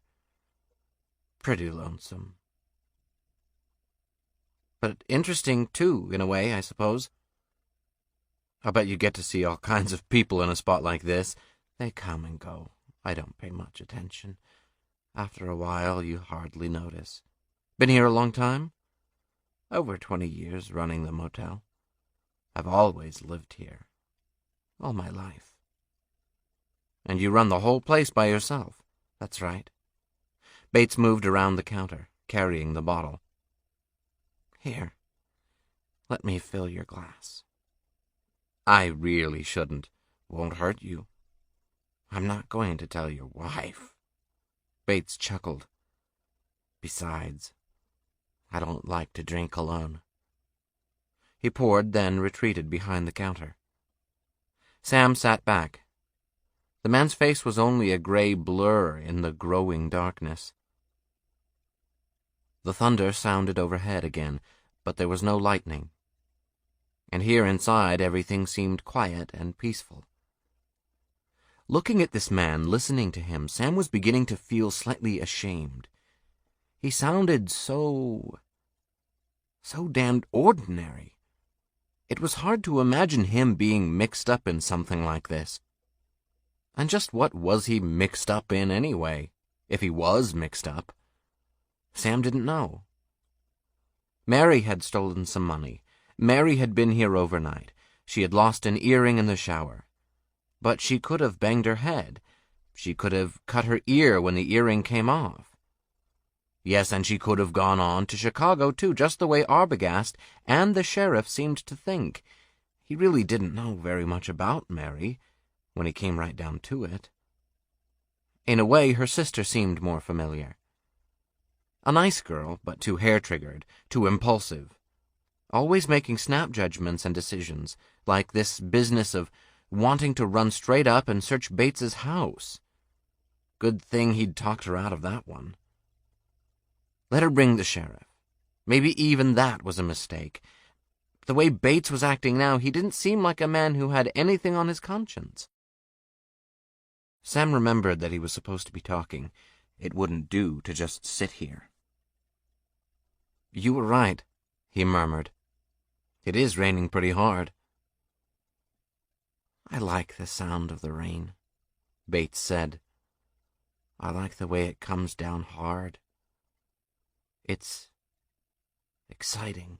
"Pretty lonesome. But interesting, too, in a way, I suppose." I bet you get to see all kinds of people in a spot like this. They come and go. I don't pay much attention. After a while, you hardly notice. Been here a long time? Over 20 years running the motel. I've always lived here. All my life. And you run the whole place by yourself. That's right. Bates moved around the counter, carrying the bottle. Here. Let me fill your glass. I really shouldn't. Won't hurt you. I'm not going to tell your wife. Bates chuckled. Besides, I don't like to drink alone. He poured, then retreated behind the counter. Sam sat back. The man's face was only a gray blur in the growing darkness. The thunder sounded overhead again, but there was no lightning. And here inside everything seemed quiet and peaceful. Looking at this man, listening to him, Sam was beginning to feel slightly ashamed. He sounded so damned ordinary. It was hard to imagine him being mixed up in something like this. And just what was he mixed up in anyway, if he was mixed up? Sam didn't know. Mary had stolen some money. Mary had been here overnight. She had lost an earring in the shower. But she could have banged her head. She could have cut her ear when the earring came off. Yes, and she could have gone on to Chicago, too, just the way Arbogast and the sheriff seemed to think. He really didn't know very much about Mary, when he came right down to it. In a way, her sister seemed more familiar. A nice girl, but too hair-triggered, too impulsive. Always making snap judgments and decisions, like this business of wanting to run straight up and search Bates's house. Good thing he'd talked her out of that one. Let her bring the sheriff. Maybe even that was a mistake. The way Bates was acting now, he didn't seem like a man who had anything on his conscience. Sam remembered that he was supposed to be talking. It wouldn't do to just sit here. You were right, he murmured. It is raining pretty hard. I like the sound of the rain, Bates said. I like the way it comes down hard. It's exciting.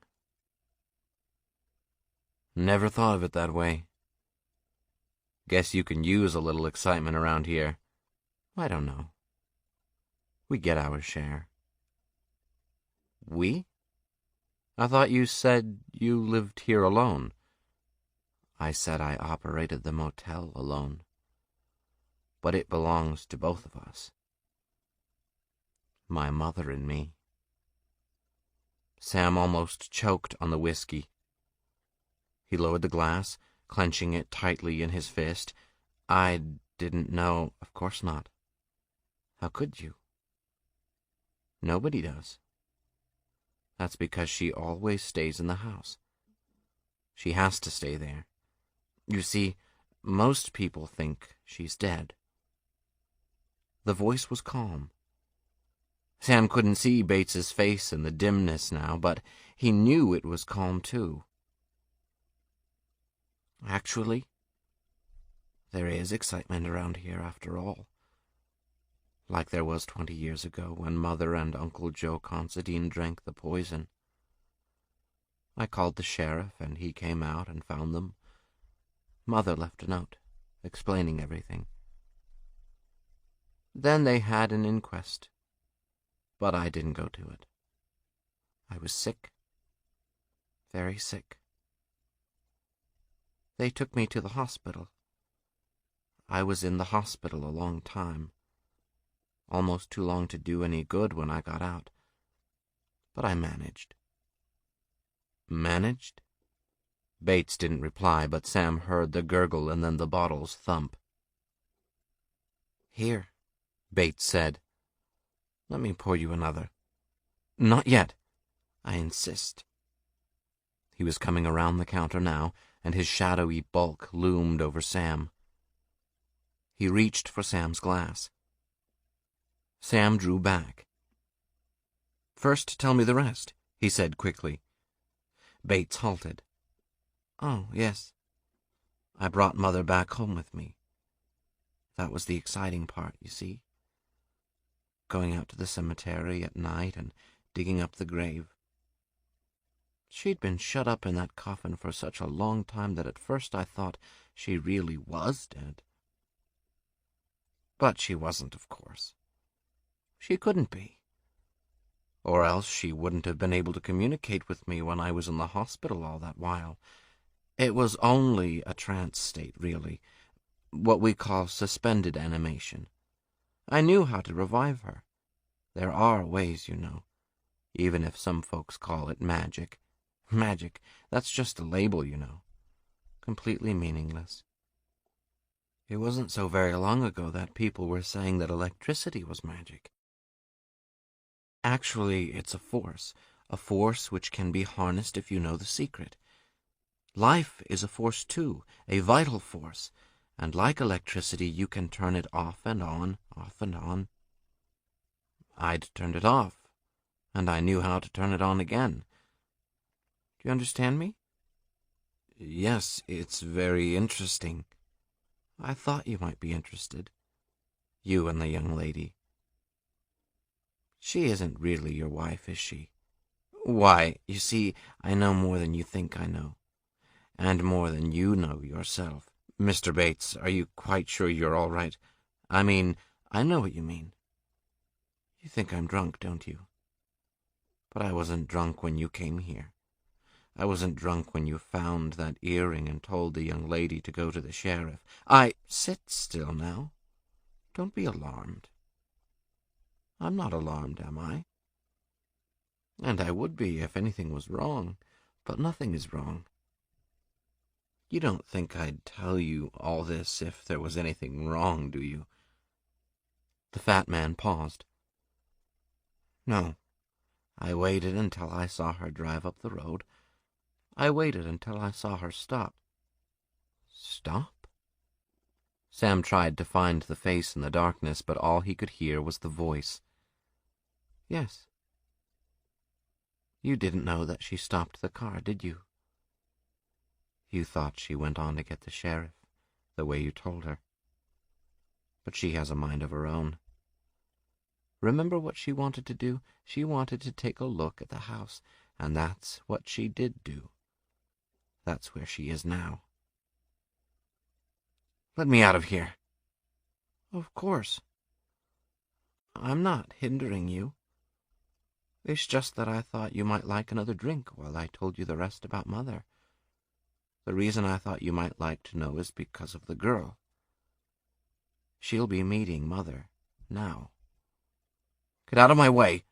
Never thought of it that way. Guess you can use a little excitement around here. I don't know. We get our share. We? I thought you said you lived here alone. I said I operated the motel alone. But it belongs to both of us. My mother and me. Sam almost choked on the whiskey. He lowered the glass, clenching it tightly in his fist. I didn't know. Of course not. How could you? Nobody does. That's because she always stays in the house. She has to stay there. You see, most people think she's dead. The voice was calm. Sam couldn't see Bates's face in the dimness now, but he knew it was calm too. Actually, there is excitement around here after all. Like there was 20 years ago when Mother and Uncle Joe Considine drank the poison. I called the sheriff, and he came out and found them. Mother left a note, explaining everything. Then they had an inquest, but I didn't go to it. I was sick, very sick. They took me to the hospital. I was in the hospital a long time. Almost too long to do any good when I got out. But I managed. Managed? Bates didn't reply, but Sam heard the gurgle and then the bottle's thump. Here, Bates said. Let me pour you another. Not yet. I insist. He was coming around the counter now, and his shadowy bulk loomed over Sam. He reached for Sam's glass. Sam drew back. First, tell me the rest, he said quickly. Bates halted. Oh, yes. I brought Mother back home with me. That was the exciting part, you see. Going out to the cemetery at night and digging up the grave. She'd been shut up in that coffin for such a long time that at first I thought she really was dead. But she wasn't, of course. She couldn't be. Or else she wouldn't have been able to communicate with me when I was in the hospital all that while. It was only a trance state, really, what we call suspended animation. I knew how to revive her. There are ways, you know, even if some folks call it magic. Magic, that's just a label, you know. Completely meaningless. It wasn't so very long ago that people were saying that electricity was magic. Actually, it's a force which can be harnessed if you know the secret. Life is a force too, a vital force, and like electricity you can turn it off and on, off and on. I'd turned it off, and I knew how to turn it on again. Do you understand me? Yes, it's very interesting. I thought you might be interested. You and the young lady. She isn't really your wife, is she? Why, you see, I know more than you think I know. And more than you know yourself. Mr. Bates, are you quite sure you're all right? I mean, I know what you mean. You think I'm drunk, don't you? But I wasn't drunk when you came here. I wasn't drunk when you found that earring and told the young lady to go to the sheriff. Sit still now. Don't be alarmed. I'm not alarmed, am I? And I would be if anything was wrong, but nothing is wrong. You don't think I'd tell you all this if there was anything wrong, do you? The fat man paused. No. I waited until I saw her drive up the road. I waited until I saw her stop. Stop? Sam tried to find the face in the darkness, but all he could hear was the voice. Yes. You didn't know that she stopped the car, did you? You thought she went on to get the sheriff, the way you told her. But she has a mind of her own. Remember what she wanted to do? She wanted to take a look at the house, and that's what she did do. That's where she is now. Let me out of here. Of course. I'm not hindering you. It's just that I thought you might like another drink while I told you the rest about Mother. The reason I thought you might like to know is because of the girl. She'll be meeting Mother now. Get out of my way.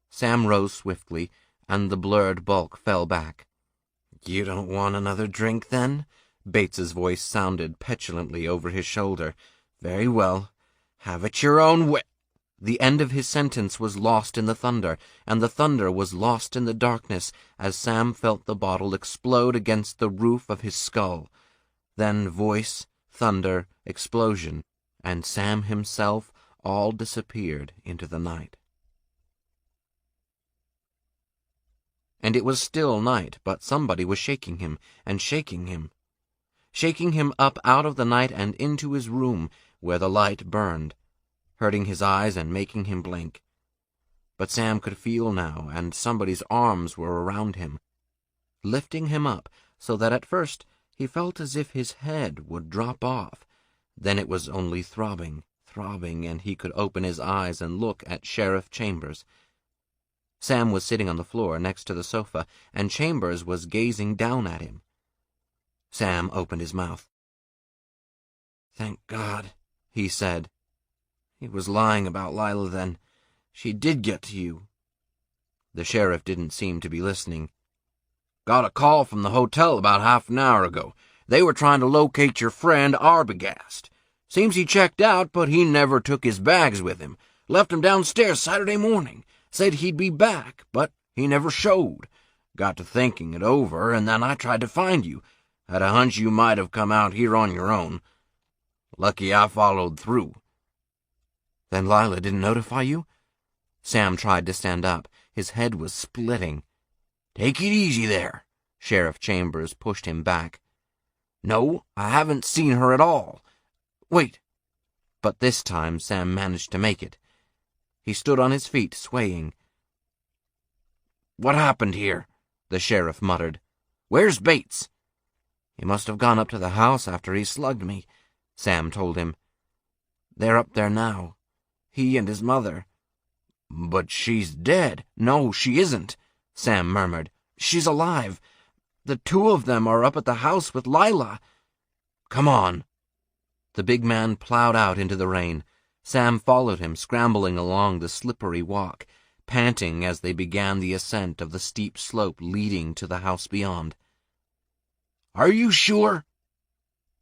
Sam rose swiftly, and the blurred bulk fell back. You don't want another drink, then? Bates's voice sounded petulantly over his shoulder. Very well. Have it your own way. The end of his sentence was lost in the thunder, and the thunder was lost in the darkness as Sam felt the bottle explode against the roof of his skull. Then voice, thunder, explosion, and Sam himself all disappeared into the night. And it was still night, but somebody was shaking him, and shaking him. Shaking him up out of the night and into his room, where the light burned, hurting his eyes and making him blink. But Sam could feel now, and somebody's arms were around him, lifting him up so that at first he felt as if his head would drop off. Then it was only throbbing, and he could open his eyes and look at Sheriff Chambers. Sam was sitting on the floor next to the sofa, and Chambers was gazing down at him. Sam opened his mouth. Thank God, he said. He was lying about Lila then. She did get to you. The sheriff didn't seem to be listening. Got a call from the hotel about half an hour ago. They were trying to locate your friend Arbogast. Seems he checked out, but he never took his bags with him. Left them downstairs Saturday morning. Said he'd be back, but he never showed. Got to thinking it over, and then I tried to find you. Had a hunch you might have come out here on your own. Lucky I followed through. Then Lila didn't notify you? Sam tried to stand up. His head was splitting. Take it easy there. Sheriff Chambers pushed him back. No, I haven't seen her at all. Wait. But this time Sam managed to make it. He stood on his feet, swaying. What happened here? The sheriff muttered. Where's Bates? He must have gone up to the house after he slugged me, Sam told him. They're up there now. He and his mother. But she's dead. No, she isn't, Sam murmured. She's alive. The two of them are up at the house with Lila. Come on. The big man plowed out into the rain. Sam followed him, scrambling along the slippery walk, panting as they began the ascent of the steep slope leading to the house beyond. Are you sure?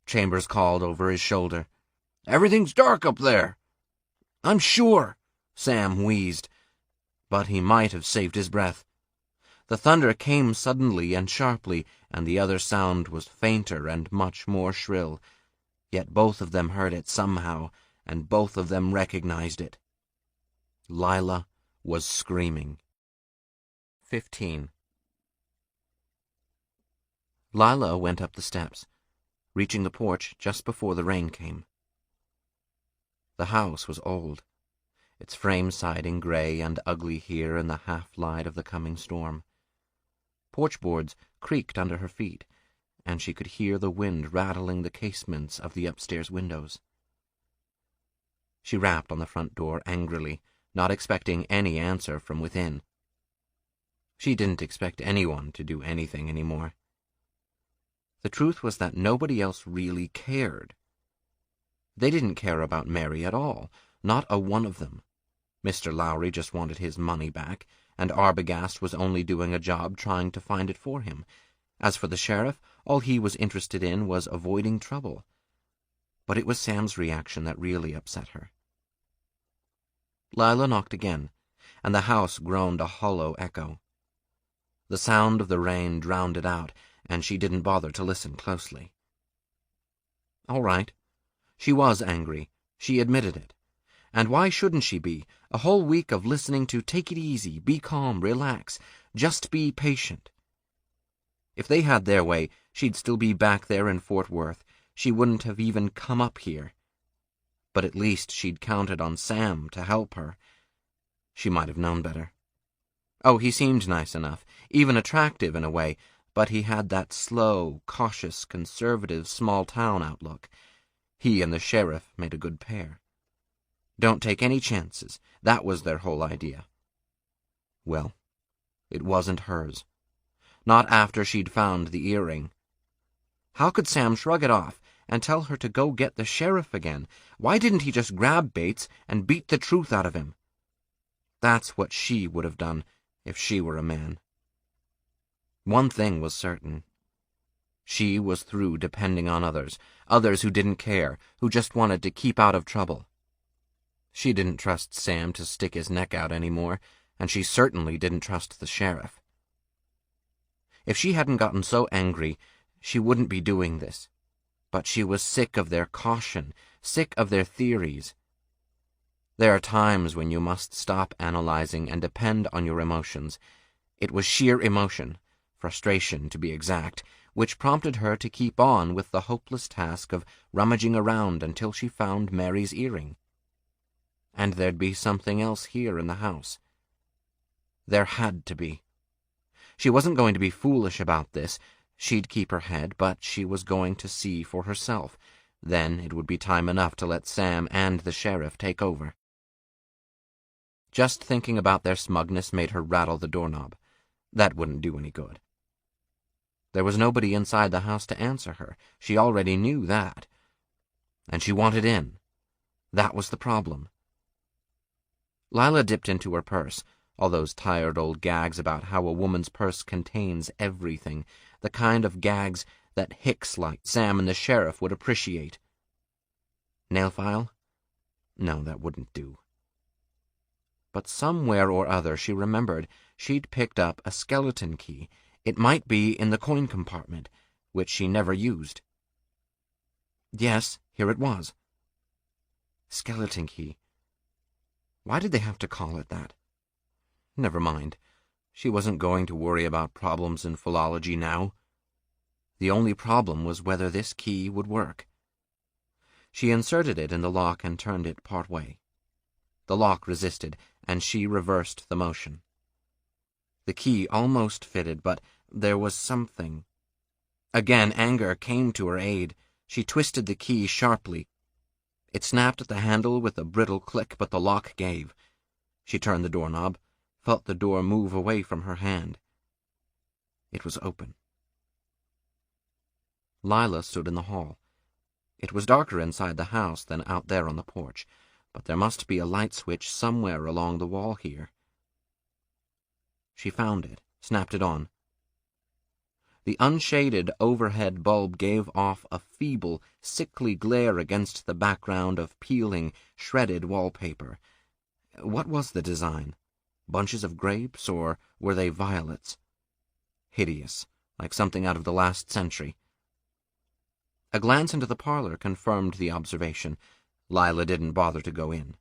Chambers called over his shoulder. Everything's dark up there. I'm sure, Sam wheezed, but he might have saved his breath. The thunder came suddenly and sharply, and the other sound was fainter and much more shrill. Yet both of them heard it somehow, and both of them recognized it. Lila was screaming. 15. Lila went up the steps, reaching the porch just before the rain came. The house was old, its frame siding gray and ugly here in the half-light of the coming storm. Porch boards creaked under her feet, and she could hear the wind rattling the casements of the upstairs windows. She rapped on the front door angrily, not expecting any answer from within. She didn't expect anyone to do anything anymore. The truth was that nobody else really cared. They didn't care about Mary at all, not a one of them. Mr. Lowry just wanted his money back, and Arbogast was only doing a job trying to find it for him. As for the sheriff, all he was interested in was avoiding trouble. But it was Sam's reaction that really upset her. Lila knocked again, and the house groaned a hollow echo. The sound of the rain drowned it out, and she didn't bother to listen closely. All right. She was angry. She admitted it. And why shouldn't she be? A whole week of listening to take it easy, be calm, relax, just be patient. If they had their way, she'd still be back there in Fort Worth. She wouldn't have even come up here. But at least she'd counted on Sam to help her. She might have known better. Oh, he seemed nice enough, even attractive in a way, but he had that slow, cautious, conservative, small-town outlook. He and the sheriff made a good pair. Don't take any chances. That was their whole idea. Well, it wasn't hers. Not after she'd found the earring. How could Sam shrug it off and tell her to go get the sheriff again? Why didn't he just grab Bates and beat the truth out of him? That's what she would have done if she were a man. One thing was certain. She was through depending on others who didn't care, who just wanted to keep out of trouble. She didn't trust Sam to stick his neck out anymore, and she certainly didn't trust the sheriff. If she hadn't gotten so angry, she wouldn't be doing this. But she was sick of their caution, sick of their theories. There are times when you must stop analyzing and depend on your emotions. It was sheer emotion, frustration to be exact, which prompted her to keep on with the hopeless task of rummaging around until she found Mary's earring. And there'd be something else here in the house. There had to be. She wasn't going to be foolish about this. She'd keep her head, but she was going to see for herself. Then it would be time enough to let Sam and the sheriff take over. Just thinking about their smugness made her rattle the doorknob. That wouldn't do any good. There was nobody inside the house to answer her. She already knew that. And she wanted in. That was the problem. Lila dipped into her purse, all those tired old gags about how a woman's purse contains everything, the kind of gags that hicks like Sam and the sheriff would appreciate. Nail file? No, that wouldn't do. But somewhere or other she remembered she'd picked up a skeleton key. It might be in the coin compartment, which she never used. Yes, here it was. Skeleton key. Why did they have to call it that? Never mind. She wasn't going to worry about problems in philology now. The only problem was whether this key would work. She inserted it in the lock and turned it part way. The lock resisted, and she reversed the motion. The key almost fitted, but there was something. Again, anger came to her aid. She twisted the key sharply. It snapped at the handle with a brittle click, but the lock gave. She turned the doorknob, felt the door move away from her hand. It was open. Lila stood in the hall. It was darker inside the house than out there on the porch, but there must be a light switch somewhere along the wall here. She found it, snapped it on. The unshaded overhead bulb gave off a feeble, sickly glare against the background of peeling, shredded wallpaper. What was the design? Bunches of grapes, or were they violets? Hideous, like something out of the last century. A glance into the parlor confirmed the observation. Lila didn't bother to go in.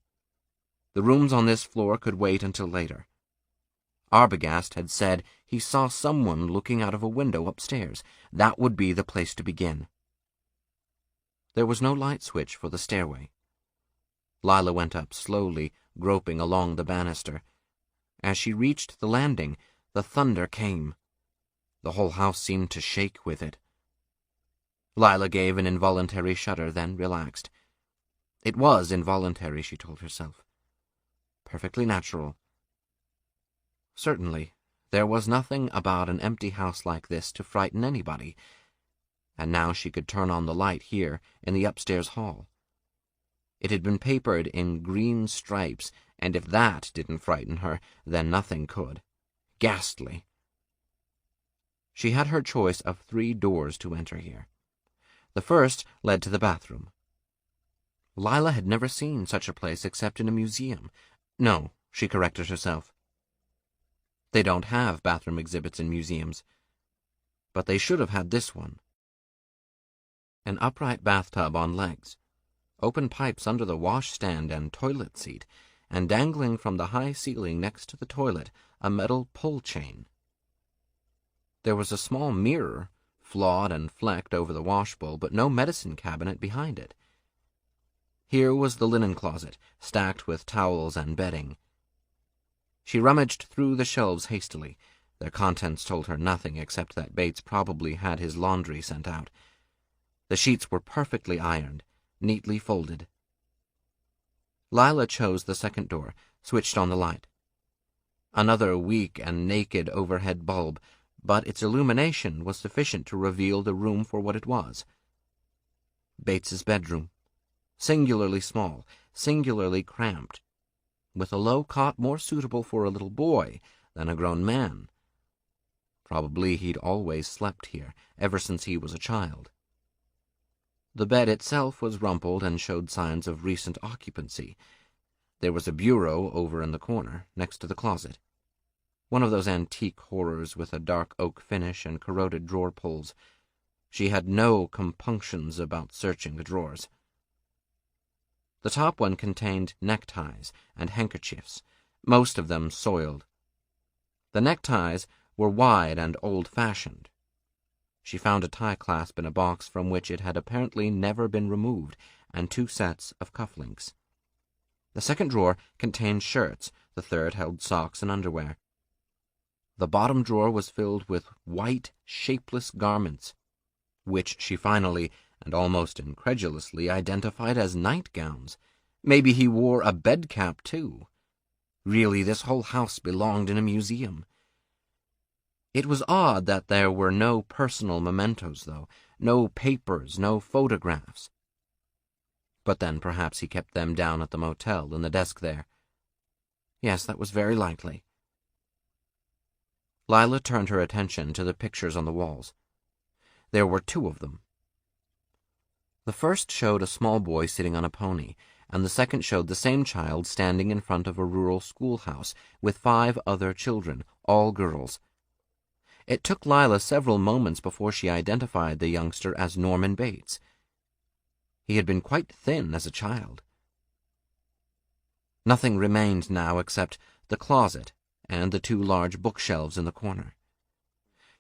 The rooms on this floor could wait until later. Arbogast had said he saw someone looking out of a window upstairs. That would be the place to begin. There was no light switch for the stairway. Lila went up slowly, groping along the banister. As she reached the landing, the thunder came. The whole house seemed to shake with it. Lila gave an involuntary shudder, then relaxed. It was involuntary, she told herself. Perfectly natural. Certainly, there was nothing about an empty house like this to frighten anybody, and now she could turn on the light here in the upstairs hall. It had been papered in green stripes, and if that didn't frighten her, then nothing could. Ghastly. She had her choice of 3 doors to enter here. The first led to the bathroom. Lila had never seen such a place except in a museum. No, she corrected herself. They don't have bathroom exhibits in museums. But they should have had this one. An upright bathtub on legs, open pipes under the washstand and toilet seat, and dangling from the high ceiling next to the toilet, a metal pull chain. There was a small mirror, flawed and flecked over the washbowl, but no medicine cabinet behind it. Here was the linen closet, stacked with towels and bedding. She rummaged through the shelves hastily. Their contents told her nothing except that Bates probably had his laundry sent out. The sheets were perfectly ironed, neatly folded. Lila chose the second door, switched on the light. Another weak and naked overhead bulb, but its illumination was sufficient to reveal the room for what it was. Bates's bedroom. Singularly small, singularly cramped, with a low cot more suitable for a little boy than a grown man. Probably he'd always slept here, ever since he was a child. The bed itself was rumpled and showed signs of recent occupancy. There was a bureau over in the corner, next to the closet. One of those antique horrors with a dark oak finish and corroded drawer pulls. She had no compunctions about searching the drawers. The top one contained neckties and handkerchiefs, most of them soiled. The neckties were wide and old-fashioned. She found a tie clasp in a box from which it had apparently never been removed, and 2 sets of cufflinks. The second drawer contained shirts, the third held socks and underwear. The bottom drawer was filled with white, shapeless garments, which she finally and almost incredulously identified as nightgowns. Maybe he wore a bedcap, too. Really, this whole house belonged in a museum. It was odd that there were no personal mementos, though, no papers, no photographs. But then perhaps he kept them down at the motel in the desk there. Yes, that was very likely. Lila turned her attention to the pictures on the walls. There were 2 of them. The first showed a small boy sitting on a pony, and the second showed the same child standing in front of a rural schoolhouse with 5 other children, all girls. It took Lila several moments before she identified the youngster as Norman Bates. He had been quite thin as a child. Nothing remained now except the closet and the 2 large bookshelves in the corner.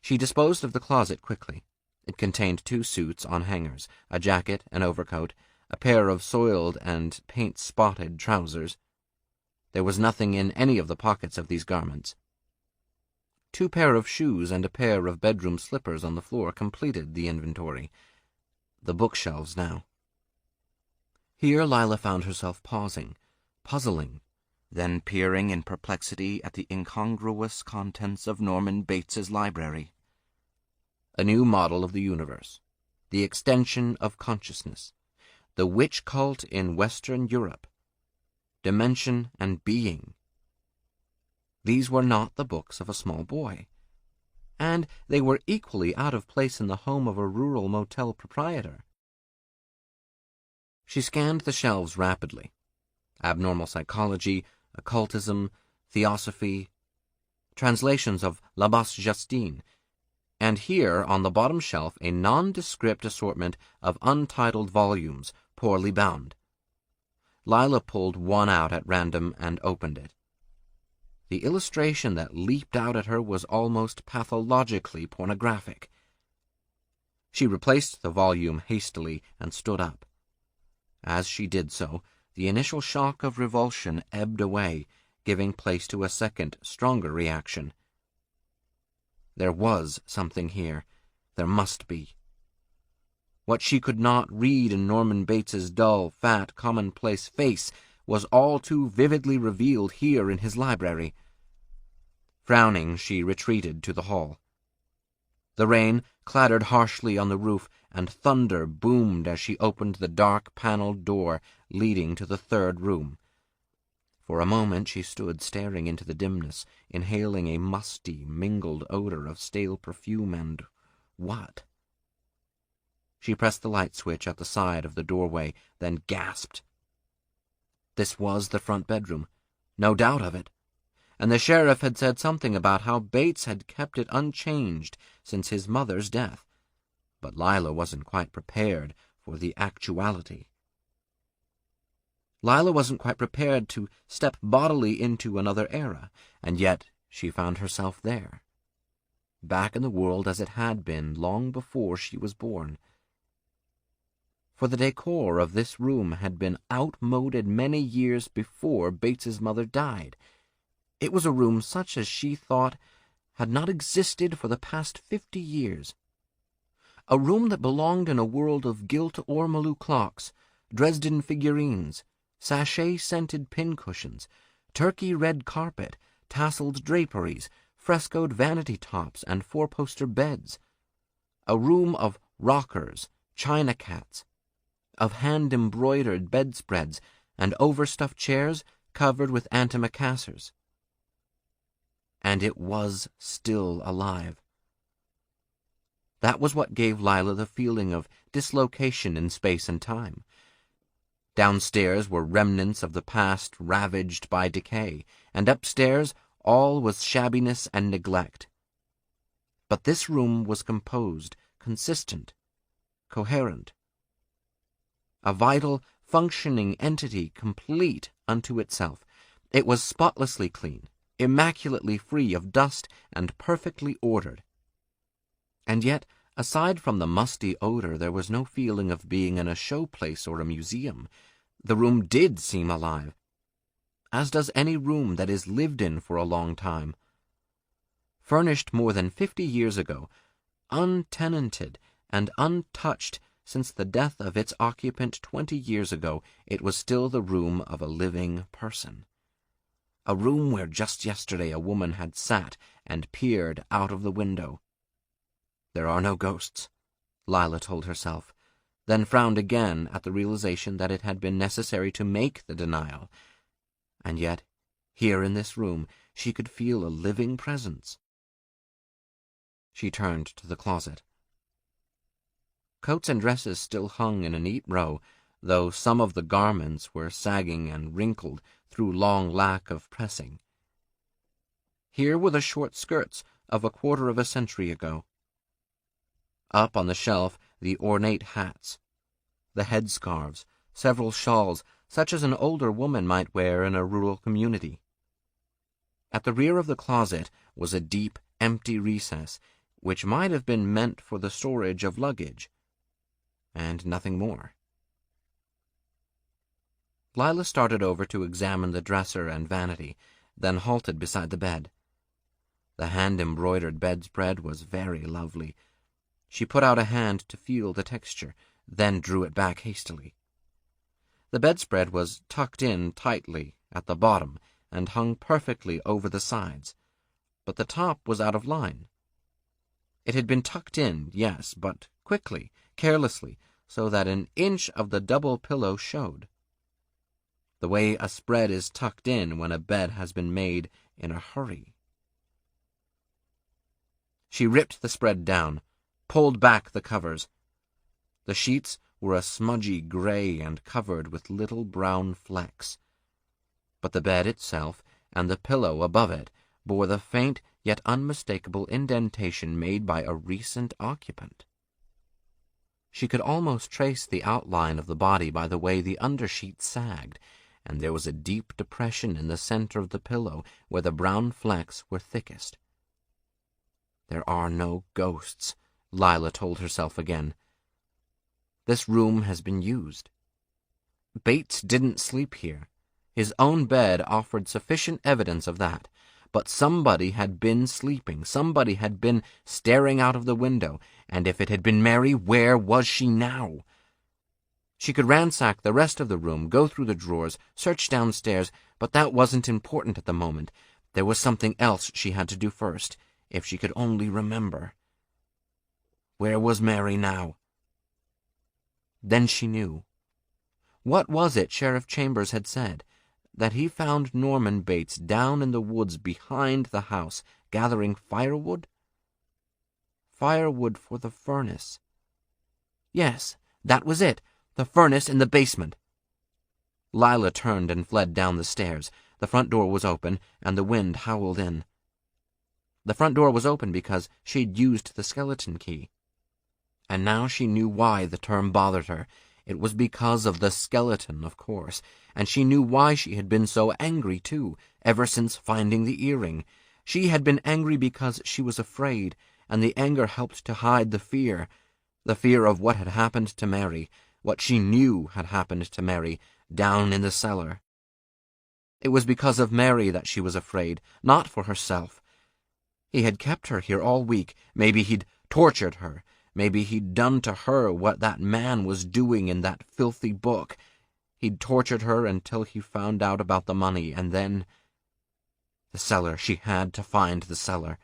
She disposed of the closet quickly. It contained 2 suits on hangers, a jacket, an overcoat, a pair of soiled and paint-spotted trousers. There was nothing in any of the pockets of these garments. 2 pair of shoes and a pair of bedroom slippers on the floor completed the inventory. The bookshelves now. Here Lila found herself pausing, puzzling, then peering in perplexity at the incongruous contents of Norman Bates's library. A new model of the universe, the extension of consciousness, the witch cult in Western Europe, dimension and being. These were not the books of a small boy, and they were equally out of place in the home of a rural motel proprietor. She scanned the shelves rapidly. Abnormal psychology, occultism, theosophy, translations of La Basse Justine, and here, on the bottom shelf, a nondescript assortment of untitled volumes, poorly bound. Lila pulled one out at random and opened it. The illustration that leaped out at her was almost pathologically pornographic. She replaced the volume hastily and stood up. As she did so, the initial shock of revulsion ebbed away, giving place to a second, stronger reaction. There was something here. There must be. What she could not read in Norman Bates's dull, fat, commonplace face was all too vividly revealed here in his library. Frowning, she retreated to the hall. The rain clattered harshly on the roof, and thunder boomed as she opened the dark paneled door leading to the 3rd room. For a moment she stood staring into the dimness, inhaling a musty, mingled odor of stale perfume and what? She pressed the light switch at the side of the doorway, then gasped. This was the front bedroom, no doubt of it, and the sheriff had said something about how Bates had kept it unchanged since his mother's death. But Lila wasn't quite prepared for the actuality. Lila wasn't quite prepared to step bodily into another era, and yet she found herself there, back in the world as it had been long before she was born. For the decor of this room had been outmoded many years before Bates's mother died. It was a room such as she thought had not existed for the past 50 years. A room that belonged in a world of gilt ormolu clocks, Dresden figurines, sachet-scented pincushions, turkey-red carpet, tasseled draperies, frescoed vanity tops, and 4-poster beds. A room of rockers, china cats, of hand-embroidered bedspreads, and overstuffed chairs covered with antimacassars. And it was still alive. That was what gave Lila the feeling of dislocation in space and time. Downstairs were remnants of the past ravaged by decay, and upstairs all was shabbiness and neglect. But this room was composed, consistent, coherent. A vital, functioning entity complete unto itself. It was spotlessly clean, immaculately free of dust, and perfectly ordered. And yet, aside from the musty odor, there was no feeling of being in a showplace or a museum. The room did seem alive, as does any room that is lived in for a long time. Furnished more than 50 years ago, untenanted and untouched since the death of its occupant 20 years ago, it was still the room of a living person. A room where just yesterday a woman had sat and peered out of the window. There are no ghosts, Lila told herself, then frowned again at the realization that it had been necessary to make the denial. And yet, here in this room, she could feel a living presence. She turned to the closet. Coats and dresses still hung in a neat row, though some of the garments were sagging and wrinkled through long lack of pressing. Here were the short skirts of a quarter of a century ago. Up on the shelf, the ornate hats, the headscarves, several shawls, such as an older woman might wear in a rural community. At the rear of the closet was a deep, empty recess, which might have been meant for the storage of luggage, and nothing more. Lila started over to examine the dresser and vanity, then halted beside the bed. The hand-embroidered bedspread was very lovely. She put out a hand to feel the texture, then drew it back hastily. The bedspread was tucked in tightly at the bottom and hung perfectly over the sides, but the top was out of line. It had been tucked in, yes, but quickly, carelessly, so that an inch of the double pillow showed. The way a spread is tucked in when a bed has been made in a hurry. She ripped the spread down, pulled back the covers. The sheets were a smudgy gray and covered with little brown flecks. But the bed itself and the pillow above it bore the faint yet unmistakable indentation made by a recent occupant. She could almost trace the outline of the body by the way the undersheet sagged, and there was a deep depression in the center of the pillow where the brown flecks were thickest. There are no ghosts, Lila told herself again. This room has been used. Bates didn't sleep here. His own bed offered sufficient evidence of that. But somebody had been sleeping, somebody had been staring out of the window, and if it had been Mary, where was she now? She could ransack the rest of the room, go through the drawers, search downstairs, but that wasn't important at the moment. There was something else she had to do first, if she could only remember. Where was Mary now? Then she knew. What was it Sheriff Chambers had said? That he found Norman Bates down in the woods behind the house, gathering firewood? Firewood for the furnace. Yes, that was it, the furnace in the basement. Lila turned and fled down the stairs. The front door was open, and the wind howled in. The front door was open because she'd used the skeleton key. And now she knew why the term bothered her. It was because of the skeleton, of course, and she knew why she had been so angry, too, ever since finding the earring. She had been angry because she was afraid, and the anger helped to hide the fear of what had happened to Mary, what she knew had happened to Mary, down in the cellar. It was because of Mary that she was afraid, not for herself. He had kept her here all week. Maybe he'd tortured her. Maybe he'd done to her what that man was doing in that filthy book. He'd tortured her until he found out about the money, and then... The cellar. She had to find the cellar.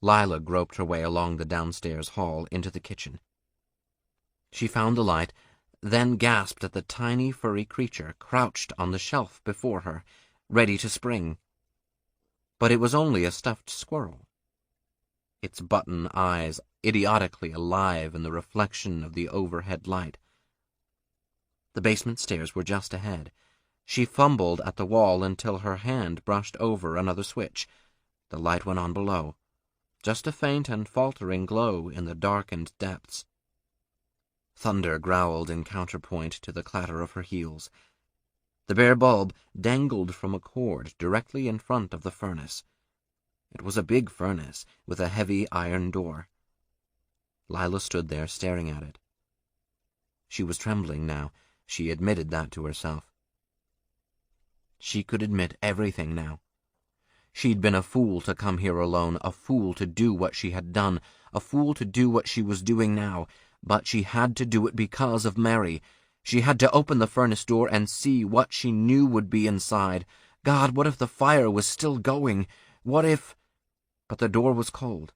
Lila groped her way along the downstairs hall into the kitchen. She found the light, then gasped at the tiny furry creature crouched on the shelf before her, ready to spring. But it was only a stuffed squirrel. Its button eyes idiotically alive in the reflection of the overhead light. The basement stairs were just ahead. She fumbled at the wall until her hand brushed over another switch. The light went on below, just a faint and faltering glow in the darkened depths. Thunder growled in counterpoint to the clatter of her heels. The bare bulb dangled from a cord directly in front of the furnace. It was a big furnace with a heavy iron door. Lila stood there staring at it. She was trembling now. She admitted that to herself. She could admit everything now. She'd been a fool to come here alone, a fool to do what she had done, a fool to do what she was doing now, but she had to do it because of Mary. She had to open the furnace door and see what she knew would be inside. God, what if the fire was still going? What if... But the door was cold.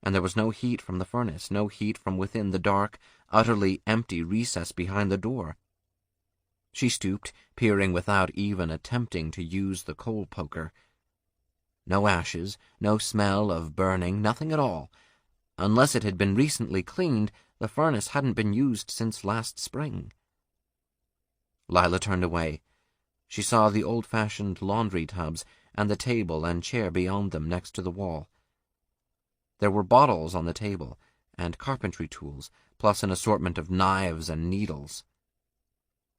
And there was no heat from the furnace, no heat from within the dark, utterly empty recess behind the door. She stooped, peering without even attempting to use the coal poker. No ashes, no smell of burning, nothing at all. Unless it had been recently cleaned, the furnace hadn't been used since last spring. Lila turned away. She saw the old-fashioned laundry tubs and the table and chair beyond them next to the wall. There were bottles on the table, and carpentry tools, plus an assortment of knives and needles.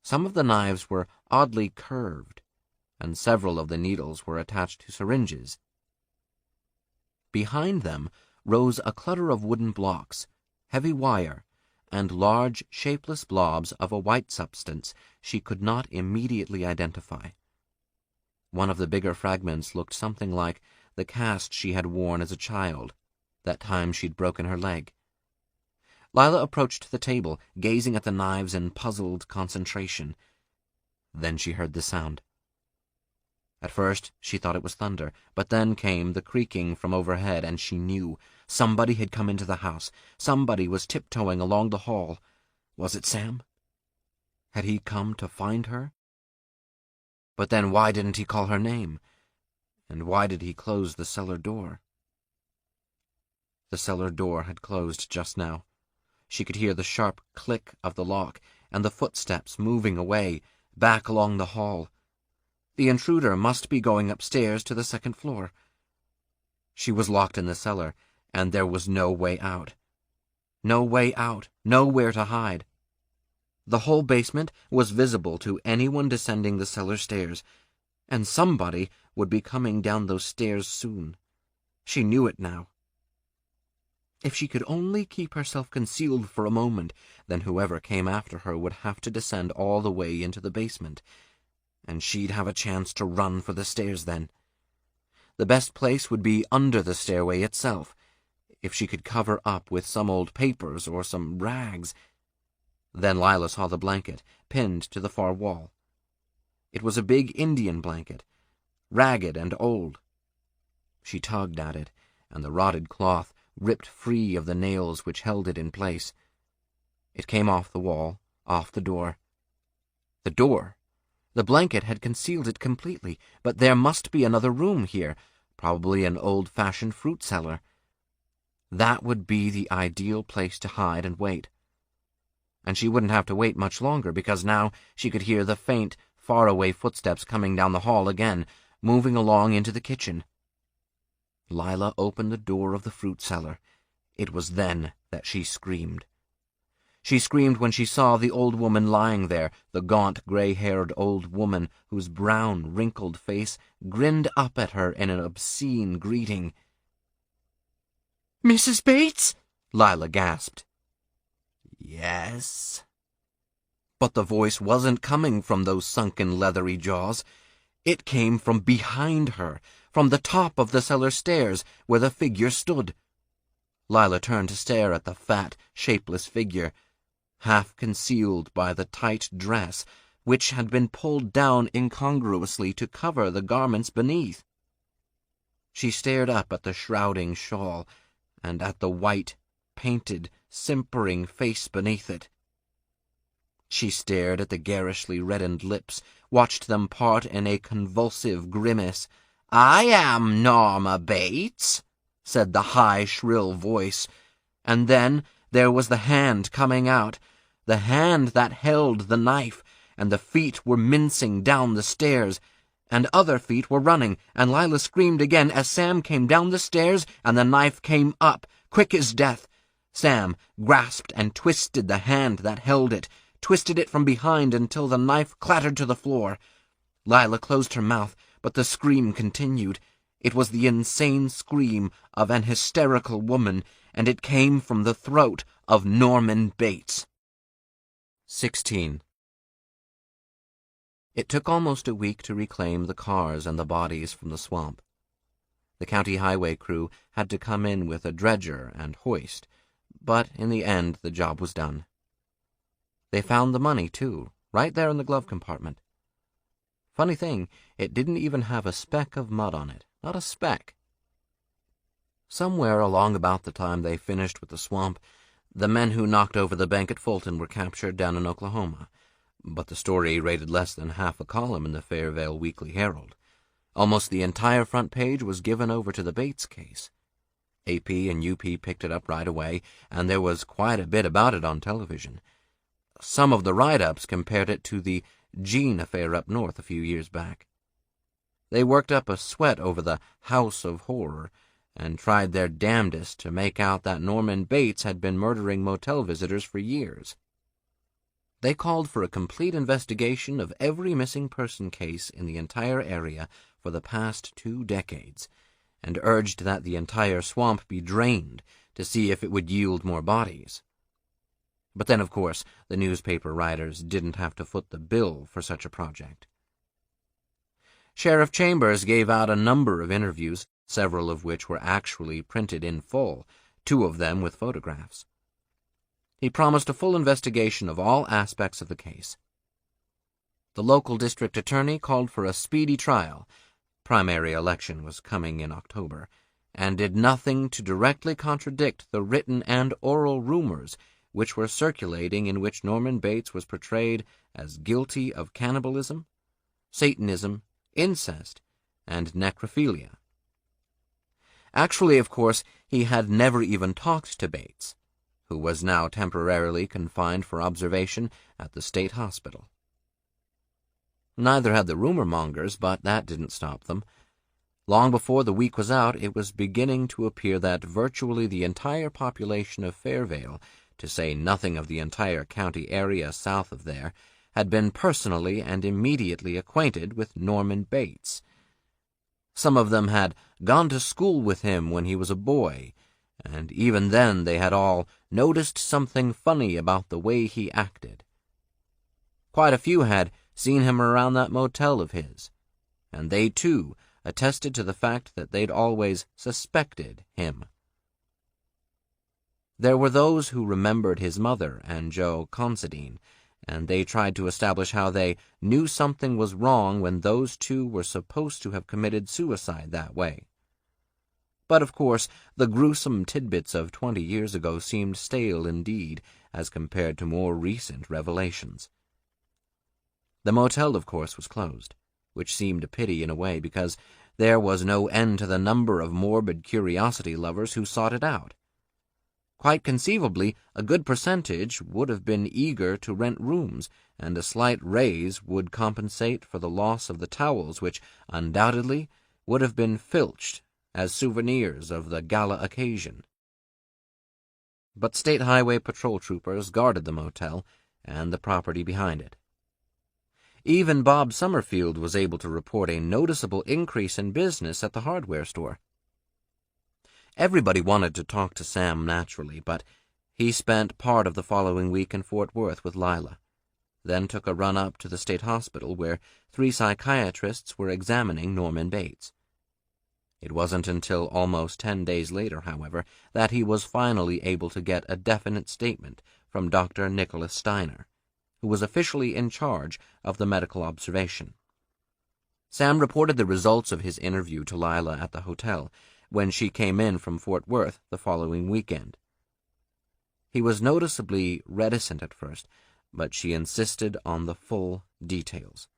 Some of the knives were oddly curved, and several of the needles were attached to syringes. Behind them rose a clutter of wooden blocks, heavy wire, and large, shapeless blobs of a white substance she could not immediately identify. One of the bigger fragments looked something like the cast she had worn as a child, that time she'd broken her leg. Lila approached the table, gazing at the knives in puzzled concentration. Then she heard the sound. At first she thought it was thunder, but then came the creaking from overhead, and she knew somebody had come into the house. Somebody was tiptoeing along the hall. Was it Sam? Had he come to find her? But then why didn't he call her name? And why did he close the cellar door? The cellar door had closed just now. She could hear the sharp click of the lock and the footsteps moving away, back along the hall. The intruder must be going upstairs to the second floor. She was locked in the cellar, and there was no way out. No way out, nowhere to hide. The whole basement was visible to anyone descending the cellar stairs, and somebody would be coming down those stairs soon. She knew it now. If she could only keep herself concealed for a moment, then whoever came after her would have to descend all the way into the basement, and she'd have a chance to run for the stairs then. The best place would be under the stairway itself, if she could cover up with some old papers or some rags. Then Lila saw the blanket, pinned to the far wall. It was a big Indian blanket, ragged and old. She tugged at it, and the rotted cloth ripped free of the nails which held it in place. It came off the wall, off the door. The door! The blanket had concealed it completely, but there must be another room here, probably an old-fashioned fruit cellar. That would be the ideal place to hide and wait. And she wouldn't have to wait much longer, because now she could hear the faint, far-away footsteps coming down the hall again, moving along into the kitchen. Lila opened the door of the fruit cellar. It was then that she screamed. She screamed when she saw the old woman lying there, the gaunt, gray-haired old woman whose brown, wrinkled face grinned up at her in an obscene greeting. "Mrs. Bates?" Lila gasped. "Yes?" But the voice wasn't coming from those sunken, leathery jaws. It came from behind her, from the top of the cellar stairs, where the figure stood. Lila turned to stare at the fat, shapeless figure, half concealed by the tight dress, which had been pulled down incongruously to cover the garments beneath. She stared up at the shrouding shawl, and at the white, painted, simpering face beneath it. She stared at the garishly reddened lips, watched them part in a convulsive grimace. "I am Norma Bates," said the high, shrill voice, and then there was the hand coming out, the hand that held the knife, and the feet were mincing down the stairs, and other feet were running, and Lila screamed again as Sam came down the stairs and the knife came up, quick as death. Sam grasped and twisted the hand that held it, twisted it from behind until the knife clattered to the floor. Lila closed her mouth, but the scream continued. It was the insane scream of an hysterical woman, and it came from the throat of Norman Bates. 16. It took almost a week to reclaim the cars and the bodies from the swamp. The county highway crew had to come in with a dredger and hoist, but in the end the job was done. They found the money, too, right there in the glove compartment. Funny thing, it didn't even have a speck of mud on it, not a speck. Somewhere along about the time they finished with the swamp, the men who knocked over the bank at Fulton were captured down in Oklahoma, but the story rated less than half a column in the Fairvale Weekly Herald. Almost the entire front page was given over to the Bates case. AP and UP picked it up right away, and there was quite a bit about it on television. Some of the write-ups compared it to the Jean affair up north a few years back. They worked up a sweat over the House of Horror, and tried their damnedest to make out that Norman Bates had been murdering motel visitors for years. They called for a complete investigation of every missing person case in the entire area for the past 2 decades, and urged that the entire swamp be drained to see if it would yield more bodies. But then, of course, the newspaper writers didn't have to foot the bill for such a project. Sheriff Chambers gave out a number of interviews, several of which were actually printed in full, 2 of them with photographs. He promised a full investigation of all aspects of the case. The local district attorney called for a speedy trial. Primary election was coming in October, and did nothing to directly contradict the written and oral rumors which were circulating, in which Norman Bates was portrayed as guilty of cannibalism, Satanism, incest, and necrophilia. Actually, of course, he had never even talked to Bates, who was now temporarily confined for observation at the state hospital. Neither had the rumor-mongers, but that didn't stop them. Long before the week was out, it was beginning to appear that virtually the entire population of Fairvale, to say nothing of the entire county area south of there, had been personally and immediately acquainted with Norman Bates. Some of them had gone to school with him when he was a boy, and even then they had all noticed something funny about the way he acted. Quite a few had seen him around that motel of his, and they, too, attested to the fact that they'd always suspected him. There were those who remembered his mother and Joe Considine, and they tried to establish how they knew something was wrong when those 2 were supposed to have committed suicide that way. But, of course, the gruesome tidbits of 20 years ago seemed stale indeed as compared to more recent revelations. The motel, of course, was closed, which seemed a pity in a way, because there was no end to the number of morbid curiosity lovers who sought it out. Quite conceivably, a good percentage would have been eager to rent rooms, and a slight raise would compensate for the loss of the towels, which undoubtedly would have been filched as souvenirs of the gala occasion. But state highway patrol troopers guarded the motel and the property behind it. Even Bob Summerfield was able to report a noticeable increase in business at the hardware store. Everybody wanted to talk to Sam naturally, but he spent part of the following week in Fort Worth with Lila, then took a run up to the state hospital where 3 psychiatrists were examining Norman Bates. It wasn't until almost 10 days later, however, that he was finally able to get a definite statement from Dr. Nicholas Steiner, who was officially in charge of the medical observation. Sam reported the results of his interview to Lila at the hotel when she came in from Fort Worth the following weekend. He was noticeably reticent at first, but she insisted on the full details.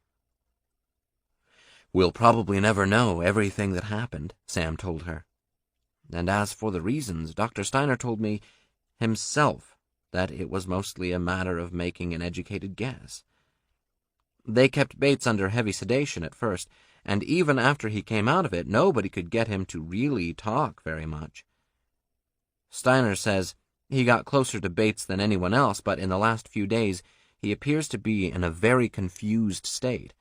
"We'll probably never know everything that happened," Sam told her. "And as for the reasons, Dr. Steiner told me himself that it was mostly a matter of making an educated guess. They kept Bates under heavy sedation at first, and even after he came out of it, nobody could get him to really talk very much. Steiner says he got closer to Bates than anyone else, but in the last few days he appears to be in a very confused state.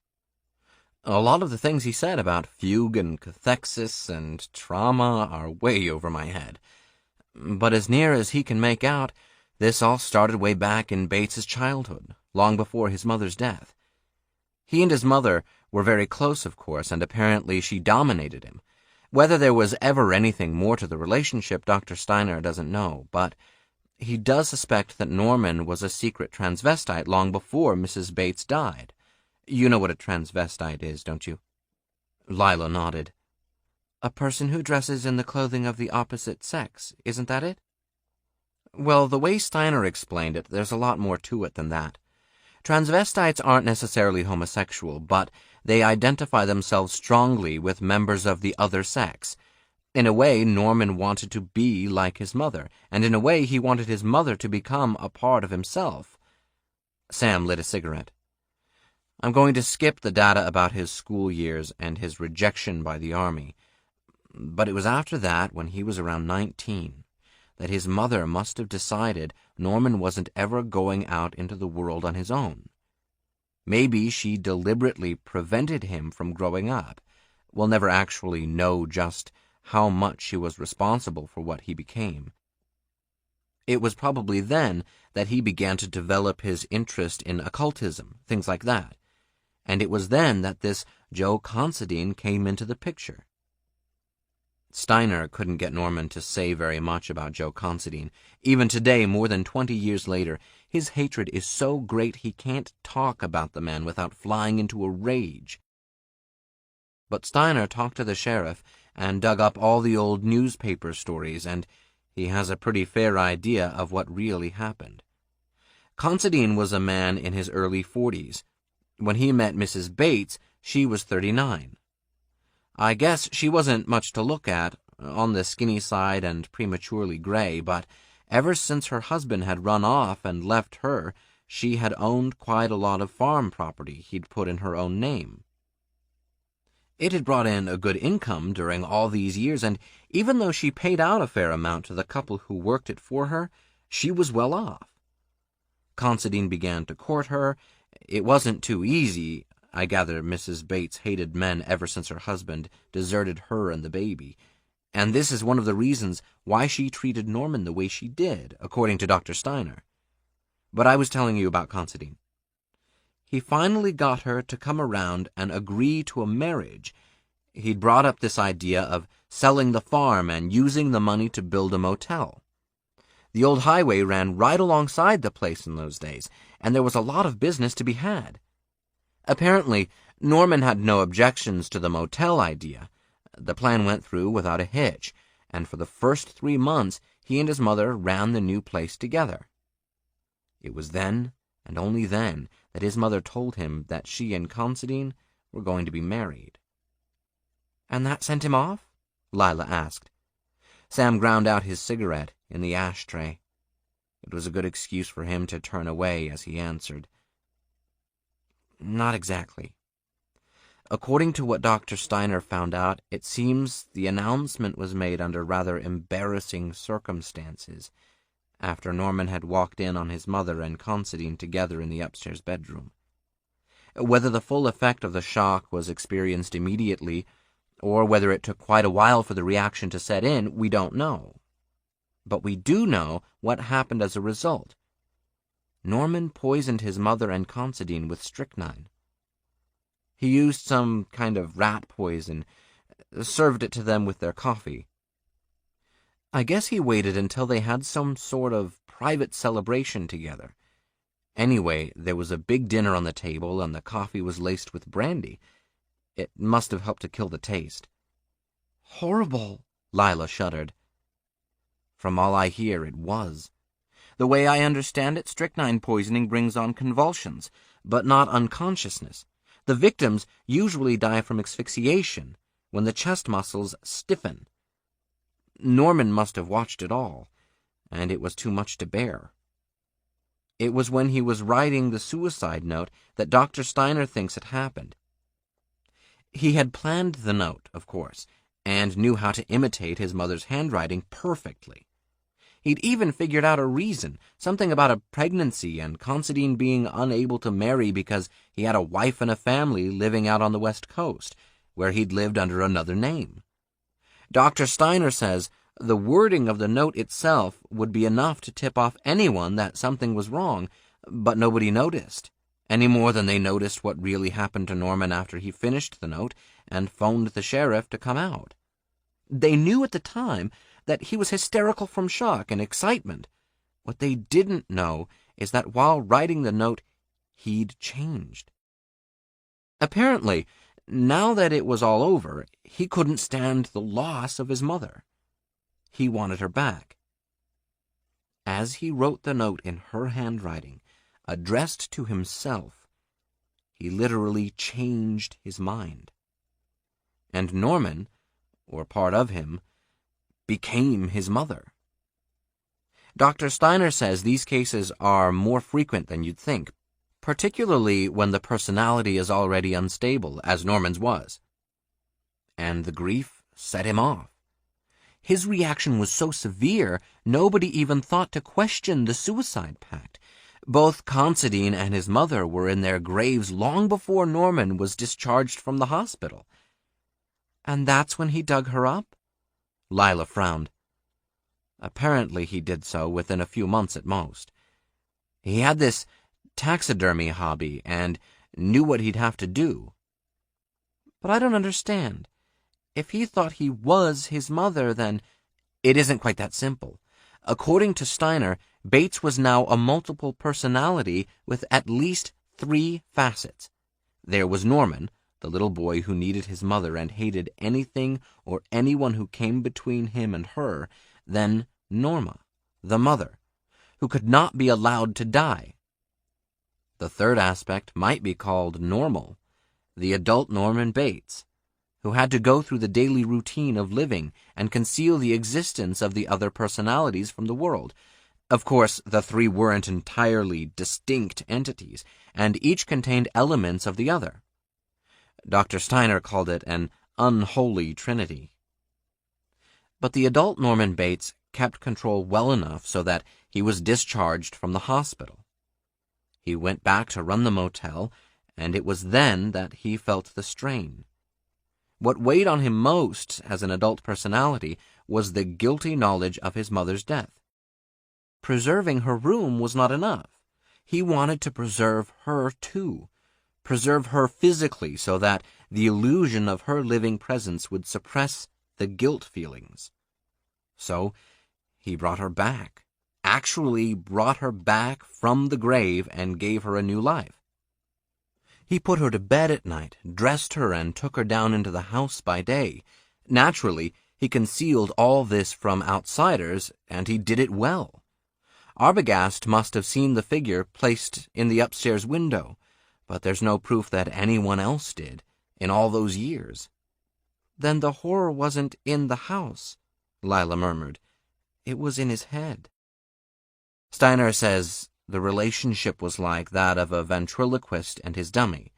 A lot of the things he said about fugue and cathexis and trauma are way over my head. But as near as he can make out, this all started way back in Bates's childhood, long before his mother's death. He and his mother were very close, of course, and apparently she dominated him. Whether there was ever anything more to the relationship, Dr. Steiner doesn't know, but he does suspect that Norman was a secret transvestite long before Mrs. Bates died. You know what a transvestite is, don't you?" Lila nodded. "A person who dresses in the clothing of the opposite sex, isn't that it?" "Well, the way Steiner explained it, there's a lot more to it than that. Transvestites aren't necessarily homosexual, but they identify themselves strongly with members of the other sex. In a way, Norman wanted to be like his mother, and in a way he wanted his mother to become a part of himself." Sam lit a cigarette. "I'm going to skip the data about his school years and his rejection by the Army, but it was after that, when he was around 19, that his mother must have decided Norman wasn't ever going out into the world on his own. Maybe she deliberately prevented him from growing up. We'll never actually know just how much she was responsible for what he became. It was probably then that he began to develop his interest in occultism, things like that. And it was then that this Joe Considine came into the picture. Steiner couldn't get Norman to say very much about Joe Considine. Even today, more than 20 years later, his hatred is so great he can't talk about the man without flying into a rage. But Steiner talked to the sheriff and dug up all the old newspaper stories, and he has a pretty fair idea of what really happened. Considine was a man in his early 40s. When he met Mrs. Bates, she was 39. I guess she wasn't much to look at, on the skinny side and prematurely gray, but ever since her husband had run off and left her, she had owned quite a lot of farm property he'd put in her own name. It had brought in a good income during all these years, and even though she paid out a fair amount to the couple who worked it for her, she was well off. Considine began to court her. It wasn't too easy. I gather Mrs. Bates hated men ever since her husband deserted her and the baby, and this is one of the reasons why she treated Norman the way she did, according to Dr. Steiner. But I was telling you about Considine. He finally got her to come around and agree to a marriage. He'd brought up this idea of selling the farm and using the money to build a motel. The old highway ran right alongside the place in those days, and there was a lot of business to be had. Apparently, Norman had no objections to the motel idea. The plan went through without a hitch, and for the first 3 months he and his mother ran the new place together. It was then, and only then, that his mother told him that she and Considine were going to be married. "And that sent him off?" Lila asked. Sam ground out his cigarette in the ashtray. It was a good excuse for him to turn away as he answered. "Not exactly. According to what Dr. Steiner found out, it seems the announcement was made under rather embarrassing circumstances, after Norman had walked in on his mother and Considine together in the upstairs bedroom. Whether the full effect of the shock was experienced immediately, or whether it took quite a while for the reaction to set in, we don't know. But we do know what happened as a result. Norman poisoned his mother and Considine with strychnine. He used some kind of rat poison, served it to them with their coffee. I guess he waited until they had some sort of private celebration together. Anyway, there was a big dinner on the table, and the coffee was laced with brandy. It must have helped to kill the taste." "Horrible," Lila shuddered. "From all I hear, it was. The way I understand it, strychnine poisoning brings on convulsions, but not unconsciousness. The victims usually die from asphyxiation, when the chest muscles stiffen. Norman must have watched it all, and it was too much to bear. It was when he was writing the suicide note that Dr. Steiner thinks it happened. He had planned the note, of course, and knew how to imitate his mother's handwriting perfectly. He'd even figured out a reason, something about a pregnancy and Considine being unable to marry because he had a wife and a family living out on the West Coast, where he'd lived under another name. Dr. Steiner says the wording of the note itself would be enough to tip off anyone that something was wrong, but nobody noticed, any more than they noticed what really happened to Norman after he finished the note and phoned the sheriff to come out. They knew at the time that he was hysterical from shock and excitement. What they didn't know is that while writing the note, he'd changed. Apparently, now that it was all over, he couldn't stand the loss of his mother. He wanted her back. As he wrote the note in her handwriting, addressed to himself, he literally changed his mind. And Norman, or part of him, became his mother. Dr. Steiner says these cases are more frequent than you'd think, particularly when the personality is already unstable, as Norman's was. And the grief set him off. His reaction was so severe, nobody even thought to question the suicide pact. Both Considine and his mother were in their graves long before Norman was discharged from the hospital. And that's when he dug her up? Lila frowned. Apparently he did so within a few months at most. He had this taxidermy hobby and knew what he'd have to do. But I don't understand. If he thought he was his mother, then it isn't quite that simple. According to Steiner, Bates was now a multiple personality with at least 3 facets. There was Norman, the little boy who needed his mother and hated anything or anyone who came between him and her. Then Norma, the mother, who could not be allowed to die. The third aspect might be called Normal, the adult Norman Bates, who had to go through the daily routine of living and conceal the existence of the other personalities from the world. Of course, the 3 weren't entirely distinct entities, and each contained elements of the other. Dr. Steiner called it an unholy trinity. But the adult Norman Bates kept control well enough so that he was discharged from the hospital. He went back to run the motel, and it was then that he felt the strain. What weighed on him most as an adult personality was the guilty knowledge of his mother's death. Preserving her room was not enough. He wanted to preserve her too, preserve her physically so that the illusion of her living presence would suppress the guilt feelings. So he brought her back, actually brought her back from the grave and gave her a new life. He put her to bed at night, dressed her, and took her down into the house by day. Naturally, he concealed all this from outsiders, and he did it well. Arbogast must have seen the figure placed in the upstairs window, but there's no proof that anyone else did in all those years. Then the horror wasn't in the house, Lila murmured. It was in his head. Steiner says the relationship was like that of a ventriloquist and his dummy.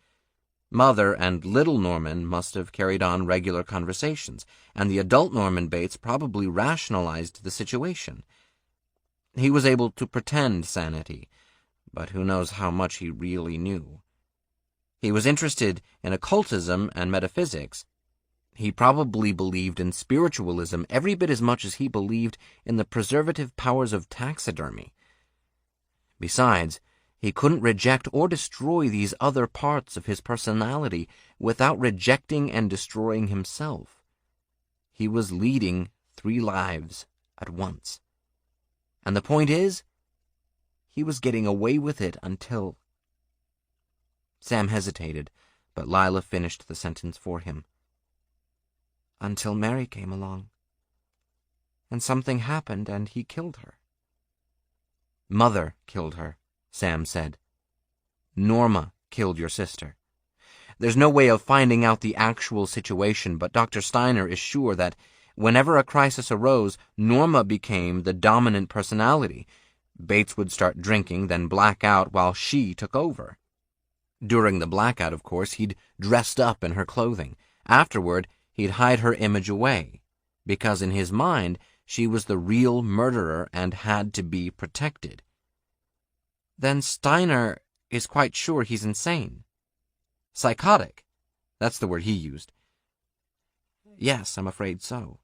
Mother and little Norman must have carried on regular conversations, and the adult Norman Bates probably rationalized the situation. He was able to pretend sanity, but who knows how much he really knew. He was interested in occultism and metaphysics. He probably believed in spiritualism every bit as much as he believed in the preservative powers of taxidermy. Besides, he couldn't reject or destroy these other parts of his personality without rejecting and destroying himself. He was leading 3 lives at once. And the point is, he was getting away with it until... Sam hesitated, but Lila finished the sentence for him. Until Mary came along. And something happened and he killed her. Mother killed her, Sam said. Norma killed your sister. There's no way of finding out the actual situation, but Dr. Steiner is sure that whenever a crisis arose, Norma became the dominant personality. Bates would start drinking, then black out while she took over. During the blackout, of course, he'd dressed up in her clothing. Afterward, he'd hide her image away, because in his mind, she was the real murderer and had to be protected. Then Steiner is quite sure he's insane. Psychotic. That's the word he used. Yes, I'm afraid so.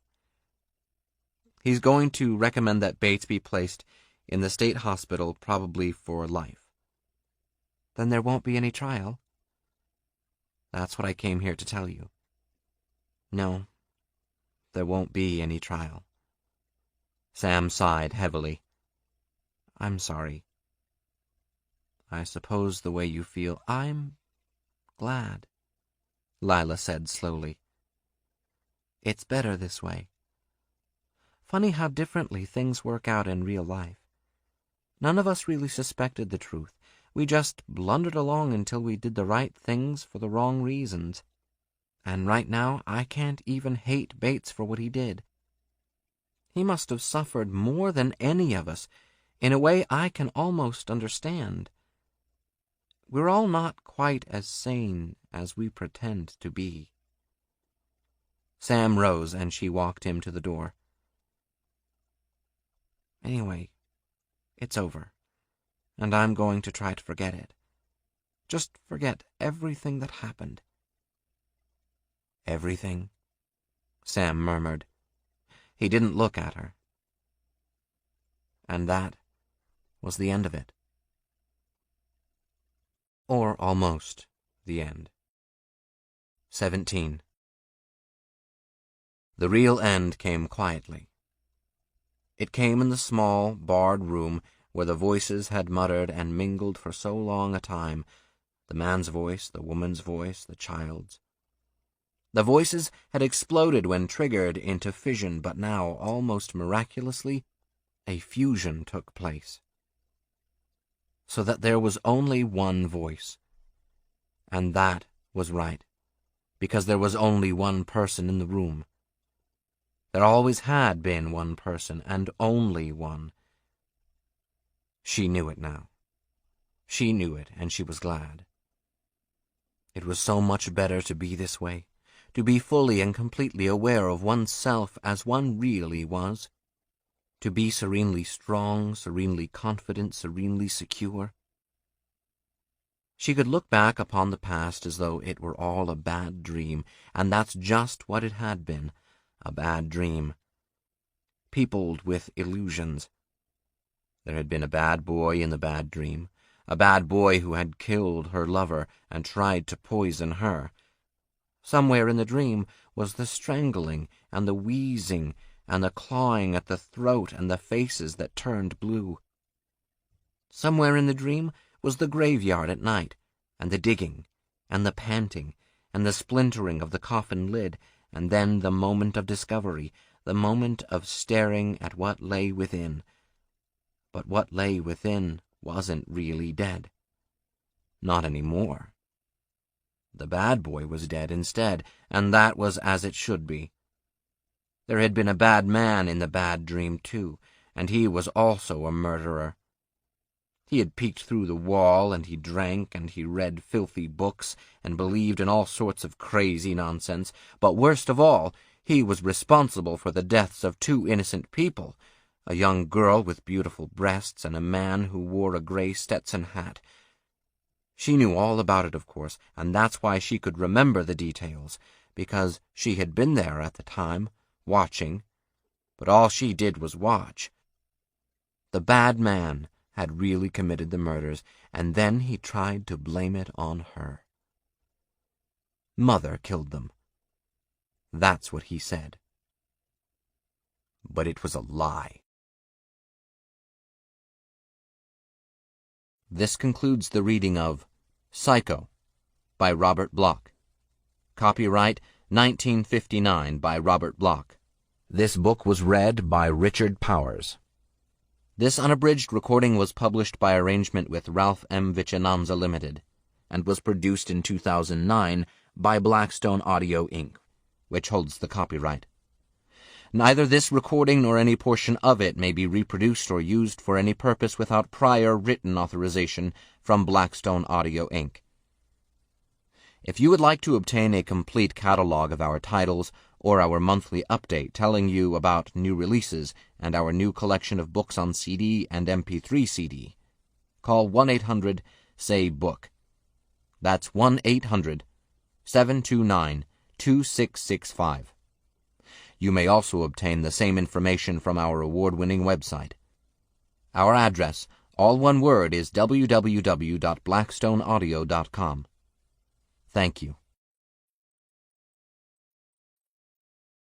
He's going to recommend that Bates be placed in the state hospital, probably for life. Then there won't be any trial. That's what I came here to tell you. No, there won't be any trial. Sam sighed heavily. I'm sorry. I suppose the way you feel... I'm glad, Lila said slowly. It's better this way. Funny how differently things work out in real life. None of us really suspected the truth. We just blundered along until we did the right things for the wrong reasons. And right now, I can't even hate Bates for what he did. He must have suffered more than any of us, in a way I can almost understand. We're all not quite as sane as we pretend to be. Sam rose and she walked him to the door. Anyway, it's over, and I'm going to try to forget it. Just forget everything that happened. Everything? Sam murmured. He didn't look at her. And that was the end of it. Or almost the end. 17. The real end came quietly. It came in the small, barred room where the voices had muttered and mingled for so long a time, the man's voice, the woman's voice, the child's. The voices had exploded when triggered into fission, but now, almost miraculously, a fusion took place. So that there was only one voice. And that was right, because there was only one person in the room. There always had been one person, and only one. She knew it now. She knew it, and she was glad. It was so much better to be this way, to be fully and completely aware of oneself as one really was, to be serenely strong, serenely confident, serenely secure. She could look back upon the past as though it were all a bad dream, and that's just what it had been, a bad dream, peopled with illusions. There had been a bad boy in the bad dream, a bad boy who had killed her lover and tried to poison her. Somewhere in the dream was the strangling and the wheezing and the clawing at the throat and the faces that turned blue. Somewhere in the dream was the graveyard at night, and the digging, and the panting, and the splintering of the coffin lid, and then the moment of discovery, the moment of staring at what lay within. But what lay within wasn't really dead. Not any more. The bad boy was dead instead, and that was as it should be. There had been a bad man in the bad dream, too, and he was also a murderer. He had peeked through the wall, and he drank, and he read filthy books, and believed in all sorts of crazy nonsense, but worst of all, he was responsible for the deaths of 2 innocent people, a young girl with beautiful breasts and a man who wore a gray Stetson hat. She knew all about it, of course, and that's why she could remember the details, because she had been there at the time, watching, but all she did was watch. The bad man had really committed the murders, and then he tried to blame it on her. Mother killed them. That's what he said. But it was a lie. This concludes the reading of Psycho by Robert Bloch. Copyright 1959 by Robert Bloch. This book was read by Richard Powers. This unabridged recording was published by arrangement with Ralph M. Vichananza Limited and was produced in 2009 by Blackstone Audio, Inc., which holds the copyright. Neither this recording nor any portion of it may be reproduced or used for any purpose without prior written authorization from Blackstone Audio, Inc. If you would like to obtain a complete catalog of our titles or our monthly update telling you about new releases and our new collection of books on CD and MP3 CD, call 1-800-SAY-BOOK. That's 1-800-729-2665. You may also obtain the same information from our award-winning website. Our address, all one word, is www.blackstoneaudio.com. Thank you.